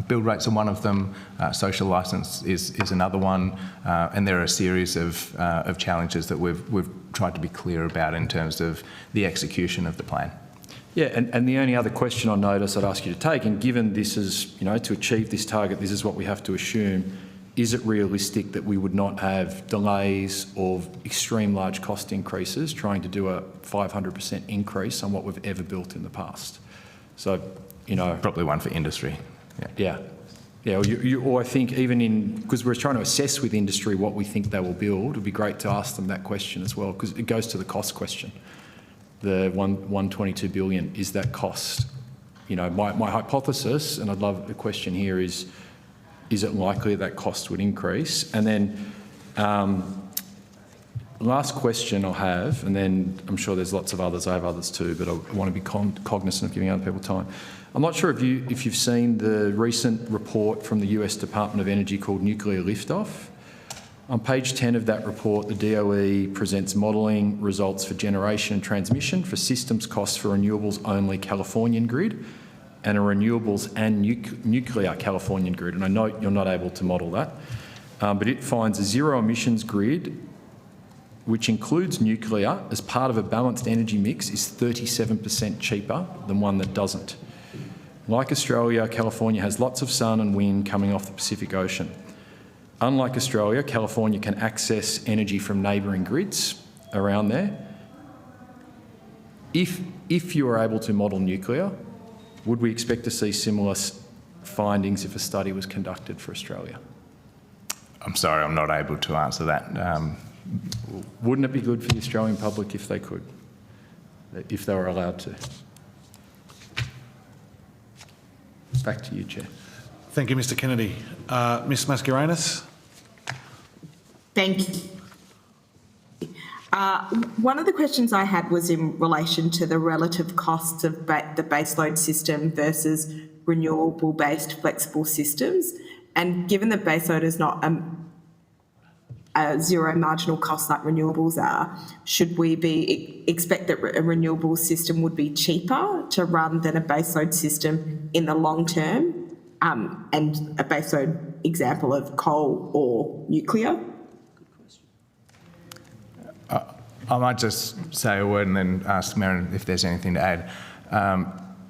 Build rates are one of them, social licence is another one, and there are a series of challenges that we've tried to be clear about in terms of the execution of the plan. Yeah, and the only other question on notice I'd ask you to take, and given this is, to achieve this target, this is what we have to assume, is it realistic that we would not have delays or extreme large cost increases trying to do a 500% increase on what we've ever built in the past? So, Probably one for industry. Yeah. Or I think even because we're trying to assess with industry what we think they will build, it would be great to ask them that question as well, because it goes to the cost question. The 122 billion, is that cost? My hypothesis, and I'd love the question here, is it likely that cost would increase? And then last question I'll have, and then I'm sure there's lots of others, I have others too, but I want to be cognizant of giving other people time. I'm not sure if you've seen the recent report from the US Department of Energy called Nuclear Liftoff. On page 10 of that report, the DOE presents modelling results for generation and transmission for systems costs for renewables only Californian grid and a renewables and nuclear Californian grid. And I note you're not able to model that, but it finds a zero emissions grid which includes nuclear as part of a balanced energy mix is 37% cheaper than one that doesn't. Like Australia, California has lots of sun and wind coming off the Pacific Ocean. Unlike Australia, California can access energy from neighbouring grids around there. If you were able to model nuclear, would we expect to see similar findings if a study was conducted for Australia? I'm sorry, I'm not able to answer that. Wouldn't it be good for the Australian public if they could, if they were allowed to? Back to you, Chair. Thank you, Mr Kennedy. Ms Mascarenhas. Thank you. One of the questions I had was in relation to the relative costs of the baseload system versus renewable-based flexible systems. And given that baseload is not a zero marginal cost like renewables are, should we expect that a renewable system would be cheaper to run than a baseload system in the long term? And a baseload example of coal or nuclear? I might just say a word and then ask Maren if there's anything to add.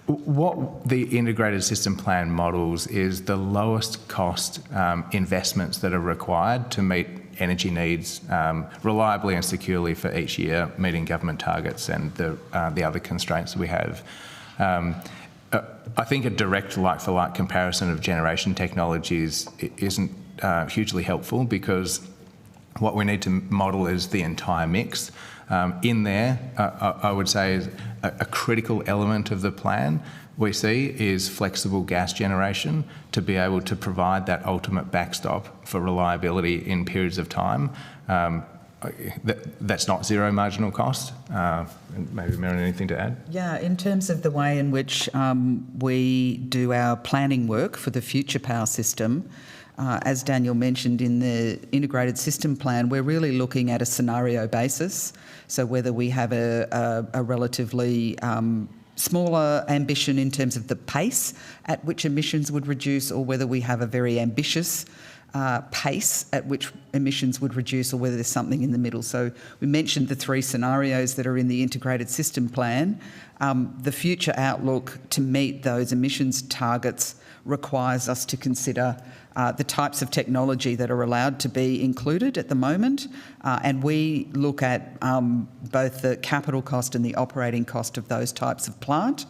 What the integrated system plan models is the lowest cost investments that are required to meet energy needs reliably and securely for each year, meeting government targets and the other constraints that we have. I think a direct like-for-like comparison of generation technologies isn't hugely helpful, because what we need to model is the entire mix. In there, I would say a critical element of the plan we see is flexible gas generation to be able to provide that ultimate backstop for reliability in periods of time. That's not zero marginal cost. Maybe Merryn, anything to add? Yeah, in terms of the way in which we do our planning work for the future power system, as Daniel mentioned in the integrated system plan, we're really looking at a scenario basis. So whether we have a relatively smaller ambition in terms of the pace at which emissions would reduce, or whether we have a very ambitious pace at which emissions would reduce, or whether there's something in the middle. So we mentioned the 3 scenarios that are in the integrated system plan. The future outlook to meet those emissions targets requires us to consider the types of technology that are allowed to be included at the moment, and we look at both the capital cost and the operating cost of those types of plant.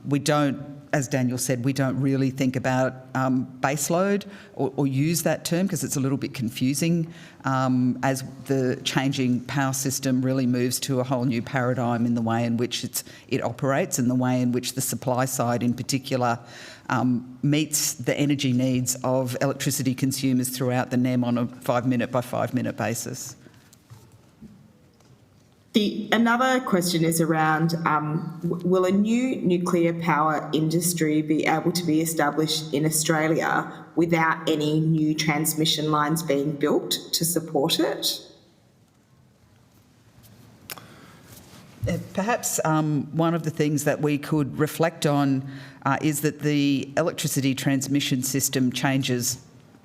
We don't, as Daniel said, we don't really think about baseload or use that term, because it's a little bit confusing as the changing power system really moves to a whole new paradigm in the way in which it operates, and the way in which the supply side in particular meets the energy needs of electricity consumers throughout the NEM on a 5-minute by 5-minute basis. Another question is around, will a new nuclear power industry be able to be established in Australia without any new transmission lines being built to support it? Perhaps one of the things that we could reflect on is that the electricity transmission system changes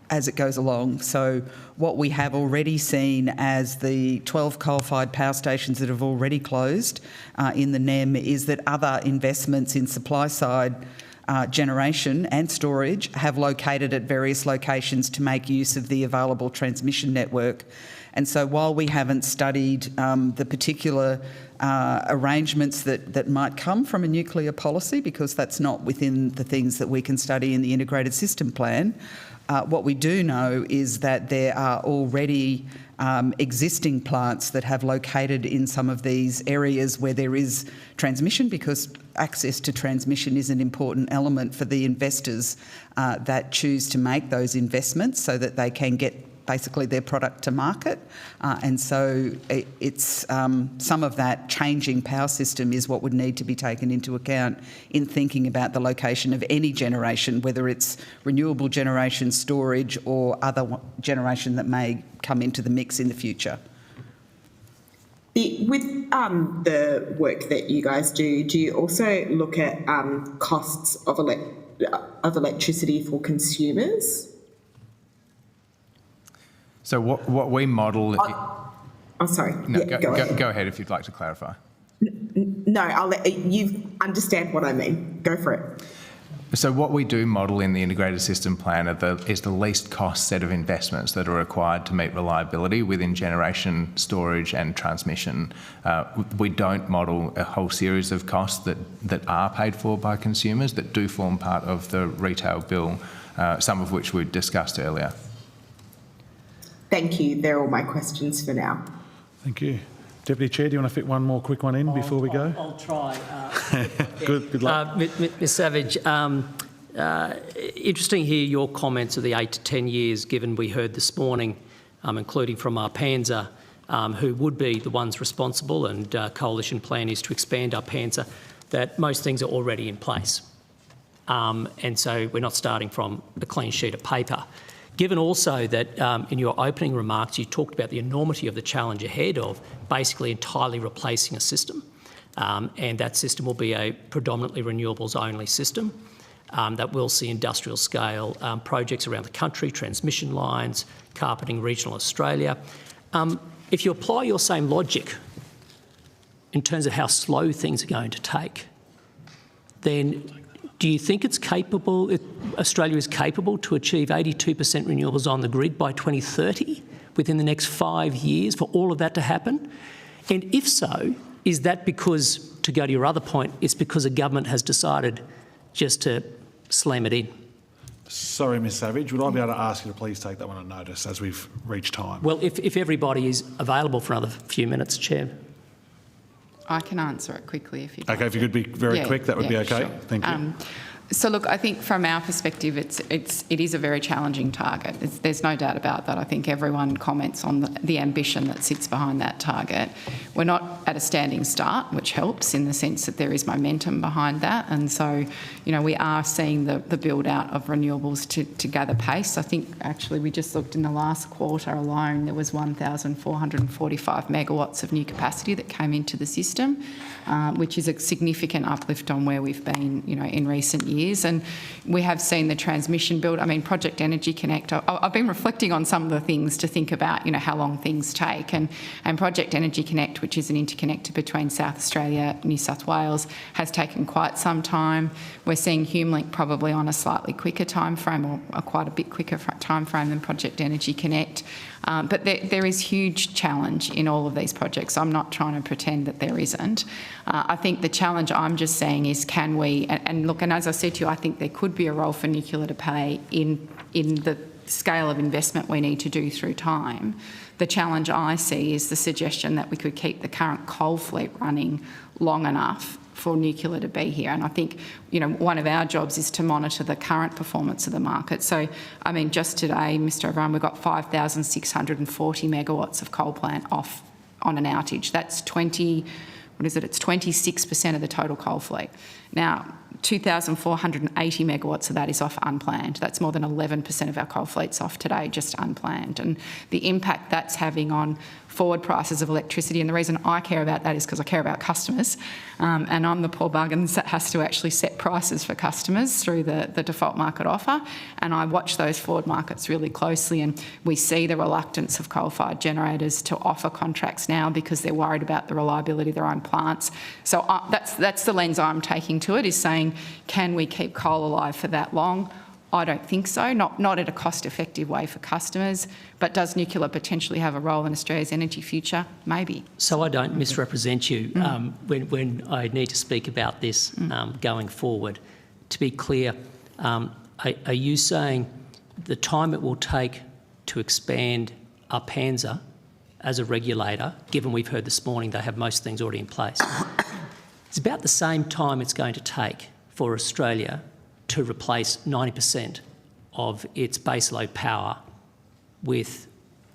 as it goes along. So what we have already seen as the 12 coal-fired power stations that have already closed in the NEM is that other investments in supply-side generation and storage have located at various locations to make use of the available transmission network. And so while we haven't studied the particular arrangements that might come from a nuclear policy, because that's not within the things that we can study in the integrated system plan, what we do know is that there are already existing plants that have located in some of these areas where there is transmission, because access to transmission is an important element for the investors that choose to make those investments so that they can get basically their product to market. And so it's some of that changing power system is what would need to be taken into account in thinking about the location of any generation, whether it's renewable generation, storage, or other generation that may come into the mix in the future. With the work that you guys do you also look at costs of electricity for consumers? So what we model... sorry. No, yeah, go ahead if you'd like to clarify. No, I'll let you understand what I mean. Go for it. So what we do model in the integrated system plan is the least cost set of investments that are required to meet reliability within generation, storage and transmission. We don't model a whole series of costs that are paid for by consumers that do form part of the retail bill, some of which we discussed earlier. Thank you. They're all my questions for now. Thank you. Deputy Chair, do you want to fit one more quick one in before we go? I'll try. Good luck. Ms Savage, interesting to hear your comments of the 8 to 10 years, given we heard this morning, including from Arpansa, who would be the ones responsible, and coalition plan is to expand Arpansa, that most things are already in place. And so we're not starting from a clean sheet of paper. Given also that in your opening remarks you talked about the enormity of the challenge ahead of basically entirely replacing a system, and that system will be a predominantly renewables only system that will see industrial scale projects around the country, transmission lines, carpeting regional Australia. If you apply your same logic in terms of how slow things are going to take, then do you think it's capable, Australia is capable to achieve 82% renewables on the grid by 2030 within the next 5 years for all of that to happen? And if so, is that because, to go to your other point, it's because a government has decided just to slam it in? Sorry, Ms Savage, would I be able to ask you to please take that one on notice as we've reached time? Well, if everybody is available for another few minutes, Chair. I can answer it quickly if you Okay, if you could be very quick, that would be okay. Sure. Thank you. So look, I think from our perspective, it is a very challenging target. There's no doubt about that. I think everyone comments on the ambition that sits behind that target. We're not at a standing start, which helps in the sense that there is momentum behind that. And so, you know, we are seeing the build out of renewables to gather pace. I think actually we just looked in the last quarter alone, there was 1,445 megawatts of new capacity that came into the system, which is a significant uplift on where we've been, you know, in recent years. And we have seen the transmission build. I mean, Project Energy Connect, I've been reflecting on some of the things to think about, you know, how long things take. And Project Energy Connect, which is an interconnector between South Australia, New South Wales, has taken quite some time. We're seeing HumeLink probably on a slightly quicker time frame, or quite a bit quicker time frame than Project Energy Connect. But there is huge challenge in all of these projects. I'm not trying to pretend that there isn't. I think the challenge I'm just saying is, can we, and look, and as I said to you, I think there could be a role for nuclear to play in the scale of investment we need to do through time. The challenge I see is the suggestion that we could keep the current coal fleet running long enough for nuclear to be here. And I think, you know, one of our jobs is to monitor the current performance of the market. So, I mean, just today, Mr O'Brien, we've got 5,640 megawatts of coal plant off on an outage. That's 26% of the total coal fleet. Now, 2,480 megawatts of that is off unplanned. That's more than 11% of our coal fleet's off today, just unplanned. And the impact that's having on forward prices of electricity, and the reason I care about that is because I care about customers, and I'm the poor buggins that has to actually set prices for customers through the default market offer, and I watch those forward markets really closely, and we see the reluctance of coal-fired generators to offer contracts now because they're worried about the reliability of their own plants. So that's the lens I'm taking to it, is saying, can we keep coal alive for that long? I don't think so, not in a cost-effective way for customers. But does nuclear potentially have a role in Australia's energy future? Maybe. So I don't misrepresent you when I need to speak about this going forward. To be clear, are you saying the time it will take to expand Arpanza as a regulator, given we've heard this morning they have most things already in place, it's about the same time it's going to take for Australia to replace 90% of its baseload power with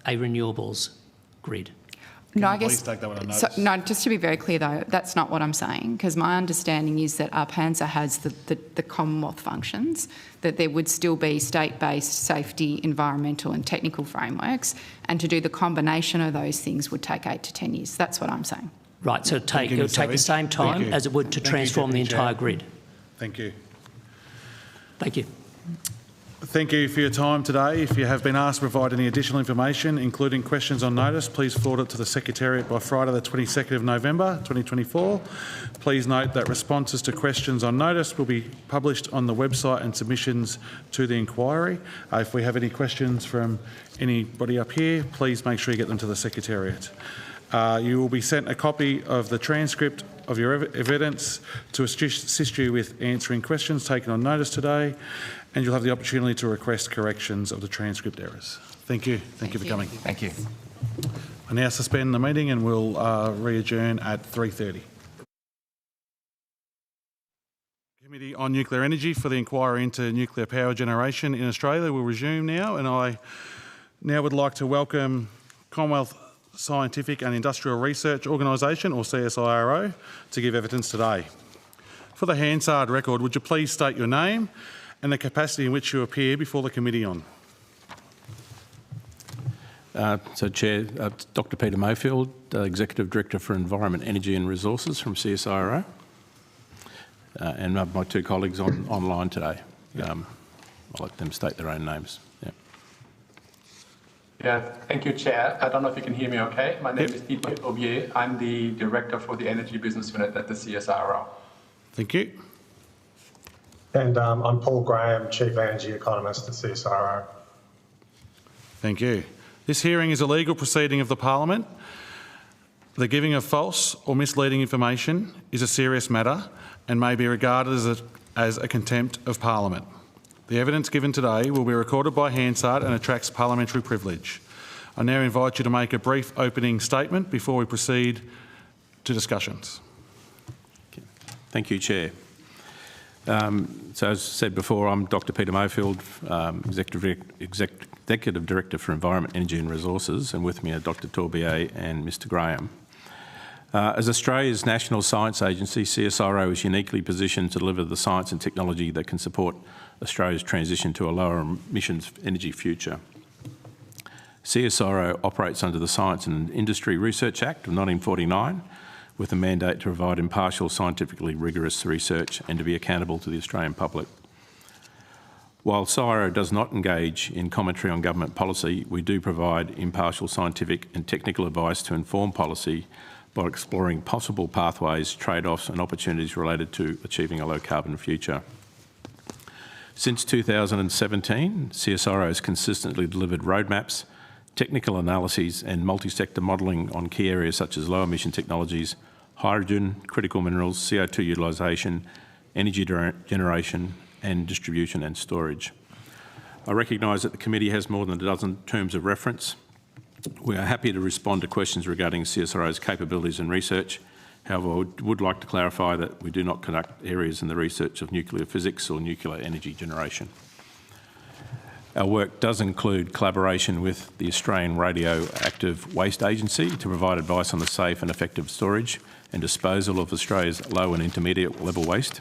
a renewables grid? No, I guess, no, just to be very clear though, that's not what I'm saying, because my understanding is that Arpanza has the Commonwealth functions, that there would still be state-based safety, environmental and technical frameworks, and to do the combination of those things would take 8 to 10 years. That's what I'm saying. Right, so it would take the same time as it would to transform the entire grid. Thank you. Thank you. Thank you for your time today. If you have been asked to provide any additional information, including questions on notice, please forward it to the Secretariat by Friday the 22nd of November 2024. Please note that responses to questions on notice will be published on the website and submissions to the inquiry. If we have any questions from anybody up here, please make sure you get them to the Secretariat. You will be sent a copy of the transcript of your evidence to assist you with answering questions taken on notice today, and you'll have the opportunity to request corrections of the transcript errors. Thank you. Thank you for coming. Thank you. I now suspend the meeting and we'll re-adjourn at 3:30. Committee on Nuclear Energy for the inquiry into nuclear power generation in Australia will resume now, and I now would like to welcome Commonwealth Scientific and Industrial Research Organisation, or CSIRO, to give evidence today. For the Hansard record, would you please state your name and the capacity in which you appear before the committee on? So, Chair, Dr Peter Mayfield, Executive Director for Environment, Energy and Resources from CSIRO, and my two colleagues online today. I'll let them state their own names. Yeah, thank you, Chair. I don't know if you can hear me okay. My name is Didier Aubier. I'm the Director for the Energy Business Unit at the CSIRO. Thank you. And I'm Paul Graham, Chief Energy Economist at CSIRO. Thank you. This hearing is a legal proceeding of the Parliament. The giving of false or misleading information is a serious matter and may be regarded as a contempt of Parliament. The evidence given today will be recorded by Hansard and attracts parliamentary privilege. I now invite you to make a brief opening statement before we proceed to discussions. Thank you, Chair. So as said before, I'm Dr. Peter Mayfield, Executive Director for Environment, Energy and Resources, and with me are Dr. Tourbier and Mr. Graham. As Australia's national science agency, CSIRO is uniquely positioned to deliver the science and technology that can support Australia's transition to a lower emissions energy future. CSIRO operates under the Science and Industry Research Act of 1949 with a mandate to provide impartial, scientifically rigorous research and to be accountable to the Australian public. While CSIRO does not engage in commentary on government policy, we do provide impartial scientific and technical advice to inform policy by exploring possible pathways, trade-offs and opportunities related to achieving a low-carbon future. Since 2017, CSIRO has consistently delivered roadmaps, technical analyses and multi-sector modelling on key areas such as low-emission technologies, hydrogen, critical minerals, CO2 utilisation, energy generation and distribution and storage. I recognise that the committee has more than a dozen terms of reference. We are happy to respond to questions regarding CSIRO's capabilities and research. However, I would like to clarify that we do not conduct areas in the research of nuclear physics or nuclear energy generation. Our work does include collaboration with the Australian Radioactive Waste Agency to provide advice on the safe and effective storage and disposal of Australia's low and intermediate level waste,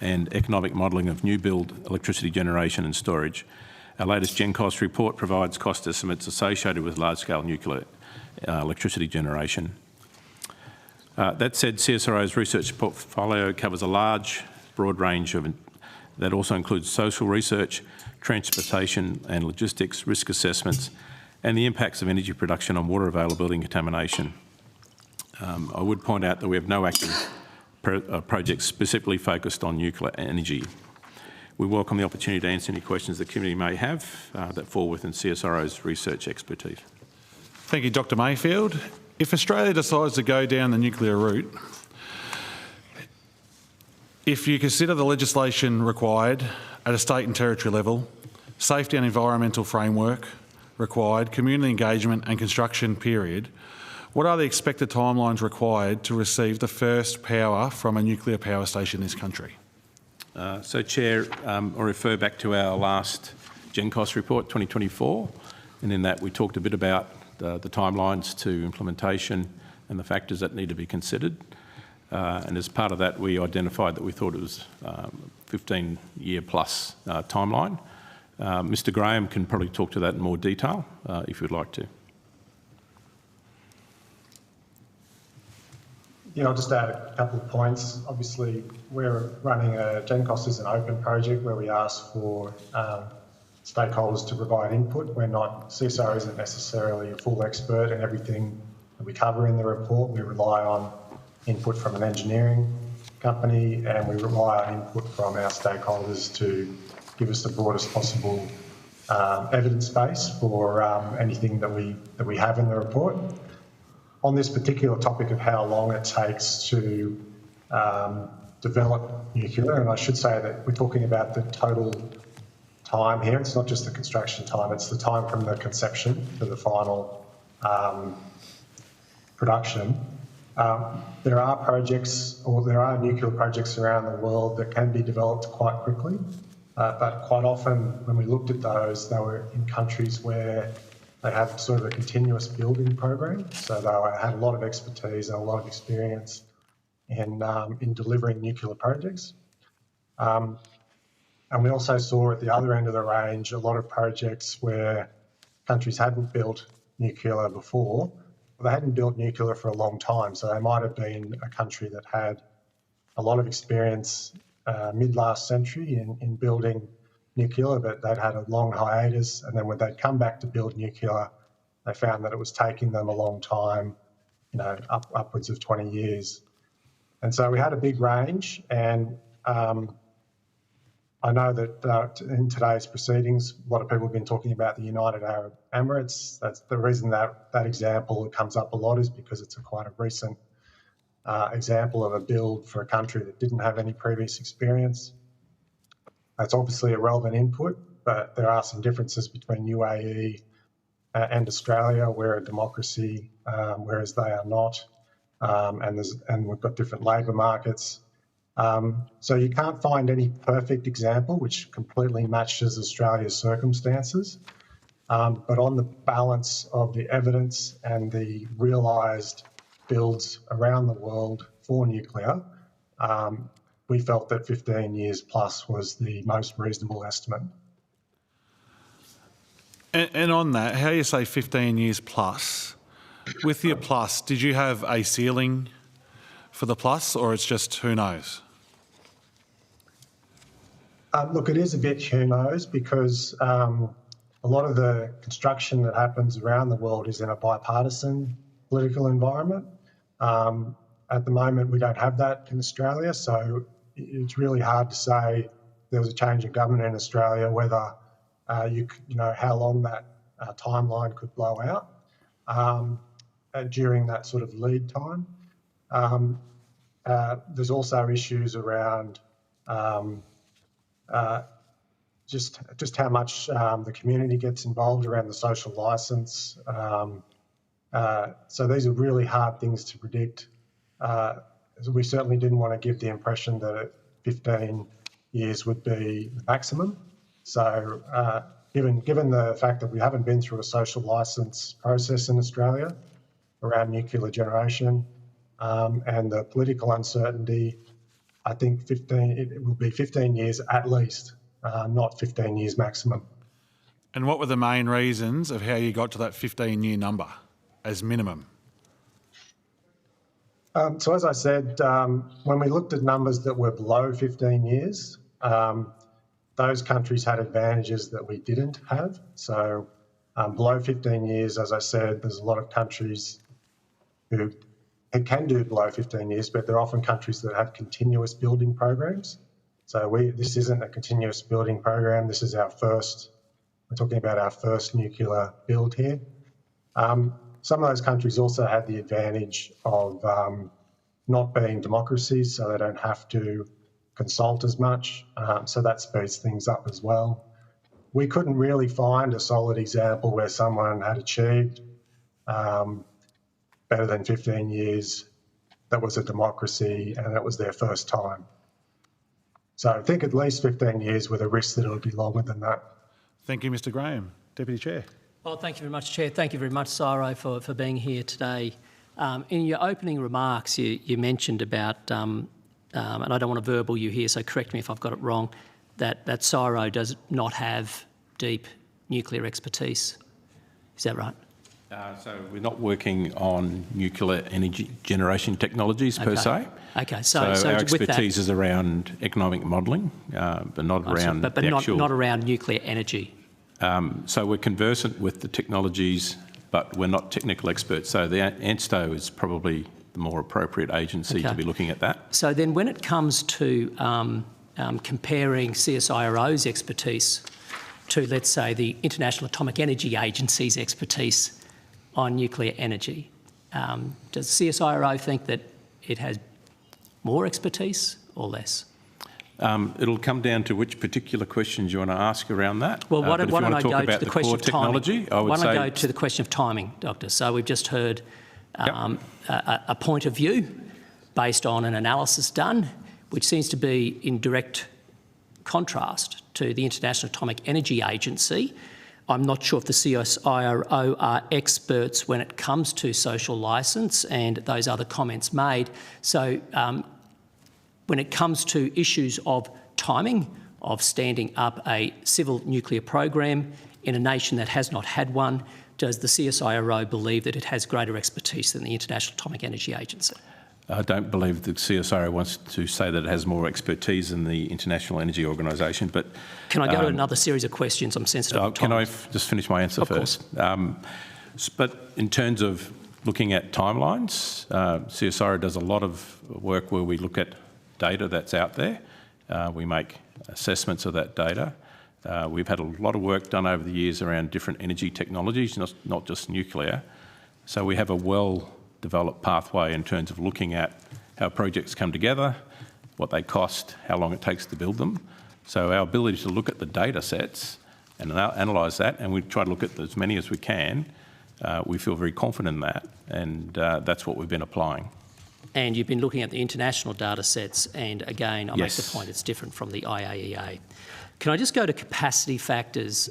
and economic modelling of new build electricity generation and storage. Our latest GenCost report provides cost estimates associated with large-scale nuclear electricity generation. That said, CSIRO's research portfolio covers a large, broad range that also includes social research, transportation and logistics, risk assessments, and the impacts of energy production on water availability and contamination. I would point out that we have no active projects specifically focused on nuclear energy. We welcome the opportunity to answer any questions the committee may have that fall within CSIRO's research expertise. Thank you, Dr. Mayfield. If Australia decides to go down the nuclear route, if you consider the legislation required at a state and territory level, safety and environmental framework required, community engagement and construction period, what are the expected timelines required to receive the first power from a nuclear power station in this country? So, Chair, I refer back to our last GenCost report, 2024, and in that we talked a bit about the timelines to implementation and the factors that need to be considered. And as part of that, we identified that we thought it was 15-year plus timeline. Mr. Graham can probably talk to that in more detail if you'd like to. Yeah, I'll just add a couple of points. Obviously, we're running a GenCost as an open project where we ask for stakeholders to provide input. CSIRO isn't necessarily a full expert in everything that we cover in the report. We rely on input from an engineering company and we rely on input from our stakeholders to give us the broadest possible evidence base for anything that we have in the report. On this particular topic of how long it takes to develop nuclear, and I should say that we're talking about the total time here. It's not just the construction time, it's the time from the conception to the final production. There are projects, or there are nuclear projects around the world that can be developed quite quickly, but quite often when we looked at those, they were in countries where they have sort of a continuous building program, so they had a lot of expertise and a lot of experience in delivering nuclear projects. And we also saw at the other end of the range a lot of projects where countries hadn't built nuclear before. They hadn't built nuclear for a long time, so they might have been a country that had a lot of experience mid-last century in building nuclear, but they'd had a long hiatus, and then when they'd come back to build nuclear, they found that it was taking them a long time, upwards of 20 years. And so we had a big range, and I know that in today's proceedings, a lot of people have been talking about the United Arab Emirates. That's the reason that example comes up a lot, is because it's quite a recent example of a build for a country that didn't have any previous experience. That's obviously a relevant input, but there are some differences between UAE and Australia. We're a democracy, whereas they are not, and we've got different labour markets. So you can't find any perfect example which completely matches Australia's circumstances. But on the balance of the evidence and the realised builds around the world for nuclear, we felt that 15 years plus was the most reasonable estimate. And on that, how you say 15 years plus, with your plus, did you have a ceiling for the plus, or it's just who knows? Look, it is a bit who knows, because a lot of the construction that happens around the world is in a bipartisan political environment. At the moment, we don't have that in Australia, so it's really hard to say there was a change in government in Australia, whether you know how long that timeline could blow out during that sort of lead time. There's also issues around just how much the community gets involved around the social licence. So these are really hard things to predict. We certainly didn't want to give the impression that 15 years would be the maximum. So given the fact that we haven't been through a social licence process in Australia around nuclear generation and the political uncertainty, I think it will be 15 years at least, not 15 years maximum. And what were the main reasons of how you got to that 15-year number as minimum? So as I said, when we looked at numbers that were below 15 years, those countries had advantages that we didn't have. So below 15 years, as I said, there's a lot of countries who can do below 15 years, but they're often countries that have continuous building programs. So this isn't a continuous building program. This is we're talking about our first nuclear build here. Some of those countries also had the advantage of not being democracies, so they don't have to consult as much. So that speeds things up as well. We couldn't really find a solid example where someone had achieved better than 15 years that was a democracy and that was their first time. So I think at least 15 years with a risk that it'll be longer than that. Thank you, Mr Graham. Deputy Chair. Well, thank you very much, Chair. Thank you very much, Cyril, for being here today. In your opening remarks, you mentioned about, and I don't want to verbal you here, so correct me if I've got it wrong, that Cyril does not have deep nuclear expertise. Is that right? So we're not working on nuclear energy generation technologies per se. Okay, so our with expertise that, is around economic modelling, but not around but the actual... not around nuclear energy. So we're conversant with the technologies, but we're not technical experts. So the Ansto is probably the more appropriate agency to be looking at that. So then when it comes to comparing CSIRO's expertise to, let's say, the International Atomic Energy Agency's expertise on nuclear energy, does CSIRO think that it has more expertise or less? It'll come down to which particular questions you want to ask around that. Well, why don't I go to the question of technology, timing? Why don't I go to the question of timing, Doctor? So we've just heard a point of view based on an analysis done, which seems to be in direct contrast to the International Atomic Energy Agency. I'm not sure if the CSIRO are experts when it comes to social licence and those other comments made. So when it comes to issues of timing, of standing up a civil nuclear program in a nation that has not had one, does the CSIRO believe that it has greater expertise than the International Atomic Energy Agency? I don't believe the CSIRO wants to say that it has more expertise than the International Energy Organisation, but... Can I go to another series of questions? I'm sensitive to time. Can I just finish my answer first? But in terms of looking at timelines, CSIRO does a lot of work where we look at data that's out there. We make assessments of that data. We've had a lot of work done over the years around different energy technologies, not just nuclear. So we have a well-developed pathway in terms of looking at how projects come together, what they cost, how long it takes to build them. So our ability to look at the data sets and analyse that, and we try to look at as many as we can, we feel very confident in that, and that's what we've been applying. And you've been looking at the international data sets, and again, I make the point it's different from the IAEA. Can I just go to capacity factors,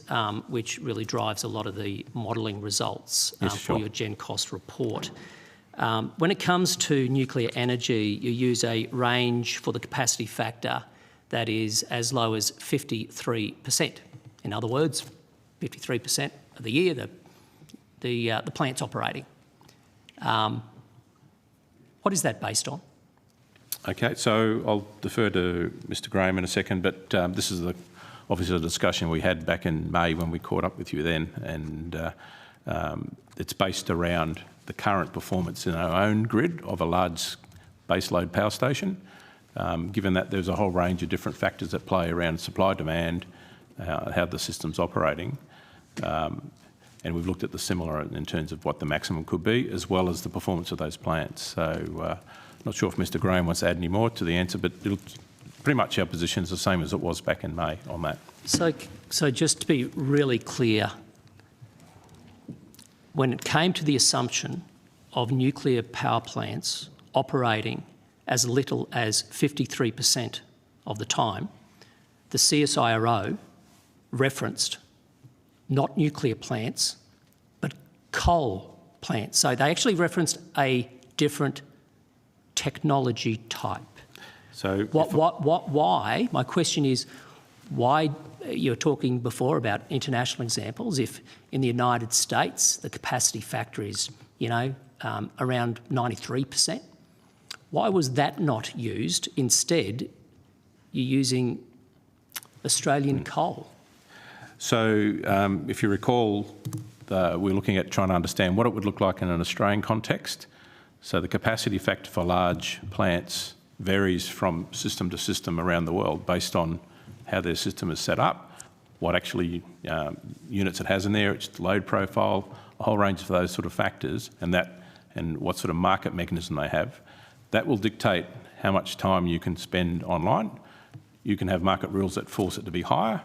which really drives a lot of the modelling results for your Gen Cost report? When it comes to nuclear energy, you use a range for the capacity factor that is as low as 53%. In other words, 53% of the year the plant's operating. What is that based on? Okay, so I'll defer to Mr Graham in a second, but this is obviously a discussion we had back in May when we caught up with you then, and it's based around the current performance in our own grid of a large baseload power station, given that there's a whole range of different factors at play around supply-demand, how the system's operating. And we've looked at the similar in terms of what the maximum could be, as well as the performance of those plants. So not sure if Mr Graham wants to add any more to the answer, but pretty much our position is the same as it was back in May on that. So just to be really clear, when it came to the assumption of nuclear power plants operating as little as 53% of the time, the CSIRO referenced not nuclear plants, but coal plants. So they actually referenced a different technology type. So why? My question is, why you were talking before about international examples? If in the United States the capacity factor is, around 93%, why was that not used? Instead, you're using Australian coal. So if you recall, we're looking at trying to understand what it would look like in an Australian context. So the capacity factor for large plants varies from system to system around the world based on how their system is set up, what actually units it has in there, its load profile, a whole range of those sort of factors, and what sort of market mechanism they have. That will dictate how much time you can spend online. You can have market rules that force it to be higher,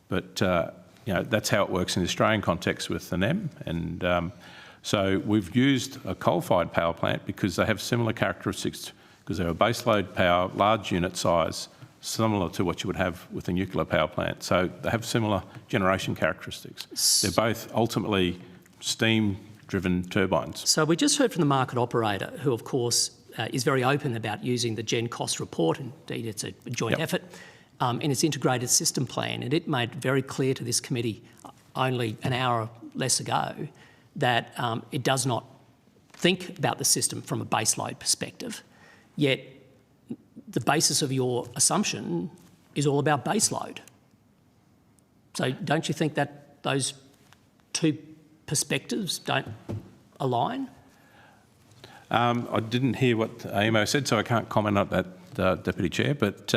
but that's how it works in the Australian context with the NEM. And so we've used a coal-fired power plant because they have similar characteristics, because they're a baseload power, large unit size, similar to what you would have with a nuclear power plant. So they have similar generation characteristics. They're both ultimately steam-driven turbines. So we just heard from the market operator, who of course is very open about using the Gen Cost report. Indeed, it's a joint effort in its integrated system plan, and it made very clear to this committee only an hour less ago that it does not think about the system from a baseload perspective, yet the basis of your assumption is all about baseload. So don't you think that those two perspectives don't align? I didn't hear what AEMO said, so I can't comment on that, Deputy Chair, but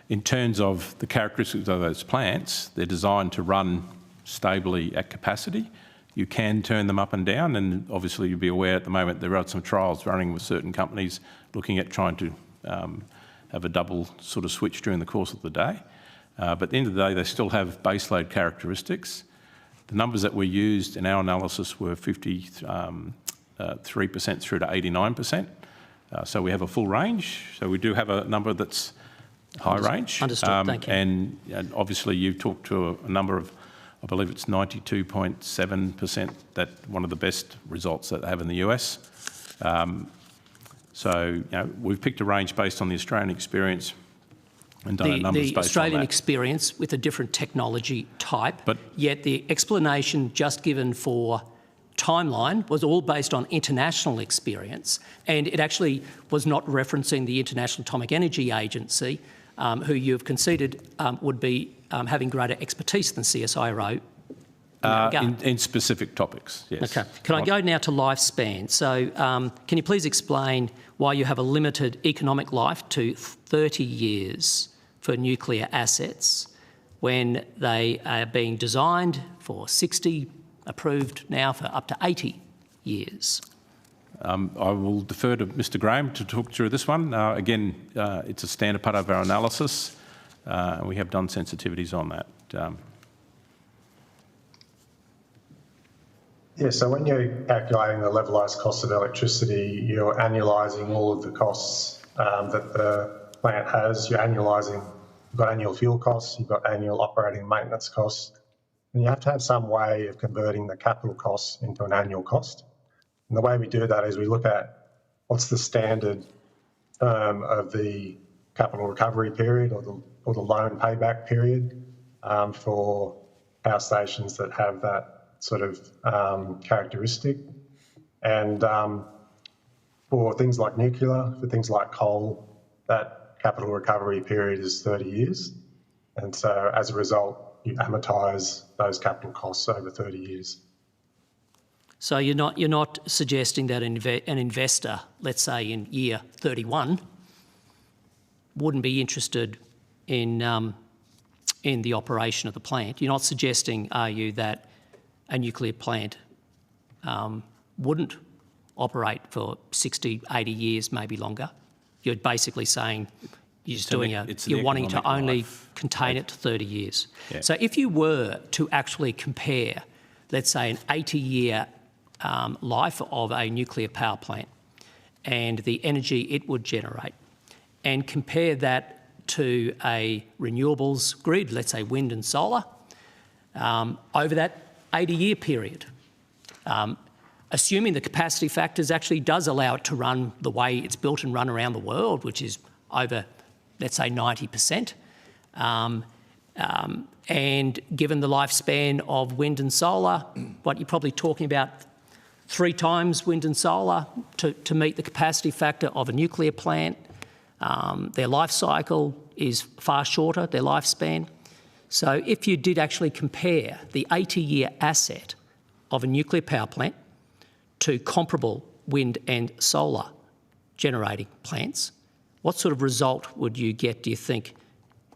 in terms of the characteristics of those plants, they're designed to run stably at capacity. You can turn them up and down, and obviously you'll be aware at the moment there are some trials running with certain companies looking at trying to have a double sort of switch during the course of the day. But at the end of the day, they still have baseload characteristics. The numbers that we used in our analysis were 53% through to 89%. So we have a full range. So we do have a number that's high range. Understood, thank you. And obviously you talked to a number of, I believe it's 92.7%, that one of the best results that they have in the US. So we've picked a range based on the Australian experience and done numbers based on that. The Australian experience with a different technology type, yet the explanation just given for timeline was all based on international experience, and it actually was not referencing the International Atomic Energy Agency, who you've conceded would be having greater expertise than CSIRO. In specific topics, yes. Okay. Can I go now to lifespan? So can you please explain why you have a limited economic life to 30 years for nuclear assets when they are being designed for 60, approved now for up to 80 years? I will defer to Mr Graham to talk through this one. Again, it's a standard part of our analysis. We have done sensitivities on that. Yeah, so when you're calculating the levelised cost of electricity, you're annualising all of the costs that the plant has. You're annualising, you've got annual fuel costs, you've got annual operating and maintenance costs, and you have to have some way of converting the capital costs into an annual cost. And the way we do that is we look at what's the standard term of the capital recovery period or the loan payback period for power stations that have that sort of characteristic. And for things like nuclear, for things like coal, that capital recovery period is 30 years. And so as a result, you amortise those capital costs over 30 years. So you're not suggesting that an investor, let's say in year 31, wouldn't be interested in the operation of the plant. You're not suggesting, are you, that a nuclear plant wouldn't operate for 60, 80 years, maybe longer? You're basically saying you're just you're wanting to only contain it to 30 years. Yeah. So if you were to actually compare, let's say, an 80-year life of a nuclear power plant and the energy it would generate, and compare that to a renewables grid, let's say wind and solar, over that 80-year period, assuming the capacity factors actually does allow it to run the way it's built and run around the world, which is over, let's say, 90%, and given the lifespan of wind and solar, what you're probably talking about 3 times wind and solar to meet the capacity factor of a nuclear plant. Their life cycle is far shorter, their lifespan. So if you did actually compare the 80-year asset of a nuclear power plant to comparable wind and solar generating plants, what sort of result would you get, do you think,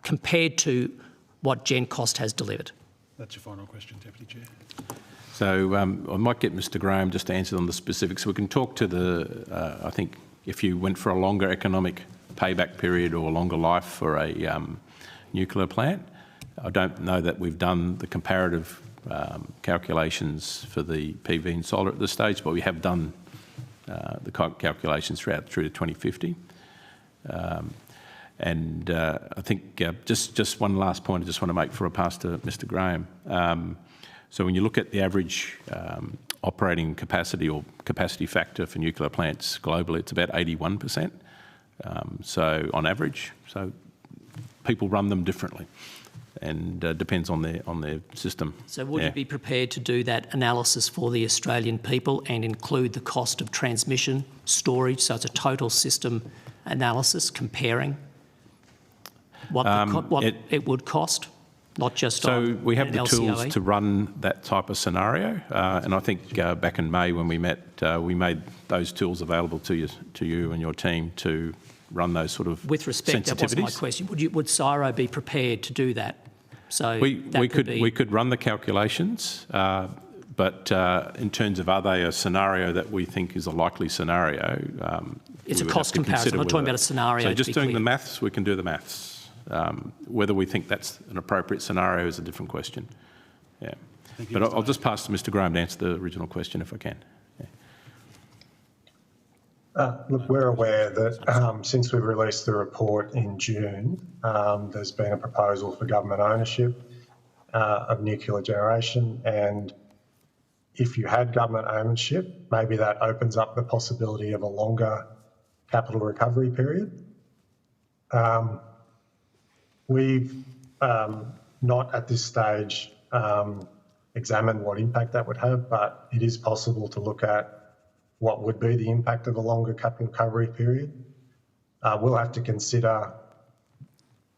compared to what GenCost has delivered? That's your final question, Deputy Chair. So I might get Mr Graham just to answer on the specifics. We can talk to the, I think, if you went for a longer economic payback period or longer life for a nuclear plant. I don't know that we've done the comparative calculations for the PV and solar at this stage, but we have done the calculations through to 2050. And I think just one last point I just want to make before I pass to Mr Graham. So when you look at the average operating capacity or capacity factor for nuclear plants globally, it's about 81%. So on average, so people run them differently, and depends on their system. So would you be prepared to do that analysis for the Australian people and include the cost of transmission, storage, so it's a total system analysis comparing what it would cost? Not just so we have the LCOE. tools to run that type of scenario, and I think back in May when we met, we made those tools available to you and your team to run those sort of with respect, that wasn't my question. Would CSIRO be prepared to do that? So we could run the calculations, but in terms of are they a scenario that we think is a likely scenario? It's a cost comparison. I'm not talking about a scenario. So just doing the maths, we can do the maths. Whether we think that's an appropriate scenario is a different question. Yeah, but I'll just pass to Mr Graham to answer the original question if I can. Look, we're aware that since we've released the report in June, there's been a proposal for government ownership of nuclear generation, and if you had government ownership, maybe that opens up the possibility of a longer capital recovery period. We've not at this stage examined what impact that would have, but it is possible to look at what would be the impact of a longer capital recovery period. We'll have to consider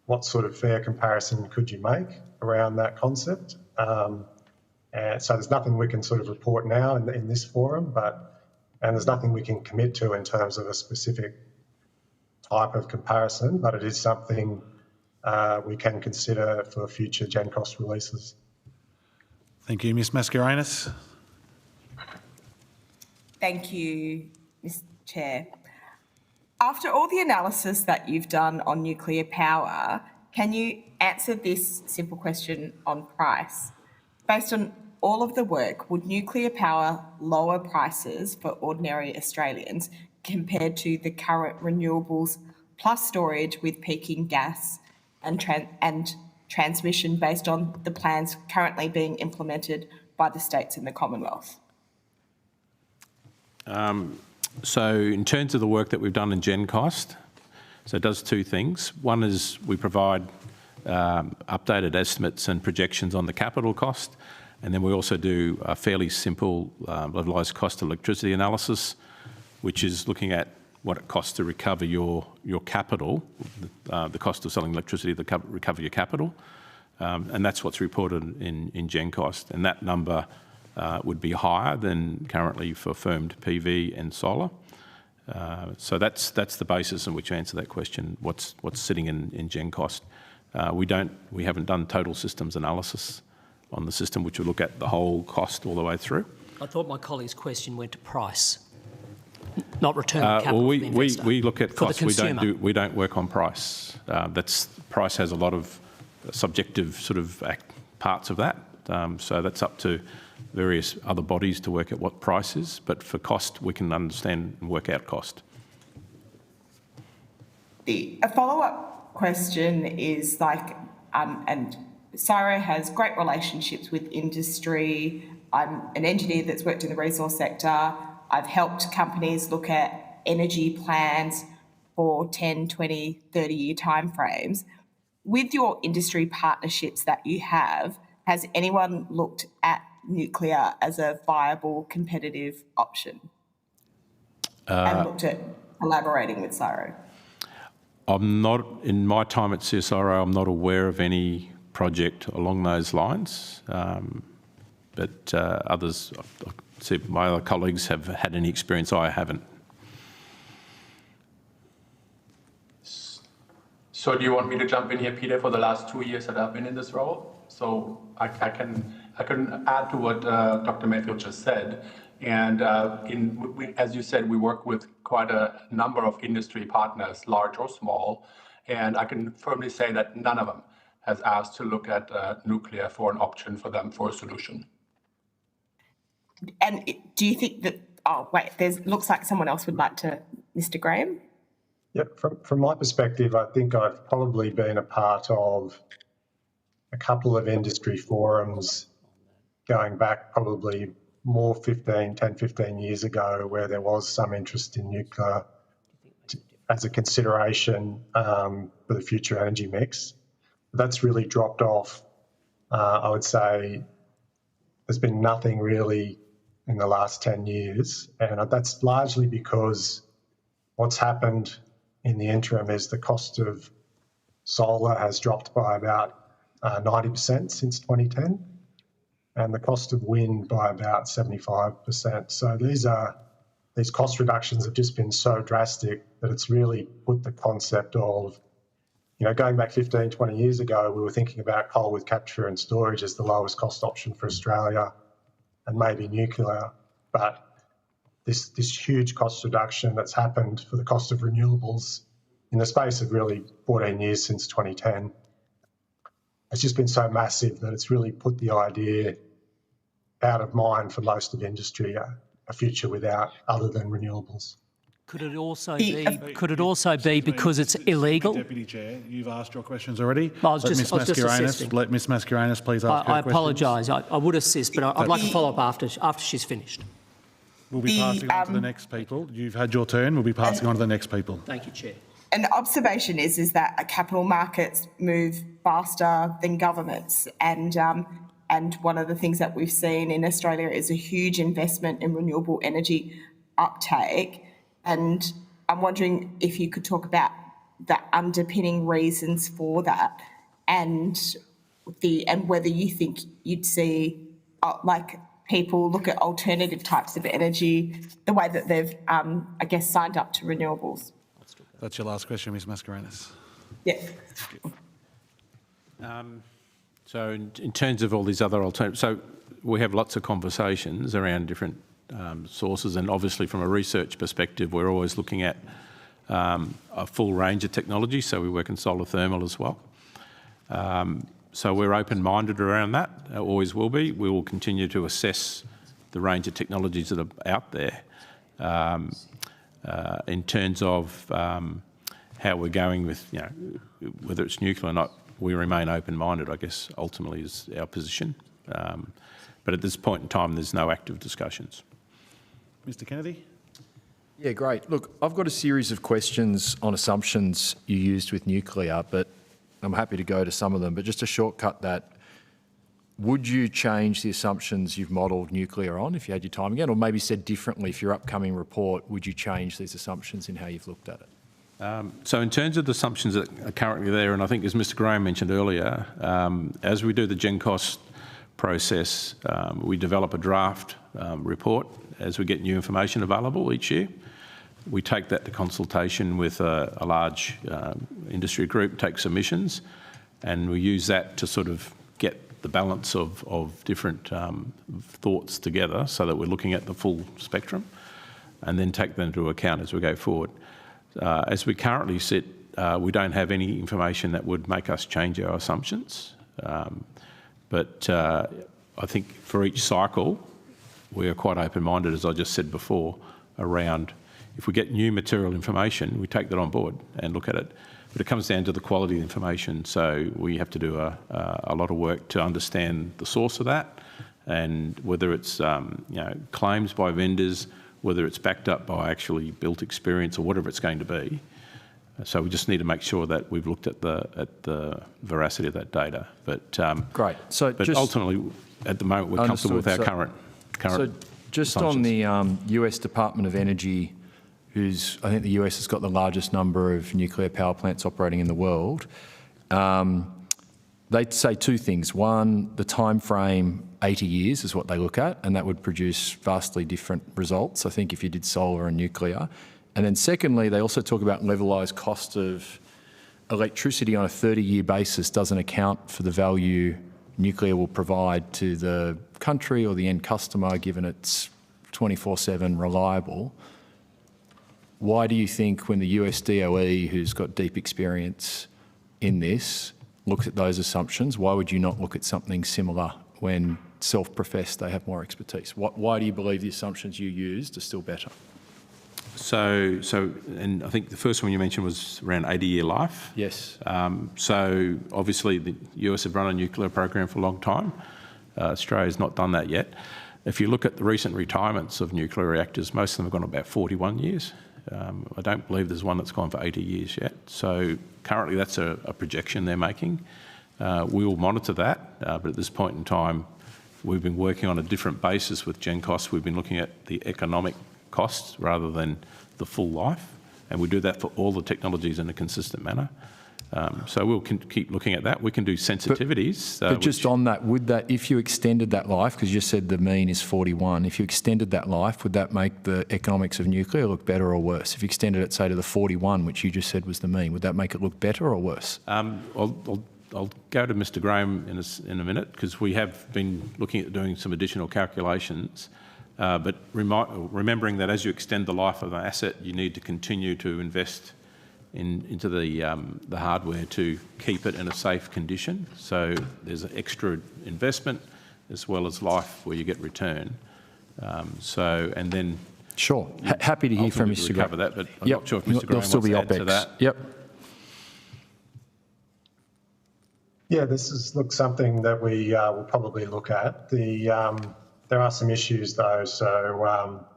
what sort of fair comparison could you make around that concept. And so there's nothing we can sort of report now in this forum, and there's nothing we can commit to in terms of a specific type of comparison, but it is something we can consider for future gen cost releases. Thank you. Ms Mascarenhas. Thank you, Mr. Chair. After all the analysis that you've done on nuclear power, can you answer this simple question on price? Based on all of the work, would nuclear power lower prices for ordinary Australians compared to the current renewables plus storage with peaking gas and transmission based on the plans currently being implemented by the states in the Commonwealth? So in terms of the work that we've done in Gen Cost, so it does two things. One is we provide updated estimates and projections on the capital cost, and then we also do a fairly simple levelised cost of electricity analysis, which is looking at what it costs to recover your capital, the cost of selling electricity to recover your capital, and that's what's reported in Gen Cost, and that number would be higher than currently for firmed PV and solar. So that's the basis on which to answer that question. What's sitting in Gen Cost? We haven't done total systems analysis on the system, which will look at the whole cost all the way through. I thought my colleague's question went to price, not return on capital. Well, for the investor. we look at costs. We don't work on price. Price has a lot of subjective sort of parts of that. So that's up to various other bodies to work out what price is, but for cost, we can understand and work out cost. A follow-up question is and CSIRO has great relationships with industry. I'm an engineer that's worked in the resource sector. I've helped companies look at energy plans for 10, 20, 30-year timeframes. With your industry partnerships that you have, has anyone looked at nuclear as a viable competitive option and looked at collaborating with CSIRO? I'm not, in my time at CSIRO, I'm not aware of any project along those lines, but others, I see my other colleagues have had any experience I haven't. So do you want me to jump in here, Peter, for the last 2 years that I've been in this role? So I can add to what Dr. Mayfield just said. And as you said, we work with quite a number of industry partners, large or small. And I can firmly say that none of them has asked to look at nuclear for an option for them for a solution. And do you think that, looks like someone else would like to, Mr. Graham? Yeah, from my perspective, I think I've probably been a part of a couple of industry forums going back probably more 10, 15 years ago, where there was some interest in nuclear as a consideration for the future energy mix. That's really dropped off. I would say there's been nothing really in the last 10 years, and that's largely because what's happened in the interim is the cost of solar has dropped by about 90% since 2010, and the cost of wind by about 75%. So these cost reductions have just been so drastic that it's really put the concept of, going back 15, 20 years ago, we were thinking about coal with capture and storage as the lowest cost option for Australia, and maybe nuclear. But this huge cost reduction that's happened for the cost of renewables in the space of really 14 years since 2010 has just been so massive that it's really put the idea out of mind for most of industry, a future without other than renewables. Could it also be because it's illegal? Deputy Chair, you've asked your questions already. Let Ms Mascarenhas please ask her I apologise. I would assist, but I'd like to follow up after she's finished. We'll be passing on to the next people. You've had your turn. We'll be passing on to the next people. Thank you, Chair. An observation is that capital markets move faster than governments, and one of the things that we've seen in Australia is a huge investment in renewable energy uptake. And I'm wondering if you could talk about the underpinning reasons for that, and whether you think you'd see people look at alternative types of energy the way that they've, signed up to renewables. That's your last question, Ms Mascarenhas. Yeah. So in terms of all these other alternatives, so we have lots of conversations around different sources, and obviously from a research perspective, we're always looking at a full range of technology, so we work in solar thermal as well. So we're open-minded around that, always will be. We will continue to assess the range of technologies that are out there. In terms of how we're going with, whether it's nuclear or not, we remain open-minded, I guess, ultimately is our position. But at this point in time, there's no active discussions. Mr. Kennedy? Yeah, great. Look, I've got a series of questions on assumptions you used with nuclear, but I'm happy to go to some of them. But just to shortcut that, would you change the assumptions you've modelled nuclear on if you had your time again? Or maybe said differently, if your upcoming report, would you change these assumptions in how you've looked at it? So in terms of the assumptions that are currently there, and I think as Mr. Graham mentioned earlier, as we do the GenCost process, we develop a draft report as we get new information available each year. We take that to consultation with a large industry group, take submissions, and we use that to sort of get the balance of different thoughts together so that we're looking at the full spectrum and then take them into account as we go forward. As we currently sit, we don't have any information that would make us change our assumptions. But I think for each cycle, we are quite open-minded, as I just said before, around if we get new material information, we take that on board and look at it. But it comes down to the quality of information, so we have to do a lot of work to understand the source of that and whether it's claims by vendors, whether it's backed up by actually built experience or whatever it's going to be. So we just need to make sure that we've looked at the veracity of that data. But great. So but just ultimately, at the moment, we're comfortable with our current. So just on the US Department of Energy, I think the US has got the largest number of nuclear power plants operating in the world. They say two things. One, the time frame, 80 years is what they look at, and that would produce vastly different results, I think, if you did solar and nuclear. And then secondly, they also talk about levelised cost of electricity on a 30-year basis doesn't account for the value nuclear will provide to the country or the end customer, given it's 24/7 reliable. Why do you think when the US DOE, who's got deep experience in this, looks at those assumptions, why would you not look at something similar when self-professed they have more expertise? Why do you believe the assumptions you used are still better? So, and I think the first one you mentioned was around 80-year life. Yes. So obviously the US have run a nuclear program for a long time. Australia's not done that yet. If you look at the recent retirements of nuclear reactors, most of them have gone about 41 years. I don't believe there's one that's gone for 80 years yet. So currently that's a projection they're making. We will monitor that, but at this point in time, we've been working on a different basis with GenCost. We've been looking at the economic costs rather than the full life, and we do that for all the technologies in a consistent manner. So we'll keep looking at that. We can do sensitivities. But just on that, would that, if you extended that life, because you said the mean is 41, if you extended that life, would that make the economics of nuclear look better or worse? If you extended it, say, to the 41, which you just said was the mean, would that make it look better or worse? I'll go to Mr. Graham in a minute, because we have been looking at doing some additional calculations. But remembering that as you extend the life of an asset, you need to continue to invest into the hardware to keep it in a safe condition. So there's an extra investment as well as life where you get return. And then sure, happy to hear from Mr. Graham. That, but I'm not sure if Mr. Graham wants still be to add to that. Yep. Yeah, this is something that we will probably look at. There are some issues though. So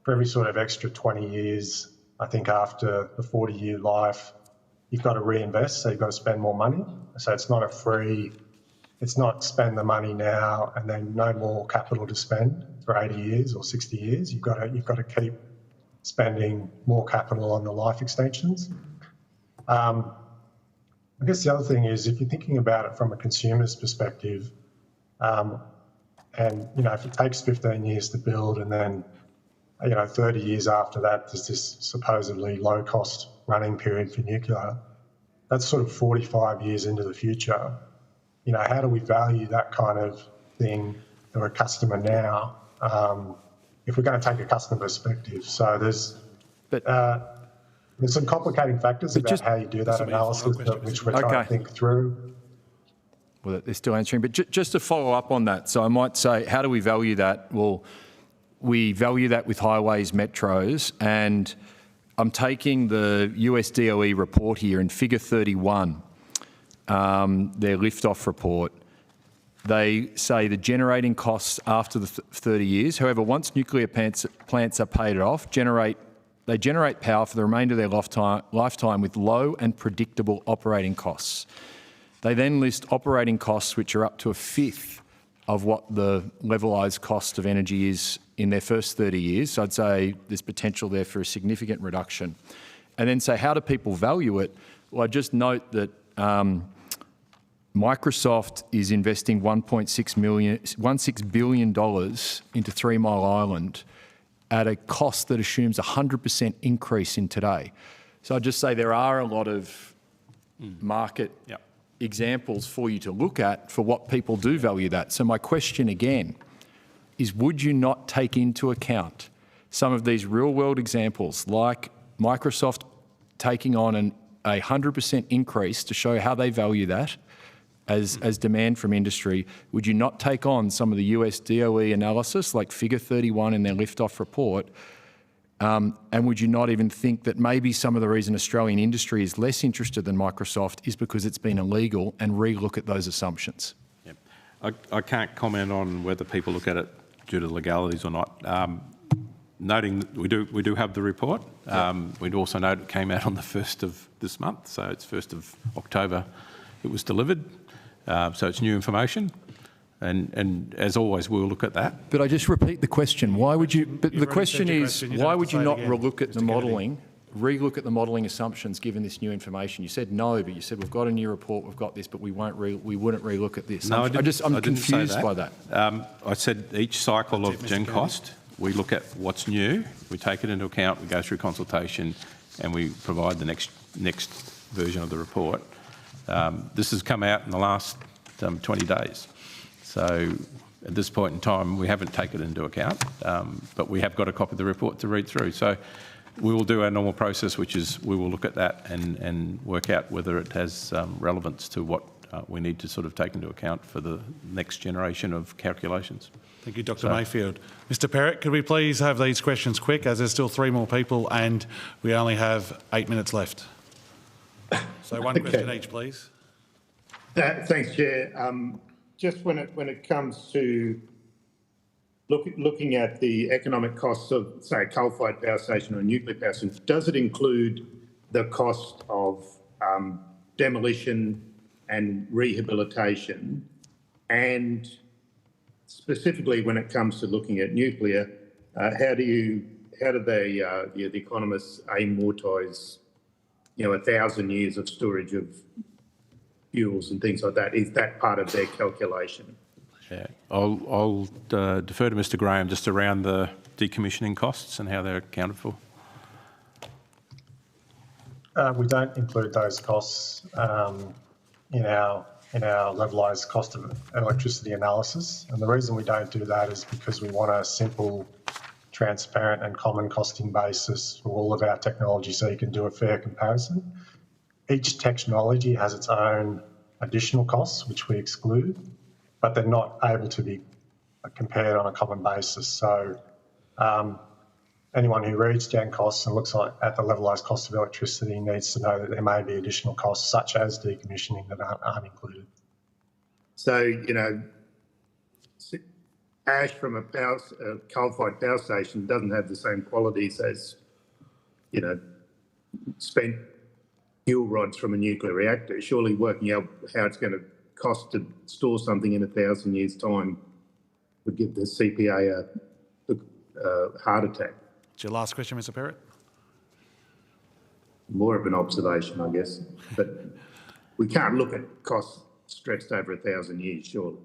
for every sort of extra 20 years, I think after the 40-year life, you've got to reinvest, so you've got to spend more money. So it's not it's not spend the money now and then no more capital to spend for 80 years or 60 years. You've got to keep spending more capital on the life extensions. I guess the other thing is, if you're thinking about it from a consumer's perspective, and if it takes 15 years to build and then 30 years after that, there's this supposedly low-cost running period for nuclear. That's sort of 45 years into the future. how do we value that kind of thing to a customer now if we're going to take a customer perspective? So there's some complicating factors about how you do that analysis, which we're trying to think through. Well, they're still answering. But just to follow up on that, so I might say, how do we value that? Well, we value that with highways, metros, and I'm taking the US DOE report here in figure 31, their liftoff report. They say the generating costs after the 30 years. However, once nuclear plants are paid off, they generate power for the remainder of their lifetime with low and predictable operating costs. They then list operating costs which are up to a fifth of what the levelised cost of energy is in their first 30 years. So I'd say there's potential there for a significant reduction. And then say, how do people value it? Well, I just note that Microsoft is investing $1.6 billion into 3 Mile Island at a cost that assumes 100% increase in today. So I'd just say there are a lot of market examples for you to look at for what people do value that. So my question again is, would you not take into account some of these real world examples like Microsoft taking on a 100% increase to show how they value that as demand from industry? Would you not take on some of the US DOE analysis like figure 31 in their liftoff report? And would you not even think that maybe some of the reason Australian industry is less interested than Microsoft is because it's been illegal, and re-look at those assumptions? Yep. I can't comment on whether people look at it due to legalities or not. Noting that we do have the report. We'd also note it came out on the 1st of this month, so it's 1st of October it was delivered. So it's new information. And as always, we'll look at that. But I just repeat the question. Why would you? But the question is, why would you not re-look at the modelling, re-look at the modelling assumptions given this new information? You said no, but you said we've got a new report, we've got this, but we wouldn't re-look at this. No, I'm confused by that. I said each cycle of gen cost, we look at what's new, we take it into account, we go through consultation, and we provide the next version of the report. This has come out in the last 20 days. So at this point in time, we haven't taken it into account, but we have got a copy of the report to read through. So we will do our normal process, which is we will look at that and work out whether it has relevance to what we need to sort of take into account for the next generation of calculations. Thank you, Dr. Mayfield. Mr. Perrott, could we please have these questions quick, as there's still 3 more people and we only have 8 minutes left. So one question each, please. Thanks, Chair. Just when it comes to looking at the economic costs of, say, a coal-fired power station or a nuclear power station, does it include the cost of demolition and rehabilitation? And specifically when it comes to looking at nuclear, how do the economists amortise, 1,000 years of storage of fuels and things like that? Is that part of their calculation? Yeah, I'll defer to Mr. Graham just around the decommissioning costs and how they're accounted for. We don't include those costs in our levelised cost of electricity analysis, and the reason we don't do that is because we want a simple, transparent and common costing basis for all of our technology so you can do a fair comparison. Each technology has its own additional costs, which we exclude, but they're not able to be compared on a common basis. So anyone who reads gen costs and looks at the levelised cost of electricity needs to know that there may be additional costs, such as decommissioning, that aren't included. So, ash from a coal-fired power station doesn't have the same qualities as, spent fuel rods from a nuclear reactor. Surely working out how it's going to cost to store something in 1,000 years' time would give the CPA a heart attack. It's your last question, Mr. Perrott. More of an observation, I guess. But we can't look at costs stretched over 1,000 years, surely.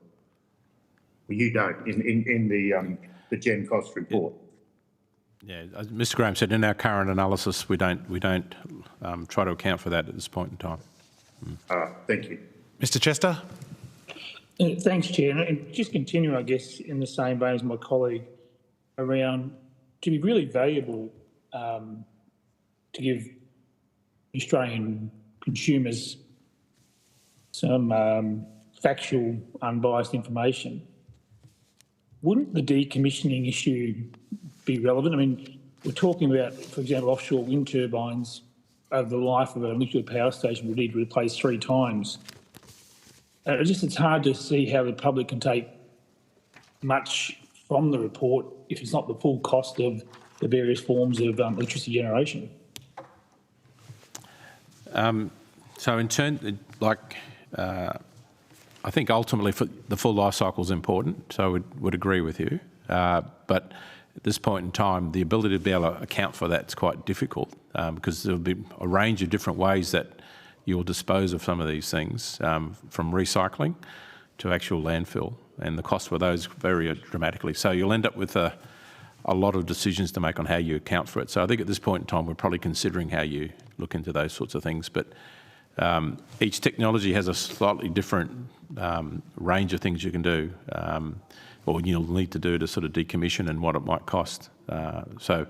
Well, you don't in the gen cost report. Yeah, as Mr. Graham said, in our current analysis, we don't try to account for that at this point in time. Thank you. Mr. Chester? Thanks, Chair. And just continuing, I guess, in the same vein as my colleague around, to be really valuable to give Australian consumers some factual, unbiased information, wouldn't the decommissioning issue be relevant? I mean, we're talking about, for example, offshore wind turbines over the life of a nuclear power station would need to replace 3 times. It's hard to see how the public can take much from the report if it's not the full cost of the various forms of electricity generation. So in turn, I think ultimately the full life cycle is important, so I would agree with you. But at this point in time, the ability to be able to account for that is quite difficult because there will be a range of different ways that you'll dispose of some of these things, from recycling to actual landfill, and the cost for those vary dramatically. So you'll end up with a lot of decisions to make on how you account for it. So I think at this point in time, we're probably considering how you look into those sorts of things. But each technology has a slightly different range of things you can do, or you'll need to do to sort of decommission and what it might cost. So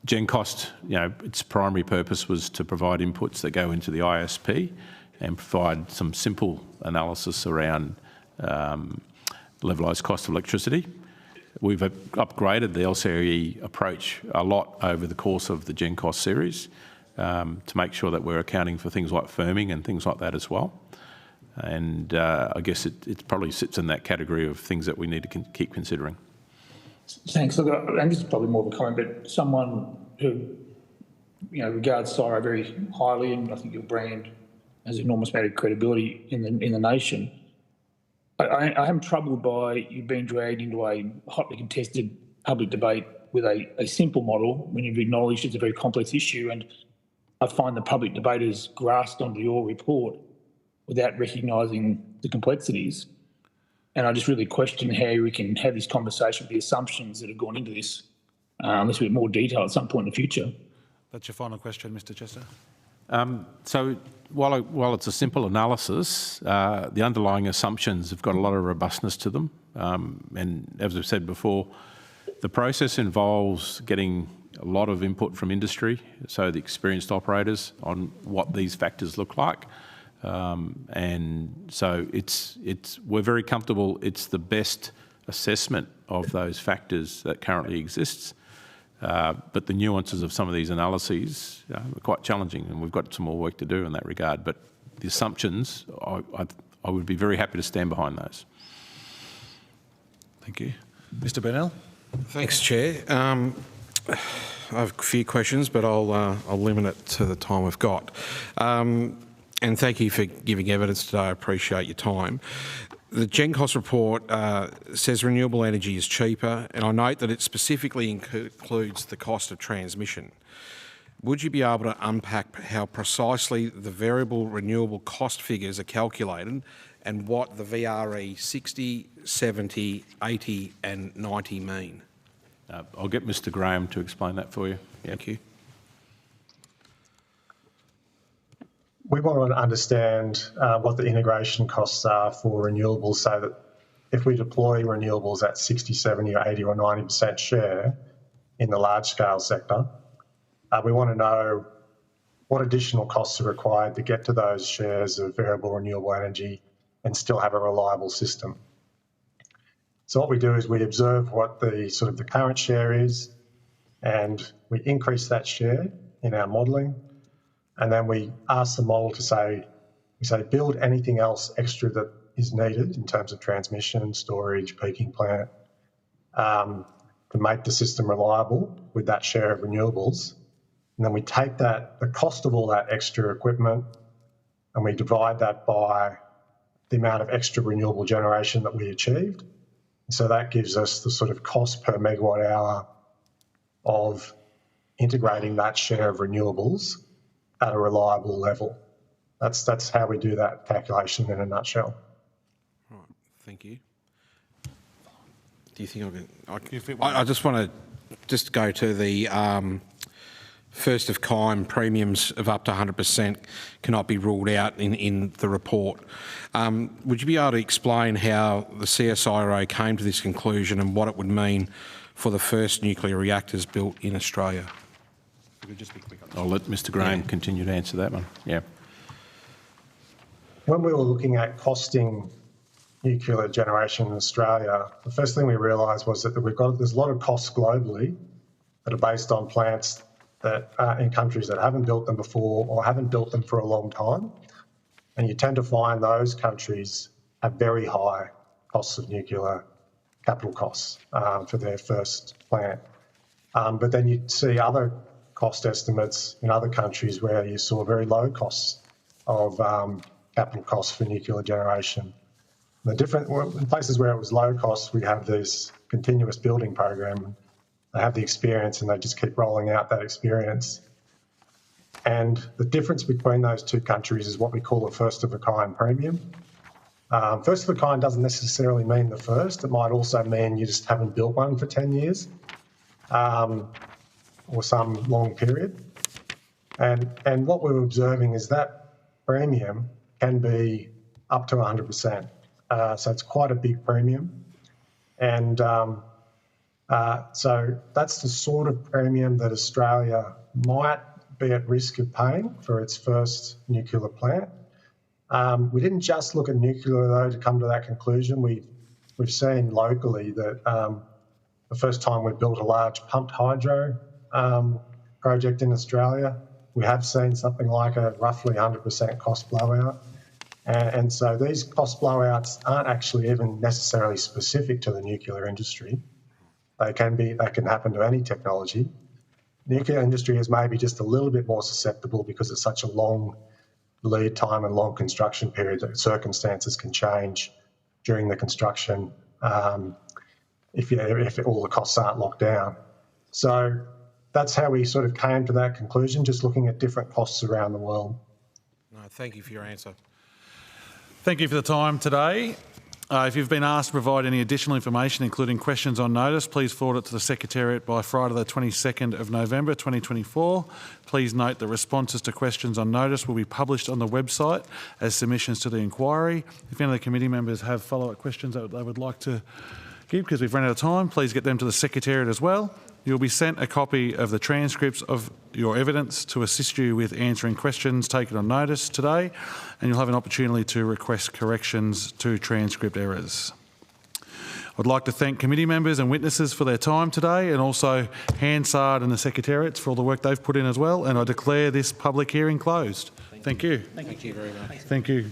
GenCost, its primary purpose was to provide inputs that go into the ISP and provide some simple analysis around levelised cost of electricity. We've upgraded the LCE approach a lot over the course of the GenCost series to make sure that we're accounting for things like firming and things like that as well. And I guess it probably sits in that category of things that we need to keep considering. Thanks. Look, and this is probably more of a comment, but someone who regards CSIRO very highly, and I think your brand has an enormous amount of credibility in the nation. I am troubled by you being dragged into a hotly contested public debate with a simple model when you've acknowledged it's a very complex issue, and I find the public debaters grasped onto your report without recognising the complexities. And I just really question how we can have this conversation with the assumptions that have gone into this, unless we have more detail at some point in the future. That's your final question, Mr. Chester. So while it's a simple analysis, the underlying assumptions have got a lot of robustness to them. And as I've said before, the process involves getting a lot of input from industry, so the experienced operators, on what these factors look like. And so we're very comfortable it's the best assessment of those factors that currently exists. But the nuances of some of these analyses are quite challenging, and we've got some more work to do in that regard. But the assumptions, I would be very happy to stand behind those. Thank you. Mr. Burnell? Thanks, Chair. I have a few questions, but I'll limit it to the time we've got. And thank you for giving evidence today. I appreciate your time. The GenCost report says renewable energy is cheaper, and I note that it specifically includes the cost of transmission. Would you be able to unpack how precisely the variable renewable cost figures are calculated and what the VRE 60, 70, 80 and 90 mean? I'll get Mr. Graham to explain that for you. Thank you. We want to understand what the integration costs are for renewables, so that if we deploy renewables at 60, 70 or 80 or 90% share in the large-scale sector, we want to know what additional costs are required to get to those shares of variable renewable energy and still have a reliable system. So what we do is we observe what the current share is, and we increase that share in our modelling. And then we ask the model to say, build anything else extra that is needed in terms of transmission, storage, peaking plant, to make the system reliable with that share of renewables. And then we take the cost of all that extra equipment, and we divide that by the amount of extra renewable generation that we achieved. And so that gives us the sort of cost per megawatt hour of integrating that share of renewables at a reliable level. That's how we do that calculation in a nutshell. Right, thank you. Do you think I just want to go to the first-of-kind premiums of up to 100% cannot be ruled out in the report. Would you be able to explain how the CSIRO came to this conclusion and what it would mean for the first nuclear reactors built in Australia? I'll let Mr Graham continue to answer that one. Yeah. When we were looking at costing nuclear generation in Australia, the first thing we realised was that there's a lot of costs globally that are based on plants that in countries that haven't built them before or haven't built them for a long time. And you tend to find those countries have very high costs of nuclear capital costs for their first plant. But then you see other cost estimates in other countries where you saw very low costs of capital costs for nuclear generation. In places where it was low cost, we have this continuous building program. They have the experience and they just keep rolling out that experience. And the difference between those two countries is what we call a first-of-a-kind premium. First-of-a-kind doesn't necessarily mean the first. It might also mean you just haven't built one for 10 years or some long period. And what we're observing is that premium can be up to 100%. So it's quite a big premium. And so that's the sort of premium that Australia might be at risk of paying for its first nuclear plant. We didn't just look at nuclear, though, to come to that conclusion. We've seen locally that the first time we built a large pumped hydro project in Australia, we have seen something like a roughly 100% cost blowout. And so these cost blowouts aren't actually even necessarily specific to the nuclear industry. They can happen to any technology. Nuclear industry is maybe just a little bit more susceptible because it's such a long lead time and long construction period that circumstances can change during the construction if all the costs aren't locked down. So that's how we sort of came to that conclusion, just looking at different costs around the world. No, thank you for your answer. Thank you for the time today. If you've been asked to provide any additional information, including questions on notice, please forward it to the Secretariat by Friday the 22nd of November 2024. Please note that responses to questions on notice will be published on the website as submissions to the inquiry. If any of the committee members have follow-up questions that they would like to give, because we've run out of time, please get them to the Secretariat as well. You'll be sent a copy of the transcripts of your evidence to assist you with answering questions taken on notice today, and you'll have an opportunity to request corrections to transcript errors. I'd like to thank committee members and witnesses for their time today, and also Hansard and the Secretariats for all the work they've put in as well, and I declare this public hearing closed. Thank you. Thank you very much. Thank you.